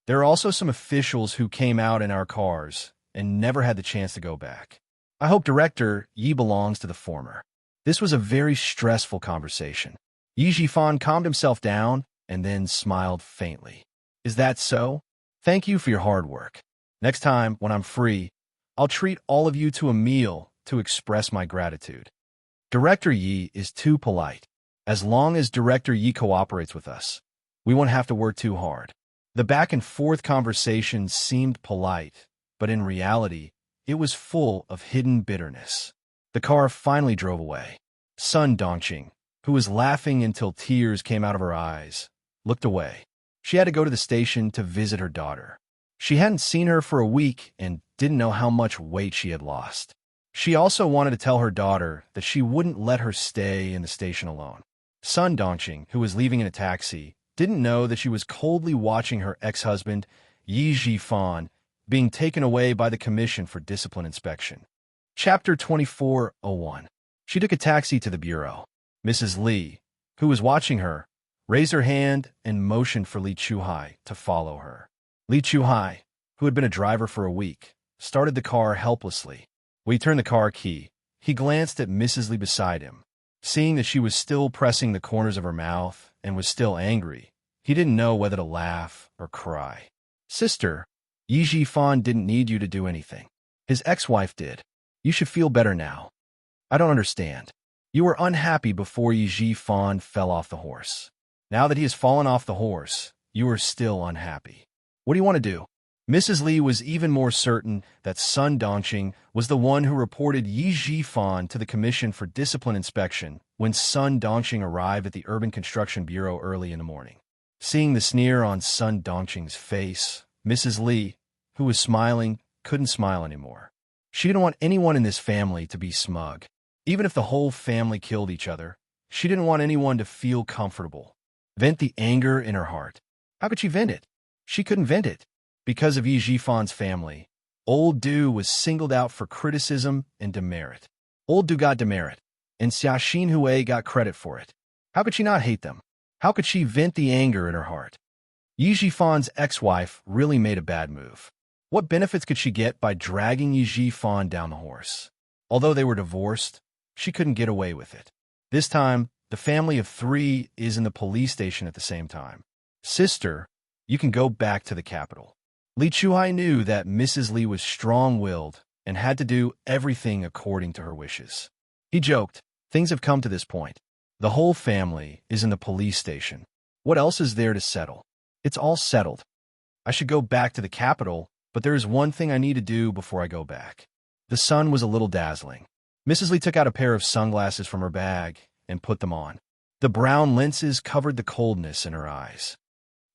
Speaker 1: There are also some officials who came out in our cars and never had the chance to go back. I hope Director Yi belongs to the former. This was a very stressful conversation. Yi Jifan calmed himself down and then smiled faintly. "Is that so? Thank you for your hard work. Next time, when I'm free, I'll treat all of you to a meal to express my gratitude." Director Yi is too polite. As long as Director Yi cooperates with us, we won't have to work too hard. The back-and-forth conversation seemed polite, but in reality, it was full of hidden bitterness. The car finally drove away. Sun Dongqing, who was laughing until tears came out of her eyes, looked away. She had to go to the station to visit her daughter. She hadn't seen her for a week and didn't know how much weight she had lost. She also wanted to tell her daughter that she wouldn't let her stay in the station alone. Sun Dongqing, who was leaving in a taxi, didn't know that she was coldly watching her ex-husband, Yi Jifan, being taken away by the Commission for Discipline Inspection. Chapter 24:01. She took a taxi to the bureau. Mrs. Li, who was watching her, raised her hand and motioned for Li Chuhai to follow her. Li Chuhai, who had been a driver for a week, started the car helplessly. When he turned the car key, he glanced at Mrs. Li beside him. Seeing that she was still pressing the corners of her mouth and was still angry, he didn't know whether to laugh or cry. "Sister, Yi Jifan didn't need you to do anything. His ex-wife did. You should feel better now." "I don't understand. You were unhappy before Yi Jifan fell off the horse. Now that he has fallen off the horse, you are still unhappy. What do you want to do?" Mrs. Li was even more certain that Sun Dongqing was the one who reported Yi Jifan to the Commission for Discipline Inspection when Sun Dongqing arrived at the Urban Construction Bureau early in the morning. Seeing the sneer on Sun Dongqing's face, Mrs. Li, who was smiling, couldn't smile anymore. She didn't want anyone in this family to be smug. Even if the whole family killed each other, she didn't want anyone to feel comfortable. Vent the anger in her heart. How could she vent it? She couldn't vent it. Because of Yi Jifan's family, Old Du was singled out for criticism and demerit. Old Du got demerit, and Xia Xinhui got credit for it. How could she not hate them? How could she vent the anger in her heart? Yi Jifan's ex-wife really made a bad move. What benefits could she get by dragging Yi Jifan down the horse? Although they were divorced, she couldn't get away with it. This time, the family of three is in the police station at the same time. "Sister, you can go back to the capital." Li Chuhai knew that Mrs. Li was strong-willed and had to do everything according to her wishes. He joked, "Things have come to this point. The whole family is in the police station. What else is there to settle? It's all settled. I should go back to the capital, but there is one thing I need to do before I go back." The sun was a little dazzling. Mrs. Li took out a pair of sunglasses from her bag and put them on. The brown lenses covered the coldness in her eyes.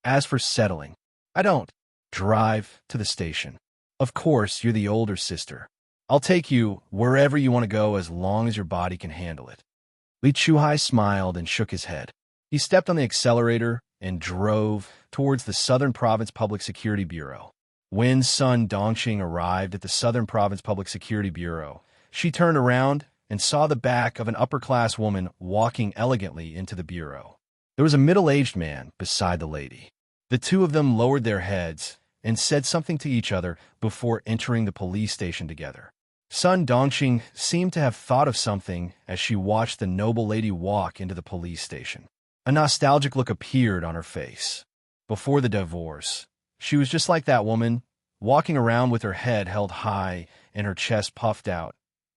Speaker 1: "As for settling, I don't drive to the station. Of course, you're the older sister. I'll take you wherever you want to go as long as your body can handle it." Li Chuhai smiled and shook his head. He stepped on the accelerator and drove towards the Southern Province Public Security Bureau. When Sun Dongqing arrived at the Southern Province Public Security Bureau, she turned around and saw the back of an upper-class woman walking elegantly into the bureau. There was a middle-aged man beside the lady. The two of them lowered their heads and said something to each other before entering the police station together. Sun Dongqing seemed to have thought of something as she watched the noble lady walk into the police station. A nostalgic look appeared on her face. Before the divorce, she was just like that woman, walking around with her head held high and her chest puffed out,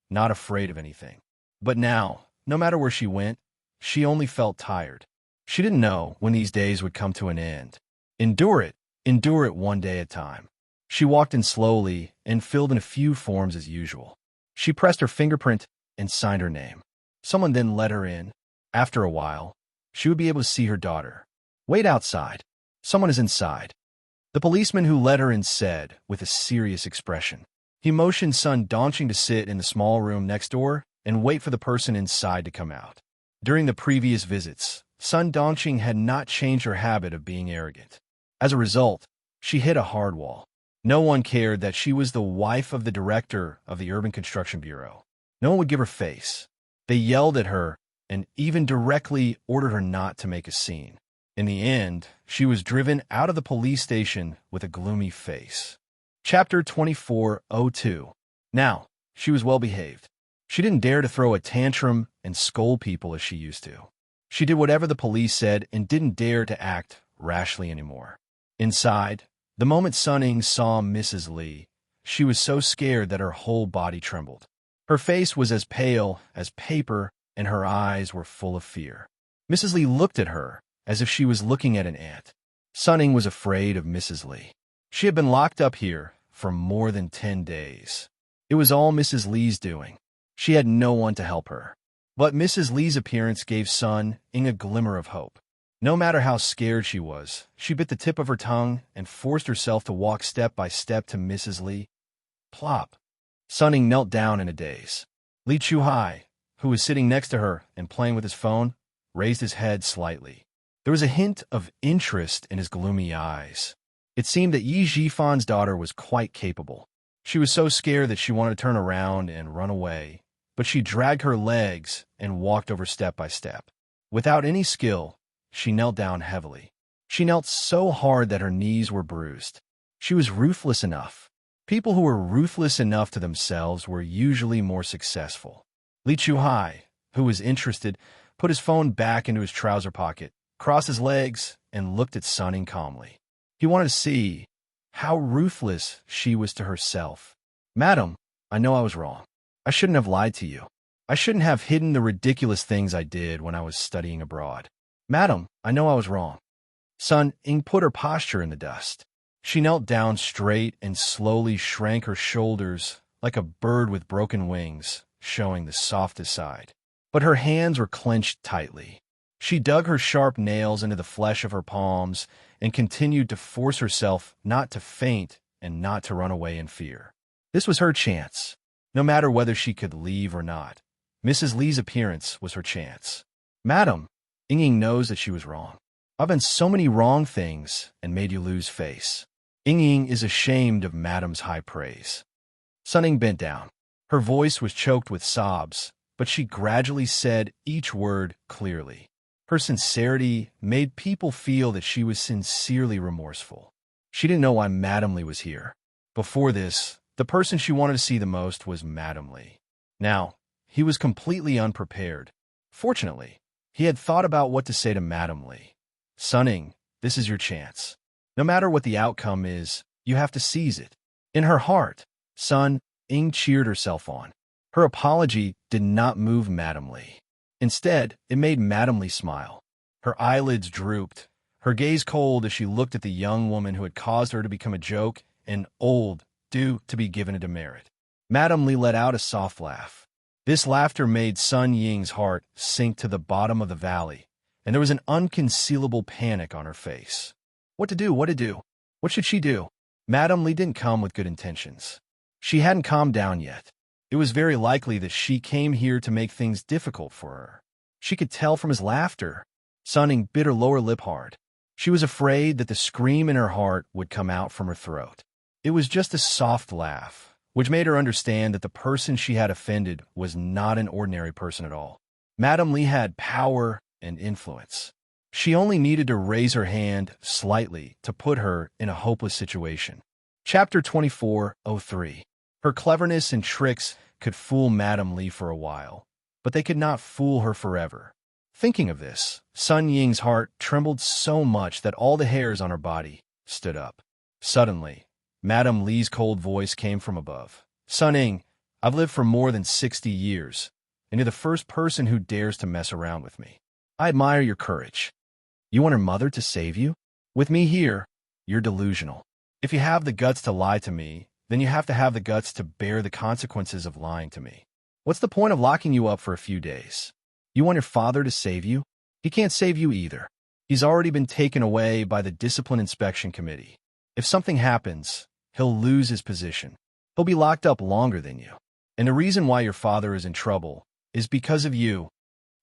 Speaker 1: not afraid of anything. But now, no matter where she went, she only felt tired. She didn't know when these days would come to an end. Endure it one day at a time. She walked in slowly and filled in a few forms as usual. She pressed her fingerprint and signed her name. Someone then let her in. After a while, she would be able to see her daughter. "Wait outside. Someone is inside," the policeman who let her in said, with a serious expression. He motioned Sun Dongqing to sit in the small room next door and wait for the person inside to come out. During the previous visits, Sun Dongqing had not changed her habit of being arrogant. As a result, she hit a hard wall. No one cared that she was the wife of the director of the Urban Construction Bureau. No one would give her face. They yelled at her and even directly ordered her not to make a scene. In the end, she was driven out of the police station with a gloomy face. Chapter 2402. Now, she was well behaved. She didn't dare to throw a tantrum and scold people as she used to. She did whatever the police said and didn't dare to act rashly anymore. Inside, the moment Sun Ying saw Mrs. Li, she was so scared that her whole body trembled. Her face was as pale as paper and her eyes were full of fear. Mrs. Li looked at her as if she was looking at an ant. Sun Ying was afraid of Mrs. Li. She had been locked up here for more than 10 days. It was all Mrs. Li's doing. She had no one to help her. But Mrs. Li's appearance gave Sun Ying a glimmer of hope. No matter how scared she was, she bit the tip of her tongue and forced herself to walk step by step to Mrs. Li. Plop. Sun Ying knelt down in a daze. Li Chuhai, who was sitting next to her and playing with his phone, raised his head slightly. There was a hint of interest in his gloomy eyes. It seemed that Yi Jifan's daughter was quite capable. She was so scared that she wanted to turn around and run away, but she dragged her legs and walked over step by step. Without any skill, she knelt down heavily. She knelt so hard that her knees were bruised. She was ruthless enough. People who were ruthless enough to themselves were usually more successful. Li Chuhai, who was interested, put his phone back into his trouser pocket, crossed his legs, and looked at Sun Ying calmly. He wanted to see how ruthless she was to herself. "Madam, I know I was wrong. I shouldn't have lied to you. I shouldn't have hidden the ridiculous things I did when I was studying abroad. Madam, I know I was wrong." Sun Ying put her posture in the dust. She knelt down straight and slowly shrank her shoulders like a bird with broken wings, showing the softest side. But her hands were clenched tightly. She dug her sharp nails into the flesh of her palms and continued to force herself not to faint and not to run away in fear. This was her chance, no matter whether she could leave or not. Mrs. Li's appearance was her chance. "Madam, Ying knows that she was wrong. I've done so many wrong things and made you lose face. Ying is ashamed of Madam's high praise." Sun Ying bent down. Her voice was choked with sobs, but she gradually said each word clearly. Her sincerity made people feel that she was sincerely remorseful. She didn't know why Madam Li was here. Before this, the person she wanted to see the most was Madam Li. Now, he was completely unprepared. Fortunately, he had thought about what to say to Madam Li. "Sun Ying, this is your chance. No matter what the outcome is, you have to seize it." In her heart, Sun Ying cheered herself on. Her apology did not move Madam Li. Instead, it made Madam Li smile. Her eyelids drooped, her gaze cold as she looked at the young woman who had caused her to become a joke and old, due to be given a demerit. Madam Li let out a soft laugh. This laughter made Sun Ying's heart sink to the bottom of the valley, and there was an unconcealable panic on her face. What to do? What to do? What should she do? Madam Li didn't come with good intentions. She hadn't calmed down yet. It was very likely that she came here to make things difficult for her. She could tell from his laughter. Sun Ying bit her lower lip hard. She was afraid that the scream in her heart would come out from her throat. It was just a soft laugh, which made her understand that the person she had offended was not an ordinary person at all. Madam Li had power and influence. She only needed to raise her hand slightly to put her in a hopeless situation. Chapter 2403. Her cleverness and tricks could fool Madam Li for a while, but they could not fool her forever. Thinking of this, Sun Ying's heart trembled so much that all the hairs on her body stood up. Suddenly, Madam Li's cold voice came from above. "Sun Ying, I've lived for more than 60 years, and you're the first person who dares to mess around with me. I admire your courage. You want her mother to save you? With me here, you're delusional. If you have the guts to lie to me, then you have to have the guts to bear the consequences of lying to me. What's the point of locking you up for a few days? You want your father to save you? He can't save you either. He's already been taken away by the Discipline Inspection Committee. If something happens, he'll lose his position. He'll be locked up longer than you. And the reason why your father is in trouble is because of you.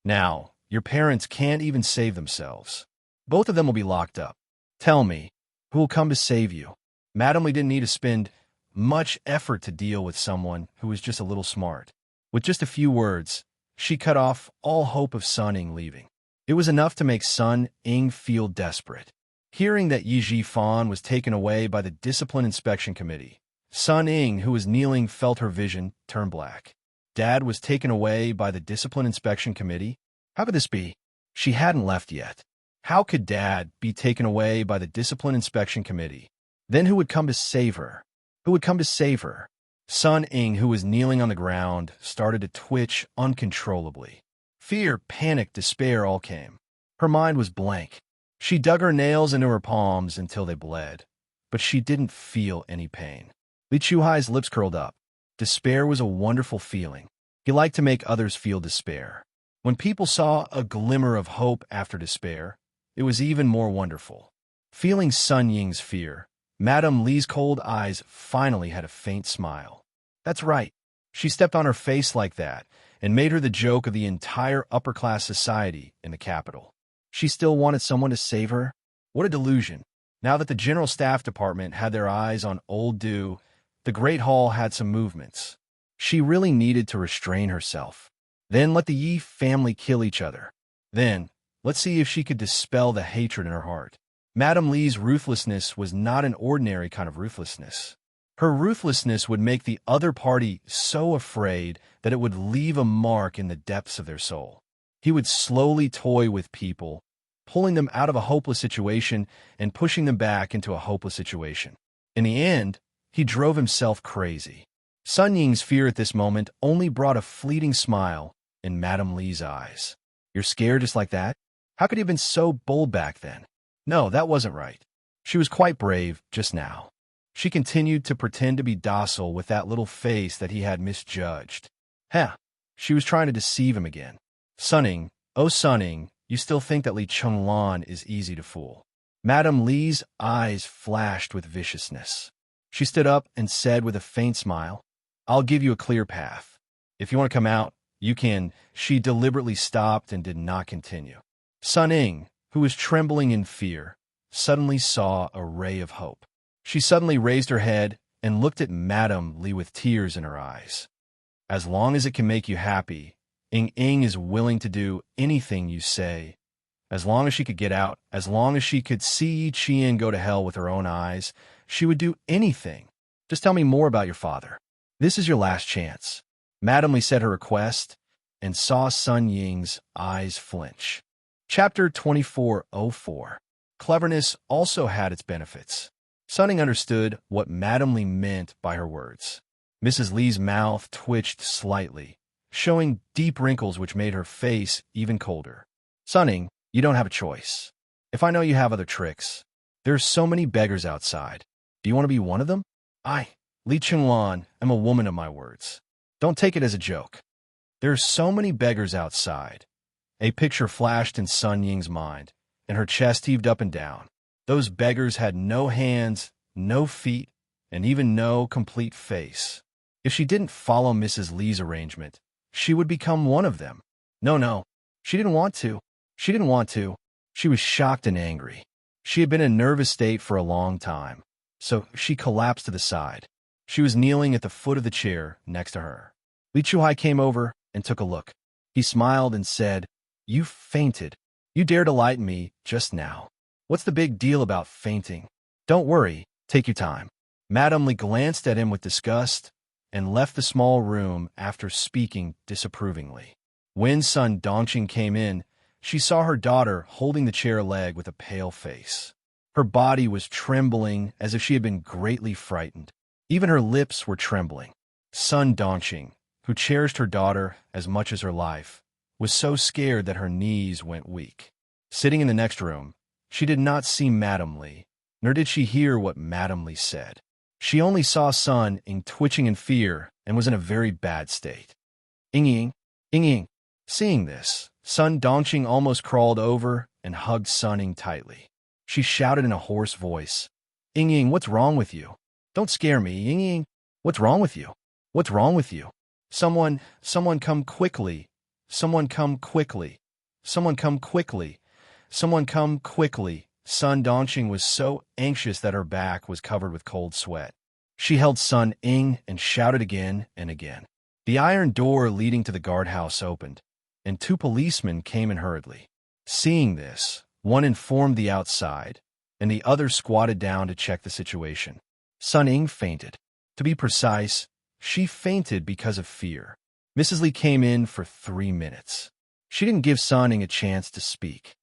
Speaker 1: Now, your parents can't even save themselves. Both of them will be locked up. Tell me, who will come to save you? Madam Lee didn't need to spend much effort to deal with someone who was just a little smart. With just a few words, she cut off all hope of Sun Ying leaving. It was enough to make Sun Ying feel desperate. Hearing that Yi Jifan was taken away by the Discipline Inspection Committee, Sun Ying, who was kneeling, felt her vision turn black. Dad was taken away by the Discipline Inspection Committee? How could this be? She hadn't left yet. How could Dad be taken away by the Discipline Inspection Committee? Then who would come to save her? Who would come to save her? Sun Ying, who was kneeling on the ground, started to twitch uncontrollably. Fear, panic, despair all came. Her mind was blank. She dug her nails into her palms until they bled, but she didn't feel any pain. Li Chuhai's lips curled up. Despair was a wonderful feeling. He liked to make others feel despair. When people saw a glimmer of hope after despair, it was even more wonderful. Feeling Sun Ying's fear, Madame Li's cold eyes finally had a faint smile. That's right. She stepped on her face like that and made her the joke of the entire upper-class society in the capital. She still wanted someone to save her? What a delusion. Now that the General Staff Department had their eyes on Old Du, the Great Hall had some movements. She really needed to restrain herself. Then let the Yi family kill each other. Then, let's see if she could dispel the hatred in her heart. Madame Li's ruthlessness was not an ordinary kind of ruthlessness. Her ruthlessness would make the other party so afraid that it would leave a mark in the depths of their soul. He would slowly toy with people, pulling them out of a hopeless situation and pushing them back into a hopeless situation. In the end, he drove himself crazy. Sun Ying's fear at this moment only brought a fleeting smile in Madame Li's eyes. You're scared just like that? How could he have been so bold back then? No, that wasn't right. She was quite brave just now. She continued to pretend to be docile with that little face that he had misjudged. She was trying to deceive him again. Sun Ying, oh Sun Ying, you still think that Li Chenglan is easy to fool. Madame Li's eyes flashed with viciousness. She stood up and said with a faint smile, I'll give you a clear path. If you want to come out, you can. She deliberately stopped and did not continue. Sun Ying, who was trembling in fear, suddenly saw a ray of hope. She suddenly raised her head and looked at Madame Li with tears in her eyes. As long as it can make you happy, Ying is willing to do anything you say. As long as she could get out, as long as she could see Qian go to hell with her own eyes, she would do anything. Just tell me more about your father. This is your last chance. Madame Li said her request and saw Sun Ying's eyes flinch. Chapter 2404. Cleverness also had its benefits. Sun Ying understood what Madame Li meant by her words. Mrs. Li's mouth twitched slightly, showing deep wrinkles which made her face even colder. Sun Ying, you don't have a choice. If I know you have other tricks, there are so many beggars outside. Do you want to be one of them? I, Li Chenglan, am a woman of my words. Don't take it as a joke. There are so many beggars outside. A picture flashed in Sun Ying's mind, and her chest heaved up and down. Those beggars had no hands, no feet, and even no complete face. If she didn't follow Mrs. Li's arrangement, she would become one of them. No, she didn't want to. She didn't want to. She was shocked and angry. She had been in a nervous state for a long time, so she collapsed to the side. She was kneeling at the foot of the chair next to her. Li Chuhai came over and took a look. He smiled and said, You fainted. You dared to lie to me just now. What's the big deal about fainting? Don't worry, take your time. Madame Li glanced at him with disgust and left the small room after speaking disapprovingly. When Sun Dongqing came in, she saw her daughter holding the chair leg with a pale face. Her body was trembling as if she had been greatly frightened. Even her lips were trembling. Sun Dongqing, who cherished her daughter as much as her life, was so scared that her knees went weak. Sitting in the next room, she did not see Madame Li, nor did she hear what Madame Li said. She only saw Sun Ying twitching in fear and was in a very bad state. Ying. Seeing this, Sun Dongqing almost crawled over and hugged Sun Ying tightly. She shouted in a hoarse voice, Ying, what's wrong with you? Don't scare me, Ying. What's wrong with you? What's wrong with you? Someone come quickly. Someone come quickly. Someone come quickly. Someone come quickly. Sun Dongqing was so anxious that her back was covered with cold sweat. She held Sun Ying and shouted again and again. The iron door leading to the guardhouse opened, and 2 policemen came in hurriedly. Seeing this, one informed the outside, and the other squatted down to check the situation. Sun Ying fainted. To be precise, she fainted because of fear. Mrs. Li came in for 3 minutes. She didn't give Sun Ying a chance to speak.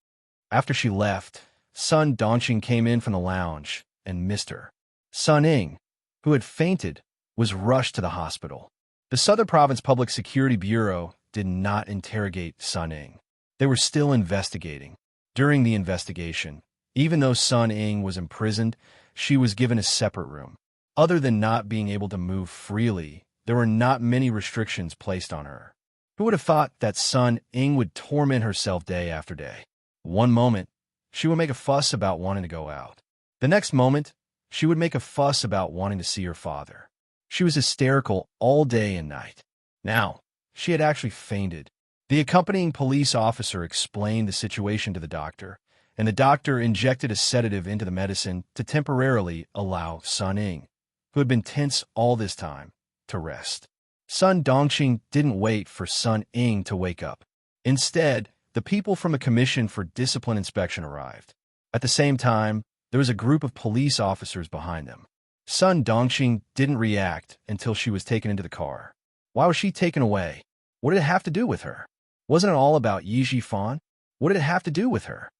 Speaker 1: After she left, Sun Dongqing came in from the lounge and missed her. Sun Ying, who had fainted, was rushed to the hospital. The Southern Province Public Security Bureau did not interrogate Sun Ying. They were still investigating. During the investigation, even though Sun Ying was imprisoned, she was given a separate room. Other than not being able to move freely, there were not many restrictions placed on her. Who would have thought that Sun Ying would torment herself day after day? One moment, she would make a fuss about wanting to go out. The next moment, she would make a fuss about wanting to see her father. She was hysterical all day and night. Now, she had actually fainted. The accompanying police officer explained the situation to the doctor, and the doctor injected a sedative into the medicine to temporarily allow Sun Ying, who had been tense all this time, to rest. Sun Dongqing didn't wait for Sun Ying to wake up. Instead, the people from a commission for discipline inspection arrived. At the same time, there was a group of police officers behind them. Sun Dongqing didn't react until she was taken into the car. Why was she taken away? What did it have to do with her? Wasn't it all about Yi Jifan? What did it have to do with her?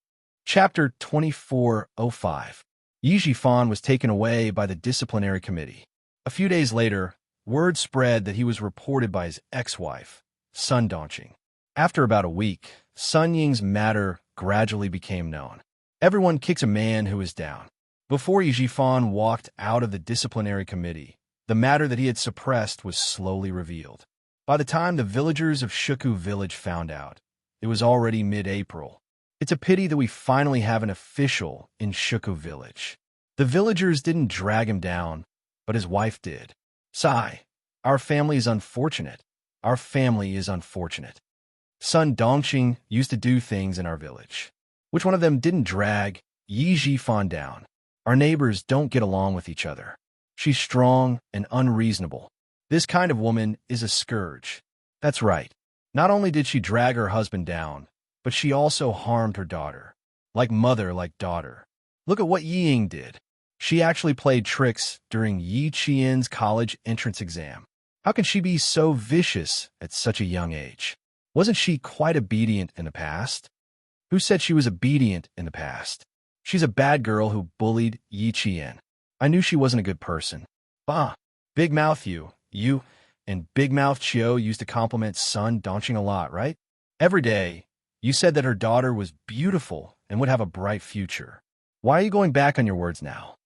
Speaker 1: Chapter 2405. Yi Jifan was taken away by the disciplinary committee. A few days later, word spread that he was reported by his ex-wife, Sun Dongqing. After about a week, Sun Ying's matter gradually became known. Everyone kicks a man who is down. Before Yi Jifan walked out of the disciplinary committee, the matter that he had suppressed was slowly revealed. By the time the villagers of Shuku village found out, it was already mid-April. It's a pity that we finally have an official in Shuku village. The villagers didn't drag him down, but his wife did. Sigh, our family is unfortunate. Our family is unfortunate. Sun Dongqing used to do things in our village. Which one of them didn't drag Yi Jifan down? Our neighbors don't get along with each other. She's strong and unreasonable. This kind of woman is a scourge. That's right. Not only did she drag her husband down, but she also harmed her daughter. Like mother, like daughter. Look at what Yi Ying did. She actually played tricks during Yi Qian's college entrance exam. How can she be so vicious at such a young age? Wasn't she quite obedient in the past? Who said she was obedient in the past? She's a bad girl who bullied Yi Qian. I knew she wasn't a good person. Bah! Big Mouth you and Big Mouth Chiu used to compliment Sun Dongqing a lot, right? Every day, you said that her daughter was beautiful and would have a bright future. Why are you going back on your words now?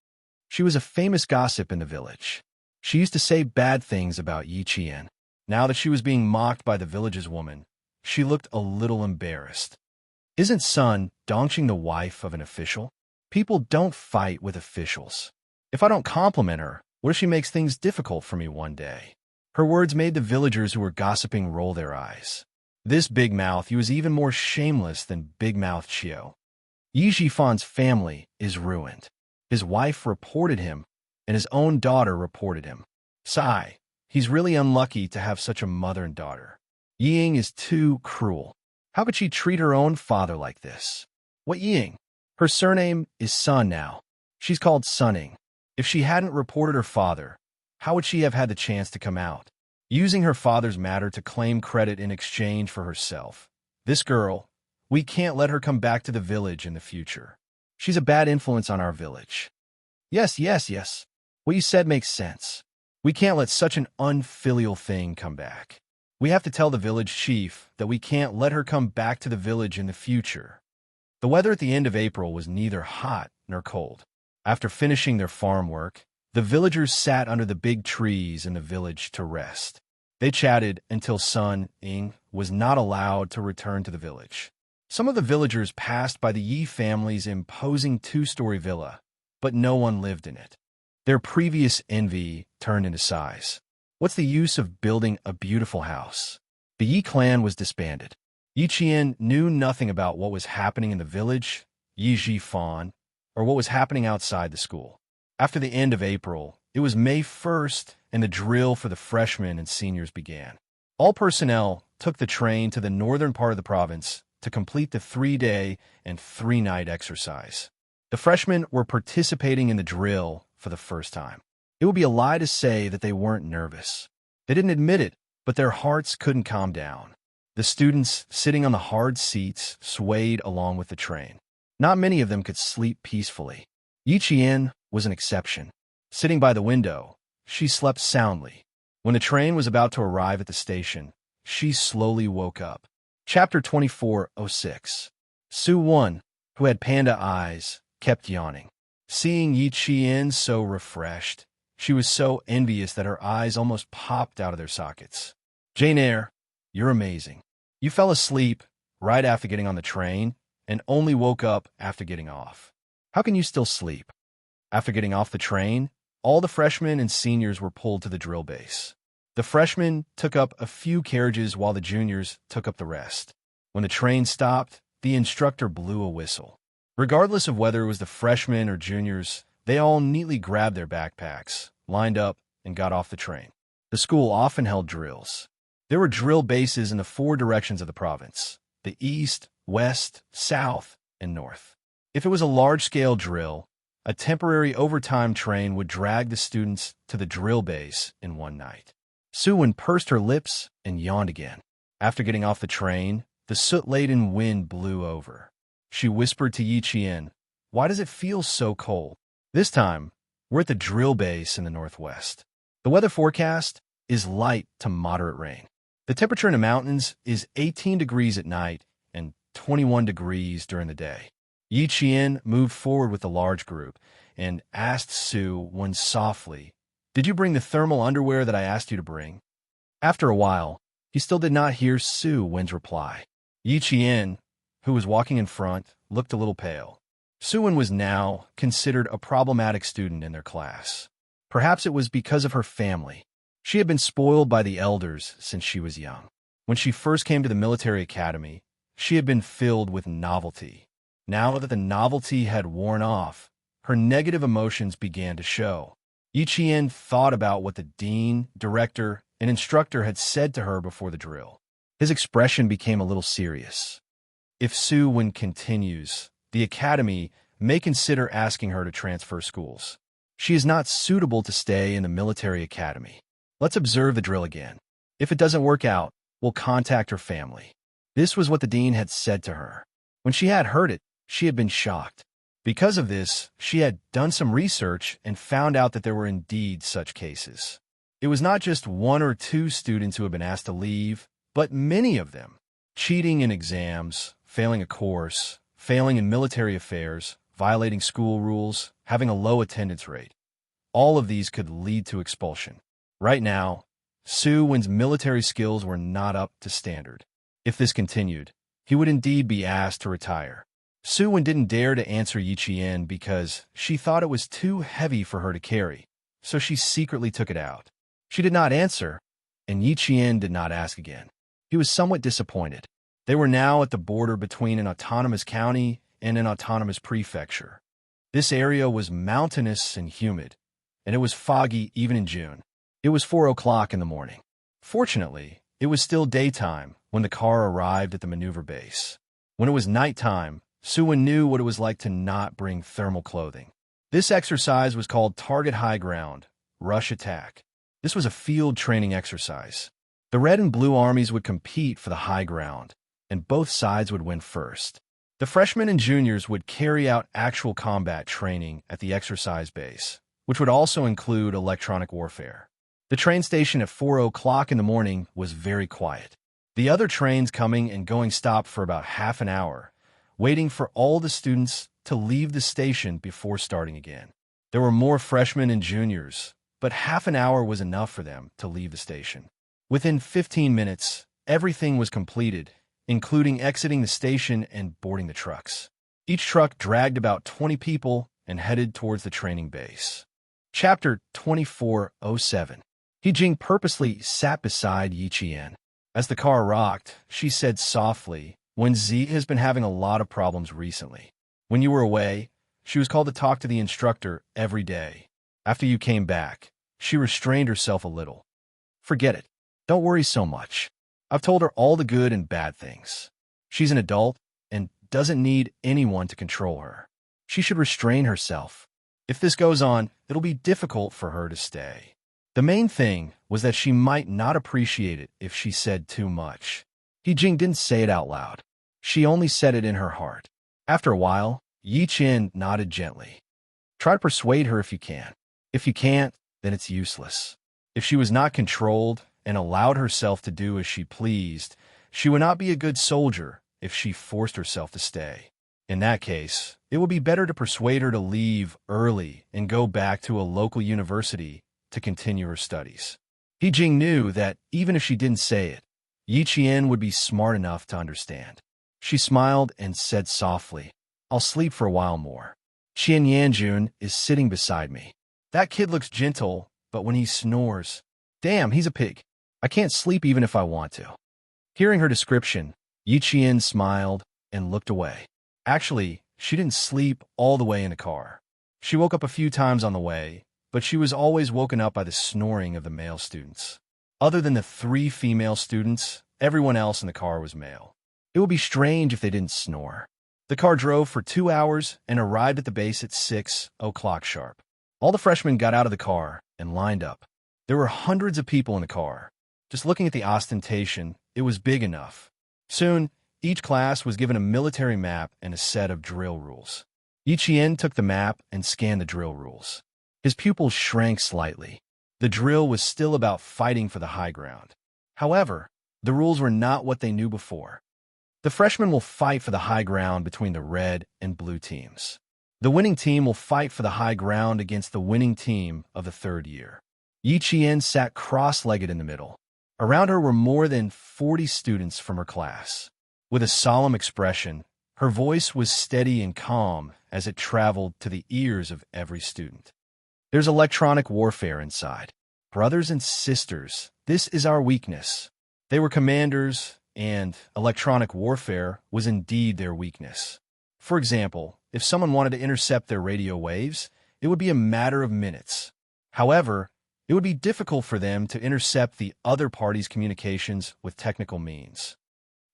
Speaker 1: She was a famous gossip in the village. She used to say bad things about Yi Qian. Now that she was being mocked by the village's woman, she looked a little embarrassed. Isn't Sun Dongqing the wife of an official? People don't fight with officials. If I don't compliment her, what if she makes things difficult for me one day? Her words made the villagers who were gossiping roll their eyes. This Big Mouth, he was even more shameless than Big Mouth Chiu. Yi Jifan's family is ruined. His wife reported him, and his own daughter reported him. Sigh, he's really unlucky to have such a mother and daughter. Yi Ying is too cruel. How could she treat her own father like this? What Yi Ying? Her surname is Sun now. She's called Sun Ying. If she hadn't reported her father, how would she have had the chance to come out? Using her father's matter to claim credit in exchange for herself. This girl, we can't let her come back to the village in the future. She's a bad influence on our village. Yes. What you said makes sense. We can't let such an unfilial thing come back. We have to tell the village chief that we can't let her come back to the village in the future. The weather at the end of April was neither hot nor cold. After finishing their farm work, the villagers sat under the big trees in the village to rest. They chatted until Sun Ying was not allowed to return to the village. Some of the villagers passed by the Yi family's imposing two-story villa, but no one lived in it. Their previous envy turned into sighs. What's the use of building a beautiful house? The Yi clan was disbanded. Yi Qian knew nothing about what was happening in the village, Yi Jifan, or what was happening outside the school. After the end of April, it was May 1st, and the drill for the freshmen and seniors began. All personnel took the train to the northern part of the province to complete the 3-day and 3-night exercise. The freshmen were participating in the drill for the first time. It would be a lie to say that they weren't nervous. They didn't admit it, but their hearts couldn't calm down. The students sitting on the hard seats swayed along with the train. Not many of them could sleep peacefully. Yi Qian was an exception. Sitting by the window, she slept soundly. When the train was about to arrive at the station, she slowly woke up. Chapter 24:06. Su Wen, who had panda eyes, kept yawning. Seeing Yi Qian so refreshed, she was so envious that her eyes almost popped out of their sockets. "Jane Eyre, you're amazing. You fell asleep right after getting on the train and only woke up after getting off. How can you still sleep?" After getting off the train, all the freshmen and seniors were pulled to the drill base. The freshmen took up a few carriages while the juniors took up the rest. When the train stopped, the instructor blew a whistle. Regardless of whether it was the freshmen or juniors, they all neatly grabbed their backpacks, lined up, and got off the train. The school often held drills. There were drill bases in the 4 directions of the province: the east, west, south, and north. If it was a large-scale drill, a temporary overtime train would drag the students to the drill base in one night. Su Wen pursed her lips and yawned again. After getting off the train, the soot-laden wind blew over. She whispered to Yi Qian, "Why does it feel so cold?" This time, we're at the drill base in the northwest. The weather forecast is light to moderate rain. The temperature in the mountains is 18 degrees at night and 21 degrees during the day. Yi Qian moved forward with the large group and asked Su Wen softly, "Did you bring the thermal underwear that I asked you to bring?" After a while, he still did not hear Su Wen's reply. Yi Qian, who was walking in front, looked a little pale. Su Wen was now considered a problematic student in their class. Perhaps it was because of her family. She had been spoiled by the elders since she was young. When she first came to the military academy, she had been filled with novelty. Now that the novelty had worn off, her negative emotions began to show. Yi Qian thought about what the dean, director, and instructor had said to her before the drill. His expression became a little serious. If Su Wen continues, the academy may consider asking her to transfer schools. She is not suitable to stay in the military academy. Let's observe the drill again. If it doesn't work out, we'll contact her family. This was what the dean had said to her. When she had heard it, she had been shocked. Because of this, she had done some research and found out that there were indeed such cases. It was not just 1 or 2 students who had been asked to leave, but many of them. Cheating in exams, failing a course, failing in military affairs, violating school rules, having a low attendance rate. All of these could lead to expulsion. Right now, Su Wen's military skills were not up to standard. If this continued, he would indeed be asked to retire. Su Wen didn't dare to answer Yi Qian because she thought it was too heavy for her to carry, so she secretly took it out. She did not answer, and Yi Qian did not ask again. He was somewhat disappointed. They were now at the border between an autonomous county and an autonomous prefecture. This area was mountainous and humid, and it was foggy even in June. It was 4 o'clock in the morning. Fortunately, it was still daytime when the car arrived at the maneuver base. When it was nighttime, Su Wen knew what it was like to not bring thermal clothing. This exercise was called Target High Ground, Rush Attack. This was a field training exercise. The Red and Blue armies would compete for the high ground, and both sides would win first. The freshmen and juniors would carry out actual combat training at the exercise base, which would also include electronic warfare. The train station at 4 o'clock in the morning was very quiet. The other trains coming and going stopped for about half an hour, waiting for all the students to leave the station before starting again. There were more freshmen and juniors, but half an hour was enough for them to leave the station. Within 15 minutes, everything was completed, including exiting the station and boarding the trucks. Each truck dragged about 20 people and headed towards the training base. Chapter 2407. He-Jing purposely sat beside Yi Qian. As the car rocked, she said softly, "When Z has been having a lot of problems recently. When you were away, she was called to talk to the instructor every day. After you came back, she restrained herself a little. Forget it. Don't worry so much. I've told her all the good and bad things. She's an adult and doesn't need anyone to control her. She should restrain herself. If this goes on, it'll be difficult for her to stay." The main thing was that she might not appreciate it if she said too much. He-Jing didn't say it out loud. She only said it in her heart. After a while, Yi Qian nodded gently. Try to persuade her if you can. If you can't, then it's useless. If she was not controlled and allowed herself to do as she pleased, she would not be a good soldier if she forced herself to stay. In that case, it would be better to persuade her to leave early and go back to a local university to continue her studies. He-Jing knew that even if she didn't say it, Yi Qian would be smart enough to understand. She smiled and said softly, "I'll sleep for a while more. Qian Yanjun is sitting beside me. That kid looks gentle, but when he snores, damn, he's a pig. I can't sleep even if I want to." Hearing her description, Yi Qian smiled and looked away. Actually, she didn't sleep all the way in the car. She woke up a few times on the way, but she was always woken up by the snoring of the male students. Other than the 3 female students, everyone else in the car was male. It would be strange if they didn't snore. The car drove for 2 hours and arrived at the base at 6:00 sharp. All the freshmen got out of the car and lined up. There were hundreds of people in the car. Just looking at the ostentation, it was big enough. Soon, each class was given a military map and a set of drill rules. Yi Qian took the map and scanned the drill rules. His pupils shrank slightly. The drill was still about fighting for the high ground. However, the rules were not what they knew before. The freshmen will fight for the high ground between the red and blue teams. The winning team will fight for the high ground against the winning team of the 3rd year. Yi Qian sat cross-legged in the middle. Around her were more than 40 students from her class. With a solemn expression, her voice was steady and calm as it traveled to the ears of every student. There's electronic warfare inside. Brothers and sisters, this is our weakness. They were commanders, and electronic warfare was indeed their weakness. For example, if someone wanted to intercept their radio waves, it would be a matter of minutes. However, it would be difficult for them to intercept the other party's communications with technical means.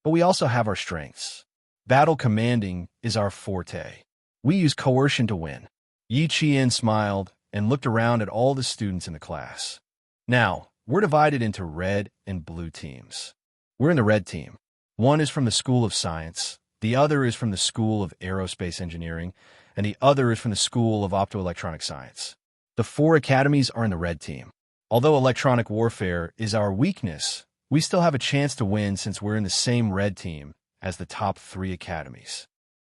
Speaker 1: But we also have our strengths. Battle commanding is our forte. We use coercion to win. Yi Qian smiled and looked around at all the students in the class. Now, we're divided into red and blue teams. We're in the red team. One is from the School of Science, the other is from the School of Aerospace Engineering, and the other is from the School of Optoelectronic Science. The 4 academies are in the red team. Although electronic warfare is our weakness, we still have a chance to win since we're in the same red team as the top 3 academies.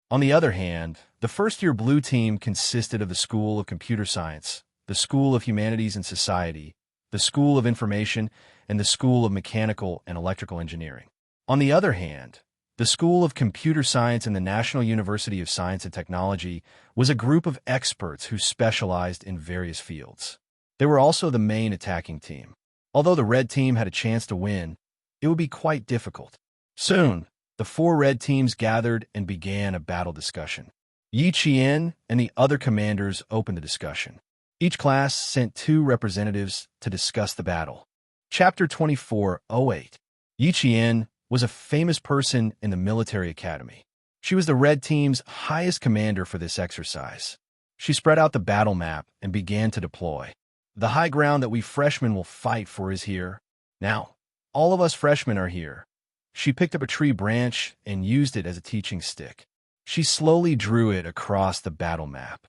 Speaker 1: On the other hand, the first-year blue team consisted of the School of Computer Science, the School of Humanities and Society, the School of Information, and the School of Mechanical and Electrical Engineering. On the other hand, the School of Computer Science and the National University of Science and Technology was a group of experts who specialized in various fields. They were also the main attacking team. Although the red team had a chance to win, it would be quite difficult. Soon, the 4 red teams gathered and began a battle discussion. Yi Qian and the other commanders opened the discussion. Each class sent 2 representatives to discuss the battle. Chapter 2408. Yi Qian was a famous person in the military academy. She was the red team's highest commander for this exercise. She spread out the battle map and began to deploy. The high ground that we freshmen will fight for is here. Now, all of us freshmen are here. She picked up a tree branch and used it as a teaching stick. She slowly drew it across the battle map.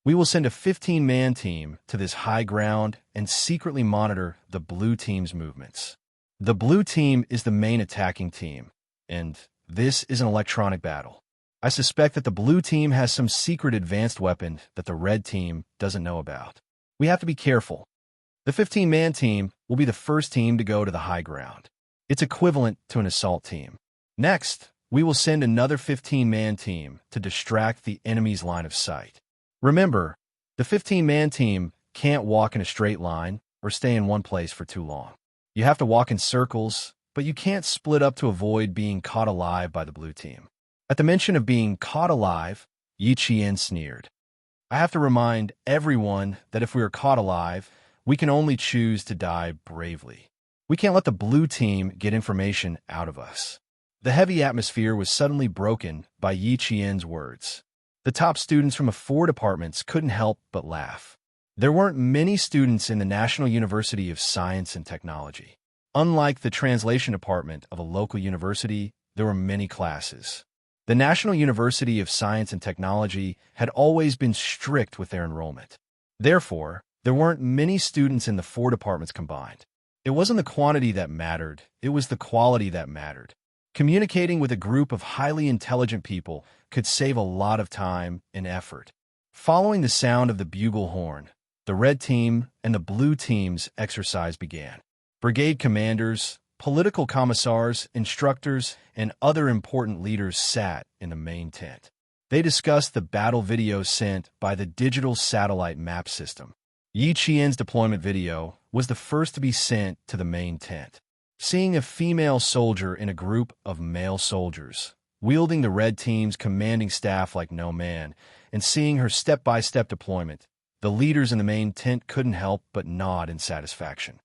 Speaker 1: We will send a 15-man team to this high ground and secretly monitor the blue team's movements. The blue team is the main attacking team, and this is an electronic battle. I suspect that the blue team has some secret advanced weapon that the red team doesn't know about. We have to be careful. The 15-man team will be the first team to go to the high ground. It's equivalent to an assault team. Next, we will send another 15-man team to distract the enemy's line of sight. Remember, the 15-man team can't walk in a straight line or stay in one place for too long. You have to walk in circles, but you can't split up to avoid being caught alive by the blue team. At the mention of being caught alive, Yi Qian sneered. I have to remind everyone that if we are caught alive, we can only choose to die bravely. We can't let the blue team get information out of us. The heavy atmosphere was suddenly broken by Yi Qian's words. The top students from 4 departments couldn't help but laugh. There weren't many students in the National University of Science and Technology. Unlike the translation department of a local university, there were many classes. The National University of Science and Technology had always been strict with their enrollment. Therefore, there weren't many students in the 4 departments combined. It wasn't the quantity that mattered, it was the quality that mattered. Communicating with a group of highly intelligent people could save a lot of time and effort. Following the sound of the bugle horn, the red team and the blue team's exercise began. Brigade commanders, political commissars, instructors, and other important leaders sat in the main tent. They discussed the battle video sent by the digital satellite map system. Yi Qian's deployment video was the first to be sent to the main tent. Seeing a female soldier in a group of male soldiers, wielding the red team's commanding staff like no man, and seeing her step-by-step deployment, the leaders in the main tent couldn't help but nod in satisfaction.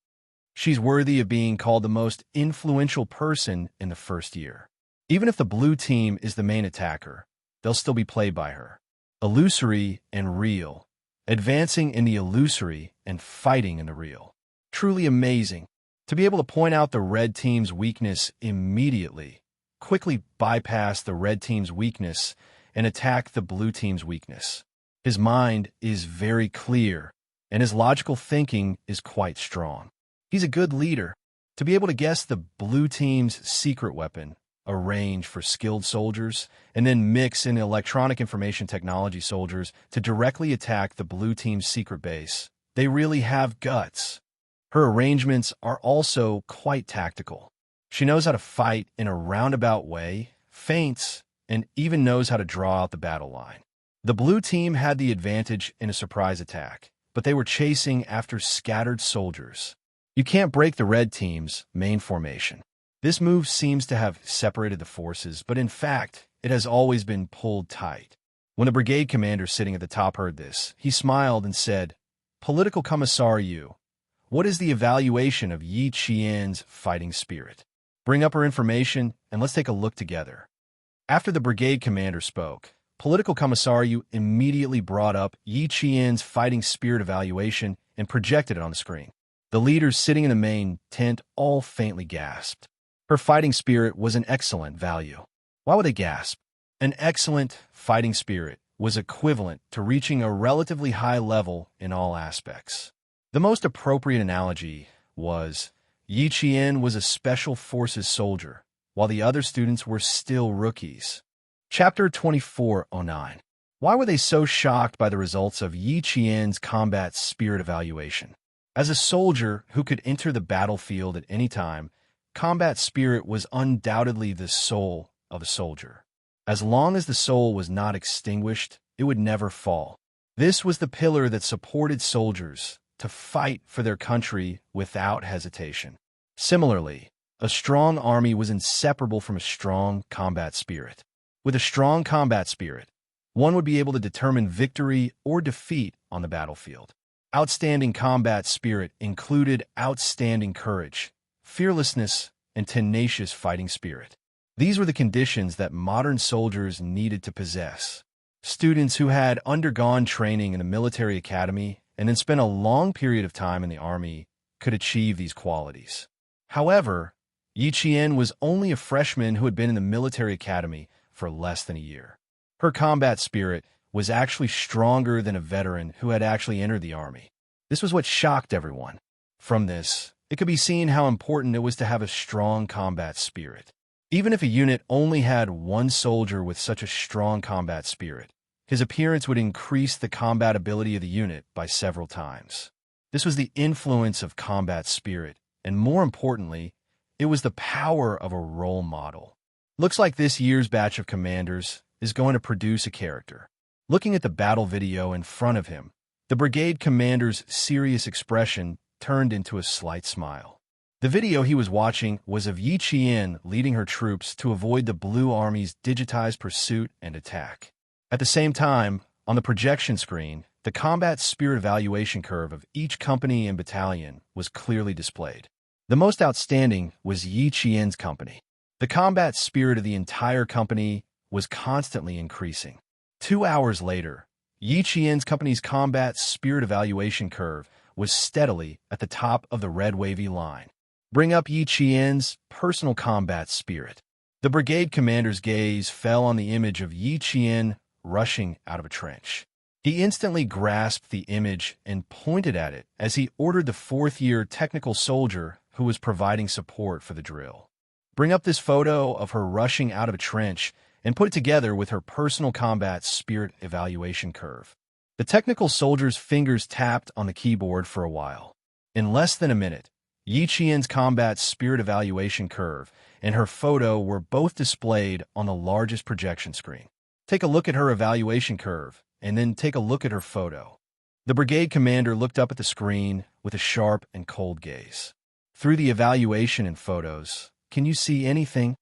Speaker 1: She's worthy of being called the most influential person in the first year. Even if the blue team is the main attacker, they'll still be played by her. Illusory and real. Advancing in the illusory and fighting in the real. Truly amazing. To be able to point out the red team's weakness immediately, quickly bypass the red team's weakness, and attack the blue team's weakness. His mind is very clear, and his logical thinking is quite strong. He's a good leader. To be able to guess the blue team's secret weapon, arrange for skilled soldiers, and then mix in electronic information technology soldiers to directly attack the blue team's secret base, they really have guts. Her arrangements are also quite tactical. She knows how to fight in a roundabout way, feints, and even knows how to draw out the battle line. The blue team had the advantage in a surprise attack, but they were chasing after scattered soldiers. You can't break the red team's main formation. This move seems to have separated the forces, but in fact, it has always been pulled tight. When the brigade commander sitting at the top heard this, he smiled and said, "Political Commissar Yu, what is the evaluation of Yi Qian's fighting spirit? Bring up her information, and let's take a look together." After the brigade commander spoke, Political Commissar Yu immediately brought up Yi Qian's fighting spirit evaluation and projected it on the screen. The leaders sitting in the main tent all faintly gasped. Her fighting spirit was an excellent value. Why would they gasp? An excellent fighting spirit was equivalent to reaching a relatively high level in all aspects. The most appropriate analogy was Yi Qian was a special forces soldier, while the other students were still rookies. Chapter 2409. Why were they so shocked by the results of Yi Qian's combat spirit evaluation? As a soldier who could enter the battlefield at any time, combat spirit was undoubtedly the soul of a soldier. As long as the soul was not extinguished, it would never fall. This was the pillar that supported soldiers to fight for their country without hesitation. Similarly, a strong army was inseparable from a strong combat spirit. With a strong combat spirit, one would be able to determine victory or defeat on the battlefield. Outstanding combat spirit included outstanding courage, fearlessness, and tenacious fighting spirit. These were the conditions that modern soldiers needed to possess. Students who had undergone training in the military academy and then spent a long period of time in the army could achieve these qualities. However, Yi Qian was only a freshman who had been in the military academy for less than a year. Her combat spirit was actually stronger than a veteran who had actually entered the army. This was what shocked everyone. From this, it could be seen how important it was to have a strong combat spirit. Even if a unit only had one soldier with such a strong combat spirit, his appearance would increase the combat ability of the unit by several times. This was the influence of combat spirit, and more importantly, It was the power of a role model. Looks like this year's batch of commanders is going to produce a character. Looking at the battle video in front of him, the brigade commander's serious expression turned into a slight smile. The video he was watching was of Yi Qian leading her troops to avoid the Blue Army's digitized pursuit and attack. At the same time, on the projection screen, the combat spirit evaluation curve of each company and battalion was clearly displayed. The most outstanding was Yi Qian's company. The combat spirit of the entire company was constantly increasing. 2 hours later, Yi Qian's company's combat spirit evaluation curve was steadily at the top of the red wavy line. Bring up Yi Qian's personal combat spirit. The brigade commander's gaze fell on the image of Yi Qian rushing out of a trench. He instantly grasped the image and pointed at it as he ordered the fourth-year technical soldier who was providing support for the drill. Bring up this photo of her rushing out of a trench and put it together with her personal combat spirit evaluation curve. The technical soldier's fingers tapped on the keyboard for a while. In less than a minute, Yi Qian's combat spirit evaluation curve and her photo were both displayed on the largest projection screen. Take a look at her evaluation curve, and then take a look at her photo. The brigade commander looked up at the screen with a sharp and cold gaze. Through the evaluation and photos, can you see anything?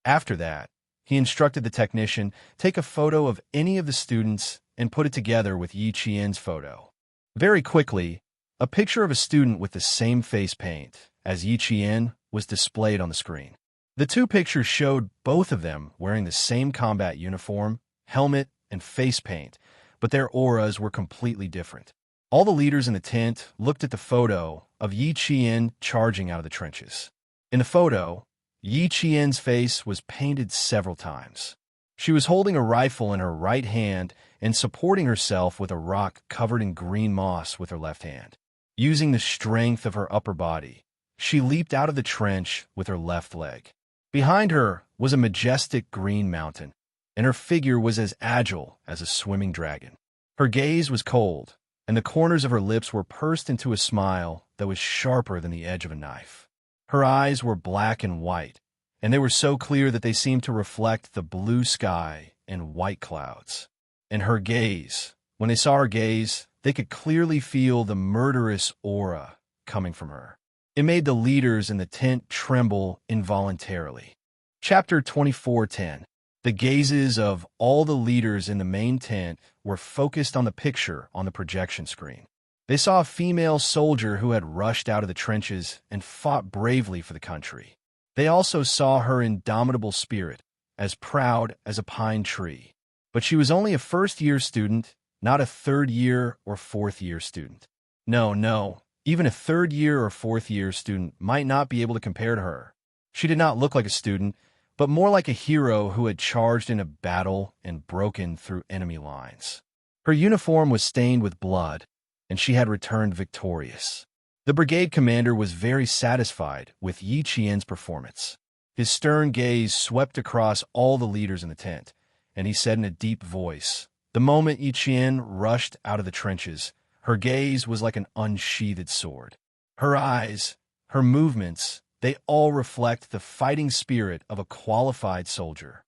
Speaker 1: After that, he instructed the technician, take a photo of any of the students and put it together with Yi Qian's photo. Very quickly, a picture of a student with the same face paint as Yi Qian was displayed on the screen. The two pictures showed both of them wearing the same combat uniform, helmet, and face paint, but their auras were completely different. All the leaders in the tent looked at the photo of Yi Qian charging out of the trenches. In the photo, Yi Qian's face was painted several times. She was holding a rifle in her right hand and supporting herself with a rock covered in green moss with her left hand. Using the strength of her upper body, she leaped out of the trench with her left leg. Behind her was a majestic green mountain, and her figure was as agile as a swimming dragon. Her gaze was cold, and the corners of her lips were pursed into a smile that was sharper than the edge of a knife. Her eyes were black and white, and they were so clear that they seemed to reflect the blue sky and white clouds. And her gaze, when they saw her gaze, they could clearly feel the murderous aura coming from her. It made the leaders in the tent tremble involuntarily. Chapter 24:10. The gazes of all the leaders in the main tent were focused on the picture on the projection screen. They saw a female soldier who had rushed out of the trenches and fought bravely for the country. They also saw her indomitable spirit, as proud as a pine tree. But she was only a first-year student, not a third-year or fourth-year student. No, even a third-year or fourth-year student might not be able to compare to her. She did not look like a student, but more like a hero who had charged in a battle and broken through enemy lines. Her uniform was stained with blood, and she had returned victorious. The brigade commander was very satisfied with Yi Qian's performance. His stern gaze swept across all the leaders in the tent, and he said in a deep voice, the moment Yi Qian rushed out of the trenches, her gaze was like an unsheathed sword. Her eyes, her movements, they all reflect the fighting spirit of a qualified soldier.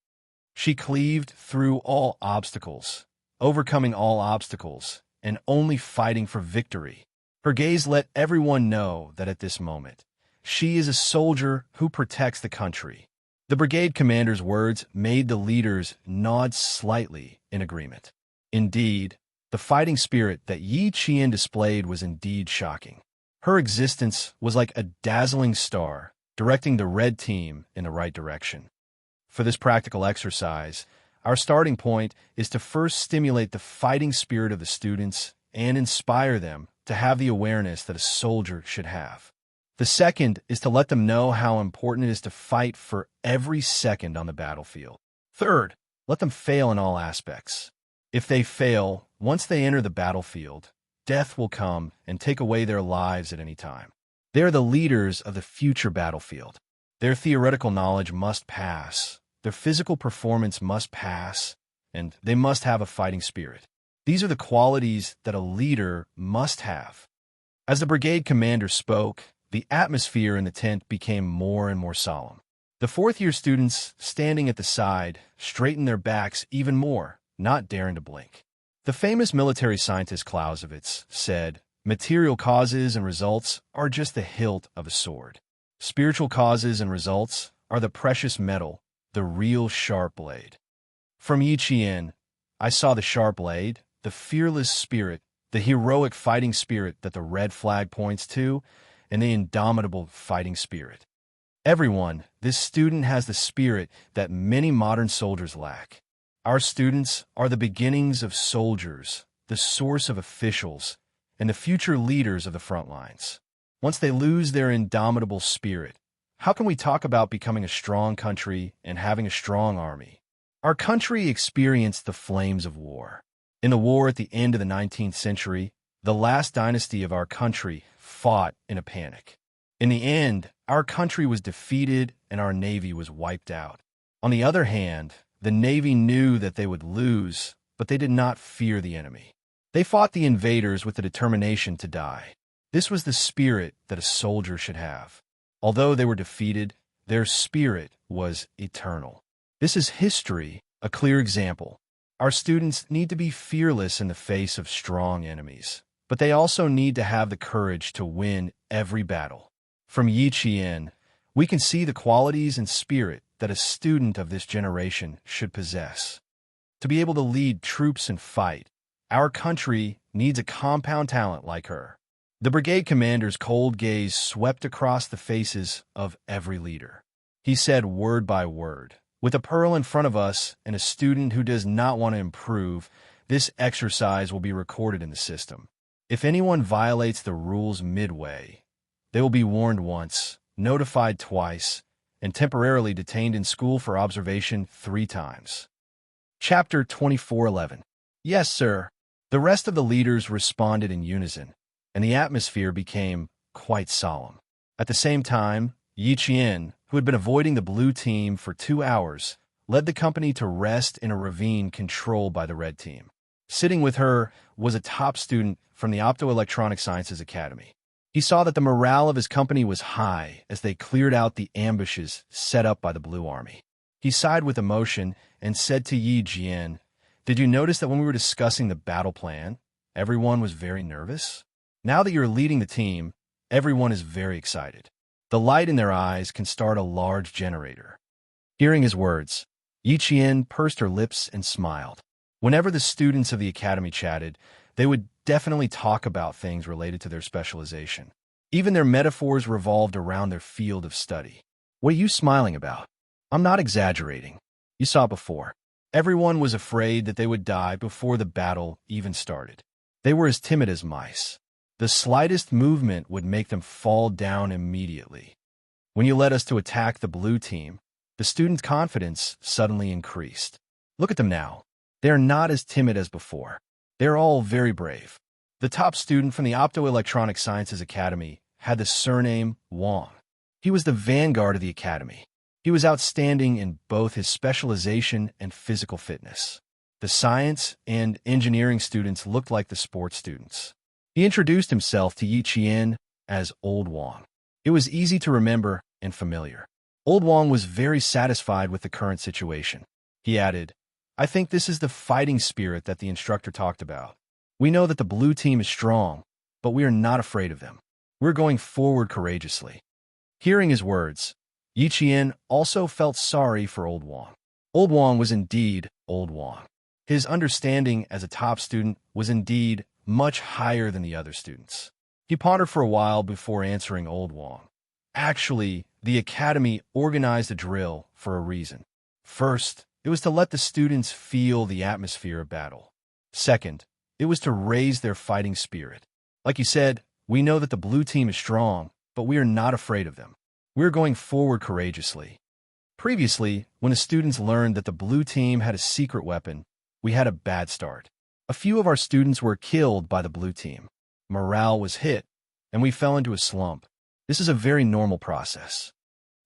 Speaker 1: She cleaved through all obstacles, overcoming all obstacles, and only fighting for victory. Her gaze let everyone know that at this moment, she is a soldier who protects the country. The brigade commander's words made the leaders nod slightly in agreement. Indeed, the fighting spirit that Yi Qian displayed was indeed shocking. Her existence was like a dazzling star, directing the red team in the right direction. For this practical exercise, our starting point is to first stimulate the fighting spirit of the students and inspire them to have the awareness that a soldier should have. The second is to let them know how important it is to fight for every second on the battlefield. Third, let them fail in all aspects. If they fail, once they enter the battlefield, death will come and take away their lives at any time. They are the leaders of the future battlefield. Their theoretical knowledge must pass, their physical performance must pass, and they must have a fighting spirit. These are the qualities that a leader must have. As the brigade commander spoke, the atmosphere in the tent became more and more solemn. The fourth-year students, standing at the side, straightened their backs even more, not daring to blink. The famous military scientist Clausewitz said, "Material causes and results are just the hilt of a sword. Spiritual causes and results are the precious metal, the real sharp blade." From Yi Qian, I saw the sharp blade, the fearless spirit, the heroic fighting spirit that the red flag points to, and the indomitable fighting spirit. Everyone, this student has the spirit that many modern soldiers lack. Our students are the beginnings of soldiers, the source of officials, and the future leaders of the front lines. Once they lose their indomitable spirit, how can we talk about becoming a strong country and having a strong army? Our country experienced the flames of war. In the war at the end of the 19th century, the last dynasty of our country fought in a panic. In the end, our country was defeated and our navy was wiped out. On the other hand, the navy knew that they would lose, but they did not fear the enemy. They fought the invaders with the determination to die. This was the spirit that a soldier should have. Although they were defeated, their spirit was eternal. This is history, a clear example. Our students need to be fearless in the face of strong enemies, but they also need to have the courage to win every battle. From Yi Qian, we can see the qualities and spirit that a student of this generation should possess. To be able to lead troops and fight, our country needs a compound talent like her. The brigade commander's cold gaze swept across the faces of every leader. He said word by word, "With a pearl in front of us and a student who does not want to improve, this exercise will be recorded in the system. If anyone violates the rules midway, they will be warned once, notified twice, and temporarily detained in school for observation 3 times." Chapter 24:11. Yes, sir. The rest of the leaders responded in unison, and the atmosphere became quite solemn. At the same time, Yi Qian, who had been avoiding the blue team for 2 hours, led the company to rest in a ravine controlled by the red team. Sitting with her was a top student from the Optoelectronic Sciences Academy. He saw that the morale of his company was high as they cleared out the ambushes set up by the Blue Army. He sighed with emotion and said to Yi Qian, "Did you notice that when we were discussing the battle plan, everyone was very nervous? Now that you're leading the team, everyone is very excited. The light in their eyes can start a large generator." Hearing his words, Yi Qian pursed her lips and smiled. Whenever the students of the academy chatted, they would definitely talk about things related to their specialization. Even their metaphors revolved around their field of study. "What are you smiling about? I'm not exaggerating. You saw it before. Everyone was afraid that they would die before the battle even started. They were as timid as mice. The slightest movement would make them fall down immediately. When you led us to attack the blue team, the students' confidence suddenly increased. Look at them now. They are not as timid as before. They are all very brave." The top student from the Optoelectronic Sciences Academy had the surname Wang. He was the vanguard of the academy. He was outstanding in both his specialization and physical fitness. The science and engineering students looked like the sports students. He introduced himself to Yi Qian as Old Wang. It was easy to remember and familiar. Old Wang was very satisfied with the current situation. He added, "I think this is the fighting spirit that the instructor talked about. We know that the blue team is strong, but we are not afraid of them. We're going forward courageously." Hearing his words, Yi Qian also felt sorry for Old Wang. Old Wang was indeed Old Wang. His understanding as a top student was indeed much higher than the other students. He pondered for a while before answering Old Wang. Actually, the academy organized a drill for a reason. First, it was to let the students feel the atmosphere of battle. Second, it was to raise their fighting spirit. Like you said, we know that the blue team is strong, but we are not afraid of them. We're going forward courageously. Previously, when the students learned that the blue team had a secret weapon, we had a bad start. A few of our students were killed by the blue team. Morale was hit, and we fell into a slump. This is a very normal process.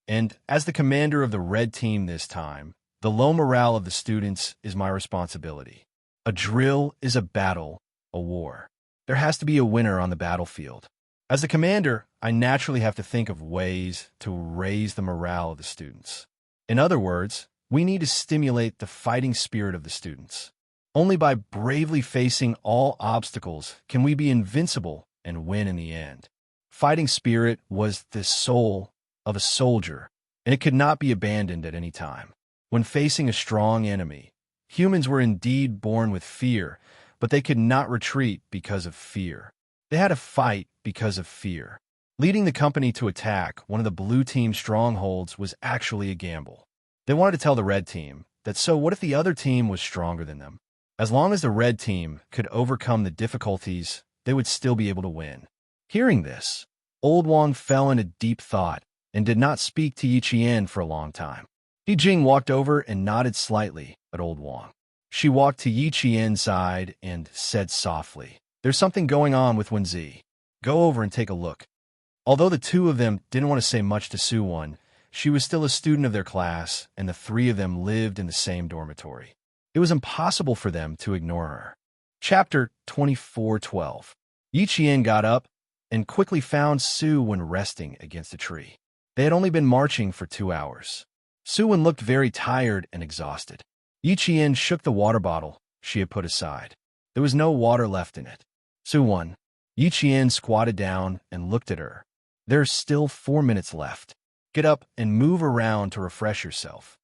Speaker 1: And as the commander of the red team this time, the low morale of the students is my responsibility. A drill is a battle, a war. There has to be a winner on the battlefield. As the commander, I naturally have to think of ways to raise the morale of the students. In other words, we need to stimulate the fighting spirit of the students. Only by bravely facing all obstacles can we be invincible and win in the end. Fighting spirit was the soul of a soldier, and it could not be abandoned at any time. When facing a strong enemy, humans were indeed born with fear, but they could not retreat because of fear. They had to fight because of fear. Leading the company to attack one of the blue team's strongholds was actually a gamble. They wanted to tell the red team that so what if the other team was stronger than them? As long as the red team could overcome the difficulties, they would still be able to win. Hearing this, Old Wang fell into deep thought and did not speak to Yi Qian for a long time. Yi Jing walked over and nodded slightly at Old Wang. She walked to Yi Qian's side and said softly, "There's something going on with Wenzi. Go over and take a look." Although the two of them didn't want to say much to Su-Wan, she was still a student of their class, and the three of them lived in the same dormitory. It was impossible for them to ignore her. Chapter 24:12. Yi Qian got up and quickly found Su-Wan resting against a tree. They had only been marching for 2 hours. Su-Wan looked very tired and exhausted. Yi Qian shook the water bottle she had put aside. There was no water left in it. "Su-Wan." Yi Qian squatted down and looked at her. "There's still 4 minutes left. Get up and move around to refresh yourself."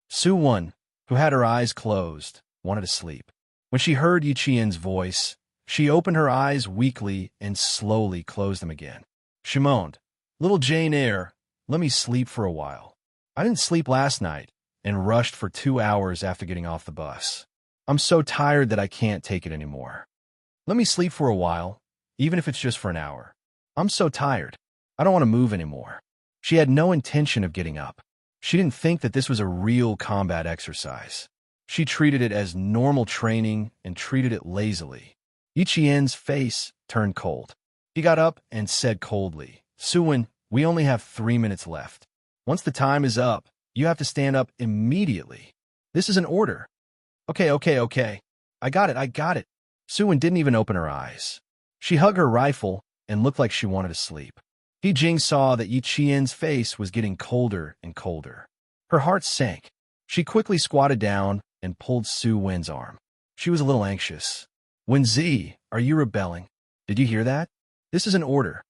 Speaker 1: Su-Wan, who had her eyes closed, wanted to sleep. When she heard Yi Qian's voice, she opened her eyes weakly and slowly closed them again. She moaned, "Little Jane Eyre, let me sleep for a while. I didn't sleep last night and rushed for 2 hours after getting off the bus. I'm so tired that I can't take it anymore. Let me sleep for a while, even if it's just for an hour. I'm so tired. I don't want to move anymore." She had no intention of getting up. She didn't think that this was a real combat exercise. She treated it as normal training and treated it lazily. Yi Qian's face turned cold. He got up and said coldly, "Su-Wan, we only have 3 minutes left. Once the time is up, you have to stand up immediately. This is an order." Okay. I got it. Su-Wan didn't even open her eyes. She hugged her rifle and looked like she wanted to sleep. Yi Jing saw that Yi Qian's face was getting colder and colder. Her heart sank. She quickly squatted down and pulled Su-Wan's arm. She was a little anxious. "Wenzi, are you rebelling? Did you hear that? This is an order.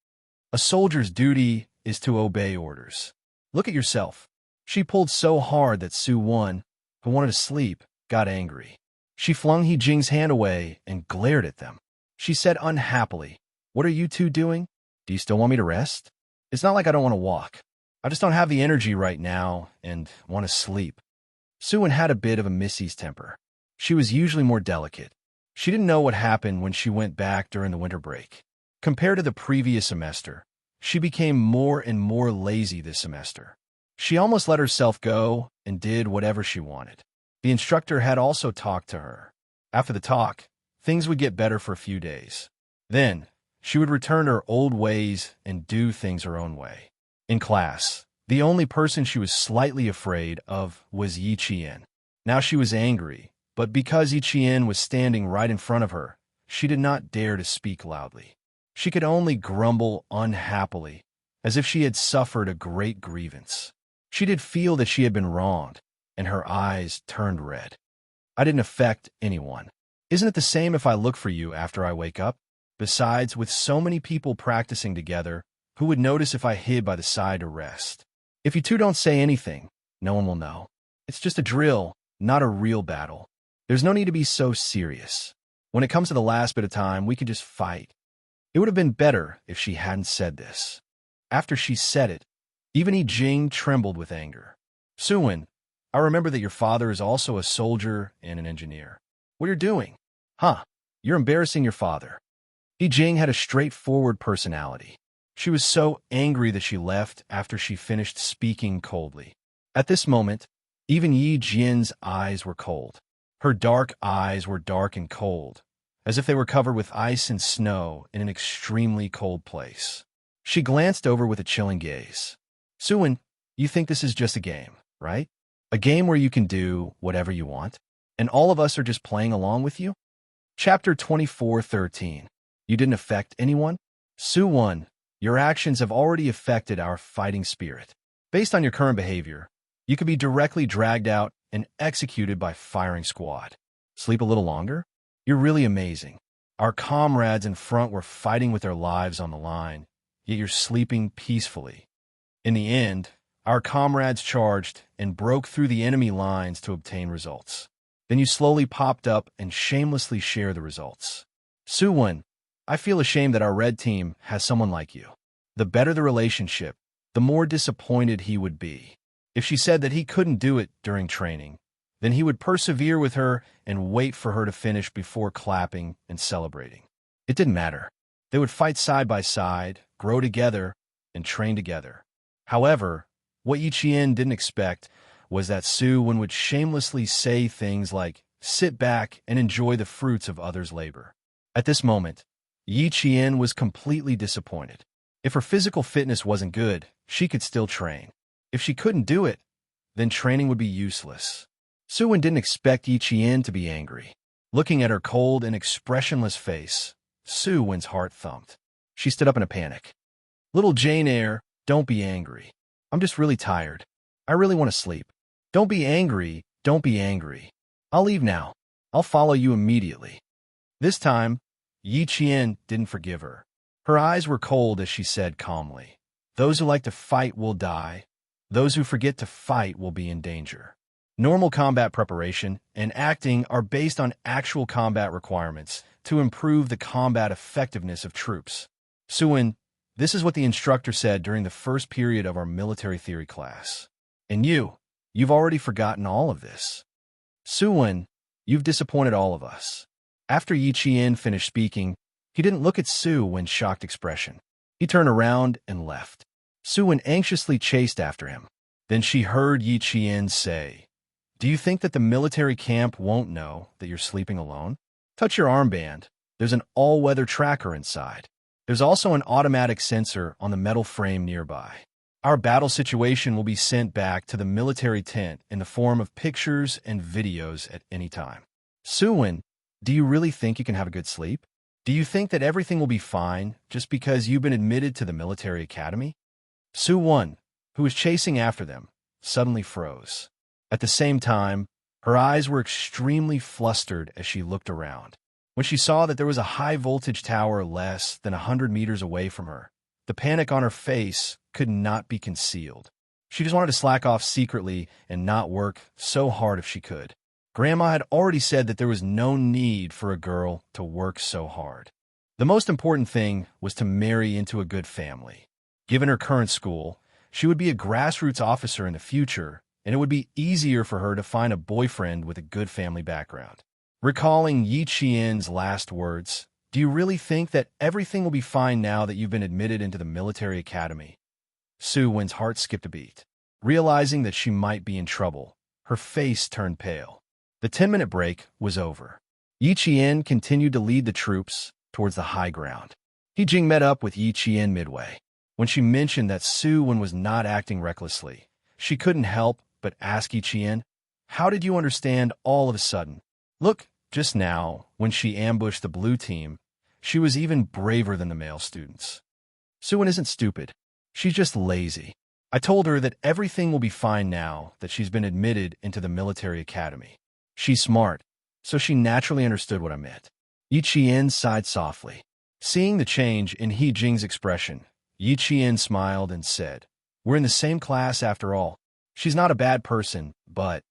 Speaker 1: A soldier's duty is to obey orders. Look at yourself." She pulled so hard that Su-Wan, who wanted to sleep, got angry. She flung Yi Jing's hand away and glared at them. She said unhappily, "What are you two doing? Do you still want me to rest? It's not like I don't want to walk. I just don't have the energy right now and want to sleep." Su-Wan had a bit of a Missy's temper. She was usually more delicate. She didn't know what happened when she went back during the winter break. Compared to the previous semester, she became more and more lazy this semester. She almost let herself go and did whatever she wanted. The instructor had also talked to her. After the talk, things would get better for a few days. Then, she would return to her old ways and do things her own way. In class, the only person she was slightly afraid of was Yi Qian. Now she was angry, but because Yi Qian was standing right in front of her, she did not dare to speak loudly. She could only grumble unhappily, as if she had suffered a great grievance. She did feel that she had been wronged, and her eyes turned red. "I didn't affect anyone. Isn't it the same if I look for you after I wake up? Besides, with so many people practicing together, who would notice if I hid by the side to rest? If you two don't say anything, no one will know. It's just a drill, not a real battle. There's no need to be so serious. When it comes to the last bit of time, we can just fight." It would have been better if she hadn't said this. After she said it, even Yi Jing trembled with anger. "Su-Wan, I remember that your father is also a soldier and an engineer. What are you doing? Huh, you're embarrassing your father." Yi Jing had a straightforward personality. She was so angry that she left after she finished speaking coldly. At this moment, even Yi Jin's eyes were cold. Her dark eyes were dark and cold, as if they were covered with ice and snow in an extremely cold place. She glanced over with a chilling gaze. "Su-Wan, you think this is just a game, right? A game where you can do whatever you want, and all of us are just playing along with you?" Chapter 24:13. You didn't affect anyone? Su-Wan, Your actions have already affected our fighting spirit. Based on your current behavior, you could be directly dragged out and executed by firing squad. Sleep a little longer? You're really amazing. Our comrades in front were fighting with their lives on the line, yet you're sleeping peacefully. In the end, our comrades charged and broke through the enemy lines to obtain results. Then you slowly popped up and shamelessly share the results. Suwon, I feel ashamed that our red team has someone like you. The better the relationship, the more disappointed he would be. If she said that he couldn't do it during training, then he would persevere with her and wait for her to finish before clapping and celebrating. It didn't matter. They would fight side by side, grow together, and train together. However, what Yi Qian didn't expect was that Suwon would shamelessly say things like, "Sit back and enjoy the fruits of others' labor." At this moment, Yi Qian was completely disappointed. If her physical fitness wasn't good, she could still train. If she couldn't do it, then training would be useless. Suwon didn't expect Yi Qian to be angry. Looking at her cold and expressionless face, Suwon's heart thumped. She stood up in a panic. "Little Jane Eyre, don't be angry. I'm just really tired. I really want to sleep. Don't be angry, don't be angry. I'll leave now. I'll follow you immediately." This time, Yi Qian didn't forgive her. Her eyes were cold as she said calmly, "Those who like to fight will die. Those who forget to fight will be in danger." Normal combat preparation and acting are based on actual combat requirements to improve the combat effectiveness of troops. Suwon, this is what the instructor said during the first period of our military theory class. And you've already forgotten all of this. Suwon, you've disappointed all of us. After Yi Qian finished speaking, he didn't look at Suwon's shocked expression. He turned around and left. Suwon anxiously chased after him. Then she heard Yi Qian say, "Do you think that the military camp won't know that you're sleeping alone? Touch your armband. There's an all-weather tracker inside. There's also an automatic sensor on the metal frame nearby. Our battle situation will be sent back to the military tent in the form of pictures and videos at any time." Suwon, do you really think you can have a good sleep? Do you think that everything will be fine just because you've been admitted to the military academy? Suwon, who was chasing after them, suddenly froze. At the same time, her eyes were extremely flustered as she looked around. When she saw that there was a high-voltage tower less than 100 meters away from her, the panic on her face could not be concealed. She just wanted to slack off secretly and not work so hard if she could. Grandma had already said that there was no need for a girl to work so hard. The most important thing was to marry into a good family. Given her current school, she would be a grassroots officer in the future, and it would be easier for her to find a boyfriend with a good family background. Recalling Yi Qian's last words, "Do you really think that everything will be fine now that you've been admitted into the military academy?" Suwon's heart skipped a beat. Realizing that she might be in trouble, her face turned pale. The 10-minute break was over. Yi Qian continued to lead the troops towards the high ground. He Jing met up with Yi Qian midway. When she mentioned that Suwon was not acting recklessly, she couldn't help but ask Yi Qian, "How did you understand all of a sudden? Look, just now, when she ambushed the blue team, she was even braver than the male students." Suwon isn't stupid. She's just lazy. I told her that everything will be fine now that she's been admitted into the military academy. She's smart, so she naturally understood what I meant. Yi Qian sighed softly. Seeing the change in He Jing's expression, Yi Qian smiled and said, "We're in the same class after all. She's not a bad person, but